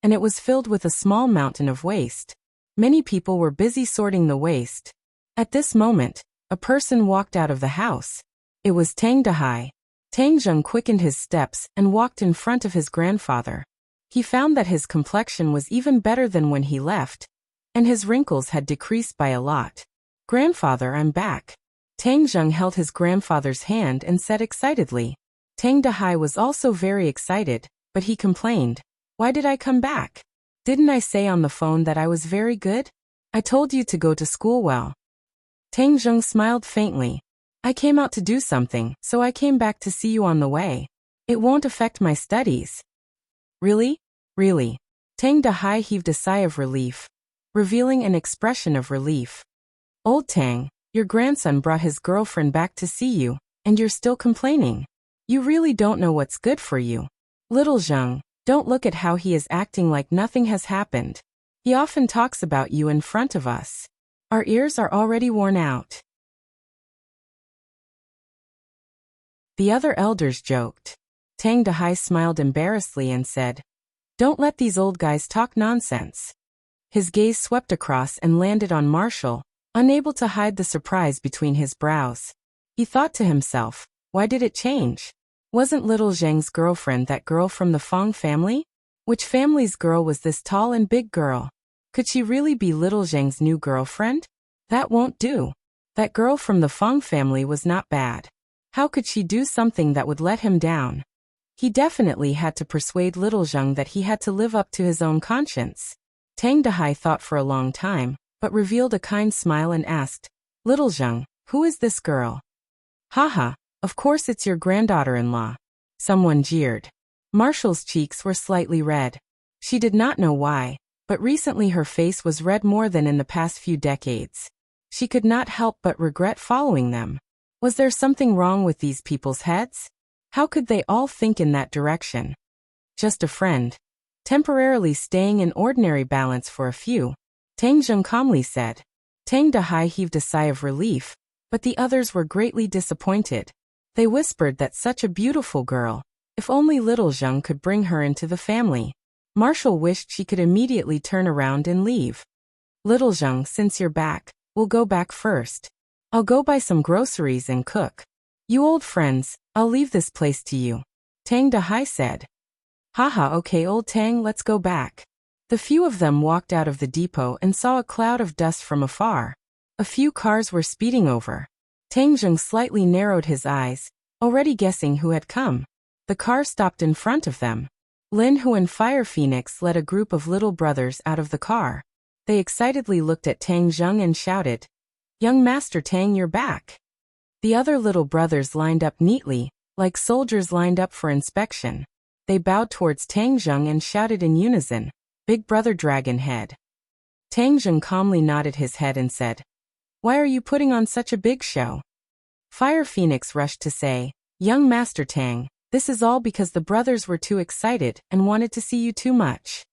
and it was filled with a small mountain of waste. Many people were busy sorting the waste. At this moment, a person walked out of the house. It was Tang Dahai. Tang Zheng quickened his steps and walked in front of his grandfather. He found that his complexion was even better than when he left, and his wrinkles had decreased by a lot. "Grandfather, I'm back." Tang Zheng held his grandfather's hand and said excitedly. Tang Dahai was also very excited, but he complained, "Why did I come back? Didn't I say on the phone that I was very good? I told you to go to school well." Tang Zheng smiled faintly. "I came out to do something, so I came back to see you on the way. It won't affect my studies." "Really? Really?" Tang Dahai heaved a sigh of relief, revealing an expression of relief. "Old Tang, your grandson brought his girlfriend back to see you, and you're still complaining. You really don't know what's good for you. Little Zheng, don't look at how he is acting like nothing has happened. He often talks about you in front of us. Our ears are already worn out." The other elders joked. Tang Dahai smiled embarrassedly and said, "Don't let these old guys talk nonsense." His gaze swept across and landed on Marshall, unable to hide the surprise between his brows. He thought to himself, why did it change? Wasn't little Zheng's girlfriend that girl from the Fong family? Which family's girl was this tall and big girl? Could she really be little Zheng's new girlfriend? That won't do. That girl from the Fong family was not bad. How could she do something that would let him down? He definitely had to persuade little Zheng that he had to live up to his own conscience. Tang Dahai thought for a long time, but revealed a kind smile and asked, "Little Zheng, who is this girl?" "Haha, of course it's your granddaughter-in-law." Someone jeered. Marshall's cheeks were slightly red. She did not know why, but recently her face was red more than in the past few decades. She could not help but regret following them. Was there something wrong with these people's heads? How could they all think in that direction? Just a friend. Temporarily staying in ordinary balance for a few, Tang Zheng calmly said. Tang Dahai heaved a sigh of relief, but the others were greatly disappointed. They whispered that such a beautiful girl, if only little Zheng could bring her into the family. Marshall wished she could immediately turn around and leave. "Little Zheng, since you're back, we'll go back first. I'll go buy some groceries and cook. You old friends, I'll leave this place to you," Tang Dahai said. "Haha, okay old Tang, let's go back." The few of them walked out of the depot and saw a cloud of dust from afar. A few cars were speeding over. Tang Zheng slightly narrowed his eyes, already guessing who had come. The car stopped in front of them. Lin Hu and Fire Phoenix led a group of little brothers out of the car. They excitedly looked at Tang Zheng and shouted, "Young Master Tang, you're back." The other little brothers lined up neatly, like soldiers lined up for inspection. They bowed towards Tang Zheng and shouted in unison, "Big Brother Dragon Head." Tang Zheng calmly nodded his head and said, "Why are you putting on such a big show?" Fire Phoenix rushed to say, "Young Master Tang, this is all because the brothers were too excited and wanted to see you too much."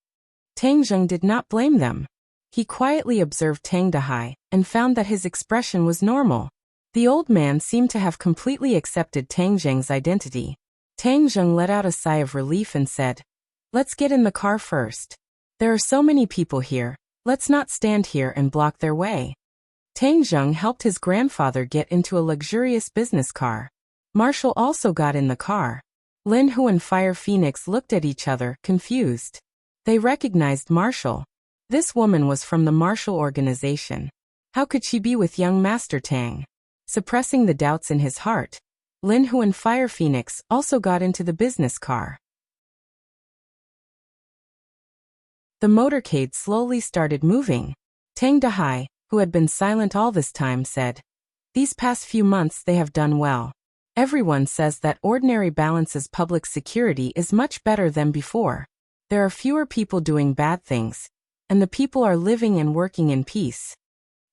Tang Zheng did not blame them. He quietly observed Tang Dahai and found that his expression was normal. The old man seemed to have completely accepted Tang Zheng's identity. Tang Zheng let out a sigh of relief and said, "Let's get in the car first. There are so many people here, let's not stand here and block their way." Tang Zheng helped his grandfather get into a luxurious business car. Marshall also got in the car. Lin Hu and Fire Phoenix looked at each other, confused. They recognized Marshall. This woman was from the Marshall organization. How could she be with young Master Tang? Suppressing the doubts in his heart, Lin Hu and Fire Phoenix also got into the business car. The motorcade slowly started moving. Tang Dahai, who had been silent all this time, said, "These past few months they have done well. Everyone says that Ordinary Balance's public security is much better than before. There are fewer people doing bad things, and the people are living and working in peace."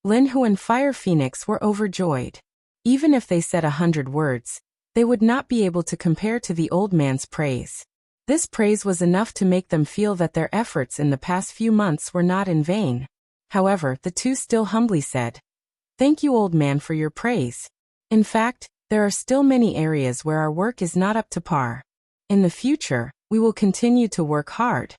Lin Hu and Fire Phoenix were overjoyed. Even if they said 100 words, they would not be able to compare to the old man's praise. This praise was enough to make them feel that their efforts in the past few months were not in vain. However, the two still humbly said, "Thank you, old man, for your praise. In fact, there are still many areas where our work is not up to par. In the future, we will continue to work hard."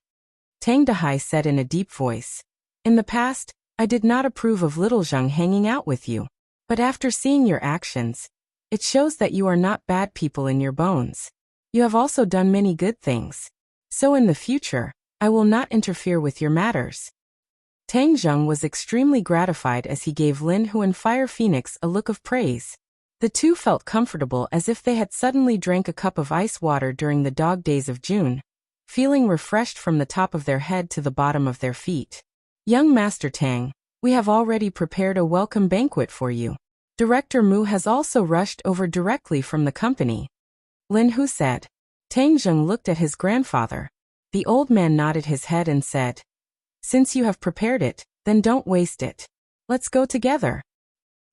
Tang Dahai said in a deep voice, "In the past, I did not approve of little Zheng hanging out with you. But after seeing your actions, It shows that you are not bad people in your bones. You have also done many good things. So in the future, I will not interfere with your matters. Tang Zheng was extremely gratified as he gave Lin Hu and Fire Phoenix a look of praise. The two felt comfortable as if they had suddenly drank a cup of ice water during the dog days of June, feeling refreshed from the top of their head to the bottom of their feet. Young Master Tang, we have already prepared a welcome banquet for you. Director Mu has also rushed over directly from the company. Lin Hu said. Tang Zheng looked at his grandfather. The old man nodded his head and said, "Since you have prepared it, then don't waste it. Let's go together."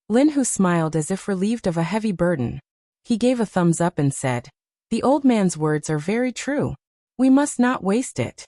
Lin Hu smiled as if relieved of a heavy burden. He gave a thumbs up and said, "The old man's words are very true. We must not waste it."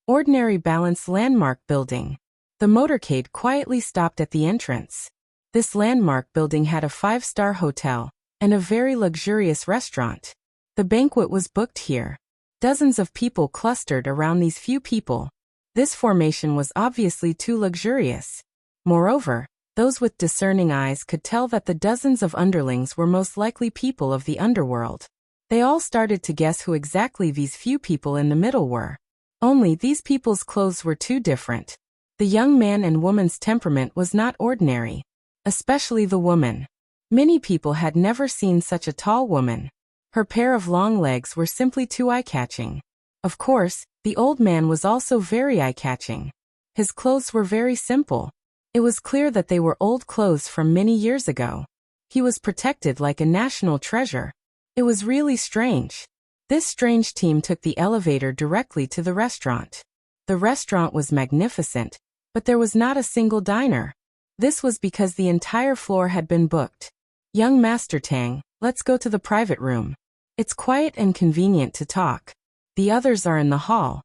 Ordinary Balance Landmark Building. The motorcade quietly stopped at the entrance. This landmark building had a 5-star hotel and a very luxurious restaurant. The banquet was booked here. Dozens of people clustered around these few people. This formation was obviously too luxurious. Moreover, those with discerning eyes could tell that the dozens of underlings were most likely people of the underworld. They all started to guess who exactly these few people in the middle were. Only these people's clothes were too different. The young man and woman's temperament was not ordinary, especially the woman. Many people had never seen such a tall woman. Her pair of long legs were simply too eye-catching. Of course, the old man was also very eye-catching. His clothes were very simple. It was clear that they were old clothes from many years ago. He was protected like a national treasure. It was really strange. This strange team took the elevator directly to the restaurant. The restaurant was magnificent, but there was not a single diner. This was because the entire floor had been booked. Young Master Tang, let's go to the private room. It's quiet and convenient to talk. The others are in the hall.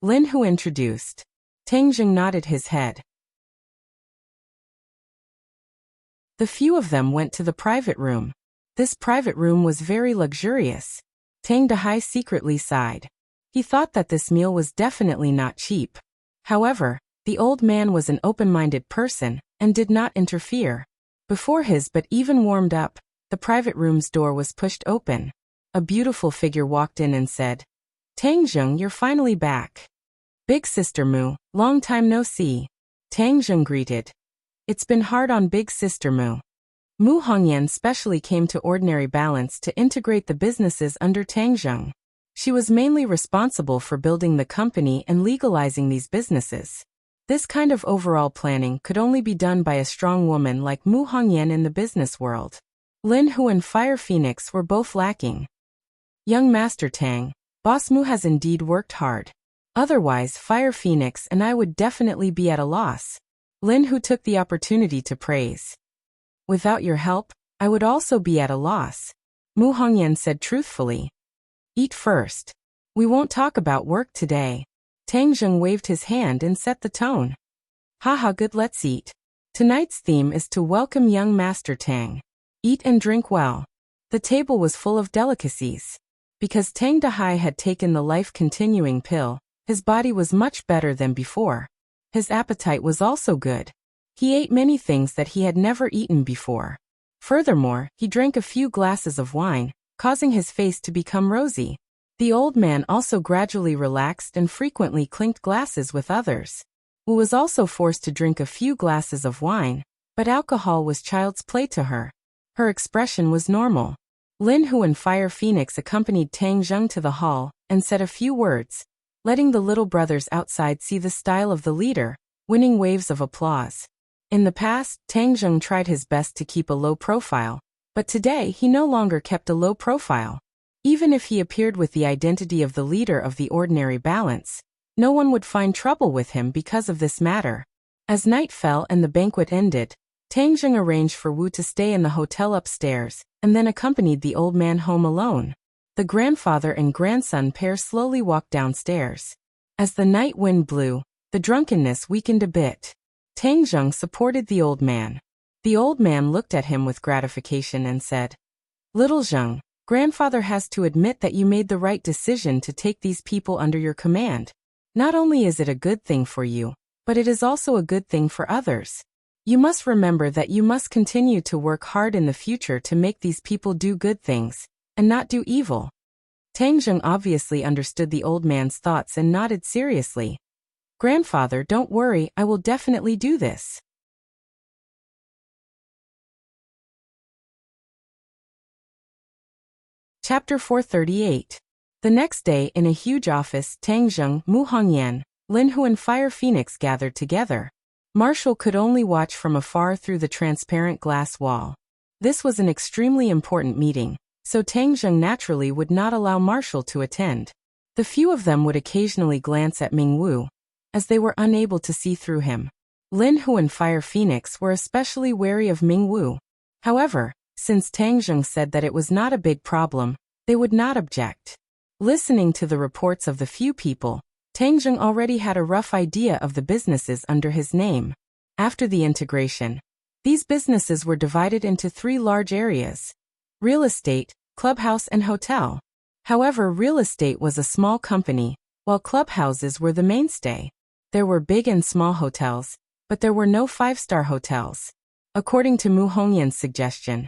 Lin Hu introduced. Tang Zheng nodded his head. The few of them went to the private room. This private room was very luxurious. Tang Dahai secretly sighed. He thought that this meal was definitely not cheap. However, the old man was an open-minded person and did not interfere. Before his but even warmed up, the private room's door was pushed open. A beautiful figure walked in and said, "Tang Zheng, you're finally back. Big Sister Mu, long time no see." Tang Zheng greeted. It's been hard on Big Sister Mu. Mu Hongyan specially came to Ordinary Balance to integrate the businesses under Tang Zheng. She was mainly responsible for building the company and legalizing these businesses. This kind of overall planning could only be done by a strong woman like Mu Hongyan in the business world. Lin Hu and Fire Phoenix were both lacking. Young Master Tang, Boss Mu has indeed worked hard. Otherwise, Fire Phoenix and I would definitely be at a loss. Lin Hu took the opportunity to praise. Without your help, I would also be at a loss. Mu Hongyan said truthfully. Eat first. We won't talk about work today. Tang Zheng waved his hand and set the tone. Haha, good, let's eat. Tonight's theme is to welcome young Master Tang. Eat and drink well. The table was full of delicacies. Because Tang Dahai had taken the life-continuing pill, his body was much better than before. His appetite was also good. He ate many things that he had never eaten before. Furthermore, he drank a few glasses of wine, causing his face to become rosy. The old man also gradually relaxed and frequently clinked glasses with others. Wu was also forced to drink a few glasses of wine, but alcohol was child's play to her. Her expression was normal. Lin Hu and Fire Phoenix accompanied Tang Zheng to the hall and said a few words, letting the little brothers outside see the style of the leader, winning waves of applause. In the past, Tang Zheng tried his best to keep a low profile, but today he no longer kept a low profile. Even if he appeared with the identity of the leader of the Ordinary Balance, no one would find trouble with him because of this matter. As night fell and the banquet ended, Tang Zheng arranged for Wu to stay in the hotel upstairs, and then accompanied the old man home alone. The grandfather and grandson pair slowly walked downstairs. As the night wind blew, the drunkenness weakened a bit. Tang Zheng supported the old man. The old man looked at him with gratification and said, "Little Zheng, grandfather has to admit that you made the right decision to take these people under your command. Not only is it a good thing for you, but it is also a good thing for others." You must remember that you must continue to work hard in the future to make these people do good things, and not do evil. Tang Zheng obviously understood the old man's thoughts and nodded seriously. Grandfather, don't worry, I will definitely do this. Chapter 438. The next day, in a huge office, Tang Zheng, Mu Hongyan, Lin Hu and Fire Phoenix gathered together. Marshall could only watch from afar through the transparent glass wall. This was an extremely important meeting, so Tang Zheng naturally would not allow Marshall to attend. The few of them would occasionally glance at Ming Wu, as they were unable to see through him. Lin Hu and Fire Phoenix were especially wary of Ming Wu. However, since Tang Zheng said that it was not a big problem, they would not object. Listening to the reports of the few people, Tang Zheng already had a rough idea of the businesses under his name. After the integration, these businesses were divided into 3 large areas: real estate, clubhouse and hotel. However, real estate was a small company, while clubhouses were the mainstay. There were big and small hotels, but there were no 5-star hotels. According to Mu Hongyan's suggestion,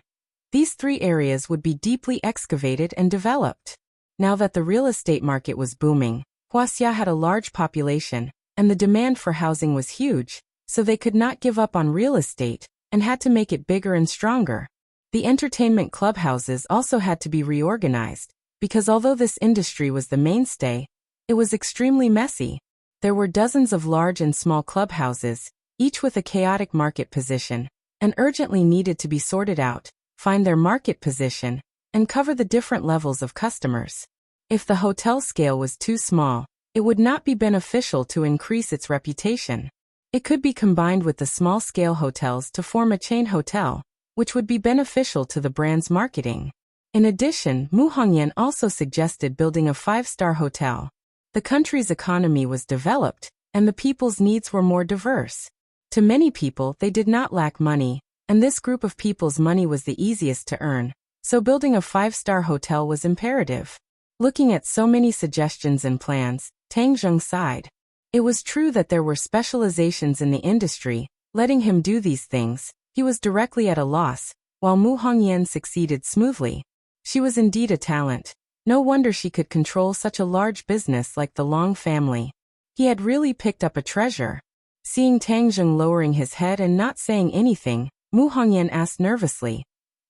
these 3 areas would be deeply excavated and developed. Now that the real estate market was booming, Wuxia had a large population, and the demand for housing was huge, so they could not give up on real estate, and had to make it bigger and stronger. The entertainment clubhouses also had to be reorganized, because although this industry was the mainstay, it was extremely messy. There were dozens of large and small clubhouses, each with a chaotic market position, and urgently needed to be sorted out, find their market position, and cover the different levels of customers. If the hotel scale was too small, it would not be beneficial to increase its reputation. It could be combined with the small-scale hotels to form a chain hotel, which would be beneficial to the brand's marketing. In addition, Mu Hongyan also suggested building a 5-star hotel. The country's economy was developed, and the people's needs were more diverse. To many people, they did not lack money, and this group of people's money was the easiest to earn, so building a 5-star hotel was imperative. Looking at so many suggestions and plans, Tang Zheng sighed. It was true that there were specializations in the industry, letting him do these things. He was directly at a loss, while Mu Hongyan succeeded smoothly. She was indeed a talent. No wonder she could control such a large business like the Long family. He had really picked up a treasure. Seeing Tang Zheng lowering his head and not saying anything, Mu Hongyan asked nervously,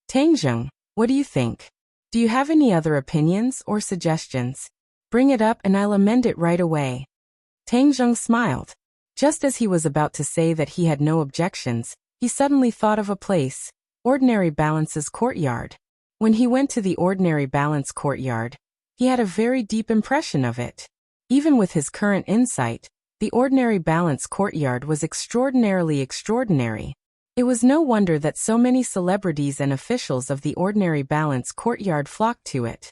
"Tang Zheng, what do you think? Do you have any other opinions or suggestions? Bring it up and I'll amend it right away." Tang Zheng smiled. Just as he was about to say that he had no objections, he suddenly thought of a place, Ordinary Balance's courtyard. When he went to the Ordinary Balance courtyard, he had a very deep impression of it. Even with his current insight, the Ordinary Balance courtyard was extraordinarily extraordinary. It was no wonder that so many celebrities and officials of the Ordinary Balance courtyard flocked to it.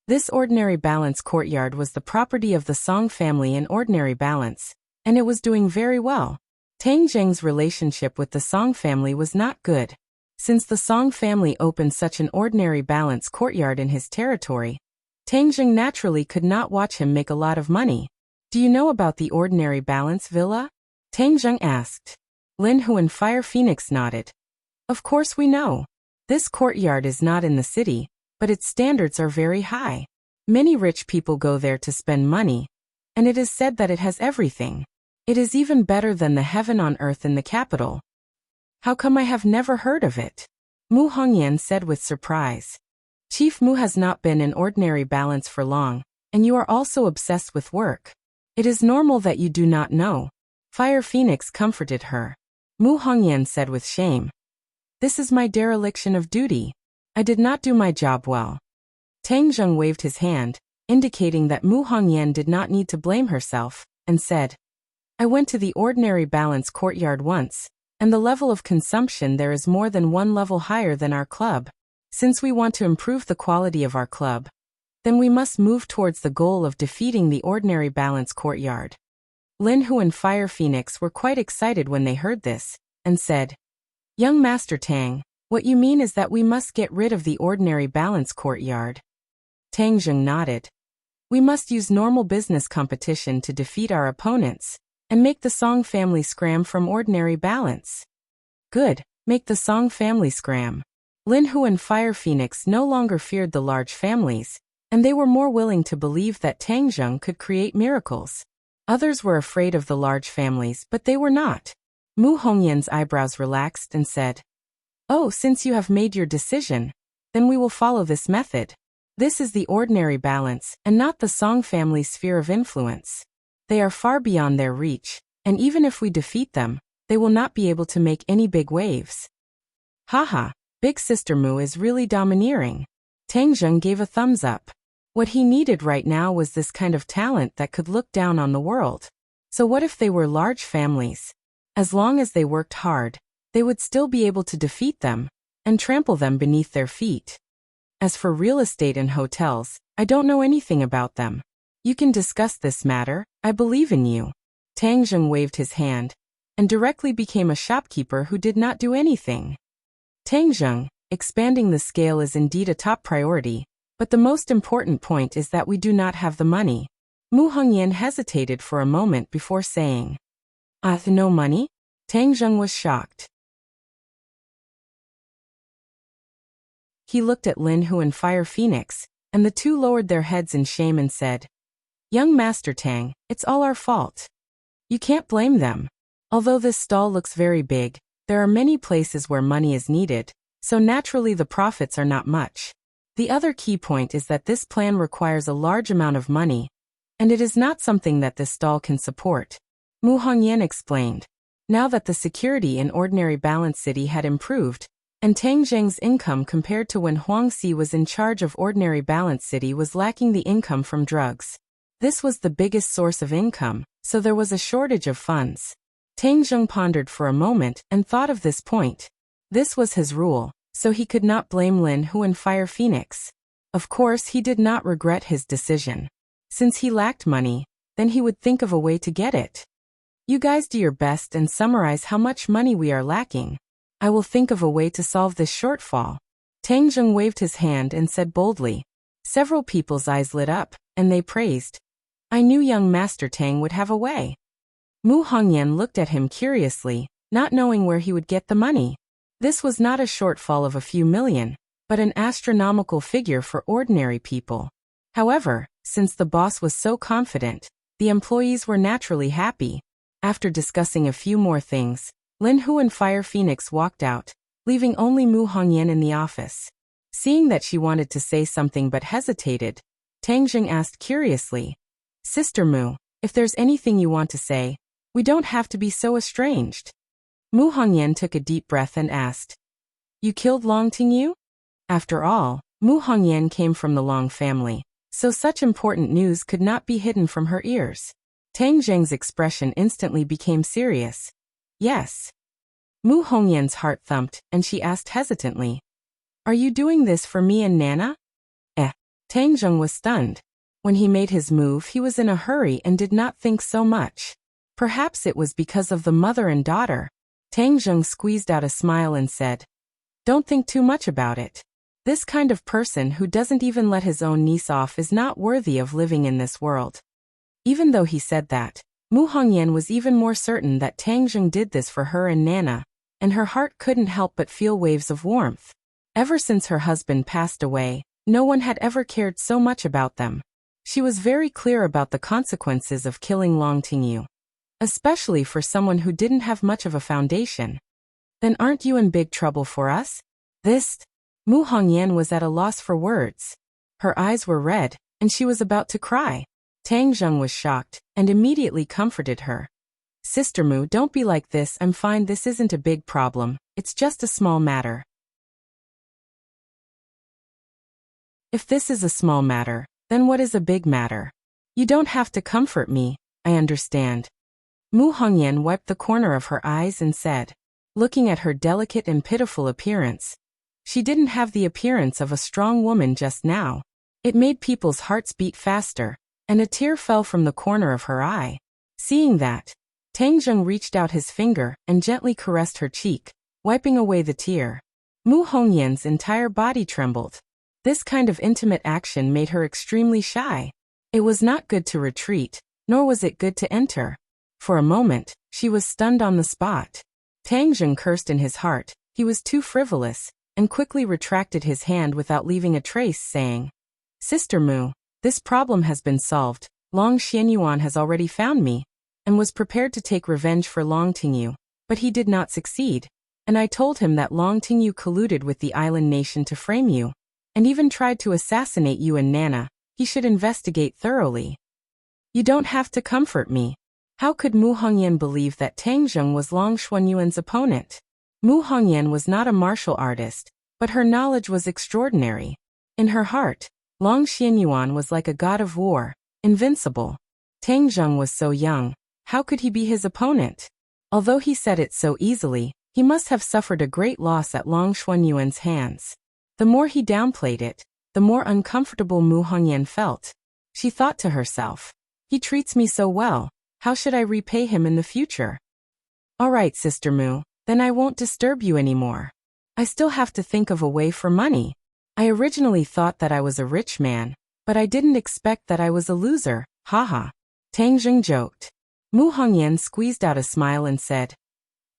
This Ordinary Balance courtyard was the property of the Song family in Ordinary Balance, and it was doing very well. Tang Zheng's relationship with the Song family was not good. Since the Song family opened such an Ordinary Balance courtyard in his territory, Tang Zheng naturally could not watch him make a lot of money. "Do you know about the Ordinary Balance villa?" Tang Zheng asked. Lin Hu and Fire Phoenix nodded. "Of course we know. This courtyard is not in the city, but its standards are very high. Many rich people go there to spend money, and it is said that it has everything. It is even better than the heaven on earth in the capital. How come I have never heard of it?" Mu Hongyan said with surprise. "Chief Mu has not been in Ordinary Balance for long, and you are also obsessed with work. It is normal that you do not know." Fire Phoenix comforted her. Mu Hongyan said with shame, "This is my dereliction of duty. I did not do my job well." Tang Zheng waved his hand, indicating that Mu Hongyan did not need to blame herself, and said, "I went to the Ordinary Balance courtyard once, and the level of consumption there is more than 1 level higher than our club. Since we want to improve the quality of our club, then we must move towards the goal of defeating the Ordinary Balance courtyard." Lin Hu and Fire Phoenix were quite excited when they heard this, and said, "Young Master Tang, what you mean is that we must get rid of the Ordinary Balance courtyard?" Tang Zheng nodded. "We must use normal business competition to defeat our opponents, and make the Song family scram from ordinary balance. Good, make the Song family scram. Lin Hu and Fire Phoenix no longer feared the large families, and they were more willing to believe that Tang Zheng could create miracles. Others were afraid of the large families, but they were not. Mu Hongyan's eyebrows relaxed and said, "Oh, since you have made your decision, then we will follow this method. This is the ordinary balance, and not the Song family's sphere of influence. They are far beyond their reach, and even if we defeat them, they will not be able to make any big waves." Haha, Big Sister Mu is really domineering. Tang Zheng gave a thumbs up. What he needed right now was this kind of talent that could look down on the world. So what if they were large families? As long as they worked hard, they would still be able to defeat them and trample them beneath their feet. As for real estate and hotels, I don't know anything about them. You can discuss this matter, I believe in you. Tang Zheng waved his hand and directly became a shopkeeper who did not do anything. Tang Zheng, expanding the scale is indeed a top priority, but the most important point is that we do not have the money. Mu Hongyan hesitated for a moment before saying, No money? Tang Zheng was shocked. He looked at Lin Hu and Fire Phoenix, and the two lowered their heads in shame and said, "Young Master Tang, it's all our fault. You can't blame them. Although this stall looks very big, there are many places where money is needed, so naturally the profits are not much. The other key point is that this plan requires a large amount of money, and it is not something that this stall can support." Mu Hongyan explained. Now that the security in ordinary Balance City had improved, and Tang Zheng's income compared to when Huang Si was in charge of ordinary Balance City was lacking the income from drugs. This was the biggest source of income, so there was a shortage of funds. Tang Zheng pondered for a moment and thought of this point. This was his rule, so he could not blame Lin Hu and Fire Phoenix. Of course, he did not regret his decision. Since he lacked money, then he would think of a way to get it. You guys do your best and summarize how much money we are lacking. I will think of a way to solve this shortfall. Tang Zheng waved his hand and said boldly. Several people's eyes lit up, and they praised. I knew young Master Tang would have a way. Mu Hongyan looked at him curiously, not knowing where he would get the money. This was not a shortfall of a few million, but an astronomical figure for ordinary people. However, since the boss was so confident, the employees were naturally happy. After discussing a few more things, Lin Hu and Fire Phoenix walked out, leaving only Mu Hongyan in the office. Seeing that she wanted to say something but hesitated, Tang Zheng asked curiously, Sister Mu, if there's anything you want to say, we don't have to be so estranged. Mu Hongyan took a deep breath and asked, You killed Long Tingyu? After all, Mu Hongyan came from the Long family, so such important news could not be hidden from her ears. Tang Zheng's expression instantly became serious. Yes. Mu Hongyan's heart thumped, and she asked hesitantly, Are you doing this for me and Nana? Tang Zheng was stunned. When he made his move, he was in a hurry and did not think so much. Perhaps it was because of the mother and daughter. Tang Zheng squeezed out a smile and said, Don't think too much about it. This kind of person who doesn't even let his own niece off is not worthy of living in this world. Even though he said that, Mu Hongyan was even more certain that Tang Zheng did this for her and Nana, and her heart couldn't help but feel waves of warmth. Ever since her husband passed away, no one had ever cared so much about them. She was very clear about the consequences of killing Long Tingyu, especially for someone who didn't have much of a foundation. Then aren't you in big trouble for us? Mu Hongyan was at a loss for words. Her eyes were red, and she was about to cry. Tang Zheng was shocked, and immediately comforted her. Sister Mu, don't be like this, I'm fine, this isn't a big problem, it's just a small matter. If this is a small matter, then what is a big matter? You don't have to comfort me, I understand. Mu Hongyan wiped the corner of her eyes and said, looking at her delicate and pitiful appearance. She didn't have the appearance of a strong woman just now. It made people's hearts beat faster, and a tear fell from the corner of her eye. Seeing that, Tang Zheng reached out his finger and gently caressed her cheek, wiping away the tear. Mu Hongyan's entire body trembled. This kind of intimate action made her extremely shy. It was not good to retreat, nor was it good to enter. For a moment, she was stunned on the spot. Tang Zheng cursed in his heart. He was too frivolous, and quickly retracted his hand without leaving a trace, saying, "Sister Mu, this problem has been solved. Long Xianyuan has already found me, and was prepared to take revenge for Long Tingyu, but he did not succeed. And I told him that Long Tingyu colluded with the island nation to frame you, and even tried to assassinate you and Nana. He should investigate thoroughly. You don't have to comfort me." How could Mu Hongyan believe that Tang Zheng was Long Xuanyuan's opponent? Mu Hongyan was not a martial artist, but her knowledge was extraordinary. In her heart, Long Xianyuan was like a god of war, invincible. Tang Zheng was so young, how could he be his opponent? Although he said it so easily, he must have suffered a great loss at Long Xuanyuan's hands. The more he downplayed it, the more uncomfortable Mu Hongyan felt. She thought to herself, "He treats me so well, how should I repay him in the future?" "All right, Sister Mu, then I won't disturb you anymore. I still have to think of a way for money. I originally thought that I was a rich man, but I didn't expect that I was a loser, haha." Tang Zheng joked. Mu Hongyan squeezed out a smile and said,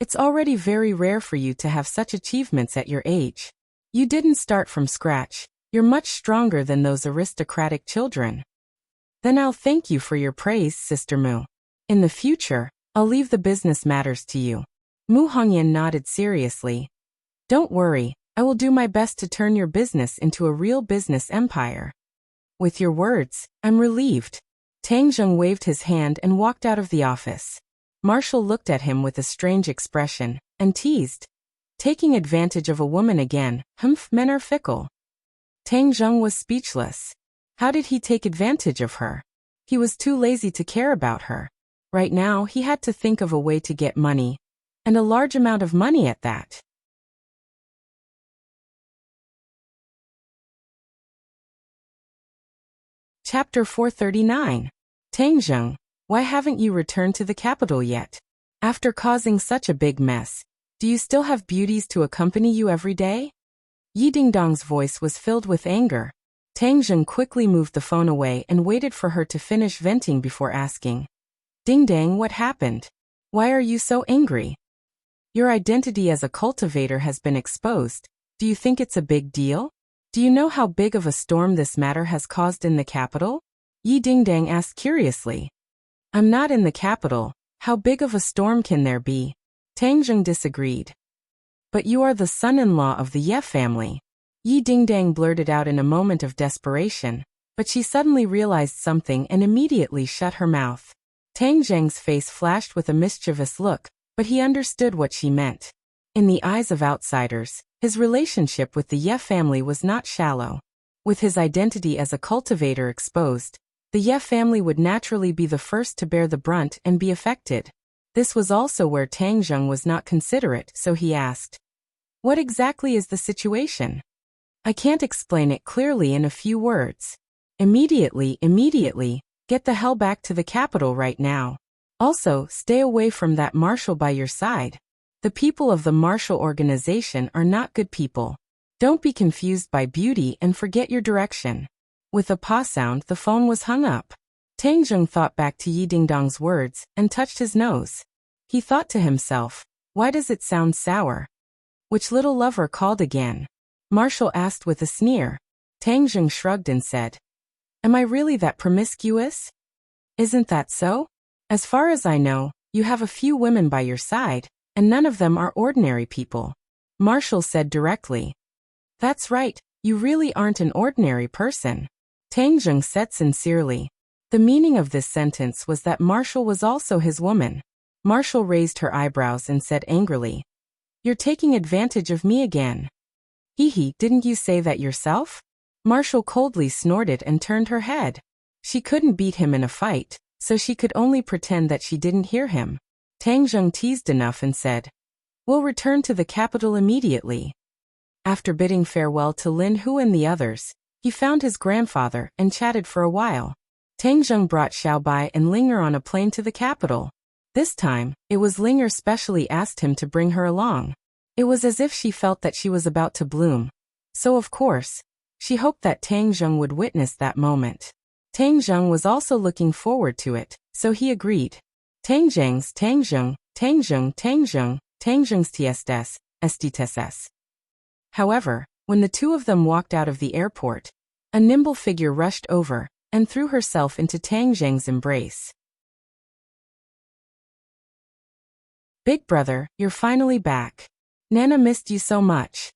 "It's already very rare for you to have such achievements at your age. You didn't start from scratch. You're much stronger than those aristocratic children." "Then I'll thank you for your praise, Sister Mu. In the future, I'll leave the business matters to you." Mu Hongyan nodded seriously. "Don't worry, I will do my best to turn your business into a real business empire." "With your words, I'm relieved." Tang Zheng waved his hand and walked out of the office. Marshall looked at him with a strange expression, and teased, "Taking advantage of a woman again, men are fickle." Tang Zheng was speechless. How did he take advantage of her? He was too lazy to care about her. Right now, he had to think of a way to get money, and a large amount of money at that. Chapter 439. Tang Zheng, why haven't you returned to the capital yet? After causing such a big mess, do you still have beauties to accompany you every day? Yi Dingdong's voice was filled with anger. Tang Zheng quickly moved the phone away and waited for her to finish venting before asking, "Ding Dang, what happened? Why are you so angry? Your identity as a cultivator has been exposed. Do you think it's a big deal? Do you know how big of a storm this matter has caused in the capital?" Yi Dingdang asked curiously. "I'm not in the capital. How big of a storm can there be?" Tang Zheng disagreed. "But you are the son-in-law of the Ye family." Yi Dingdang blurted out in a moment of desperation, but she suddenly realized something and immediately shut her mouth. Tang Zheng's face flashed with a mischievous look, but he understood what she meant. In the eyes of outsiders, his relationship with the Ye family was not shallow. With his identity as a cultivator exposed, the Ye family would naturally be the first to bear the brunt and be affected. This was also where Tang Zheng was not considerate, so he asked, "What exactly is the situation?" "I can't explain it clearly in a few words. Immediately, get the hell back to the capital right now. Also, stay away from that marshal by your side. The people of the martial organization are not good people. Don't be confused by beauty and forget your direction." With a paw sound, the phone was hung up. Tang Zheng thought back to Yi Dingdong's words and touched his nose. He thought to himself, "Why does it sound sour?" "Which little lover called again?" Marshall asked with a sneer. Tang Zheng shrugged and said, "Am I really that promiscuous?" "Isn't that so? As far as I know, you have a few women by your side, and none of them are ordinary people." Marshall said directly. "That's right, you really aren't an ordinary person," Tang Zheng said sincerely. The meaning of this sentence was that Marshall was also his woman. Marshall raised her eyebrows and said angrily, "You're taking advantage of me again." "Hee, didn't you say that yourself?" Marshall coldly snorted and turned her head. She couldn't beat him in a fight, so she could only pretend that she didn't hear him. Tang Zheng teased enough and said, "We'll return to the capital immediately." After bidding farewell to Lin Hu and the others, he found his grandfather and chatted for a while. Tang Zheng brought Xiaobai and Linger on a plane to the capital. This time, it was Linger specially asked him to bring her along. It was as if she felt that she was about to bloom. So of course, she hoped that Tang Zheng would witness that moment. Tang Zheng was also looking forward to it, so he agreed. Tangjang's Tangjung, Tangjung, Tangjung, Tangjung's tiestes, estiteses. However, when the two of them walked out of the airport, a nimble figure rushed over and threw herself into Tang Zheng's embrace. Big brother, you're finally back. Nana missed you so much.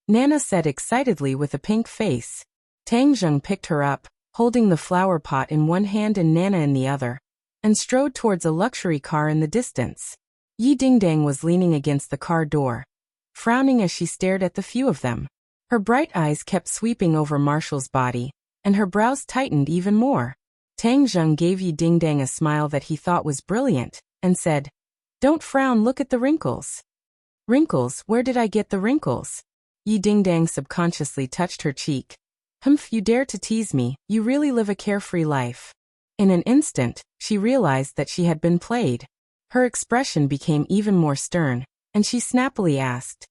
Nana said excitedly with a pink face. Tang Zheng picked her up, holding the flower pot in one hand and Nana in the other, and strode towards a luxury car in the distance. Yi Dingdang was leaning against the car door, frowning as she stared at the few of them. Her bright eyes kept sweeping over Marshall's body, and her brows tightened even more. Tang Zheng gave Yi Dingdang a smile that he thought was brilliant, and said, "Don't frown, look at the wrinkles." "Wrinkles? Where did I get the wrinkles?" Yi Dingdang subconsciously touched her cheek. "Humph, you dare to tease me, you really live a carefree life." In an instant, she realized that she had been played. Her expression became even more stern, and she snappily asked,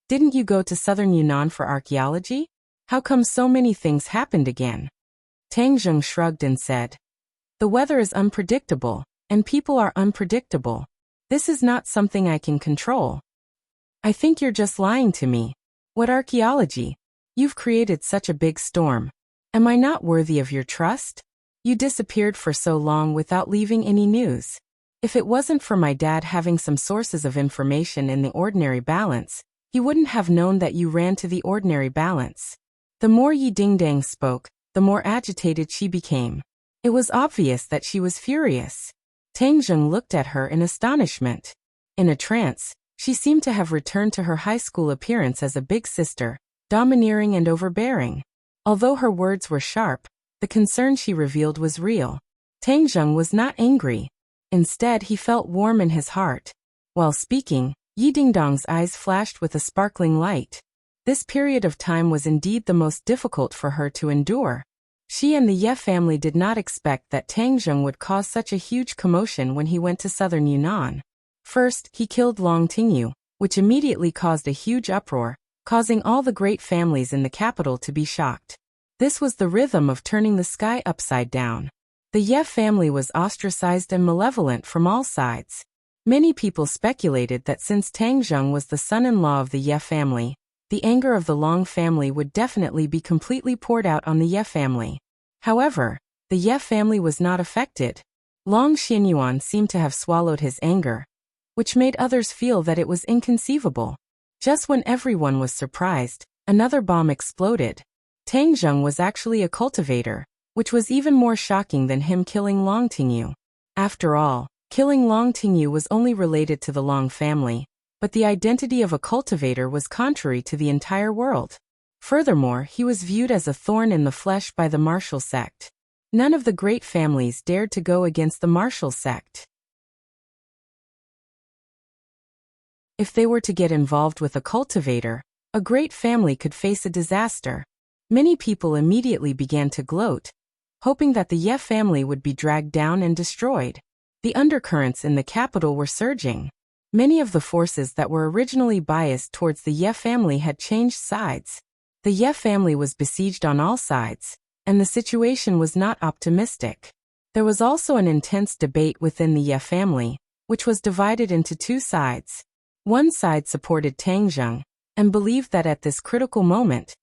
"Didn't you go to southern Yunnan for archaeology? How come so many things happened again?" Tang Zheng shrugged and said, "The weather is unpredictable, and people are unpredictable. This is not something I can control." "I think you're just lying to me. What archaeology? You've created such a big storm. Am I not worthy of your trust? You disappeared for so long without leaving any news. If it wasn't for my dad having some sources of information in the ordinary balance, he wouldn't have known that you ran to the ordinary balance." The more Yi Dingdang spoke, the more agitated she became. It was obvious that she was furious. Tang Zheng looked at her in astonishment. In a trance, she seemed to have returned to her high school appearance as a big sister, domineering and overbearing. Although her words were sharp, the concern she revealed was real. Tang Zheng was not angry. Instead, he felt warm in his heart. While speaking, Yi Dingdang's eyes flashed with a sparkling light. This period of time was indeed the most difficult for her to endure. She and the Ye family did not expect that Tang Zheng would cause such a huge commotion when he went to southern Yunnan. First, he killed Long Tingyu, which immediately caused a huge uproar, causing all the great families in the capital to be shocked. This was the rhythm of turning the sky upside down. The Ye family was ostracized and malevolent from all sides. Many people speculated that since Tang Zheng was the son-in-law of the Ye family, the anger of the Long family would definitely be completely poured out on the Ye family. However, the Ye family was not affected. Long Xinyuan seemed to have swallowed his anger, which made others feel that it was inconceivable. Just when everyone was surprised, another bomb exploded. Tang Zheng was actually a cultivator, which was even more shocking than him killing Long Tingyu. After all, killing Long Tingyu was only related to the Long family, but the identity of a cultivator was contrary to the entire world. Furthermore, he was viewed as a thorn in the flesh by the Martial sect. None of the great families dared to go against the Martial sect. If they were to get involved with a cultivator, a great family could face a disaster. Many people immediately began to gloat, hoping that the Ye family would be dragged down and destroyed. The undercurrents in the capital were surging. Many of the forces that were originally biased towards the Ye family had changed sides. The Ye family was besieged on all sides, and the situation was not optimistic. There was also an intense debate within the Ye family, which was divided into two sides. One side supported Tang Zheng, and believed that at this critical moment,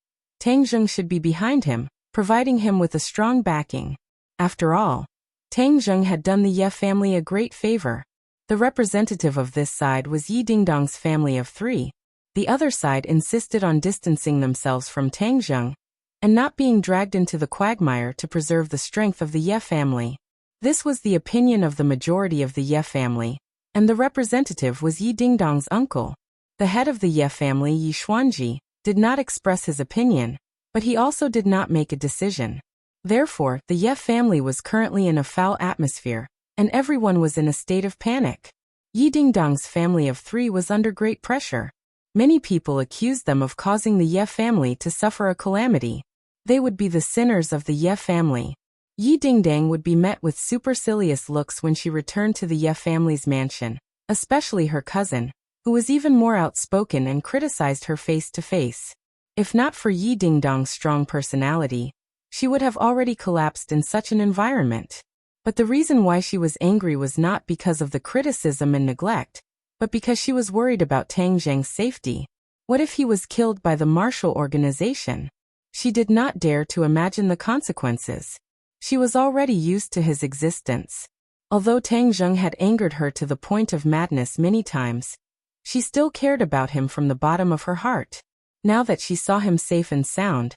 Tang Zheng should be behind him, providing him with a strong backing. After all, Tang Zheng had done the Ye family a great favor. The representative of this side was Yi Dingdang's family of three. The other side insisted on distancing themselves from Tang Zheng, and not being dragged into the quagmire to preserve the strength of the Ye family. This was the opinion of the majority of the Ye family, and the representative was Yi Dingdang's uncle. The head of the Ye family, Yi Xuanji, did not express his opinion, but he also did not make a decision. Therefore, the Ye family was currently in a foul atmosphere, and everyone was in a state of panic. Yi Dingdang's family of three was under great pressure. Many people accused them of causing the Ye family to suffer a calamity. They would be the sinners of the Ye family. Yi Dingdang would be met with supercilious looks when she returned to the Ye family's mansion, especially her cousin, who was even more outspoken and criticized her face to face. If not for Yi Dingdang's strong personality, she would have already collapsed in such an environment. But the reason why she was angry was not because of the criticism and neglect, but because she was worried about Tang Zheng's safety. What if he was killed by the martial organization? She did not dare to imagine the consequences. She was already used to his existence. Although Tang Zheng had angered her to the point of madness many times, she still cared about him from the bottom of her heart. Now that she saw him safe and sound,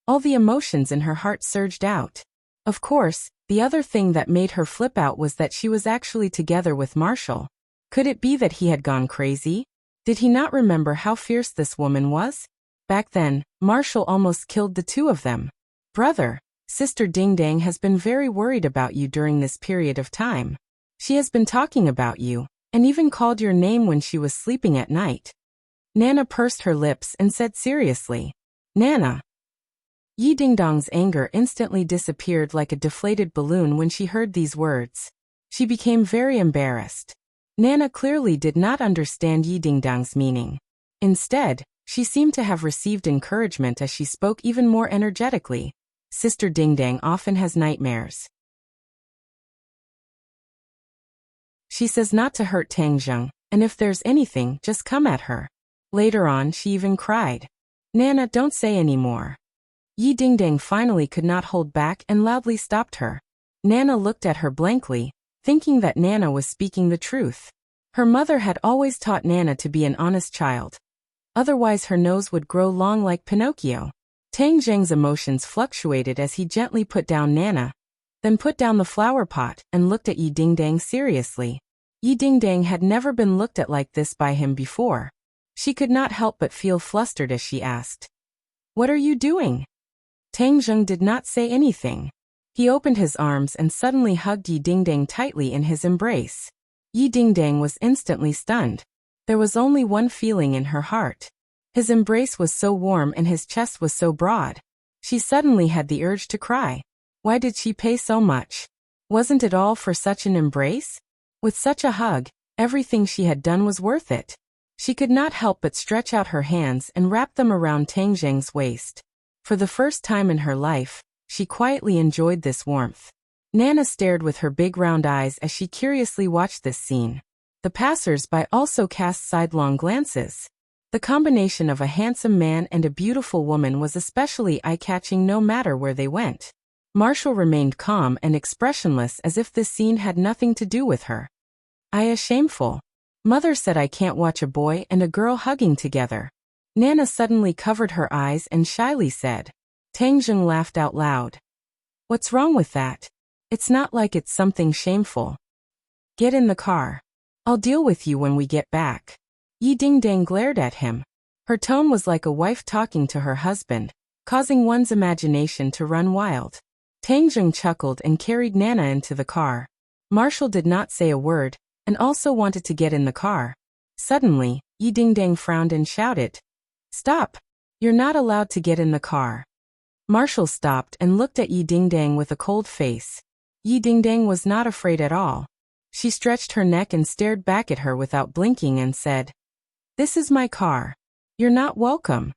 all the emotions in her heart surged out. Of course, the other thing that made her flip out was that she was actually together with Marshall. Could it be that he had gone crazy? Did he not remember how fierce this woman was? Back then, Marshall almost killed the two of them. Brother, Sister Ding Dang has been very worried about you during this period of time. She has been talking about you, and even called your name when she was sleeping at night. Nana pursed her lips and said seriously, Nana. Yi Dingdong's anger instantly disappeared like a deflated balloon when she heard these words. She became very embarrassed. Nana clearly did not understand Yi Dingdong's meaning. Instead, she seemed to have received encouragement as she spoke even more energetically. Sister Ding Dang often has nightmares. She says not to hurt Tang Zheng, and if there's anything, just come at her. Later on, she even cried. Nana, don't say any more. Yi Dingdang finally could not hold back and loudly stopped her. Nana looked at her blankly, thinking that Nana was speaking the truth. Her mother had always taught Nana to be an honest child. Otherwise her nose would grow long like Pinocchio. Tang Zheng's emotions fluctuated as he gently put down Nana, then put down the flower pot and looked at Yi Dingdang seriously. Yi Dingdang had never been looked at like this by him before. She could not help but feel flustered as she asked, "What are you doing?" Tang Zheng did not say anything. He opened his arms and suddenly hugged Yi Dingdang tightly in his embrace. Yi Dingdang was instantly stunned. There was only one feeling in her heart. His embrace was so warm and his chest was so broad. She suddenly had the urge to cry. Why did she pay so much? Wasn't it all for such an embrace? With such a hug, everything she had done was worth it. She could not help but stretch out her hands and wrap them around Tang Zheng's waist. For the first time in her life, she quietly enjoyed this warmth. Nana stared with her big round eyes as she curiously watched this scene. The passers-by also cast sidelong glances. The combination of a handsome man and a beautiful woman was especially eye-catching no matter where they went. Marshall remained calm and expressionless as if this scene had nothing to do with her. Shameful. Mother said I can't watch a boy and a girl hugging together. Nana suddenly covered her eyes and shyly said. Tang Zheng laughed out loud. What's wrong with that? It's not like it's something shameful. Get in the car. I'll deal with you when we get back. Yi Dingdang glared at him. Her tone was like a wife talking to her husband, causing one's imagination to run wild. Tang Zheng chuckled and carried Nana into the car. Marshall did not say a word, and also wanted to get in the car. Suddenly, Yi Dingdang frowned and shouted, Stop! You're not allowed to get in the car. Marshall stopped and looked at Yi Dingdang with a cold face. Yi Dingdang was not afraid at all. She stretched her neck and stared back at her without blinking and said, This is my car. You're not welcome.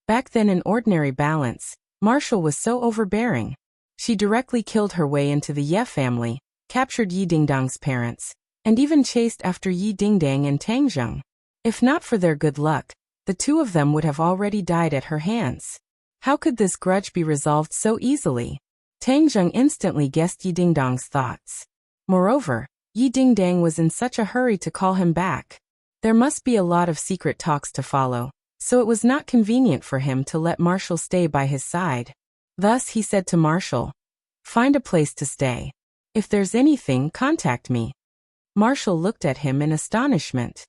Back then in ordinary balance, Marshall was so overbearing. She directly killed her way into the Ye family, captured Yi Dingdang's parents, and even chased after Yi Dingdang and Tang Zheng. If not for their good luck, the two of them would have already died at her hands. How could this grudge be resolved so easily? Tang Zheng instantly guessed Yi Dingdang's thoughts. Moreover, Yi Dingdang was in such a hurry to call him back. There must be a lot of secret talks to follow, so it was not convenient for him to let Marshall stay by his side. Thus he said to Marshall, Find a place to stay. If there's anything, contact me. Marshall looked at him in astonishment.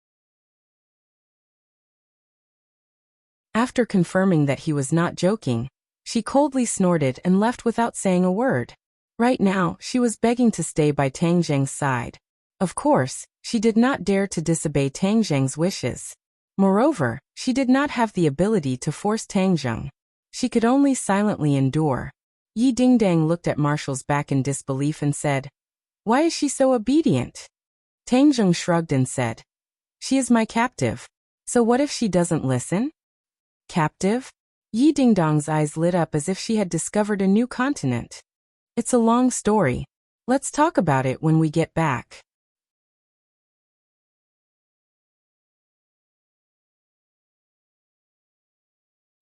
After confirming that he was not joking, she coldly snorted and left without saying a word. Right now, she was begging to stay by Tang Zheng's side. Of course, she did not dare to disobey Tang Zheng's wishes. Moreover, she did not have the ability to force Tang Zheng. She could only silently endure. Yi Dingdang looked at Marshall's back in disbelief and said, Why is she so obedient? Tang Zheng shrugged and said, She is my captive. So what if she doesn't listen? Captive? Yi Dingdang's eyes lit up as if she had discovered a new continent. It's a long story. Let's talk about it when we get back.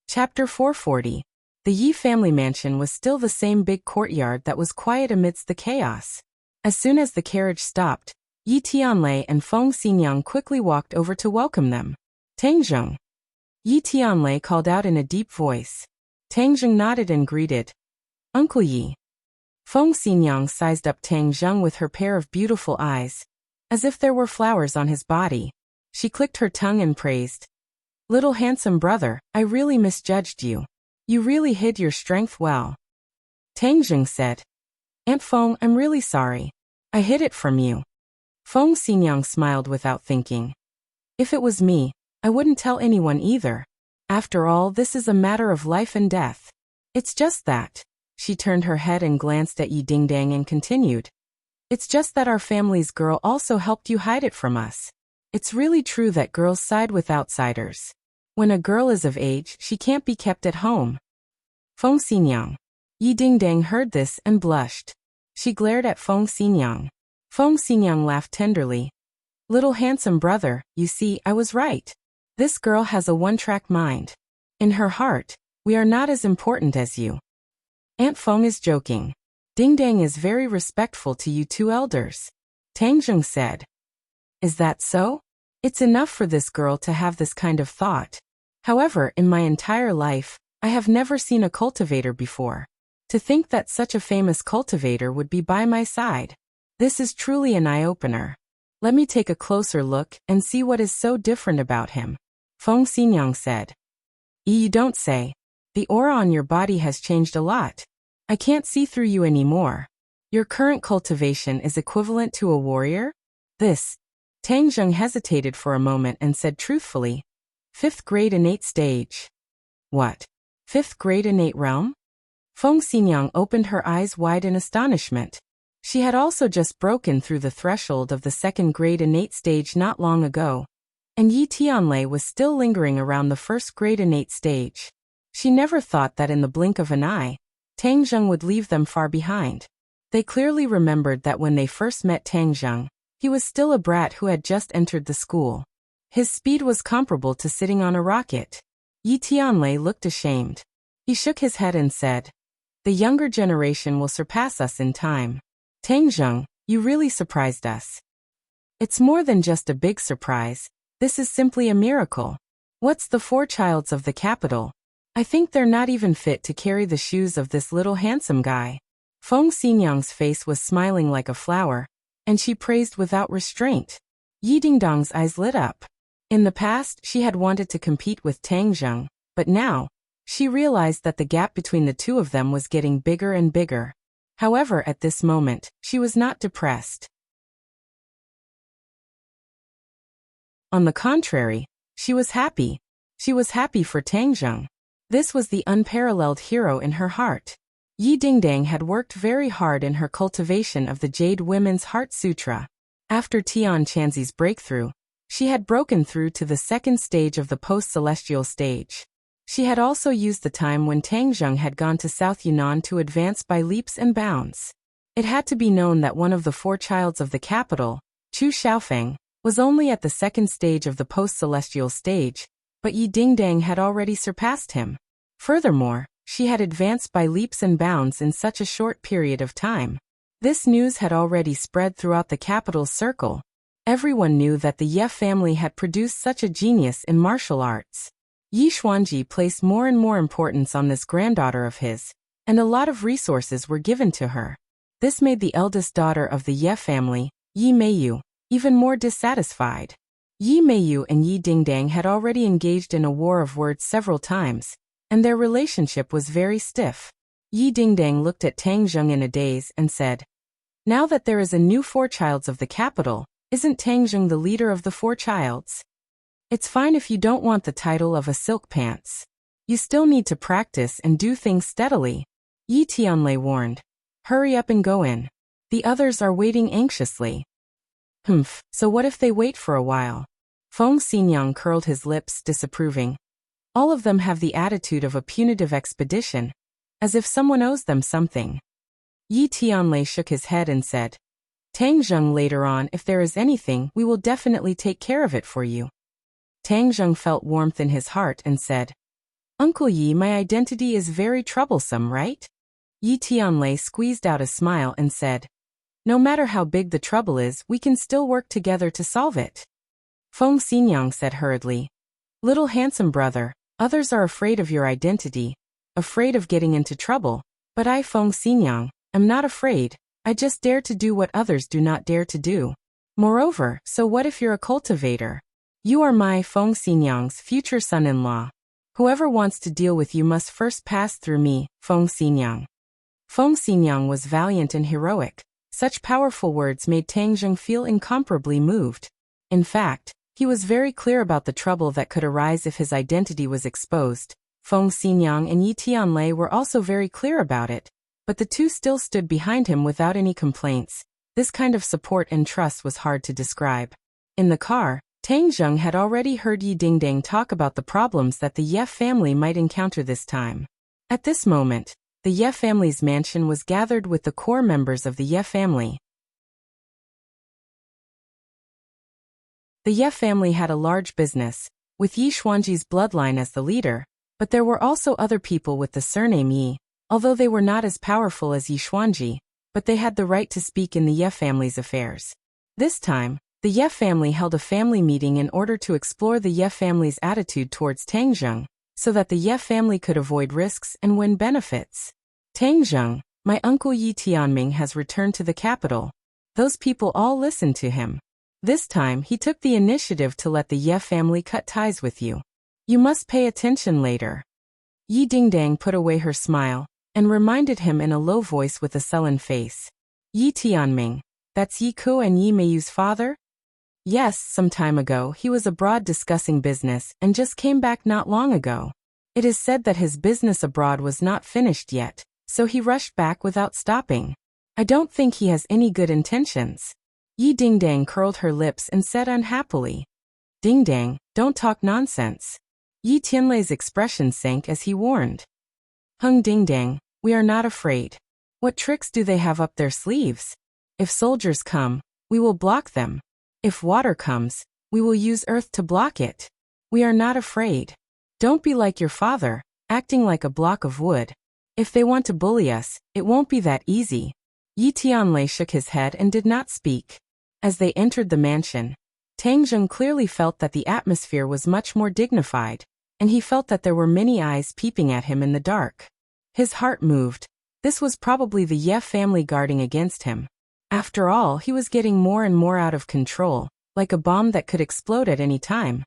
Chapter 440. The Yi family mansion was still the same big courtyard that was quiet amidst the chaos. As soon as the carriage stopped, Yi Tianlei and Feng Xinyang quickly walked over to welcome them. Tang Zheng. Yi Tianlei called out in a deep voice. Tang Zheng nodded and greeted. Uncle Yi. Feng Xinyang sized up Tang Zheng with her pair of beautiful eyes. As if there were flowers on his body. She clicked her tongue and praised. Little handsome brother, I really misjudged you. You really hid your strength well. Tang Zheng said. Aunt Feng, I'm really sorry. I hid it from you. Feng Xinyang smiled without thinking. If it was me, I wouldn't tell anyone either. After all, this is a matter of life and death. It's just that. She turned her head and glanced at Yi Dingdang and continued. It's just that our family's girl also helped you hide it from us. It's really true that girls side with outsiders. When a girl is of age, she can't be kept at home. Feng Xinyang. Yi Dingdang heard this and blushed. She glared at Feng Xinyang. Feng Xinyang laughed tenderly. Little handsome brother, you see, I was right. This girl has a one-track mind. In her heart, we are not as important as you. Aunt Feng is joking. Dingdang is very respectful to you two elders. Tang Zheng said. Is that so? It's enough for this girl to have this kind of thought. However, in my entire life, I have never seen a cultivator before. To think that such a famous cultivator would be by my side. This is truly an eye-opener. Let me take a closer look and see what is so different about him. Feng Xinyang said. You don't say. The aura on your body has changed a lot. I can't see through you anymore. Your current cultivation is equivalent to a warrior? This. Tang Zheng hesitated for a moment and said truthfully. 5th grade innate stage. What? 5th grade innate realm? Feng Xinyang opened her eyes wide in astonishment. She had also just broken through the threshold of the 2nd grade innate stage not long ago. And Yi Tianlei was still lingering around the 1st grade innate stage. She never thought that in the blink of an eye, Tang Zheng would leave them far behind. They clearly remembered that when they first met Tang Zheng, he was still a brat who had just entered the school. His speed was comparable to sitting on a rocket. Yi Tianlei looked ashamed. He shook his head and said, the younger generation will surpass us in time. Tang Zheng, you really surprised us. It's more than just a big surprise. This is simply a miracle. What's the 4 childs of the capital? I think they're not even fit to carry the shoes of this little handsome guy. Feng Xinyang's face was smiling like a flower, and she praised without restraint. Yi Dingdang's eyes lit up. In the past, she had wanted to compete with Tang Zheng, but now, she realized that the gap between the two of them was getting bigger and bigger. However, at this moment, she was not depressed. On the contrary, she was happy. She was happy for Tang Zheng. This was the unparalleled hero in her heart. Yi Dingdang had worked very hard in her cultivation of the Jade Women's Heart Sutra. After Tian Chanzi's breakthrough, she had broken through to the 2nd stage of the post-celestial stage. She had also used the time when Tang Zheng had gone to South Yunnan to advance by leaps and bounds. It had to be known that one of the 4 childs of the capital, Chu Xiaofeng, was only at the 2nd stage of the post-celestial stage, but Yi Dingdang had already surpassed him. Furthermore, she had advanced by leaps and bounds in such a short period of time. This news had already spread throughout the capital's circle. Everyone knew that the Ye family had produced such a genius in martial arts. Yi Xuanji placed more and more importance on this granddaughter of his, and a lot of resources were given to her. This made the eldest daughter of the Ye family, Yi Meiyu, even more dissatisfied. Yi Meiyu and Yi Dingdang had already engaged in a war of words several times, and their relationship was very stiff. Yi Dingdang looked at Tang Zheng in a daze and said, now that there is a new 4 childs of the capital, isn't Tang Zheng the leader of the 4 childs? It's fine if you don't want the title of a silk pants. You still need to practice and do things steadily. Yi Tianlei warned. Hurry up and go in. The others are waiting anxiously. Humph, so what if they wait for a while? Feng Xinyang curled his lips, disapproving. All of them have the attitude of a punitive expedition, as if someone owes them something. Yi Tianlei shook his head and said, Tang Zheng, later on, if there is anything, we will definitely take care of it for you. Tang Zheng felt warmth in his heart and said, Uncle Yi, my identity is very troublesome, right? Yi Tianlei squeezed out a smile and said, No matter how big the trouble is, we can still work together to solve it. Feng Xinyang said hurriedly, Little handsome brother, others are afraid of your identity, afraid of getting into trouble, but I, Feng Xinyang, am not afraid. I just dare to do what others do not dare to do. Moreover, so what if you're a cultivator? You are my, Feng Xinyang's, future son-in-law. Whoever wants to deal with you must first pass through me, Feng Xinyang. Feng Xinyang was valiant and heroic. Such powerful words made Tang Zheng feel incomparably moved. In fact, he was very clear about the trouble that could arise if his identity was exposed. Feng Xinyang and Yi Tianlei were also very clear about it, but the two still stood behind him without any complaints. This kind of support and trust was hard to describe. In the car, Tang Zheng had already heard Yi Dingdang talk about the problems that the Ye family might encounter this time. At this moment, the Ye family's mansion was gathered with the core members of the Ye family. The Ye family had a large business, with Yi Xuanji's bloodline as the leader, but there were also other people with the surname Yi, although they were not as powerful as Yi Xuanji, but they had the right to speak in the Ye family's affairs. This time, the Ye family held a family meeting in order to explore the Ye family's attitude towards Tang Zheng, so that the Ye family could avoid risks and win benefits. Tang Zheng, my uncle Yi Tianming has returned to the capital. Those people all listened to him. This time he took the initiative to let the Ye family cut ties with you. You must pay attention later. Yi Dingdang put away her smile, and reminded him in a low voice with a sullen face. Yi Tianming, that's Yi Ku and Yi Meiyu's father? Yes, some time ago he was abroad discussing business and just came back not long ago. It is said that his business abroad was not finished yet, so he rushed back without stopping. I don't think he has any good intentions. Yi Dingdang curled her lips and said unhappily. Dingdang, don't talk nonsense. Yi Tianlei's expression sank as he warned. Hung Dingdang, we are not afraid. What tricks do they have up their sleeves? If soldiers come, we will block them. If water comes, we will use earth to block it. We are not afraid. Don't be like your father, acting like a block of wood. If they want to bully us, it won't be that easy. Yi Tianlei shook his head and did not speak. As they entered the mansion, Tang Zheng clearly felt that the atmosphere was much more dignified, and he felt that there were many eyes peeping at him in the dark. His heart moved. This was probably the Ye family guarding against him. After all, he was getting more and more out of control, like a bomb that could explode at any time.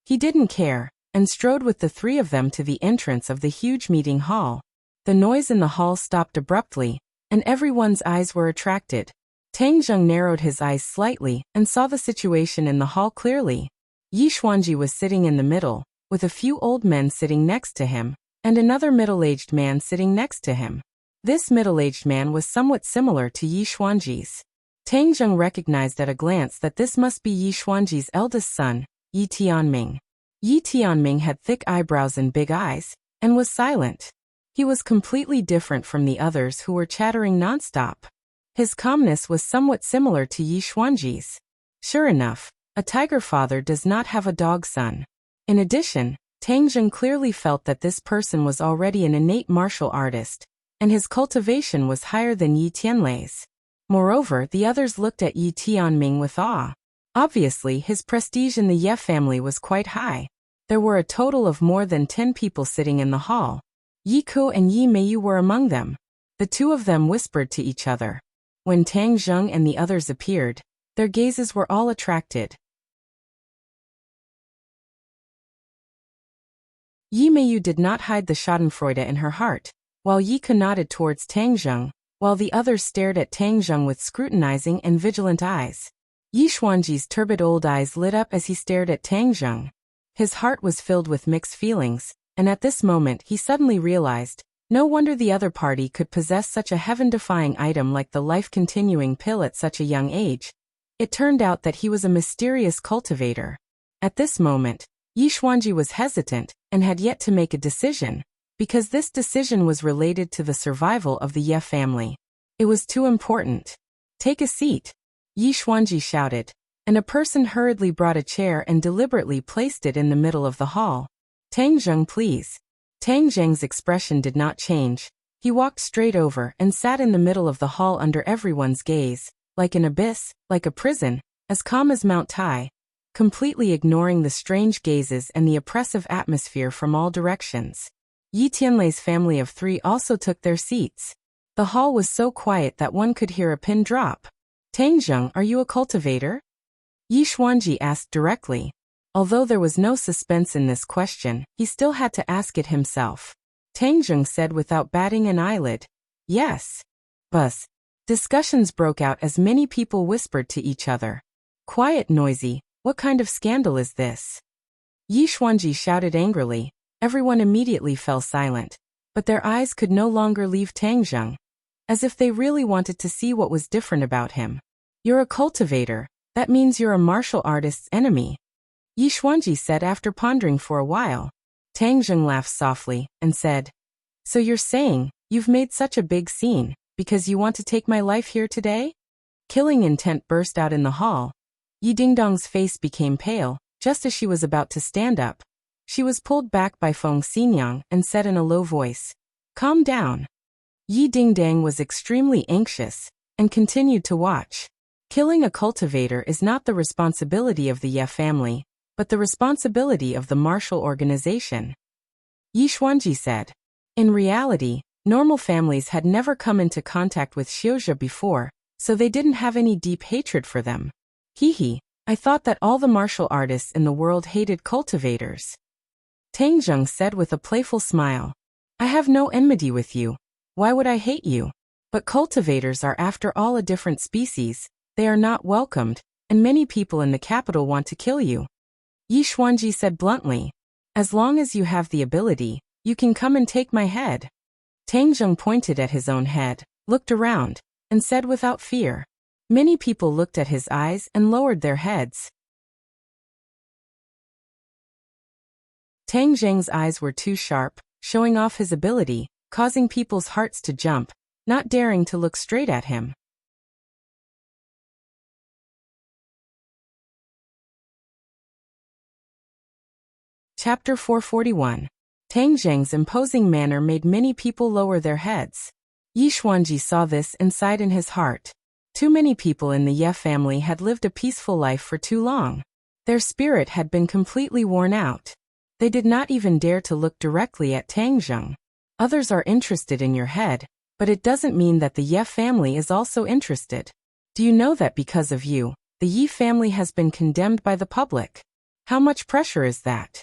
He didn't care, and strode with the three of them to the entrance of the huge meeting hall. The noise in the hall stopped abruptly, and everyone's eyes were attracted. Tang Zheng narrowed his eyes slightly and saw the situation in the hall clearly. Yi Xuanji was sitting in the middle, with a few old men sitting next to him, and another middle-aged man sitting next to him. This middle-aged man was somewhat similar to Yi Xuanji's. Tang Zheng recognized at a glance that this must be Yi Xuanji's eldest son, Yi Tianming. Yi Tianming had thick eyebrows and big eyes, and was silent. He was completely different from the others who were chattering nonstop. His calmness was somewhat similar to Yi Xuanji's. Sure enough, a tiger father does not have a dog son. In addition, Tang Zheng clearly felt that this person was already an innate martial artist, and his cultivation was higher than Yi Tianlei's. Moreover, the others looked at Yi Tianming with awe. Obviously, his prestige in the Ye family was quite high. There were a total of more than 10 people sitting in the hall. Yi Ku and Yi Meiyu were among them. The two of them whispered to each other. When Tang Zheng and the others appeared, their gazes were all attracted. Yi Meiyu did not hide the schadenfreude in her heart, while Yi Ku nodded towards Tang Zheng, while the others stared at Tang Zheng with scrutinizing and vigilant eyes. Yi Xuanji's turbid old eyes lit up as he stared at Tang Zheng. His heart was filled with mixed feelings, and at this moment he suddenly realized, no wonder the other party could possess such a heaven-defying item like the life-continuing pill at such a young age. It turned out that he was a mysterious cultivator. At this moment, Yi Xuanji was hesitant and had yet to make a decision, because this decision was related to the survival of the Ye family. It was too important. Take a seat, Yi Xuanji shouted, and a person hurriedly brought a chair and deliberately placed it in the middle of the hall. Tang Zheng, please. Tang Zheng's expression did not change. He walked straight over and sat in the middle of the hall under everyone's gaze, like an abyss, like a prison, as calm as Mount Tai, completely ignoring the strange gazes and the oppressive atmosphere from all directions. Yi Tianlei's family of 3 also took their seats. The hall was so quiet that one could hear a pin drop. Tang Zheng, are you a cultivator? Yi Xuanji asked directly. Although there was no suspense in this question, he still had to ask it himself. Tang Zheng said without batting an eyelid, yes. Buzz. Discussions broke out as many people whispered to each other. Quiet, noisy, what kind of scandal is this? Yi Xuanji shouted angrily. Everyone immediately fell silent, but their eyes could no longer leave Tang Zheng, as if they really wanted to see what was different about him. You're a cultivator, that means you're a martial artist's enemy, Yi Xuanji said after pondering for a while. Tang Zheng laughed softly and said, so you're saying, you've made such a big scene, because you want to take my life here today? Killing intent burst out in the hall. Yi Dingdong's face became pale, just as she was about to stand up. She was pulled back by Feng Xinyang and said in a low voice, calm down. Yi Dingdang was extremely anxious, and continued to watch. Killing a cultivator is not the responsibility of the Ye family, but the responsibility of the martial organization. Yi Xuanji said. In reality, normal families had never come into contact with Xiuzhe before, so they didn't have any deep hatred for them. Hee, I thought that all the martial artists in the world hated cultivators. Tang Zheng said with a playful smile. I have no enmity with you. Why would I hate you? But cultivators are after all a different species, they are not welcomed, and many people in the capital want to kill you. Yi Xuanji said bluntly. As long as you have the ability, you can come and take my head. Tang Zheng pointed at his own head, looked around, and said without fear. Many people looked at his eyes and lowered their heads. Tang Zheng's eyes were too sharp, showing off his ability, causing people's hearts to jump, not daring to look straight at him. Chapter 441. Tang Zheng's imposing manner made many people lower their heads. Yi Xuanji saw this and sighed in his heart. Too many people in the Ye family had lived a peaceful life for too long. Their spirit had been completely worn out. They did not even dare to look directly at Tang Zheng. Others are interested in your head, but it doesn't mean that the Ye family is also interested. Do you know that because of you, the Yi family has been condemned by the public? How much pressure is that?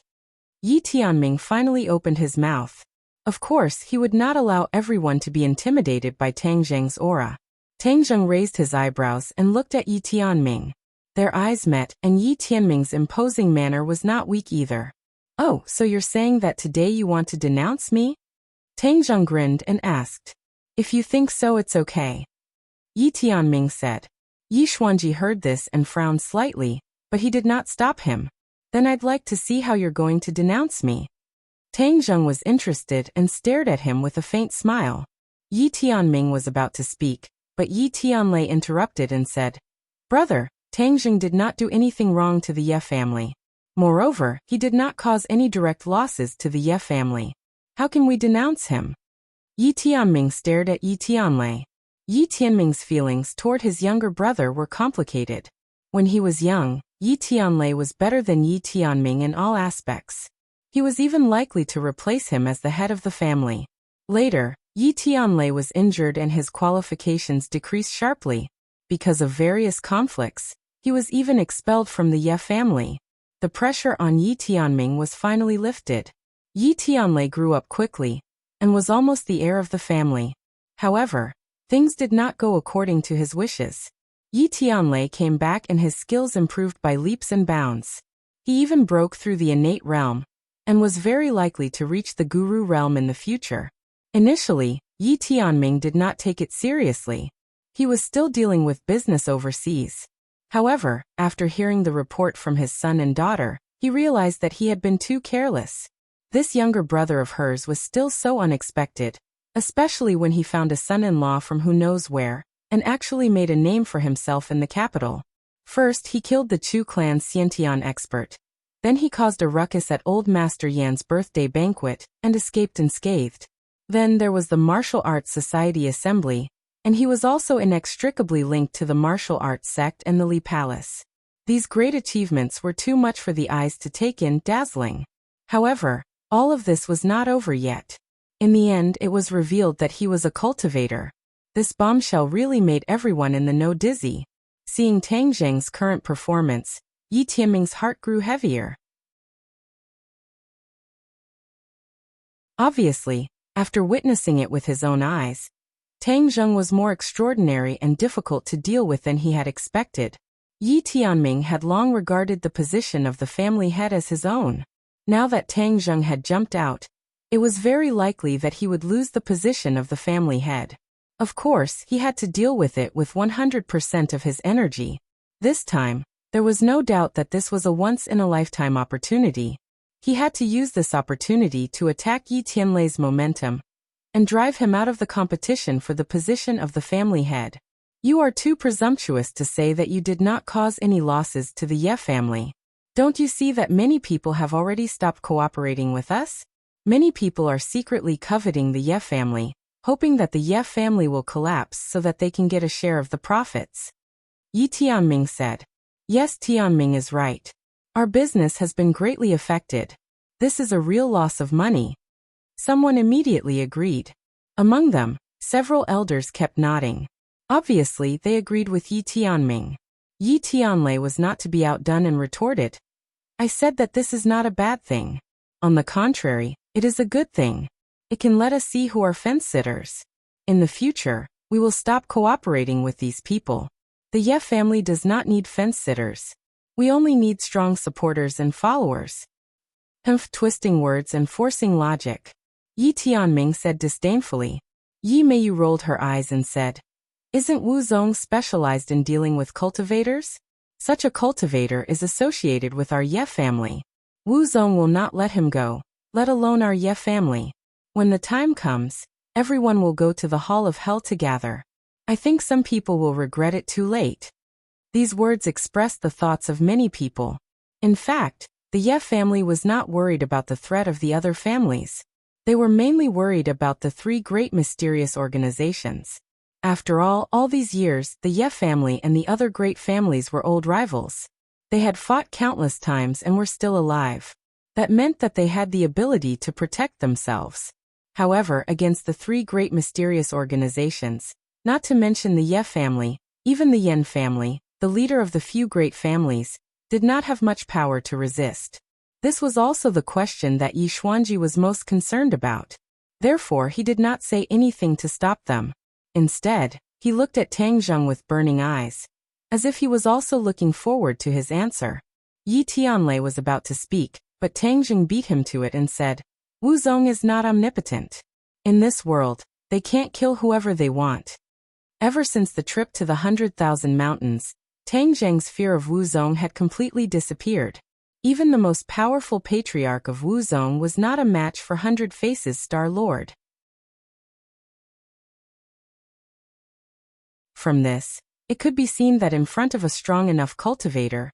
Yi Tianming finally opened his mouth. Of course, he would not allow everyone to be intimidated by Tang Zheng's aura. Tang Zheng raised his eyebrows and looked at Yi Tianming. Their eyes met, and Yi Tianming's imposing manner was not weak either. Oh, so you're saying that today you want to denounce me? Tang Zheng grinned and asked. If you think so, it's okay. Yi Tianming said. Yi Xuanji heard this and frowned slightly, but he did not stop him. Then I'd like to see how you're going to denounce me. Tang Zheng was interested and stared at him with a faint smile. Yi Tianming was about to speak, but Yi Tianlei interrupted and said, Brother, Tang Zheng did not do anything wrong to the Ye family. Moreover, he did not cause any direct losses to the Ye family. How can we denounce him? Yi Tianming stared at Yi Tianlei. Yi Tianming's feelings toward his younger brother were complicated. When he was young, Yi Tianlei was better than Yi Tianming in all aspects. He was even likely to replace him as the head of the family. Later, Yi Tianlei was injured and his qualifications decreased sharply. Because of various conflicts, he was even expelled from the Ye family. The pressure on Yi Tianming was finally lifted. Yi Tianlei grew up quickly, and was almost the heir of the family. However, things did not go according to his wishes. Yi Tianlei came back and his skills improved by leaps and bounds. He even broke through the innate realm, and was very likely to reach the guru realm in the future. Initially, Yi Tianming did not take it seriously. He was still dealing with business overseas. However, after hearing the report from his son and daughter, he realized that he had been too careless. This younger brother of hers was still so unexpected, especially when he found a son-in-law from who knows where, and actually made a name for himself in the capital. First, he killed the Chu clan's Xiantian expert. Then he caused a ruckus at Old Master Yan's birthday banquet, and escaped unscathed. Then there was the Martial Arts Society Assembly, and he was also inextricably linked to the martial arts sect and the Li Palace. These great achievements were too much for the eyes to take in, dazzling. However, all of this was not over yet. In the end, it was revealed that he was a cultivator. This bombshell really made everyone in the know dizzy. Seeing Tang Zheng's current performance, Yi Tianming's heart grew heavier. Obviously, after witnessing it with his own eyes, Tang Zheng was more extraordinary and difficult to deal with than he had expected. Yi Tianming had long regarded the position of the family head as his own. Now that Tang Zheng had jumped out, it was very likely that he would lose the position of the family head. Of course, he had to deal with it with 100% of his energy. This time, there was no doubt that this was a once-in-a-lifetime opportunity. He had to use this opportunity to attack Yi Tianlei's momentum and drive him out of the competition for the position of the family head. You are too presumptuous to say that you did not cause any losses to the Ye family. Don't you see that many people have already stopped cooperating with us? Many people are secretly coveting the Ye family, hoping that the Ye family will collapse so that they can get a share of the profits. Yi Tianming said. Yes, Tianming is right. Our business has been greatly affected. This is a real loss of money. Someone immediately agreed. Among them, several elders kept nodding. Obviously, they agreed with Yi Tianming. Yi Tianlei was not to be outdone and retorted. I said that this is not a bad thing. On the contrary, it is a good thing. It can let us see who are fence-sitters. In the future, we will stop cooperating with these people. The Ye family does not need fence-sitters. We only need strong supporters and followers. Twisting words and forcing logic. Yi Tianming said disdainfully. Yi Meiyu rolled her eyes and said, Isn't Wu Zong specialized in dealing with cultivators? Such a cultivator is associated with our Ye family. Wu Zong will not let him go, let alone our Ye family. When the time comes, everyone will go to the Hall of Hell to gather. I think some people will regret it too late. These words expressed the thoughts of many people. In fact, the Ye family was not worried about the threat of the other families. They were mainly worried about the three great mysterious organizations. After all these years, the Ye family and the other great families were old rivals. They had fought countless times and were still alive. That meant that they had the ability to protect themselves. However, against the three great mysterious organizations, not to mention the Ye family, even the Yan family, the leader of the few great families, did not have much power to resist. This was also the question that Yi Xuanji was most concerned about. Therefore, he did not say anything to stop them. Instead, he looked at Tang Zheng with burning eyes, as if he was also looking forward to his answer. Yi Tianlei was about to speak, but Tang Zheng beat him to it and said, Wu Zong is not omnipotent. In this world, they can't kill whoever they want. Ever since the trip to the 100,000 mountains, Tang Zheng's fear of Wu Zong had completely disappeared. Even the most powerful patriarch of Wu Zong was not a match for Hundred Faces Star Lord. From this, it could be seen that in front of a strong enough cultivator,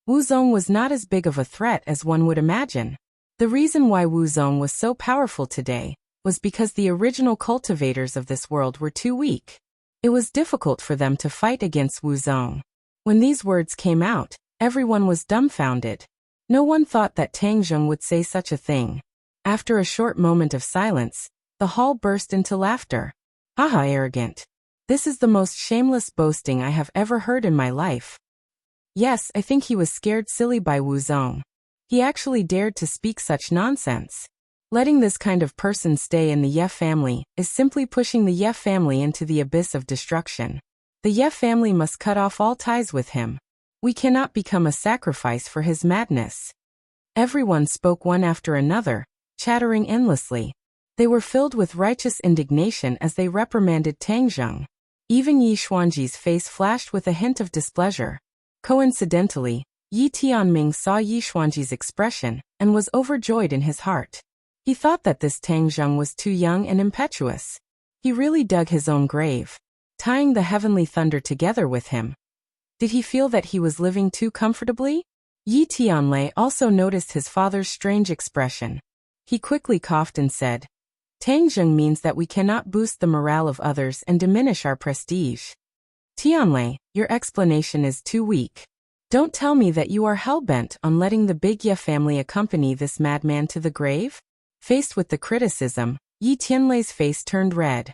Wu Zong was not as big of a threat as one would imagine. The reason why Wu Zong was so powerful today was because the original cultivators of this world were too weak. It was difficult for them to fight against Wu Zong. When these words came out, everyone was dumbfounded. No one thought that Tang Zheng would say such a thing. After a short moment of silence, the hall burst into laughter. Haha, arrogant. This is the most shameless boasting I have ever heard in my life. Yes, I think he was scared silly by Wu Zong. He actually dared to speak such nonsense. Letting this kind of person stay in the Ye family is simply pushing the Ye family into the abyss of destruction. The Ye family must cut off all ties with him. We cannot become a sacrifice for his madness. Everyone spoke one after another, chattering endlessly. They were filled with righteous indignation as they reprimanded Tang Zheng. Even Yi Xuanji's face flashed with a hint of displeasure. Coincidentally, Yi Tianming saw Yi Xuanji's expression and was overjoyed in his heart. He thought that this Tang Zheng was too young and impetuous. He really dug his own grave, tying the heavenly thunder together with him. Did he feel that he was living too comfortably? Yi Tianlei also noticed his father's strange expression. He quickly coughed and said, Tangjung means that we cannot boost the morale of others and diminish our prestige. Tianlei, your explanation is too weak. Don't tell me that you are hell-bent on letting the Big Ye family accompany this madman to the grave? Faced with the criticism, Yi Tianlei's face turned red.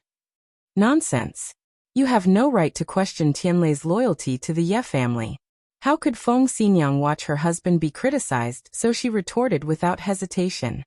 Nonsense. You have no right to question Tianlei's loyalty to the Ye family. How could Feng Xinyang watch her husband be criticized? So she retorted without hesitation.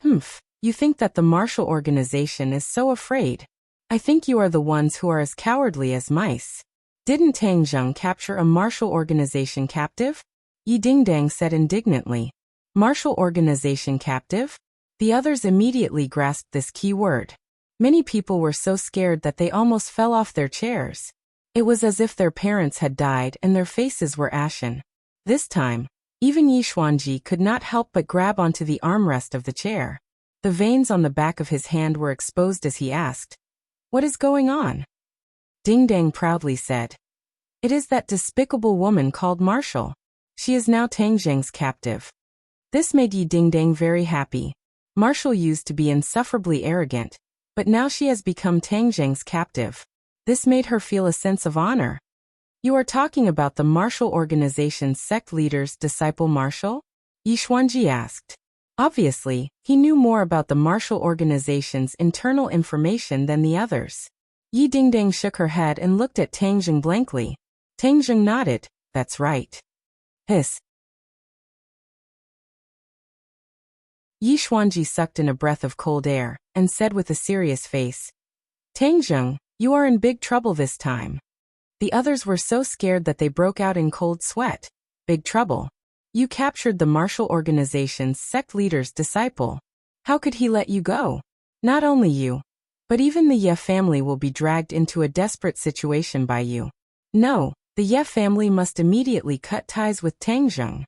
Humph, you think that the martial organization is so afraid. I think you are the ones who are as cowardly as mice. Didn't Tangjung capture a martial organization captive? Yi Dingdang said indignantly. Martial organization captive? The others immediately grasped this key word. Many people were so scared that they almost fell off their chairs. It was as if their parents had died and their faces were ashen. This time, even Yi Xuanji could not help but grab onto the armrest of the chair. The veins on the back of his hand were exposed as he asked, What is going on? Dingdang proudly said, It is that despicable woman called Marshall. She is now Tangjung's captive. This made Yi Dingdang very happy. Marshall used to be insufferably arrogant, but now she has become Tangjung's captive. This made her feel a sense of honor. You are talking about the martial organization's sect leader's disciple Marshall? Yi Xuanji asked. Obviously, he knew more about the martial organization's internal information than the others. Yi Dingdang shook her head and looked at Tangjung blankly. Tangjung nodded, That's right. Hiss. Yi Xuanji sucked in a breath of cold air, and said with a serious face, Tangjung, you are in big trouble this time. The others were so scared that they broke out in cold sweat. Big trouble. You captured the martial organization's sect leader's disciple. How could he let you go? Not only you, but even the Ye family will be dragged into a desperate situation by you. No, the Ye family must immediately cut ties with Tangjung.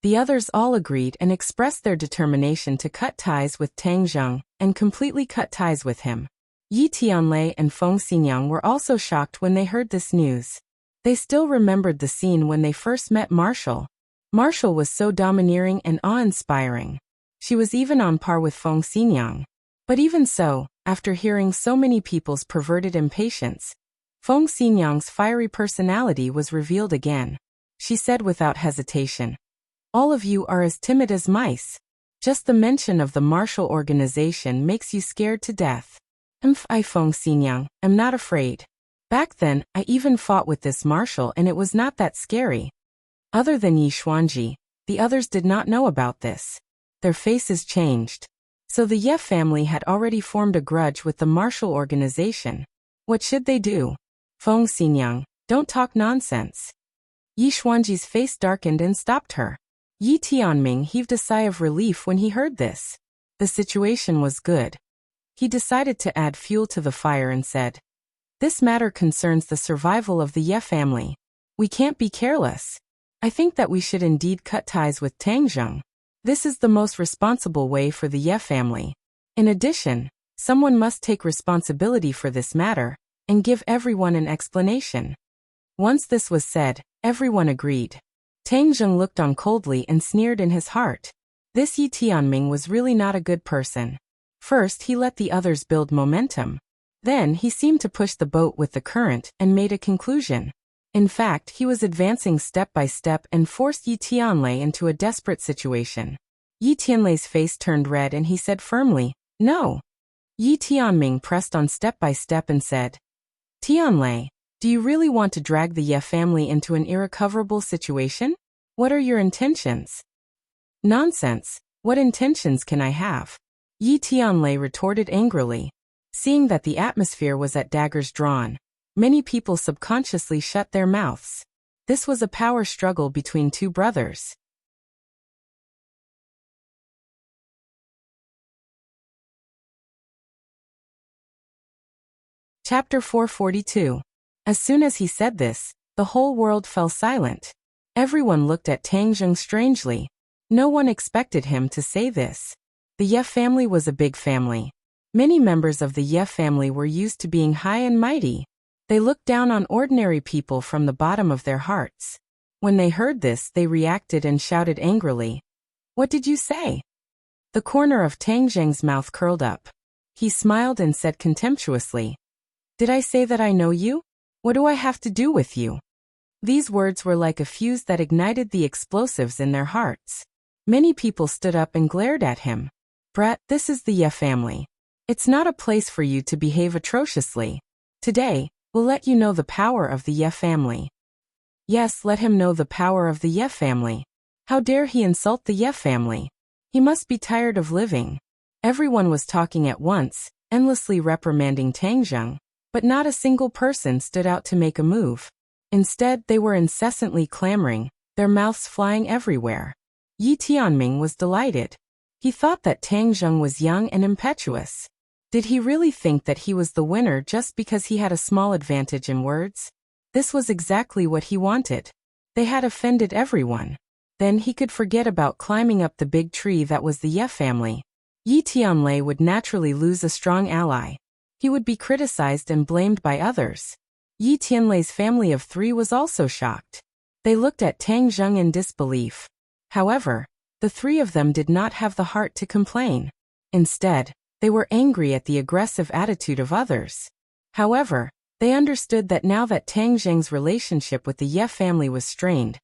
The others all agreed and expressed their determination to cut ties with Tangjung and completely cut ties with him. Yi Tianlei and Feng Xinyang were also shocked when they heard this news. They still remembered the scene when they first met Marshall. Marshall was so domineering and awe-inspiring. She was even on par with Feng Xinyang. But even so, after hearing so many people's perverted impatience, Feng Xinyang's fiery personality was revealed again. She said without hesitation, All of you are as timid as mice. Just the mention of the martial organization makes you scared to death. I, Feng Xinyang, am not afraid. Back then, I even fought with this marshal and it was not that scary. Other than Yi Xuanji, the others did not know about this. Their faces changed. So the Ye family had already formed a grudge with the martial organization. What should they do? Feng Xinyang, don't talk nonsense. Yi Xuanji's face darkened and stopped her. Yi Tianming heaved a sigh of relief when he heard this. The situation was good. He decided to add fuel to the fire and said, This matter concerns the survival of the Ye family. We can't be careless. I think that we should indeed cut ties with Tangjung. This is the most responsible way for the Ye family. In addition, someone must take responsibility for this matter and give everyone an explanation. Once this was said, everyone agreed. Tangjung looked on coldly and sneered in his heart. This Yi Tianming was really not a good person. First, he let the others build momentum. Then, he seemed to push the boat with the current and made a conclusion. In fact, he was advancing step by step and forced Yi Tianlei into a desperate situation. Yi Tianlei's face turned red and he said firmly, No. Yi Tianming pressed on step by step and said, Tianlei, do you really want to drag the Ye family into an irrecoverable situation? What are your intentions? Nonsense. What intentions can I have? Yi Tianlei retorted angrily. Seeing that the atmosphere was at daggers drawn, many people subconsciously shut their mouths. This was a power struggle between two brothers. Chapter 442. As soon as he said this, the whole world fell silent. Everyone looked at Tangjung strangely. No one expected him to say this. The Ye family was a big family. Many members of the Ye family were used to being high and mighty. They looked down on ordinary people from the bottom of their hearts. When they heard this, they reacted and shouted angrily. "What did you say?" The corner of Tang Zheng's mouth curled up. He smiled and said contemptuously, "Did I say that I know you? What do I have to do with you?" These words were like a fuse that ignited the explosives in their hearts. Many people stood up and glared at him. "Brat, this is the Ye family. It's not a place for you to behave atrociously. Today, we'll let you know the power of the Ye family." Yes, let him know the power of the Ye family. How dare he insult the Ye family? He must be tired of living. Everyone was talking at once, endlessly reprimanding Tang Zheng, but not a single person stood out to make a move. Instead, they were incessantly clamoring, their mouths flying everywhere. Yi Tianming was delighted. He thought that Tang Zheng was young and impetuous. Did he really think that he was the winner just because he had a small advantage in words? This was exactly what he wanted. They had offended everyone. Then he could forget about climbing up the big tree that was the Ye family. Yi Tianlei would naturally lose a strong ally. He would be criticized and blamed by others. Yi Tianlei's family of 3 was also shocked. They looked at Tang Zheng in disbelief. However, the 3 of them did not have the heart to complain. Instead, they were angry at the aggressive attitude of others. However, they understood that now that Tang Zheng's relationship with the Ye family was strained,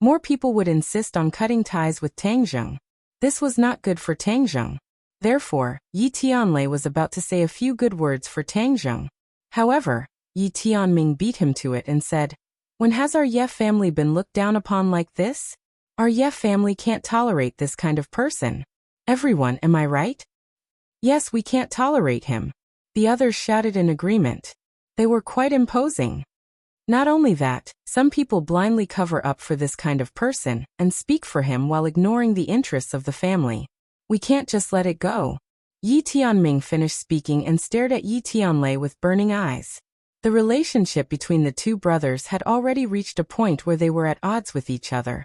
more people would insist on cutting ties with Tang Zheng. This was not good for Tang Zheng. Therefore, Yi Tianlei was about to say a few good words for Tang Zheng. However, Yi Tianming beat him to it and said, "When has our Ye family been looked down upon like this? Our Ye family can't tolerate this kind of person. Everyone, am I right?" "Yes, we can't tolerate him," the others shouted in agreement. They were quite imposing. Not only that, some people blindly cover up for this kind of person and speak for him while ignoring the interests of the family. We can't just let it go. Yi Tianming finished speaking and stared at Yi Tianlei with burning eyes. The relationship between the 2 brothers had already reached a point where they were at odds with each other.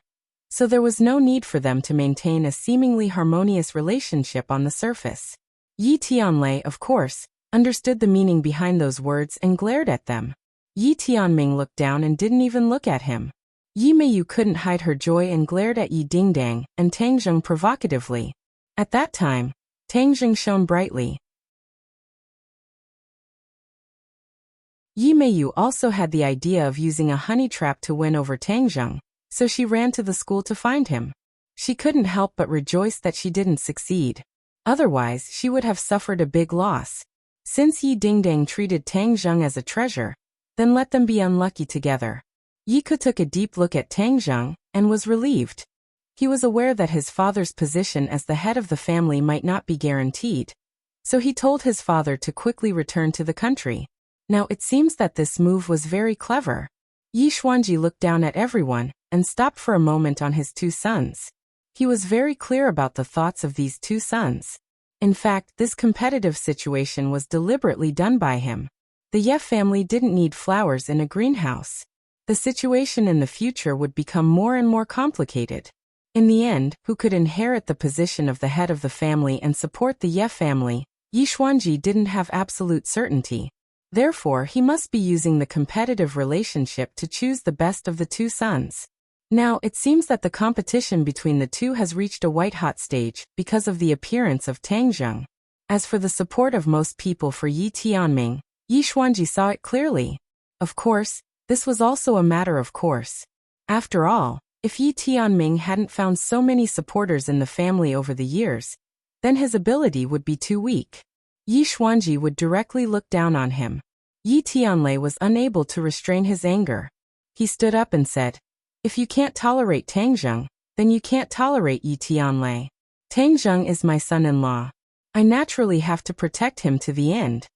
So there was no need for them to maintain a seemingly harmonious relationship on the surface. Yi Tianlei, of course, understood the meaning behind those words and glared at them. Yi Tianming looked down and didn't even look at him. Yi Meiyu couldn't hide her joy and glared at Yi Dingdang and Tang Zheng provocatively. At that time, Tang Zheng shone brightly. Yi Meiyu also had the idea of using a honey trap to win over Tang Zheng, so she ran to the school to find him. She couldn't help but rejoice that she didn't succeed. Otherwise, she would have suffered a big loss. Since Yi Dingdang treated Tang Zheng as a treasure, then let them be unlucky together. Yi Ke took a deep look at Tang Zheng and was relieved. He was aware that his father's position as the head of the family might not be guaranteed, so he told his father to quickly return to the country. Now it seems that this move was very clever. Yi Xuanji looked down at everyone and stopped for a moment on his 2 sons. He was very clear about the thoughts of these 2 sons. In fact, this competitive situation was deliberately done by him. The Ye family didn't need flowers in a greenhouse. The situation in the future would become more and more complicated. In the end, who could inherit the position of the head of the family and support the Ye family? Yi Xuanji didn't have absolute certainty. Therefore, he must be using the competitive relationship to choose the best of the 2 sons. Now, it seems that the competition between the 2 has reached a white-hot stage because of the appearance of Tang Zheng. As for the support of most people for Yi Tianming, Yi Xuanji saw it clearly. Of course, this was also a matter of course. After all, if Yi Tianming hadn't found so many supporters in the family over the years, then his ability would be too weak. Yi Xuanji would directly look down on him. Yi Tianlei was unable to restrain his anger. He stood up and said, "If you can't tolerate Tang Zheng, then you can't tolerate Yi Tianlei. Tang Zheng is my son-in-law. I naturally have to protect him to the end."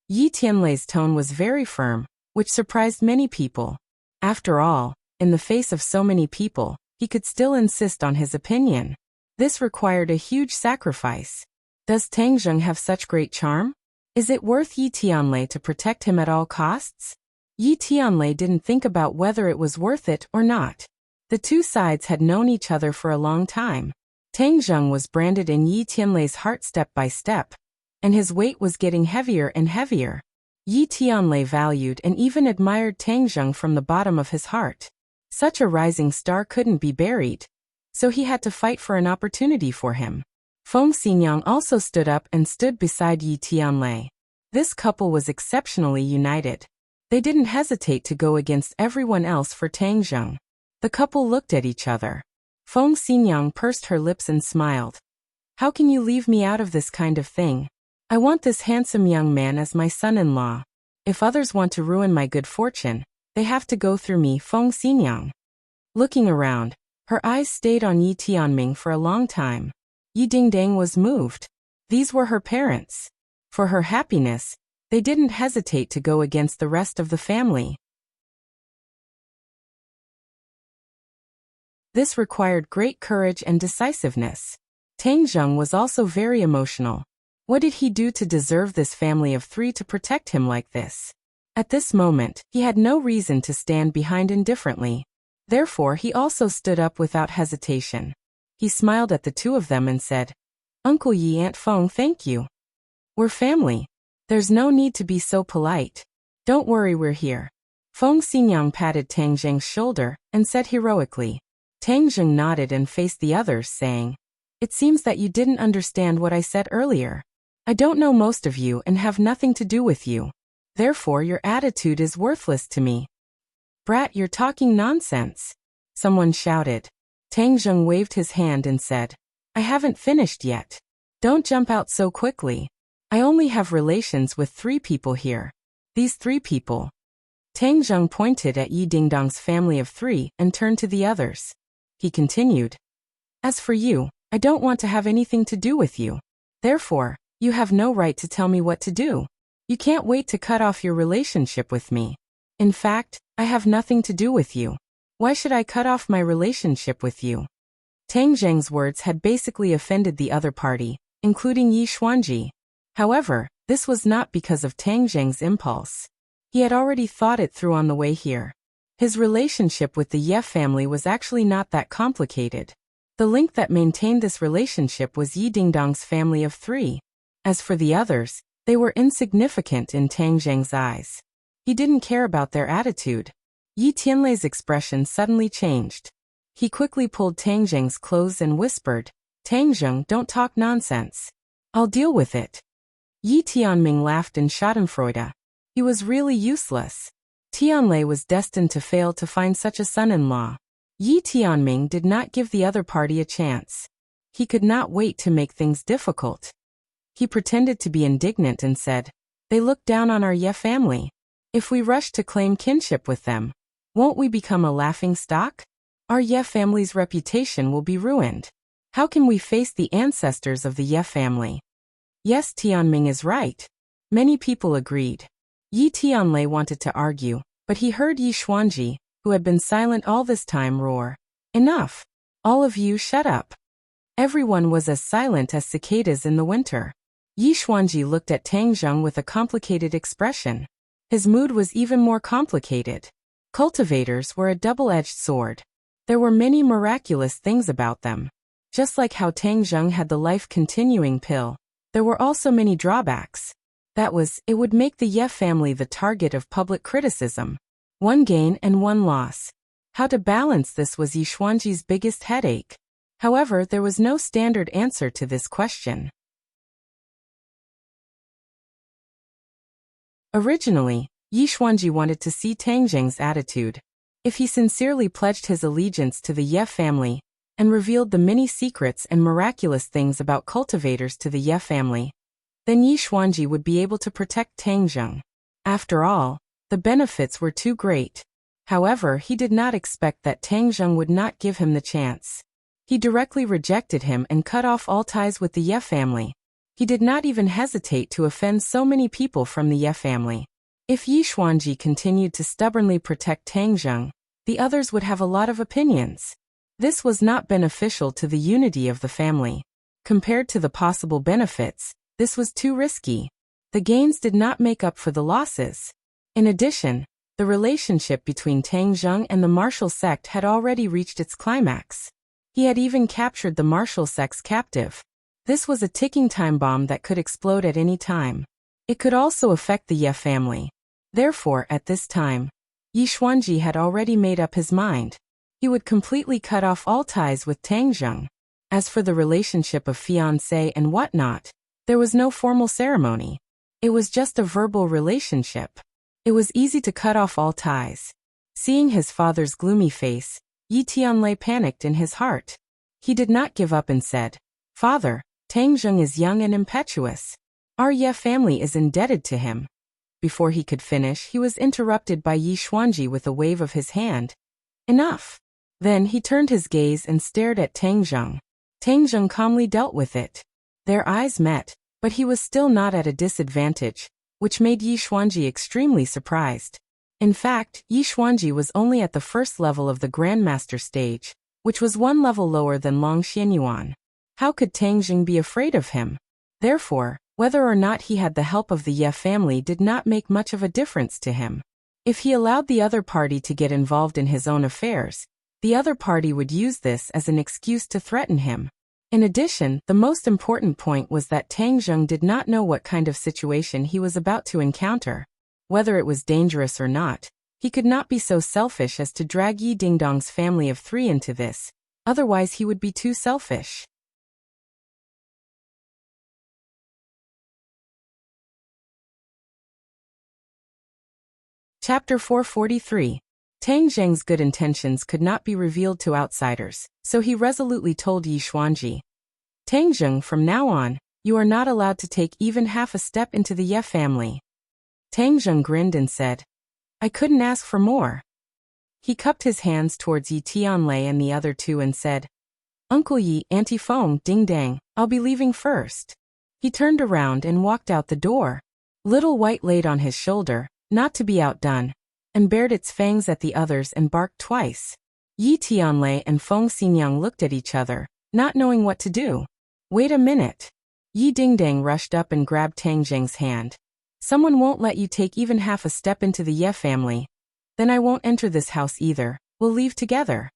Yi Tianlei's tone was very firm, which surprised many people. After all, in the face of so many people, he could still insist on his opinion. This required a huge sacrifice. Does Tang Zheng have such great charm? Is it worth Yi Tianlei to protect him at all costs? Yi Tianlei didn't think about whether it was worth it or not. The 2 sides had known each other for a long time. Tang Zheng was branded in Yi Tianlei's heart step by step, and his weight was getting heavier and heavier. Yi Tianlei valued and even admired Tang Zheng from the bottom of his heart. Such a rising star couldn't be buried, so he had to fight for an opportunity for him. Feng Xinyang also stood up and stood beside Yi Tianlei. This couple was exceptionally united. They didn't hesitate to go against everyone else for Tang Zheng. The couple looked at each other. Feng Xinyang pursed her lips and smiled. How can you leave me out of this kind of thing? I want this handsome young man as my son-in-law. If others want to ruin my good fortune, they have to go through me, Feng Xinyang. Looking around, her eyes stayed on Yi Tianming for a long time. Yi Dingdang was moved. These were her parents. For her happiness, they didn't hesitate to go against the rest of the family. This required great courage and decisiveness. Tang Zheng was also very emotional. What did he do to deserve this family of three to protect him like this? At this moment, he had no reason to stand behind indifferently. Therefore, he also stood up without hesitation. He smiled at the two of them and said, Uncle Yi, Aunt Feng, thank you. We're family. There's no need to be so polite. Don't worry, we're here. Feng Xinyang patted Tang Zheng's shoulder and said heroically. Tang Zheng nodded and faced the others, saying, It seems that you didn't understand what I said earlier. I don't know most of you and have nothing to do with you. Therefore, your attitude is worthless to me. Brat, you're talking nonsense. Someone shouted. Tang Zheng waved his hand and said, I haven't finished yet. Don't jump out so quickly. I only have relations with 3 people here. These 3 people. Tang Zheng pointed at Yi Dingdang's family of 3 and turned to the others. He continued. As for you, I don't want to have anything to do with you. Therefore, you have no right to tell me what to do. You can't wait to cut off your relationship with me. In fact, I have nothing to do with you. Why should I cut off my relationship with you? Tang Zheng's words had basically offended the other party, including Yi Xuanji. However, this was not because of Tang Zheng's impulse. He had already thought it through on the way here. His relationship with the Ye family was actually not that complicated. The link that maintained this relationship was Yi Dingdang's family of 3. As for the others, they were insignificant in Tang Zheng's eyes. He didn't care about their attitude. Yi Tianlei's expression suddenly changed. He quickly pulled Tang Zheng's clothes and whispered, Tang Zheng, don't talk nonsense. I'll deal with it. Yi Tianming laughed in schadenfreude. He was really useless. Tianlei was destined to fail to find such a son-in-law. Yi Tianming did not give the other party a chance. He could not wait to make things difficult. He pretended to be indignant and said, They look down on our Ye family. If we rush to claim kinship with them, won't we become a laughing stock? Our Ye family's reputation will be ruined. How can we face the ancestors of the Ye family? Yes, Tianming is right. Many people agreed. Yi Tianlei wanted to argue, but he heard Yi Xuanji, who had been silent all this time, roar. Enough! All of you shut up! Everyone was as silent as cicadas in the winter. Yi Xuanji looked at Tang Zheng with a complicated expression. His mood was even more complicated. Cultivators were a double-edged sword. There were many miraculous things about them. Just like how Tang Zheng had the life-continuing pill, there were also many drawbacks. That was, it would make the Ye family the target of public criticism. One gain and one loss. How to balance this was Yi Xuanji's biggest headache. However, there was no standard answer to this question. Originally, Yi Xuanji wanted to see Tang Zheng's attitude. If he sincerely pledged his allegiance to the Ye family, and revealed the many secrets and miraculous things about cultivators to the Ye family, then Yi Xuanji would be able to protect Tang Zheng. After all, the benefits were too great. However, he did not expect that Tang Zheng would not give him the chance. He directly rejected him and cut off all ties with the Ye family. He did not even hesitate to offend so many people from the Ye family. If Yi Xuanji continued to stubbornly protect Tang Zheng, the others would have a lot of opinions. This was not beneficial to the unity of the family. Compared to the possible benefits, this was too risky. The gains did not make up for the losses. In addition, the relationship between Tang Zheng and the martial sect had already reached its climax. He had even captured the martial sect's captive. This was a ticking time bomb that could explode at any time. It could also affect the Ye family. Therefore, at this time, Yi Xuanji had already made up his mind. He would completely cut off all ties with Tang Zheng. As for the relationship of fiancé and whatnot, there was no formal ceremony. It was just a verbal relationship. It was easy to cut off all ties. Seeing his father's gloomy face, Yi Tianlei panicked in his heart. He did not give up and said, "Father, Tang Zheng is young and impetuous. Our Ye family is indebted to him." Before he could finish, he was interrupted by Yi Xuanji with a wave of his hand. "Enough." Then he turned his gaze and stared at Tang Zheng. Tang Zheng calmly dealt with it. Their eyes met, but he was still not at a disadvantage, which made Yi Xuanji extremely surprised. In fact, Yi Xuanji was only at the first level of the Grandmaster stage, which was one level lower than Long Xianyuan. How could Tang Zheng be afraid of him? Therefore, whether or not he had the help of the Ye family did not make much of a difference to him. If he allowed the other party to get involved in his own affairs, the other party would use this as an excuse to threaten him. In addition, the most important point was that Tang Zheng did not know what kind of situation he was about to encounter. Whether it was dangerous or not, he could not be so selfish as to drag Yi Dingdong's family of 3 into this, otherwise he would be too selfish. Chapter 443. Tang Zheng's good intentions could not be revealed to outsiders, so he resolutely told Yi Xuanji, "Tang Zheng, from now on, you are not allowed to take even half a step into the Ye family." Tang Zheng grinned and said, "I couldn't ask for more." He cupped his hands towards Yi Tianlei and the other two and said, "Uncle Yi, Auntie Feng, Ding Dang, I'll be leaving first." He turned around and walked out the door. Little White laid on his shoulder, not to be outdone, and bared its fangs at the others and barked twice. Yi Tianlei and Feng Xinyang looked at each other, not knowing what to do. "Wait a minute." Yi Dingdang rushed up and grabbed Tang Zheng's hand. "Someone won't let you take even half a step into the Ye family. Then I won't enter this house either, we'll leave together."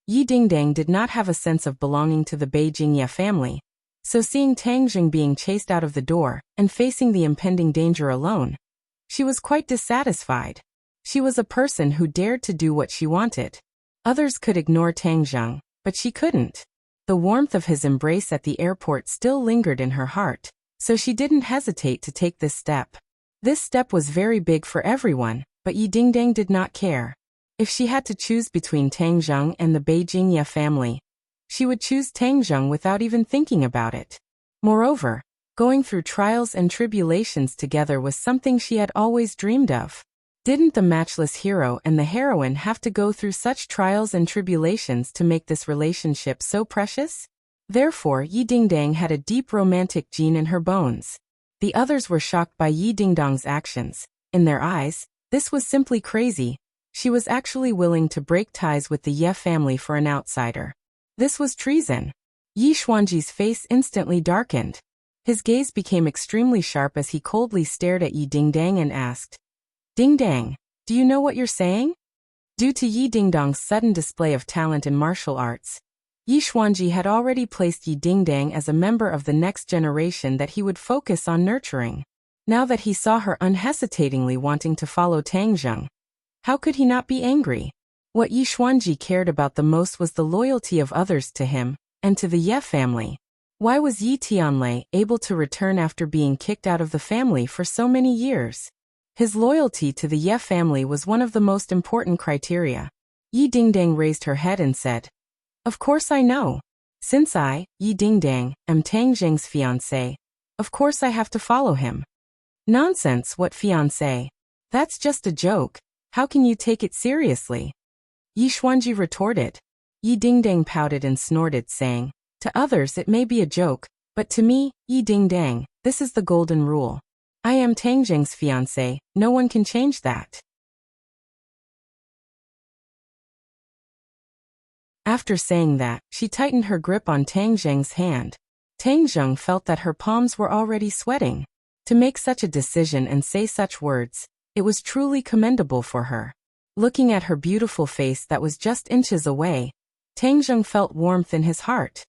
Yi Dingdang did not have a sense of belonging to the Beijing Ye family, so seeing Tang Zheng being chased out of the door and facing the impending danger alone, she was quite dissatisfied. She was a person who dared to do what she wanted. Others could ignore Tang Zheng, but she couldn't. The warmth of his embrace at the airport still lingered in her heart, so she didn't hesitate to take this step. This step was very big for everyone, but Yi Dingdang did not care. If she had to choose between Tang Zheng and the Beijing Ye family, she would choose Tang Zheng without even thinking about it. Moreover, going through trials and tribulations together was something she had always dreamed of. Didn't the matchless hero and the heroine have to go through such trials and tribulations to make this relationship so precious? Therefore, Yi Dingdang had a deep romantic gene in her bones. The others were shocked by Yi Dingdang's actions. In their eyes, this was simply crazy. She was actually willing to break ties with the Ye family for an outsider. This was treason. Yi Xuanji's face instantly darkened. His gaze became extremely sharp as he coldly stared at Yi Dingdang and asked, "Ding Dang, do you know what you're saying?" Due to Yi Dingdang's sudden display of talent in martial arts, Yi Xuanji had already placed Yi Dingdang as a member of the next generation that he would focus on nurturing. Now that he saw her unhesitatingly wanting to follow Tang Zheng, how could he not be angry? What Yi Xuanji cared about the most was the loyalty of others to him, and to the Ye family. Why was Yi Tianlei able to return after being kicked out of the family for so many years? His loyalty to the Ye family was one of the most important criteria. Yi Dingdang raised her head and said, "Of course I know. Since I, Yi Dingdang, am Tang Zheng's fiancé, of course I have to follow him." "Nonsense, what fiancé? That's just a joke. How can you take it seriously?" Yi Xuanji retorted. Yi Dingdang pouted and snorted, saying, "To others it may be a joke, but to me, Yi Dingdang, this is the golden rule. I am Tang Zheng's fiancé, no one can change that." After saying that, she tightened her grip on Tang Zheng's hand. Tang Zheng felt that her palms were already sweating. To make such a decision and say such words, it was truly commendable for her. Looking at her beautiful face that was just inches away, Tang Zheng felt warmth in his heart.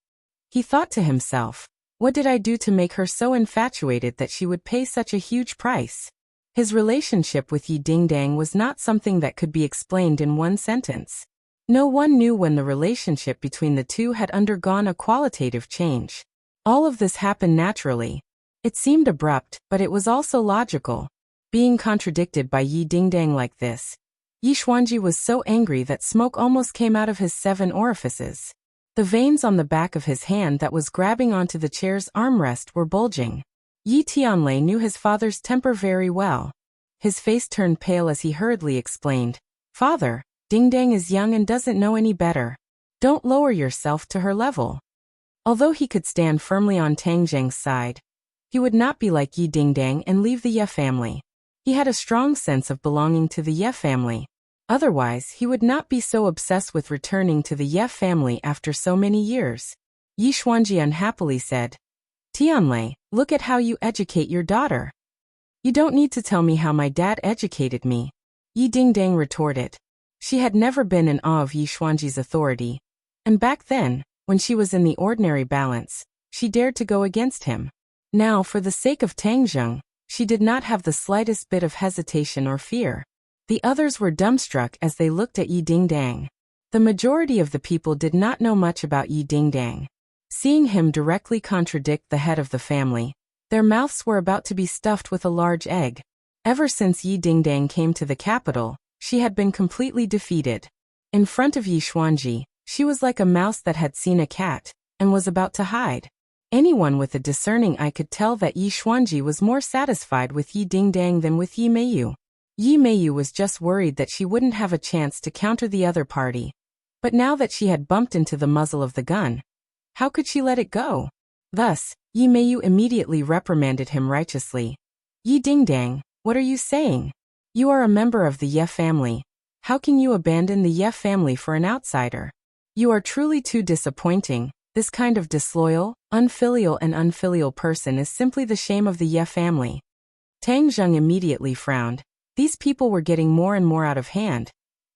He thought to himself, What did I do to make her so infatuated that she would pay such a huge price? His relationship with Yi Dingdang was not something that could be explained in one sentence. No one knew when the relationship between the two had undergone a qualitative change. All of this happened naturally. It seemed abrupt, but it was also logical. Being contradicted by Yi Dingdang like this, Yi Xuanji was so angry that smoke almost came out of his 7 orifices. The veins on the back of his hand that was grabbing onto the chair's armrest were bulging. Yi Tianlei knew his father's temper very well. His face turned pale as he hurriedly explained, "Father, Dingdang is young and doesn't know any better. Don't lower yourself to her level." Although he could stand firmly on Tang Zheng's side, he would not be like Yi Dingdang and leave the Ye family. He had a strong sense of belonging to the Ye family. Otherwise, he would not be so obsessed with returning to the Ye family after so many years. Yi Xuanji unhappily said, "Tianlei, look at how you educate your daughter." "You don't need to tell me how my dad educated me," Yi Dingdang retorted. She had never been in awe of Yi Xuanji's authority, and back then, when she was in the ordinary balance, she dared to go against him. Now, for the sake of Tang Zheng, she did not have the slightest bit of hesitation or fear. The others were dumbstruck as they looked at Yi Dingdang. The majority of the people did not know much about Yi Dingdang. Seeing him directly contradict the head of the family, their mouths were about to be stuffed with a large egg. Ever since Yi Dingdang came to the capital, she had been completely defeated. In front of Yi Xuanji, she was like a mouse that had seen a cat, and was about to hide. Anyone with a discerning eye could tell that Yi Xuanji was more satisfied with Yi Dingdang than with Yi Meiyu. Yi Meiyu was just worried that she wouldn't have a chance to counter the other party. But now that she had bumped into the muzzle of the gun, how could she let it go? Thus, Yi Meiyu immediately reprimanded him righteously. "Yi Dingdang, what are you saying? You are a member of the Ye family. How can you abandon the Ye family for an outsider? You are truly too disappointing. This kind of disloyal, unfilial and unfilial person is simply the shame of the Ye family." Tang Zheng immediately frowned. These people were getting more and more out of hand.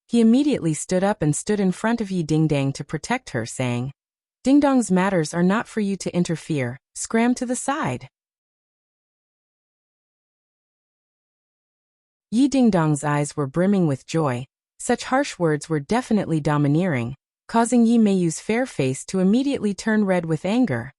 He immediately stood up and stood in front of Yi Dingdang to protect her, saying, "Dingdong's matters are not for you to interfere. Scram to the side." Yi Dingdong's eyes were brimming with joy. Such harsh words were definitely domineering, causing Yi Meiyu's fair face to immediately turn red with anger.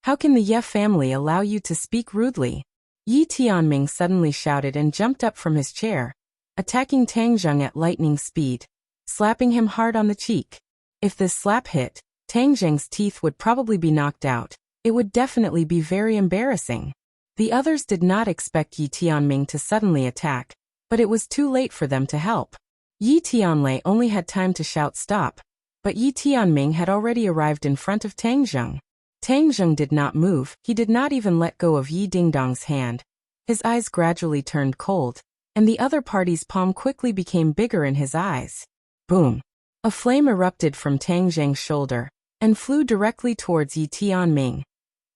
"How can the Ye family allow you to speak rudely?" Yi Tianming suddenly shouted and jumped up from his chair, attacking Tang Zheng at lightning speed, slapping him hard on the cheek. If this slap hit, Tang Zheng's teeth would probably be knocked out. It would definitely be very embarrassing. The others did not expect Yi Tianming to suddenly attack, but it was too late for them to help. Yi Tianlei only had time to shout stop, but Yi Tianming had already arrived in front of Tang Zheng. Tang Zheng did not move, he did not even let go of Yi Dingdong's hand. His eyes gradually turned cold, and the other party's palm quickly became bigger in his eyes. Boom! A flame erupted from Tang Zheng's shoulder, and flew directly towards Yi Tianming,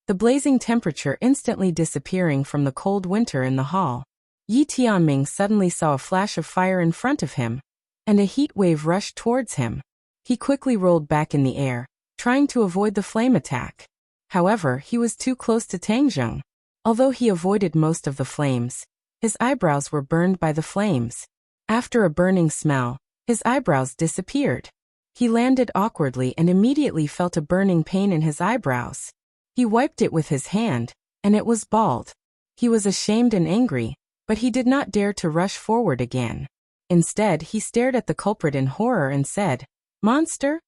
the blazing temperature instantly disappearing from the cold winter in the hall. Yi Tianming suddenly saw a flash of fire in front of him, and a heat wave rushed towards him. He quickly rolled back in the air, trying to avoid the flame attack. However, he was too close to Tang Zheng. Although he avoided most of the flames, his eyebrows were burned by the flames. After a burning smell, his eyebrows disappeared. He landed awkwardly and immediately felt a burning pain in his eyebrows. He wiped it with his hand, and it was bald. He was ashamed and angry, but he did not dare to rush forward again. Instead, he stared at the culprit in horror and said, "Monster?"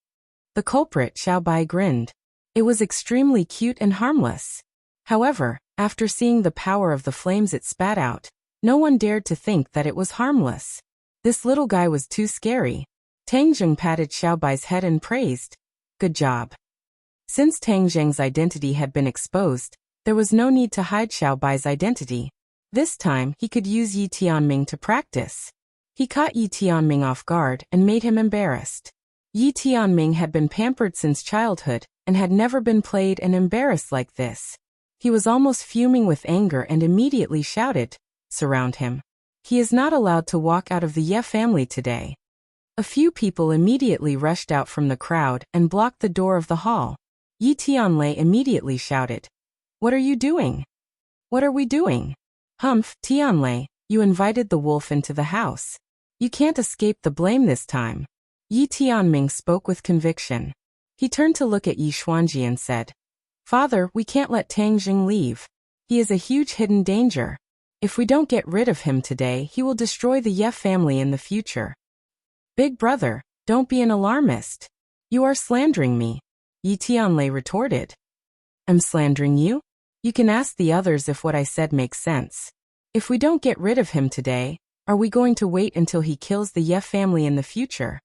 The culprit, Xiao Bai, grinned. It was extremely cute and harmless. However, after seeing the power of the flames it spat out, no one dared to think that it was harmless. This little guy was too scary. Tang Zheng patted Xiao Bai's head and praised, "Good job." Since Tang Zheng's identity had been exposed, there was no need to hide Xiao Bai's identity. This time, he could use Yi Tianming to practice. He caught Yi Tianming off guard and made him embarrassed. Yi Tianming had been pampered since childhood, and had never been played and embarrassed like this. He was almost fuming with anger and immediately shouted, "Surround him. He is not allowed to walk out of the Ye family today." A few people immediately rushed out from the crowd and blocked the door of the hall. Yi Tianlei immediately shouted, What are you doing? What are we doing? Humph, Tianlei, you invited the wolf into the house. You can't escape the blame this time. Yi Tianming spoke with conviction. He turned to look at Yi Xuanji and said, Father, we can't let Tang Jing leave. He is a huge hidden danger. If we don't get rid of him today, he will destroy the Ye family in the future. Big brother, don't be an alarmist. You are slandering me. Yi Tianlei retorted. I'm slandering you? You can ask the others if what I said makes sense. If we don't get rid of him today, are we going to wait until he kills the Ye family in the future?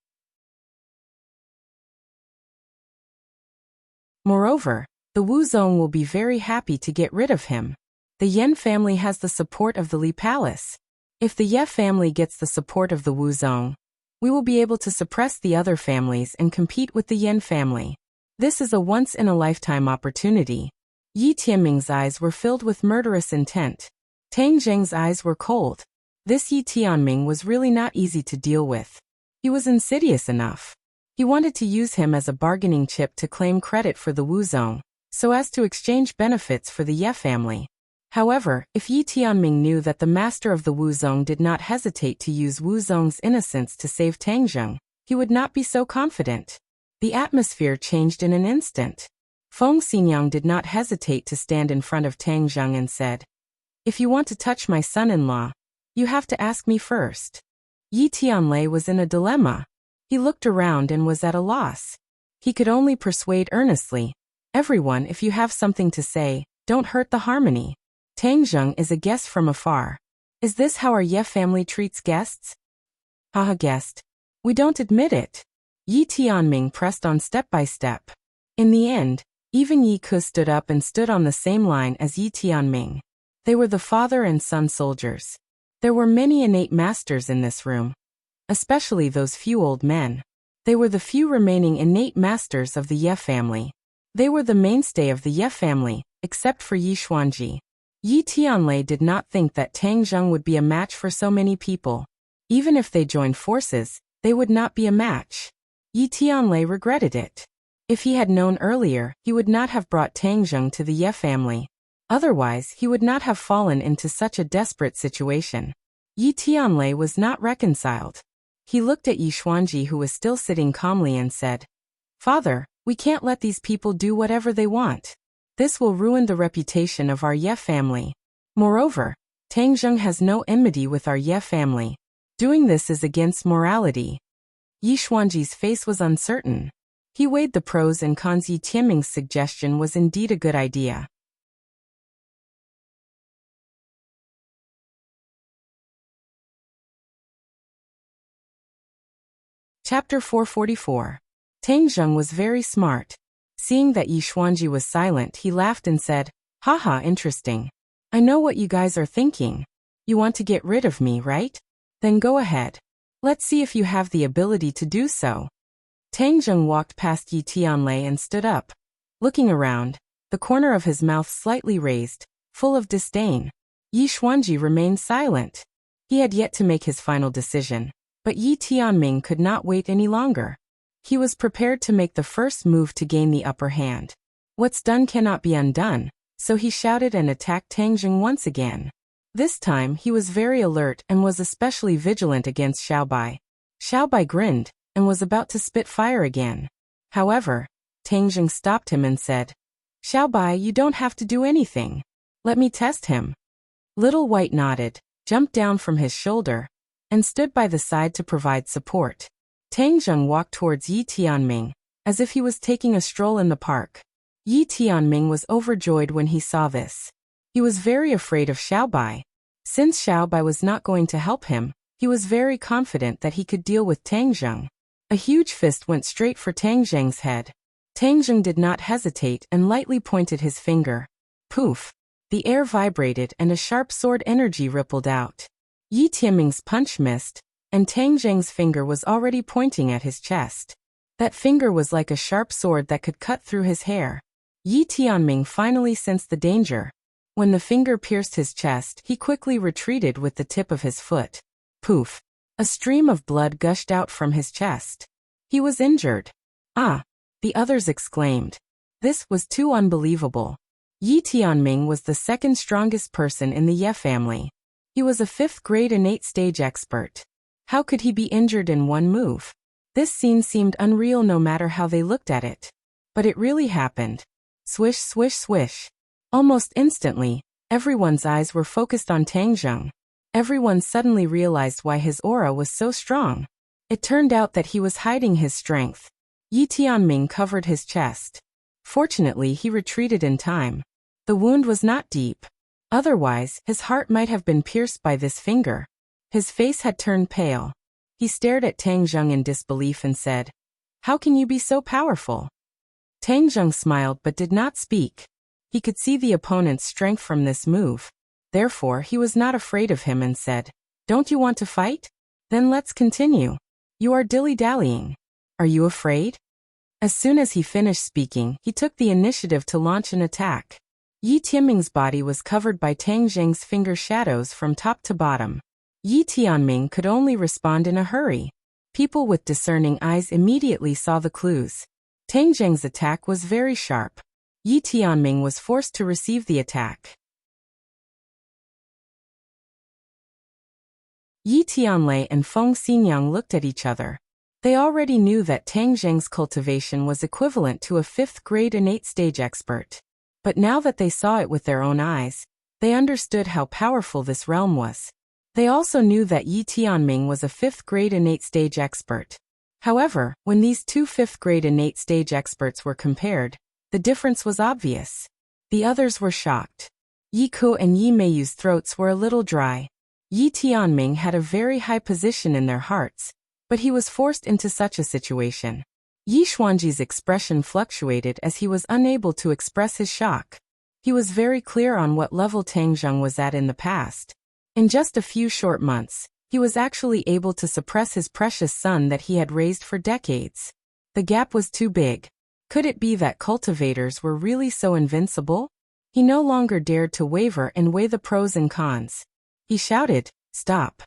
Moreover, the Wuzong will be very happy to get rid of him. The Yan family has the support of the Li Palace. If the Ye family gets the support of the Wuzong, we will be able to suppress the other families and compete with the Yan family. This is a once-in-a-lifetime opportunity. Yi Tianming's eyes were filled with murderous intent. Tang Zheng's eyes were cold. This Yi Tianming was really not easy to deal with. He was insidious enough. He wanted to use him as a bargaining chip to claim credit for the Wuzong, so as to exchange benefits for the Ye family. However, if Yi Tianming knew that the master of the Wuzong did not hesitate to use Wuzong's innocence to save Tang Zheng, he would not be so confident. The atmosphere changed in an instant. Feng Xinyang did not hesitate to stand in front of Tang Zheng and said, If you want to touch my son-in-law, you have to ask me first. Yi Tianlei was in a dilemma. He looked around and was at a loss. He could only persuade earnestly. Everyone, if you have something to say, don't hurt the harmony. Tang Zheng is a guest from afar. Is this how our Ye family treats guests? Haha, guest. We don't admit it. Yi Tianming pressed on step by step. In the end, even Yi Ke stood up and stood on the same line as Yi Tianming. They were the father and son soldiers. There were many innate masters in this room. Especially those few old men. They were the few remaining innate masters of the Ye family. They were the mainstay of the Ye family, except for Yi Xuanji. Yi Tianlei did not think that Tang Zheng would be a match for so many people. Even if they joined forces, they would not be a match. Yi Tianlei regretted it. If he had known earlier, he would not have brought Tang Zheng to the Ye family. Otherwise, he would not have fallen into such a desperate situation. Yi Tianlei was not reconciled. He looked at Yi Xuanji, who was still sitting calmly, and said, Father, we can't let these people do whatever they want. This will ruin the reputation of our Ye family. Moreover, Tang Zheng has no enmity with our Ye family. Doing this is against morality. Yi Xuanji's face was uncertain. He weighed the pros and cons. Yi Tianming's suggestion was indeed a good idea. Chapter 444. Tang Zheng was very smart. Seeing that Yi Xuanji was silent, he laughed and said, Haha, interesting. I know what you guys are thinking. You want to get rid of me, right? Then go ahead. Let's see if you have the ability to do so. Tang Zheng walked past Yi Tianlei and stood up. Looking around, the corner of his mouth slightly raised, full of disdain. Yi Xuanji remained silent. He had yet to make his final decision. But Yi Tianming could not wait any longer. He was prepared to make the first move to gain the upper hand. What's done cannot be undone, so he shouted and attacked Tang Zheng once again. This time he was very alert and was especially vigilant against Xiaobai. Xiaobai grinned and was about to spit fire again. However, Tang Zheng stopped him and said, Xiaobai, you don't have to do anything. Let me test him. Little White nodded, jumped down from his shoulder, and stood by the side to provide support. Tang Zheng walked towards Yi Tianming, as if he was taking a stroll in the park. Yi Tianming was overjoyed when he saw this. He was very afraid of Xiaobai. Since Xiaobai was not going to help him, he was very confident that he could deal with Tang Zheng. A huge fist went straight for Tang Zheng's head. Tang Zheng did not hesitate and lightly pointed his finger. Poof! The air vibrated and a sharp sword energy rippled out. Yi Tianming's punch missed, and Tang Zheng's finger was already pointing at his chest. That finger was like a sharp sword that could cut through his hair. Yi Tianming finally sensed the danger. When the finger pierced his chest, he quickly retreated with the tip of his foot. Poof! A stream of blood gushed out from his chest. He was injured. Ah! The others exclaimed. This was too unbelievable. Yi Tianming was the second strongest person in the Ye family. He was a 5th grade innate stage expert. How could he be injured in one move? This scene seemed unreal no matter how they looked at it. But it really happened. Swish, swish, swish. Almost instantly, everyone's eyes were focused on Tang Zheng. Everyone suddenly realized why his aura was so strong. It turned out that he was hiding his strength. Yi Tianming covered his chest. Fortunately, he retreated in time. The wound was not deep. Otherwise, his heart might have been pierced by this finger. His face had turned pale. He stared at Tang Zheng in disbelief and said, "How can you be so powerful?" Tang Zheng smiled but did not speak. He could see the opponent's strength from this move. Therefore, he was not afraid of him and said, "Don't you want to fight? Then let's continue. You are dilly-dallying. Are you afraid?" As soon as he finished speaking, he took the initiative to launch an attack. Yi Tianming's body was covered by Tang Zheng's finger shadows from top to bottom. Yi Tianming could only respond in a hurry. People with discerning eyes immediately saw the clues. Tang Zheng's attack was very sharp. Yi Tianming was forced to receive the attack. Yi Tianlei and Feng Xinyang looked at each other. They already knew that Tang Zheng's cultivation was equivalent to a 5th grade innate stage expert. But now that they saw it with their own eyes, they understood how powerful this realm was. They also knew that Yi Tianming was a 5th grade innate stage expert. However, when these two 5th grade innate stage experts were compared, the difference was obvious. The others were shocked. Yi Ku and Yi Meiyu's throats were a little dry. Yi Tianming had a very high position in their hearts, but he was forced into such a situation. Yi Xuanji's expression fluctuated as he was unable to express his shock. He was very clear on what level Tang Zheng was at in the past. In just a few short months, he was actually able to suppress his precious son that he had raised for decades. The gap was too big. Could it be that cultivators were really so invincible? He no longer dared to waver and weigh the pros and cons. He shouted, "Stop."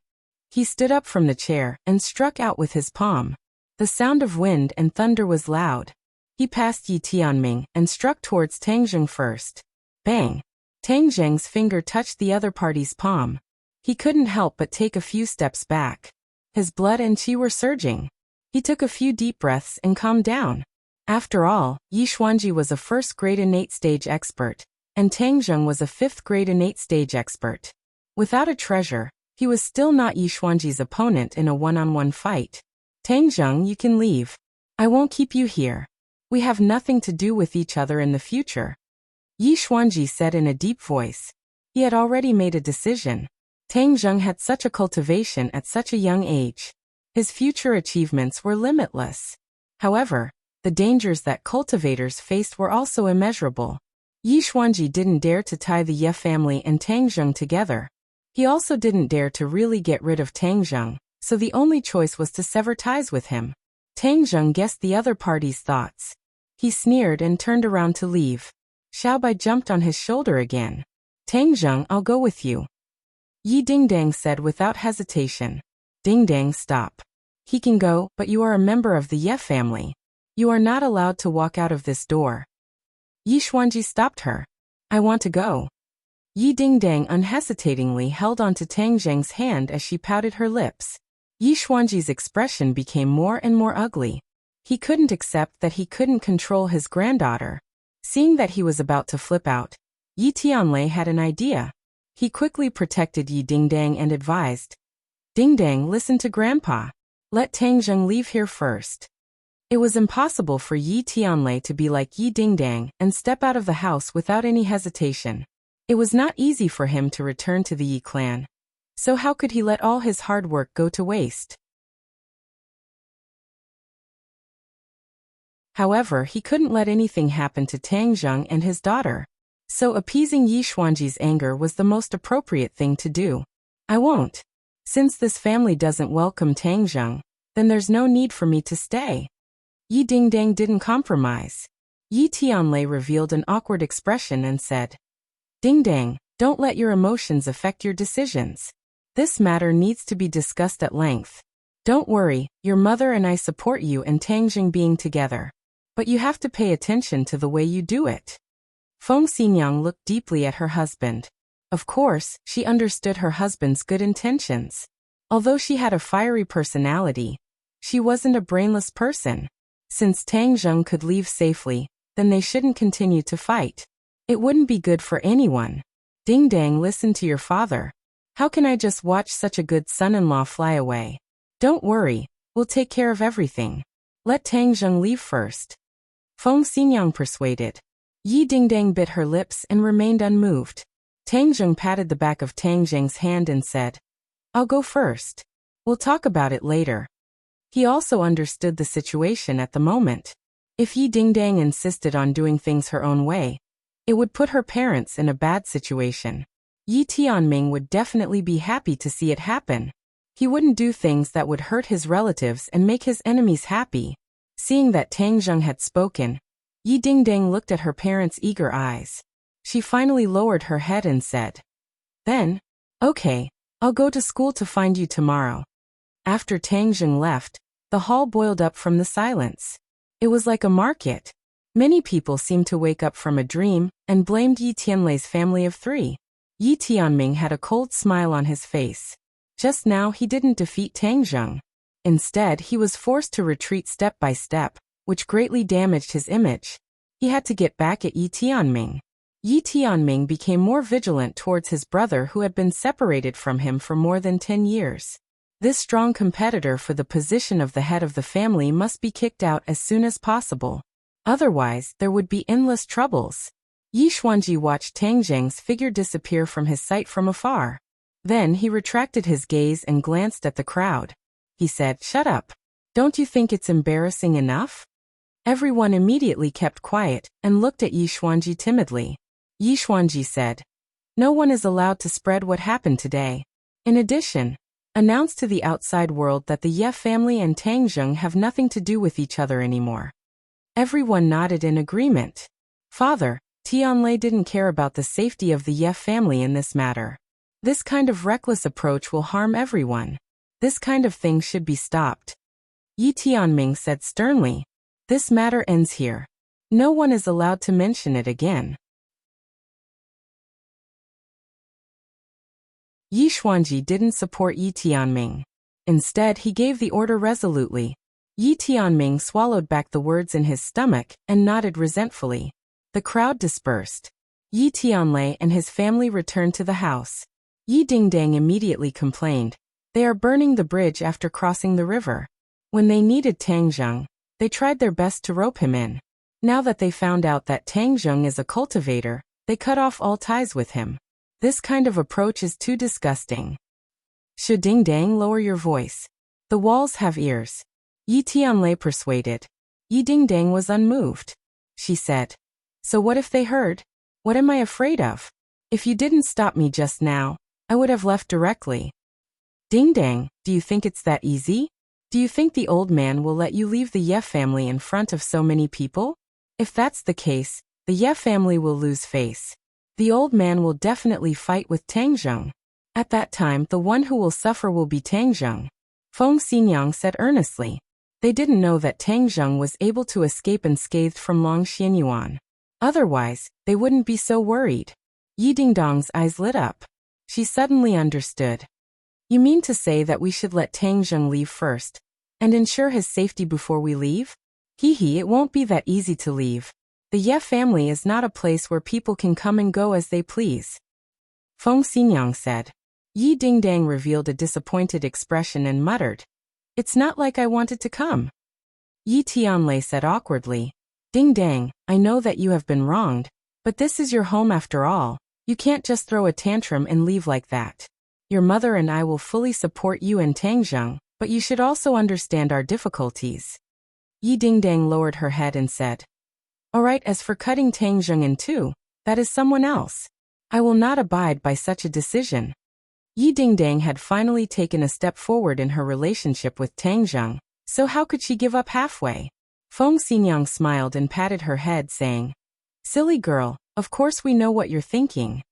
He stood up from the chair and struck out with his palm. The sound of wind and thunder was loud. He passed Yi Tianming and struck towards Tang Zheng first. Bang! Tang Zheng's finger touched the other party's palm. He couldn't help but take a few steps back. His blood and qi were surging. He took a few deep breaths and calmed down. After all, Yi Xuanji was a 1st grade innate stage expert, and Tang Zheng was a 5th grade innate stage expert. Without a treasure, he was still not Yi Xuanji's opponent in a one-on-one fight. "Tang Zheng, you can leave. I won't keep you here. We have nothing to do with each other in the future," Yi Xuanji said in a deep voice. He had already made a decision. Tang Zheng had such a cultivation at such a young age. His future achievements were limitless. However, the dangers that cultivators faced were also immeasurable. Yi Xuanji didn't dare to tie the Ye family and Tang Zheng together. He also didn't dare to really get rid of Tang Zheng, so the only choice was to sever ties with him. Tang Zheng guessed the other party's thoughts. He sneered and turned around to leave. Xiaobai jumped on his shoulder again. "Tang Zheng, I'll go with you," Yi Dingdang said without hesitation. "Dingdang, stop. He can go, but you are a member of the Ye family. You are not allowed to walk out of this door." Yi Xuanji stopped her. "I want to go." Yi Dingdang unhesitatingly held onto Tang Zheng's hand as she pouted her lips. Yi Xuanji's expression became more and more ugly. He couldn't accept that he couldn't control his granddaughter. Seeing that he was about to flip out, Yi Tianlei had an idea. He quickly protected Yi Dingdang and advised, "Dingdang, listen to Grandpa. Let Tang Zheng leave here first." It was impossible for Yi Tianlei to be like Yi Dingdang and step out of the house without any hesitation. It was not easy for him to return to the Yi clan. So how could he let all his hard work go to waste? However, he couldn't let anything happen to Tang Zheng and his daughter. So appeasing Yi Xuanji's anger was the most appropriate thing to do. "I won't. Since this family doesn't welcome Tang Zheng, then there's no need for me to stay." Yi Dingdang didn't compromise. Yi Tianlei revealed an awkward expression and said, "Dingdang, don't let your emotions affect your decisions. This matter needs to be discussed at length. Don't worry, your mother and I support you and Tang Zheng being together. But you have to pay attention to the way you do it." Feng Xinyang looked deeply at her husband. Of course, she understood her husband's good intentions. Although she had a fiery personality, she wasn't a brainless person. Since Tang Zheng could leave safely, then they shouldn't continue to fight. It wouldn't be good for anyone. Ding Dang, listen to your father. How can I just watch such a good son-in-law fly away? Don't worry, we'll take care of everything. Let Tang Zheng leave first. Feng Xinyang persuaded. Yi Dingdang bit her lips and remained unmoved. Tang Zheng patted the back of Tang Zheng's hand and said, I'll go first. We'll talk about it later. He also understood the situation at the moment. If Yi Dingdang insisted on doing things her own way, it would put her parents in a bad situation. Yi Tianming would definitely be happy to see it happen. He wouldn't do things that would hurt his relatives and make his enemies happy. Seeing that Tang Zheng had spoken, Yi Dingdang looked at her parents' eager eyes. She finally lowered her head and said, Then, okay, I'll go to school to find you tomorrow. After Tang Zheng left, the hall boiled up from the silence. It was like a market. Many people seemed to wake up from a dream and blamed Yi Tianlei's family of three. Yi Tianming had a cold smile on his face. Just now he didn't defeat Tang Zheng. Instead, he was forced to retreat step by step, which greatly damaged his image. He had to get back at Yi Tianming. Yi Tianming became more vigilant towards his brother who had been separated from him for more than 10 years. This strong competitor for the position of the head of the family must be kicked out as soon as possible. Otherwise, there would be endless troubles. Yi Xuanji watched Tang Zheng's figure disappear from his sight from afar. Then he retracted his gaze and glanced at the crowd. He said, Shut up. Don't you think it's embarrassing enough? Everyone immediately kept quiet and looked at Yi Xuanji timidly. Yi Xuanji said, No one is allowed to spread what happened today. In addition, announce to the outside world that the Ye family and Tang Zheng have nothing to do with each other anymore. Everyone nodded in agreement. Father, Tianlei didn't care about the safety of the Ye family in this matter. This kind of reckless approach will harm everyone. This kind of thing should be stopped. Yi Tianming said sternly. This matter ends here. No one is allowed to mention it again. Yi Xuanji didn't support Yi Tianming. Instead, he gave the order resolutely. Yi Tianming swallowed back the words in his stomach and nodded resentfully. The crowd dispersed. Yi Tianlei and his family returned to the house. Yi Dingdang immediately complained. They are burning the bridge after crossing the river. When they needed Tang Zheng, they tried their best to rope him in. Now that they found out that Tang Zheng is a cultivator, they cut off all ties with him. This kind of approach is too disgusting. Should Dingdang lower your voice? The walls have ears. Yi Tianlei persuaded. Yi Dingdang was unmoved. She said, So what if they heard? What am I afraid of? If you didn't stop me just now, I would have left directly. Dingdang, do you think it's that easy? Do you think the old man will let you leave the Ye family in front of so many people? If that's the case, the Ye family will lose face. The old man will definitely fight with Tang Zheng. At that time, the one who will suffer will be Tang Zheng. Feng Xinyang said earnestly. They didn't know that Tang Zheng was able to escape unscathed from Long Xianyuan. Otherwise, they wouldn't be so worried. Yi Dingdong's eyes lit up. She suddenly understood. You mean to say that we should let Tang Zheng leave first, and ensure his safety before we leave? Hee, it won't be that easy to leave. The Ye family is not a place where people can come and go as they please. Feng Xinyang said. Yi Dingdang revealed a disappointed expression and muttered. It's not like I wanted to come. Yi Tianlei said awkwardly. Dingdang, I know that you have been wronged, but this is your home after all. You can't just throw a tantrum and leave like that. Your mother and I will fully support you and Tang Zheng, but you should also understand our difficulties. Yi Dingdang lowered her head and said. Alright, as for cutting Tang Zheng in two, that is someone else. I will not abide by such a decision. Yi Dingdang had finally taken a step forward in her relationship with Tang Zheng, so how could she give up halfway? Feng Xinyang smiled and patted her head, saying, Silly girl, of course we know what you're thinking.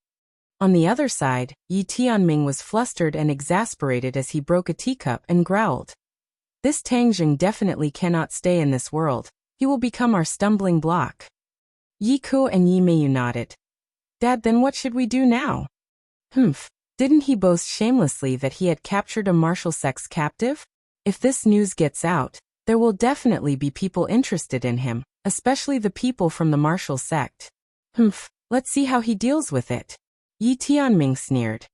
On the other side, Yi Tianming was flustered and exasperated as he broke a teacup and growled. This Tang Zheng definitely cannot stay in this world. He will become our stumbling block. Yi Kuo and Yi Meiyu nodded. Dad, then what should we do now? Humph. Didn't he boast shamelessly that he had captured a martial sex captive? If this news gets out, there will definitely be people interested in him, especially the people from the martial sect. Humph, let's see how he deals with it. Yi Tianming sneered.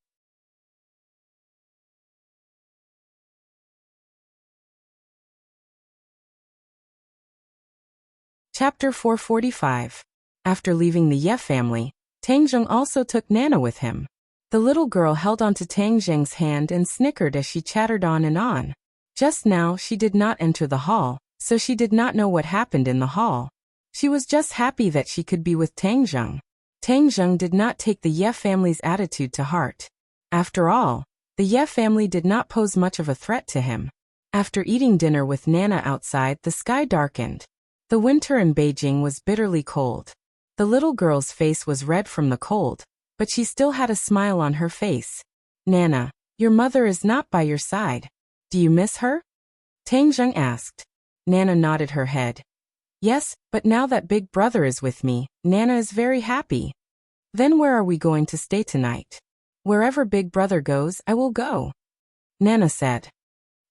Chapter 445. After leaving the Ye family, Tang Zheng also took Nana with him. The little girl held onto Tang Zheng's hand and snickered as she chattered on and on. Just now she did not enter the hall, so she did not know what happened in the hall. She was just happy that she could be with Tang Zheng. Tang Zheng did not take the Ye family's attitude to heart. After all, the Ye family did not pose much of a threat to him. After eating dinner with Nana outside, the sky darkened. The winter in Beijing was bitterly cold. The little girl's face was red from the cold, but she still had a smile on her face. Nana, your mother is not by your side. Do you miss her? Tang Zheng asked. Nana nodded her head. Yes, but now that Big Brother is with me, Nana is very happy. Then where are we going to stay tonight? Wherever Big Brother goes, I will go. Nana said.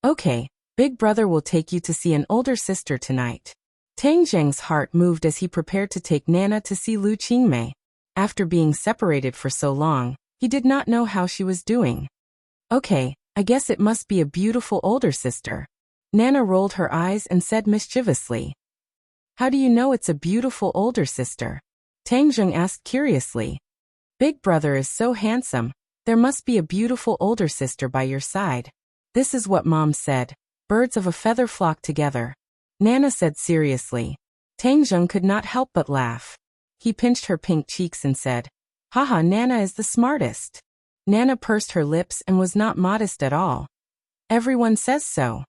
Okay, Big Brother will take you to see an older sister tonight. Tang Zheng's heart moved as he prepared to take Nana to see Lu Qingmei. After being separated for so long, he did not know how she was doing. Okay, I guess it must be a beautiful older sister. Nana rolled her eyes and said mischievously. How do you know it's a beautiful older sister? Tang Zheng asked curiously. Big Brother is so handsome, there must be a beautiful older sister by your side. This is what Mom said, birds of a feather flock together. Nana said seriously. Tang Zheng could not help but laugh. He pinched her pink cheeks and said, Haha, Nana is the smartest. Nana pursed her lips and was not modest at all. Everyone says so.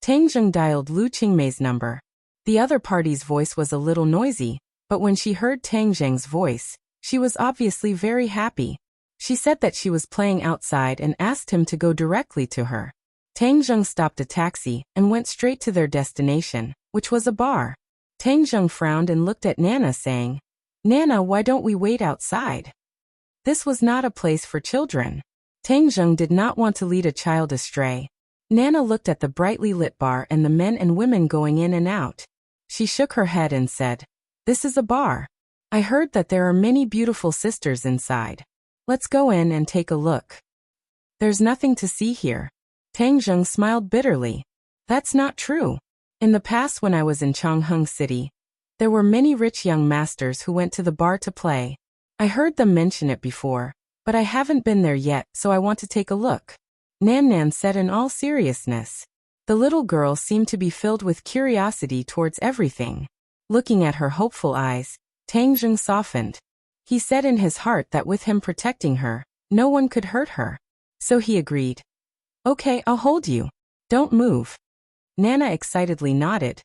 Tang Zheng dialed Lu Qingmei's number. The other party's voice was a little noisy, but when she heard Tang Zheng's voice, she was obviously very happy. She said that she was playing outside and asked him to go directly to her. Tang Zheng stopped a taxi and went straight to their destination, which was a bar. Tang Zheng frowned and looked at Nana saying, Nana, why don't we wait outside? This was not a place for children. Tang Zheng did not want to lead a child astray. Nana looked at the brightly lit bar and the men and women going in and out. She shook her head and said, This is a bar. I heard that there are many beautiful sisters inside. Let's go in and take a look. There's nothing to see here. Tang Zheng smiled bitterly. That's not true. In the past when I was in Changheng City, there were many rich young masters who went to the bar to play. I heard them mention it before, but I haven't been there yet, so I want to take a look. Nan Nan said in all seriousness. The little girl seemed to be filled with curiosity towards everything. Looking at her hopeful eyes, Tang Zheng softened. He said in his heart that with him protecting her, no one could hurt her. So he agreed. Okay, I'll hold you. Don't move. Nana excitedly nodded.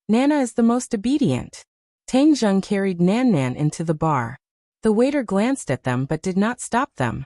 Nana is the most obedient. Tang Zheng carried Nan Nan into the bar. The waiter glanced at them but did not stop them.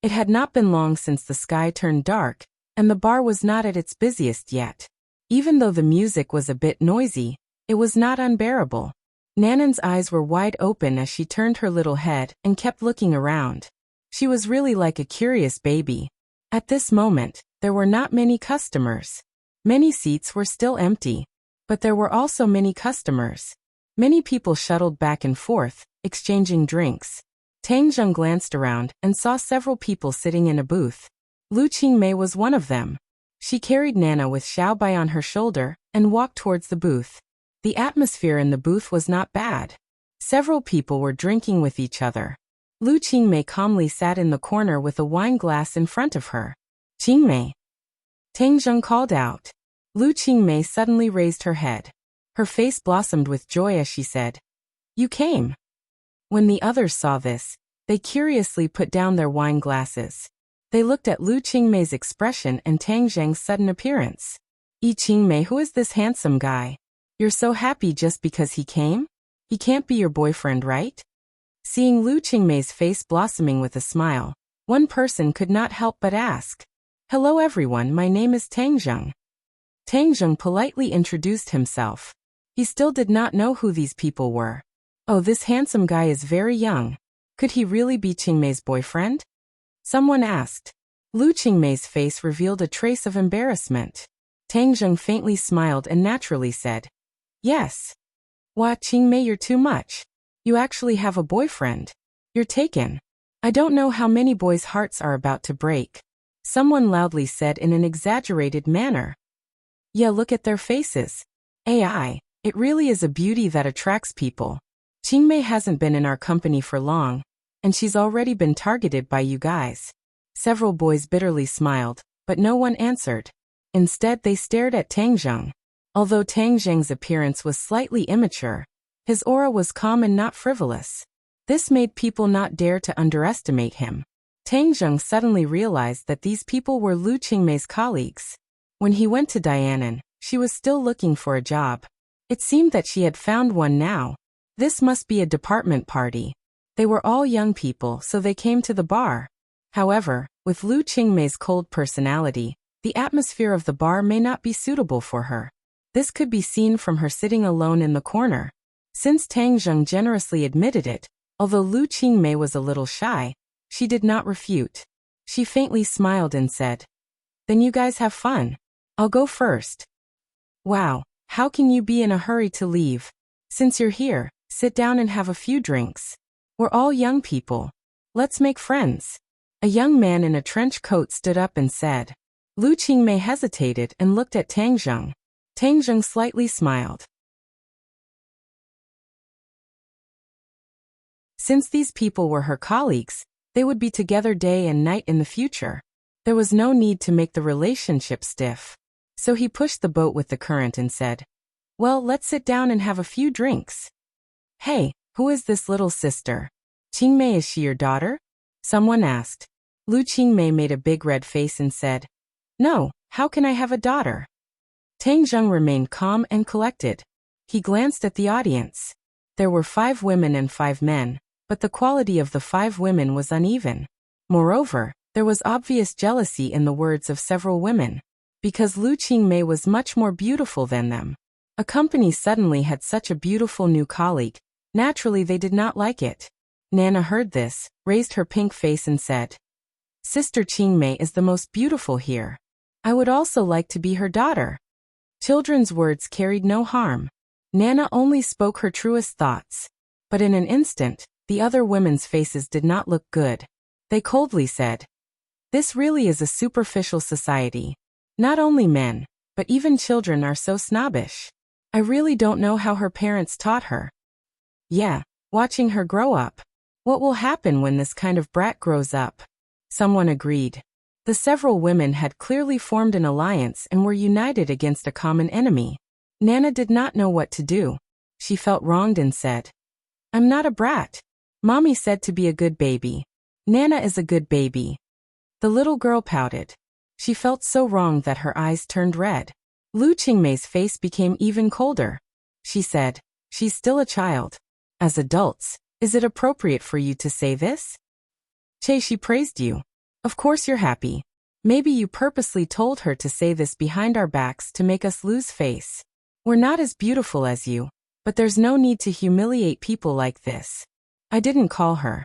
It had not been long since the sky turned dark, and the bar was not at its busiest yet. Even though the music was a bit noisy, it was not unbearable. Nanan's eyes were wide open as she turned her little head and kept looking around. She was really like a curious baby. At this moment, there were not many customers. Many seats were still empty, but there were also many customers. Many people shuttled back and forth, exchanging drinks. Tang Zheng glanced around and saw several people sitting in a booth. Lu Qingmei was one of them. She carried Nana with Xiao Bai on her shoulder and walked towards the booth. The atmosphere in the booth was not bad. Several people were drinking with each other. Lu Qingmei calmly sat in the corner with a wine glass in front of her. Qingmei. Tang Zheng called out. Lu Qingmei suddenly raised her head. Her face blossomed with joy as she said, You came. When the others saw this, they curiously put down their wine glasses. They looked at Lu Qingmei's expression and Tang Zheng's sudden appearance. Yi Qingmei, who is this handsome guy? You're so happy just because he came? He can't be your boyfriend, right? Seeing Lu Qingmei's face blossoming with a smile, one person could not help but ask. Hello everyone, my name is Tang Zheng. Tang Zheng politely introduced himself. He still did not know who these people were. Oh, this handsome guy is very young. Could he really be Qingmei's boyfriend? Someone asked. Lu Qingmei's face revealed a trace of embarrassment. Tang Zheng faintly smiled and naturally said, yes. Wah, Qingmei, you're too much. You actually have a boyfriend. You're taken. I don't know how many boys' hearts are about to break. Someone loudly said in an exaggerated manner. Yeah, look at their faces. AI, it really is a beauty that attracts people. Qingmei hasn't been in our company for long, and she's already been targeted by you guys. Several boys bitterly smiled, but no one answered. Instead, they stared at Tang Zheng. Although Tang Zheng's appearance was slightly immature, his aura was calm and not frivolous. This made people not dare to underestimate him. Tang Zheng suddenly realized that these people were Lu Qingmei's colleagues. When he went to Dianan, she was still looking for a job. It seemed that she had found one now. This must be a department party. They were all young people, so they came to the bar. However, with Lu Qingmei's cold personality, the atmosphere of the bar may not be suitable for her. This could be seen from her sitting alone in the corner. Since Tang Zheng generously admitted it, although Lu Qingmei was a little shy, she did not refute. She faintly smiled and said, then you guys have fun. I'll go first. Wow, how can you be in a hurry to leave? Since you're here, sit down and have a few drinks. We're all young people. Let's make friends. A young man in a trench coat stood up and said. Lu Qingmei hesitated and looked at Tang Zheng. Tang Zheng slightly smiled. Since these people were her colleagues, they would be together day and night in the future. There was no need to make the relationship stiff. So he pushed the boat with the current and said, well, let's sit down and have a few drinks. Hey, who is this little sister? Qingmei, is she your daughter? Someone asked. Lu Qingmei made a big red face and said, no, how can I have a daughter? Tang Zheng remained calm and collected. He glanced at the audience. There were 5 women and 5 men, but the quality of the 5 women was uneven. Moreover, there was obvious jealousy in the words of several women, because Lu Qingmei was much more beautiful than them. A company suddenly had such a beautiful new colleague. Naturally, they did not like it. Nana heard this, raised her pink face and said, Sister Qingmei is the most beautiful here. I would also like to be her daughter. Children's words carried no harm. Nana only spoke her truest thoughts. But in an instant, the other women's faces did not look good. They coldly said, this really is a superficial society. Not only men, but even children are so snobbish. I really don't know how her parents taught her. Yeah, watching her grow up. What will happen when this kind of brat grows up? Someone agreed. The several women had clearly formed an alliance and were united against a common enemy. Nana did not know what to do. She felt wronged and said, I'm not a brat. Mommy said to be a good baby. Nana is a good baby. The little girl pouted. She felt so wronged that her eyes turned red. Lu Qingmei's face became even colder. She said, she's still a child. As adults, is it appropriate for you to say this? Che, she praised you. Of course you're happy. Maybe you purposely told her to say this behind our backs to make us lose face. We're not as beautiful as you, but there's no need to humiliate people like this. I didn't call her.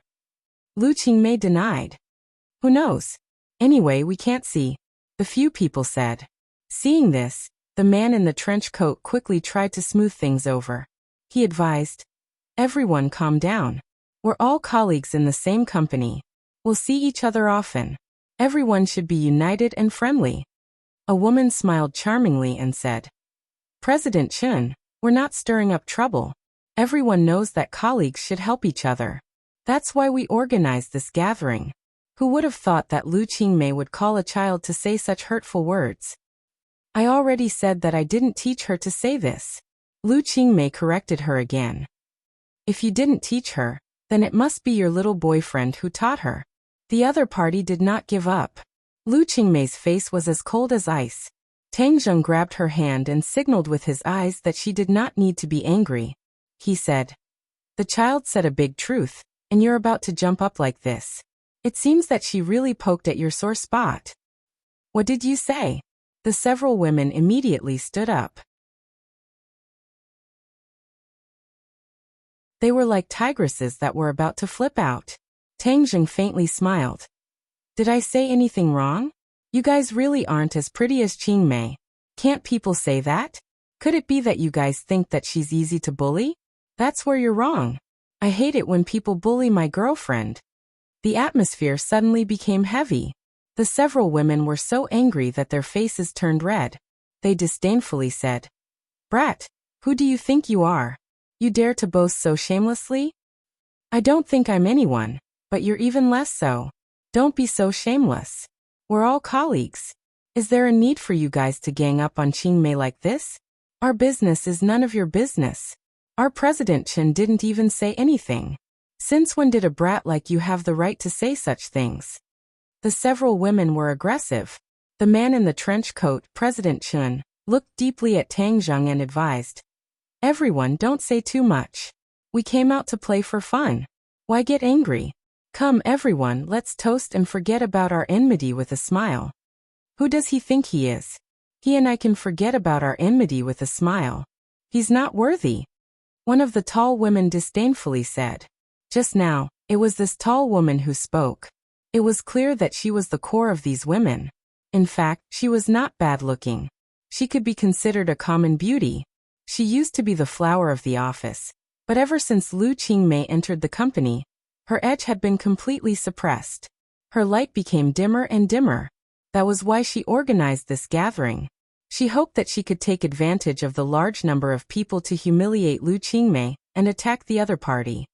Lu Qingmei denied. Who knows? Anyway, we can't see. The few people said. Seeing this, the man in the trench coat quickly tried to smooth things over. He advised, everyone calm down. We're all colleagues in the same company. We'll see each other often. Everyone should be united and friendly. A woman smiled charmingly and said, President Chun, we're not stirring up trouble. Everyone knows that colleagues should help each other. That's why we organized this gathering. Who would have thought that Lu Qingmei would call a child to say such hurtful words? I already said that I didn't teach her to say this. Lu Qingmei corrected her again. If you didn't teach her, then it must be your little boyfriend who taught her. The other party did not give up. Lu Qingmei's face was as cold as ice. Tang Zheng grabbed her hand and signaled with his eyes that she did not need to be angry. He said, the child said a big truth, and you're about to jump up like this. It seems that she really poked at your sore spot. What did you say? The several women immediately stood up. They were like tigresses that were about to flip out. Tang Zheng faintly smiled. Did I say anything wrong? You guys really aren't as pretty as Qing Mei. Can't people say that? Could it be that you guys think that she's easy to bully? That's where you're wrong. I hate it when people bully my girlfriend. The atmosphere suddenly became heavy. The several women were so angry that their faces turned red. They disdainfully said, Brat, who do you think you are? You dare to boast so shamelessly? I don't think I'm anyone, but you're even less so. Don't be so shameless. We're all colleagues. Is there a need for you guys to gang up on Qing Mei like this? Our business is none of your business. Our President Chen didn't even say anything. Since when did a brat like you have the right to say such things? The several women were aggressive. The man in the trench coat, President Chen, looked deeply at Tang Zheng and advised, Everyone, don't say too much. We came out to play for fun. Why get angry? Come everyone, let's toast and forget about our enmity with a smile. Who does he think he is? He and I can forget about our enmity with a smile. He's not worthy. One of the tall women disdainfully said. Just now, it was this tall woman who spoke. It was clear that she was the core of these women. In fact, she was not bad-looking. She could be considered a common beauty. She used to be the flower of the office, but ever since Lu Qingmei entered the company, her edge had been completely suppressed. Her light became dimmer and dimmer. That was why she organized this gathering. She hoped that she could take advantage of the large number of people to humiliate Lu Qingmei and attack the other party.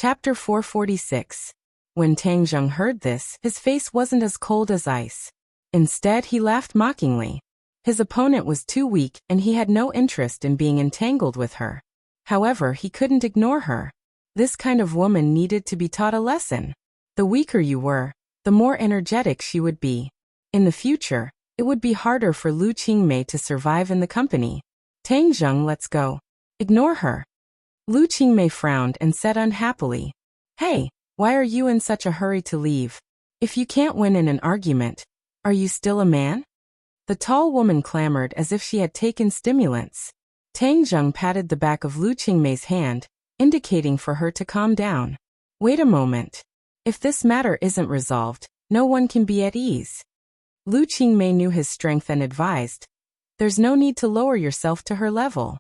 Chapter 446. When Tang Zheng heard this, his face wasn't as cold as ice. Instead, he laughed mockingly. His opponent was too weak and he had no interest in being entangled with her. However, he couldn't ignore her. This kind of woman needed to be taught a lesson. The weaker you were, the more energetic she would be. In the future, it would be harder for Lu Qingmei to survive in the company. Tang Zheng, let's go. Ignore her. Lu Qingmei frowned and said unhappily, Hey, why are you in such a hurry to leave? If you can't win in an argument, are you still a man? The tall woman clamored as if she had taken stimulants. Tang Zheng patted the back of Lu Qingmei's hand, indicating for her to calm down. Wait a moment. If this matter isn't resolved, no one can be at ease. Lu Qingmei knew his strength and advised, There's no need to lower yourself to her level.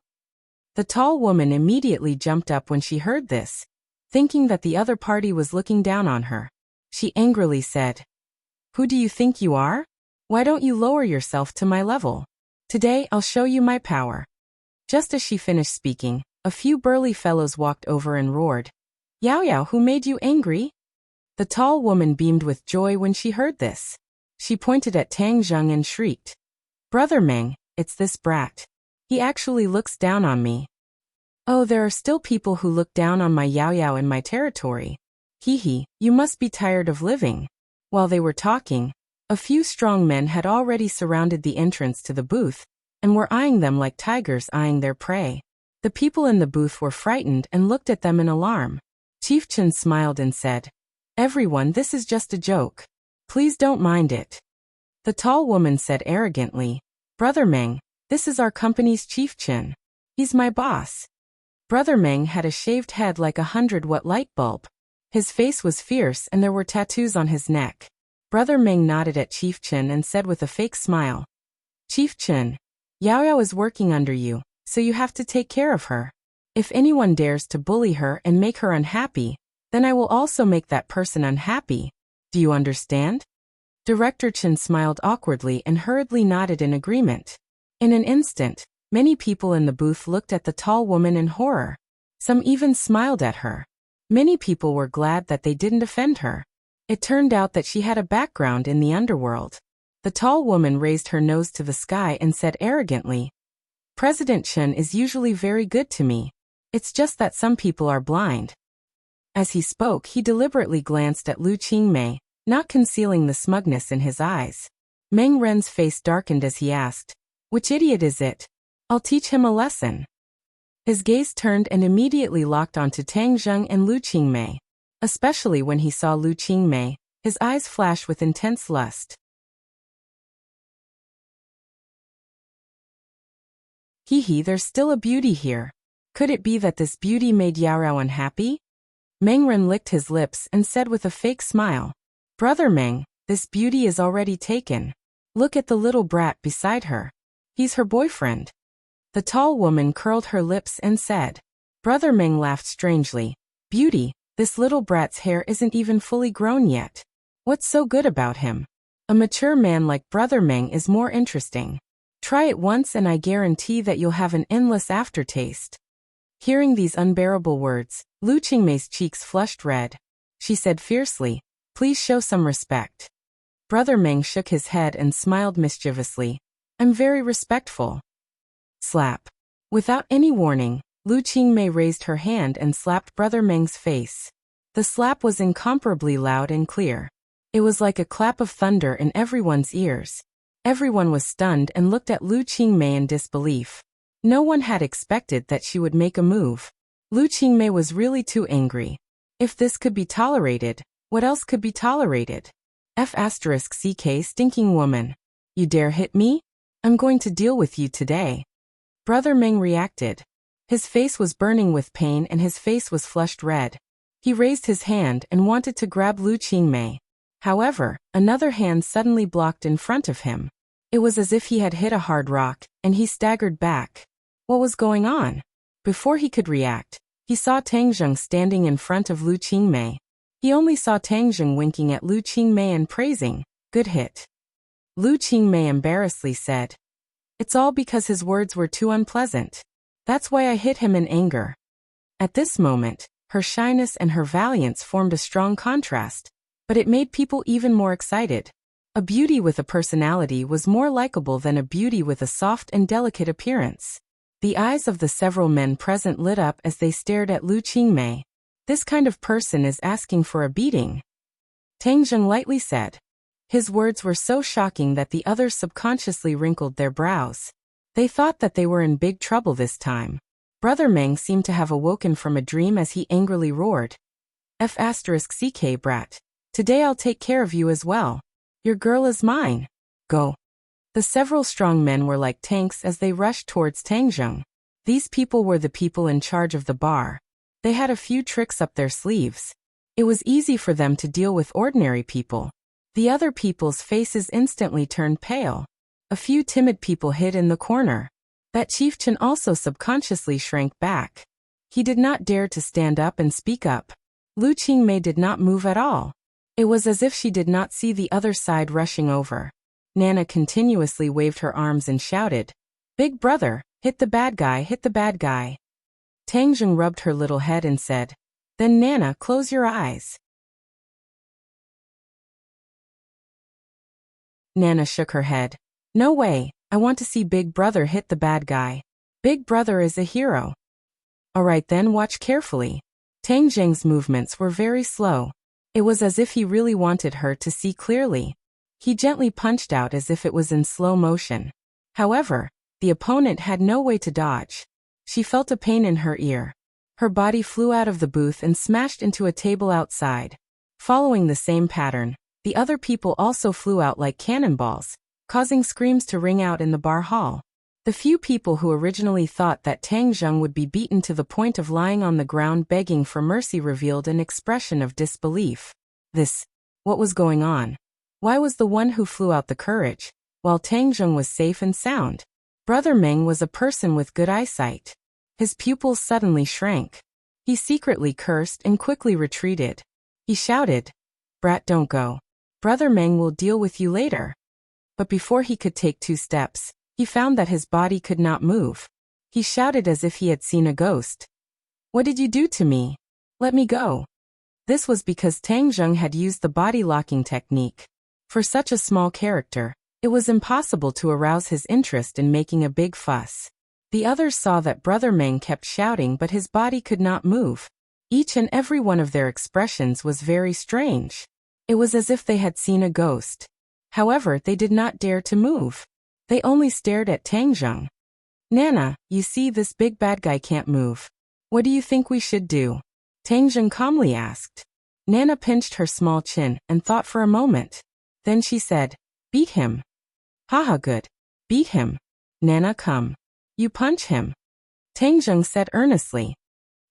The tall woman immediately jumped up when she heard this, thinking that the other party was looking down on her. She angrily said, Who do you think you are? Why don't you lower yourself to my level? Today I'll show you my power. Just as she finished speaking, a few burly fellows walked over and roared, Yao Yao, who made you angry? The tall woman beamed with joy when she heard this. She pointed at Tang Zheng and shrieked, Brother Meng, it's this brat. He actually looks down on me. Oh, there are still people who look down on my Yao Yao in my territory. Hee hee, you must be tired of living. While they were talking, a few strong men had already surrounded the entrance to the booth, and were eyeing them like tigers eyeing their prey. The people in the booth were frightened and looked at them in alarm. Chief Chen smiled and said, Everyone, this is just a joke. Please don't mind it. The tall woman said arrogantly, Brother Meng, this is our company's Chief Chen. He's my boss. Brother Meng had a shaved head like a 100-watt light bulb. His face was fierce and there were tattoos on his neck. Brother Meng nodded at Chief Chen and said with a fake smile, Chief Chen, Yao Yao is working under you, so you have to take care of her. If anyone dares to bully her and make her unhappy, then I will also make that person unhappy. Do you understand? Director Chen smiled awkwardly and hurriedly nodded in agreement. In an instant, many people in the booth looked at the tall woman in horror. Some even smiled at her. Many people were glad that they didn't offend her. It turned out that she had a background in the underworld. The tall woman raised her nose to the sky and said arrogantly, President Chen is usually very good to me. It's just that some people are blind. As he spoke, he deliberately glanced at Lu Qingmei, not concealing the smugness in his eyes. Meng Ren's face darkened as he asked, Which idiot is it? I'll teach him a lesson. His gaze turned and immediately locked onto Tang Zheng and Lu Qingmei. Especially when he saw Lu Qingmei, his eyes flashed with intense lust. Hee, there's still a beauty here. Could it be that this beauty made Yaorao unhappy? Meng Ren licked his lips and said with a fake smile, Brother Meng, this beauty is already taken. Look at the little brat beside her. He's her boyfriend. The tall woman curled her lips and said. Brother Meng laughed strangely. Beauty, this little brat's hair isn't even fully grown yet. What's so good about him? A mature man like Brother Meng is more interesting. Try it once and I guarantee that you'll have an endless aftertaste. Hearing these unbearable words, Lu Qingmei's cheeks flushed red. She said fiercely, Please show some respect. Brother Meng shook his head and smiled mischievously. I'm very respectful. Slap. Without any warning, Lu Qingmei raised her hand and slapped Brother Meng's face. The slap was incomparably loud and clear. It was like a clap of thunder in everyone's ears. Everyone was stunned and looked at Lu Qingmei in disbelief. No one had expected that she would make a move. Lu Qingmei was really too angry. If this could be tolerated, what else could be tolerated? F***ck stinking woman. You dare hit me? I'm going to deal with you today. Brother Meng reacted. His face was burning with pain and his face was flushed red. He raised his hand and wanted to grab Lu Qingmei. However, another hand suddenly blocked in front of him. It was as if he had hit a hard rock, and he staggered back. What was going on? Before he could react, he saw Tang Zheng standing in front of Lu Qingmei. He only saw Tang Zheng winking at Lu Qingmei and praising, good hit. Lu Qingmei embarrassedly said, It's all because his words were too unpleasant. That's why I hit him in anger. At this moment, her shyness and her valiance formed a strong contrast, but it made people even more excited. A beauty with a personality was more likable than a beauty with a soft and delicate appearance. The eyes of the several men present lit up as they stared at Lu Qingmei. This kind of person is asking for a beating. Tang Zheng lightly said. His words were so shocking that the others subconsciously wrinkled their brows. They thought that they were in big trouble this time. Brother Meng seemed to have awoken from a dream as he angrily roared. F***ck brat. Today I'll take care of you as well. Your girl is mine. Go. The several strong men were like tanks as they rushed towards Tang Zheng. These people were the people in charge of the bar. They had a few tricks up their sleeves. It was easy for them to deal with ordinary people. The other people's faces instantly turned pale. A few timid people hid in the corner. That chieftain also subconsciously shrank back. He did not dare to stand up and speak up. Lu Qingmei did not move at all. It was as if she did not see the other side rushing over. Nana continuously waved her arms and shouted, Big brother, hit the bad guy, hit the bad guy. Tang Zheng rubbed her little head and said, Then Nana, close your eyes. Nana shook her head. No way, I want to see Big Brother hit the bad guy. Big Brother is a hero. Alright then, watch carefully. Tang Zheng's movements were very slow. It was as if he really wanted her to see clearly. He gently punched out as if it was in slow motion. However, the opponent had no way to dodge. She felt a pain in her ear. Her body flew out of the booth and smashed into a table outside. Following the same pattern, the other people also flew out like cannonballs, causing screams to ring out in the bar hall. The few people who originally thought that Tang Zheng would be beaten to the point of lying on the ground begging for mercy revealed an expression of disbelief. What was going on? Why was the one who flew out the courage, while Tang Zheng was safe and sound? Brother Meng was a person with good eyesight. His pupils suddenly shrank. He secretly cursed and quickly retreated. He shouted, Brat, don't go. Brother Meng will deal with you later. But before he could take 2 steps, he found that his body could not move. He shouted as if he had seen a ghost. What did you do to me? Let me go. This was because Tang Zheng had used the body-locking technique. For such a small character, it was impossible to arouse his interest in making a big fuss. The others saw that Brother Meng kept shouting but his body could not move. Each and every one of their expressions was very strange. It was as if they had seen a ghost. However, they did not dare to move. They only stared at Tang Zheng. Nana, you see this big bad guy can't move. What do you think we should do? Tang Zheng calmly asked. Nana pinched her small chin and thought for a moment. Then she said, beat him. Haha, good. Beat him. Nana, come. You punch him. Tang Zheng said earnestly.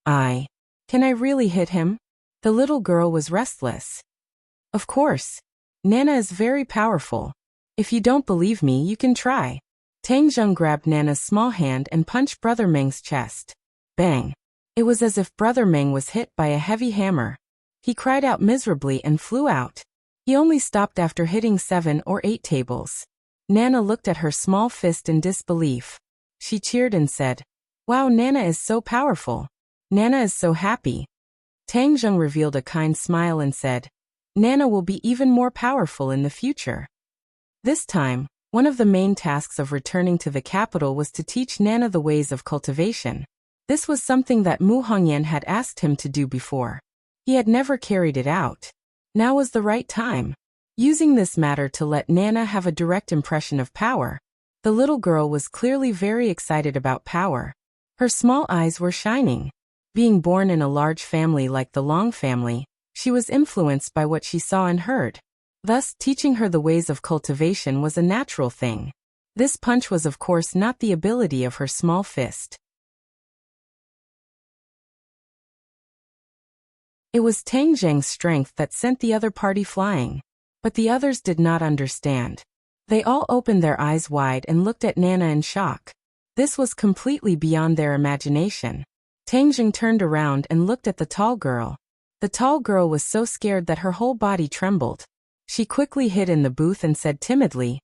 Can I really hit him? The little girl was restless. Of course. Nana is very powerful. If you don't believe me, you can try. Tang Zheng grabbed Nana's small hand and punched Brother Meng's chest. Bang. It was as if Brother Meng was hit by a heavy hammer. He cried out miserably and flew out. He only stopped after hitting 7 or 8 tables. Nana looked at her small fist in disbelief. She cheered and said, Wow, Nana is so powerful. Nana is so happy. Tang Zheng revealed a kind smile and said, Nana will be even more powerful in the future. This time, one of the main tasks of returning to the capital was to teach Nana the ways of cultivation. This was something that Mu Hongyan had asked him to do before. He had never carried it out. Now was the right time. Using this matter to let Nana have a direct impression of power. The little girl was clearly very excited about power. Her small eyes were shining. Being born in a large family like the Long family, she was influenced by what she saw and heard. Thus, teaching her the ways of cultivation was a natural thing. This punch was of course not the ability of her small fist. It was Tang Zheng's strength that sent the other party flying. But the others did not understand. They all opened their eyes wide and looked at Nana in shock. This was completely beyond their imagination. Tang Zheng turned around and looked at the tall girl. The tall girl was so scared that her whole body trembled. She quickly hid in the booth and said timidly,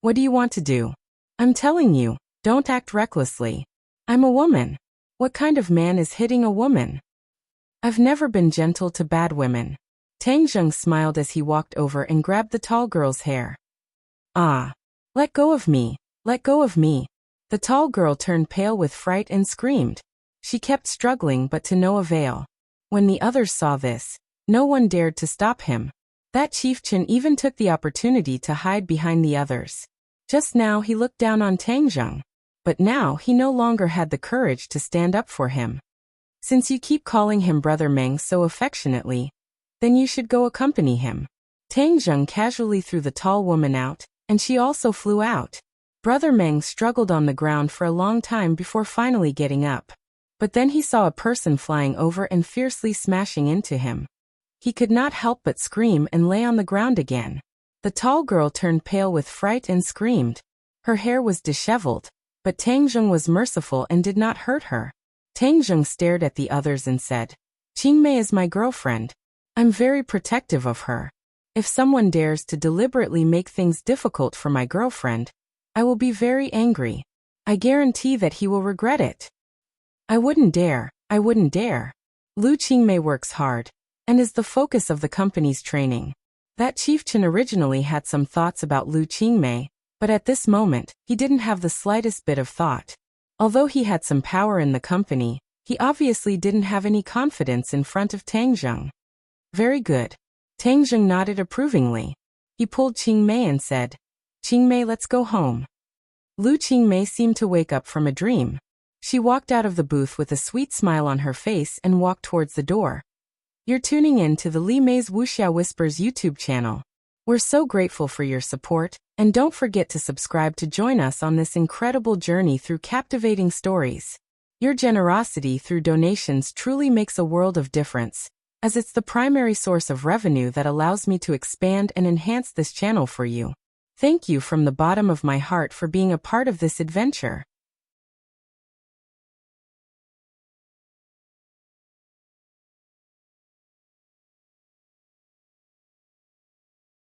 What do you want to do? I'm telling you, don't act recklessly. I'm a woman. What kind of man is hitting a woman? I've never been gentle to bad women. Tang Zheng smiled as he walked over and grabbed the tall girl's hair. Let go of me, let go of me. The tall girl turned pale with fright and screamed. She kept struggling but to no avail. When the others saw this, no one dared to stop him. That chieftain even took the opportunity to hide behind the others. Just now he looked down on Tang Zheng. But now he no longer had the courage to stand up for him. Since you keep calling him Brother Meng so affectionately, then you should go accompany him. Tang Zheng casually threw the tall woman out, and she also flew out. Brother Meng struggled on the ground for a long time before finally getting up. But then he saw a person flying over and fiercely smashing into him. He could not help but scream and lay on the ground again. The tall girl turned pale with fright and screamed. Her hair was disheveled, but Tang Zheng was merciful and did not hurt her. Tang Zheng stared at the others and said, Qingmei is my girlfriend. I'm very protective of her. If someone dares to deliberately make things difficult for my girlfriend, I will be very angry. I guarantee that he will regret it. I wouldn't dare. Lu Qingmei works hard, and is the focus of the company's training. That chieftain originally had some thoughts about Lu Qingmei, but at this moment, he didn't have the slightest bit of thought. Although he had some power in the company, he obviously didn't have any confidence in front of Tang Zheng. Very good. Tang Zheng nodded approvingly. He pulled Qingmei and said, Qingmei, let's go home. Lu Qingmei seemed to wake up from a dream. She walked out of the booth with a sweet smile on her face and walked towards the door. You're tuning in to the Li Mei's Wuxia Whispers YouTube channel. We're so grateful for your support, and don't forget to subscribe to join us on this incredible journey through captivating stories. Your generosity through donations truly makes a world of difference, as it's the primary source of revenue that allows me to expand and enhance this channel for you. Thank you from the bottom of my heart for being a part of this adventure.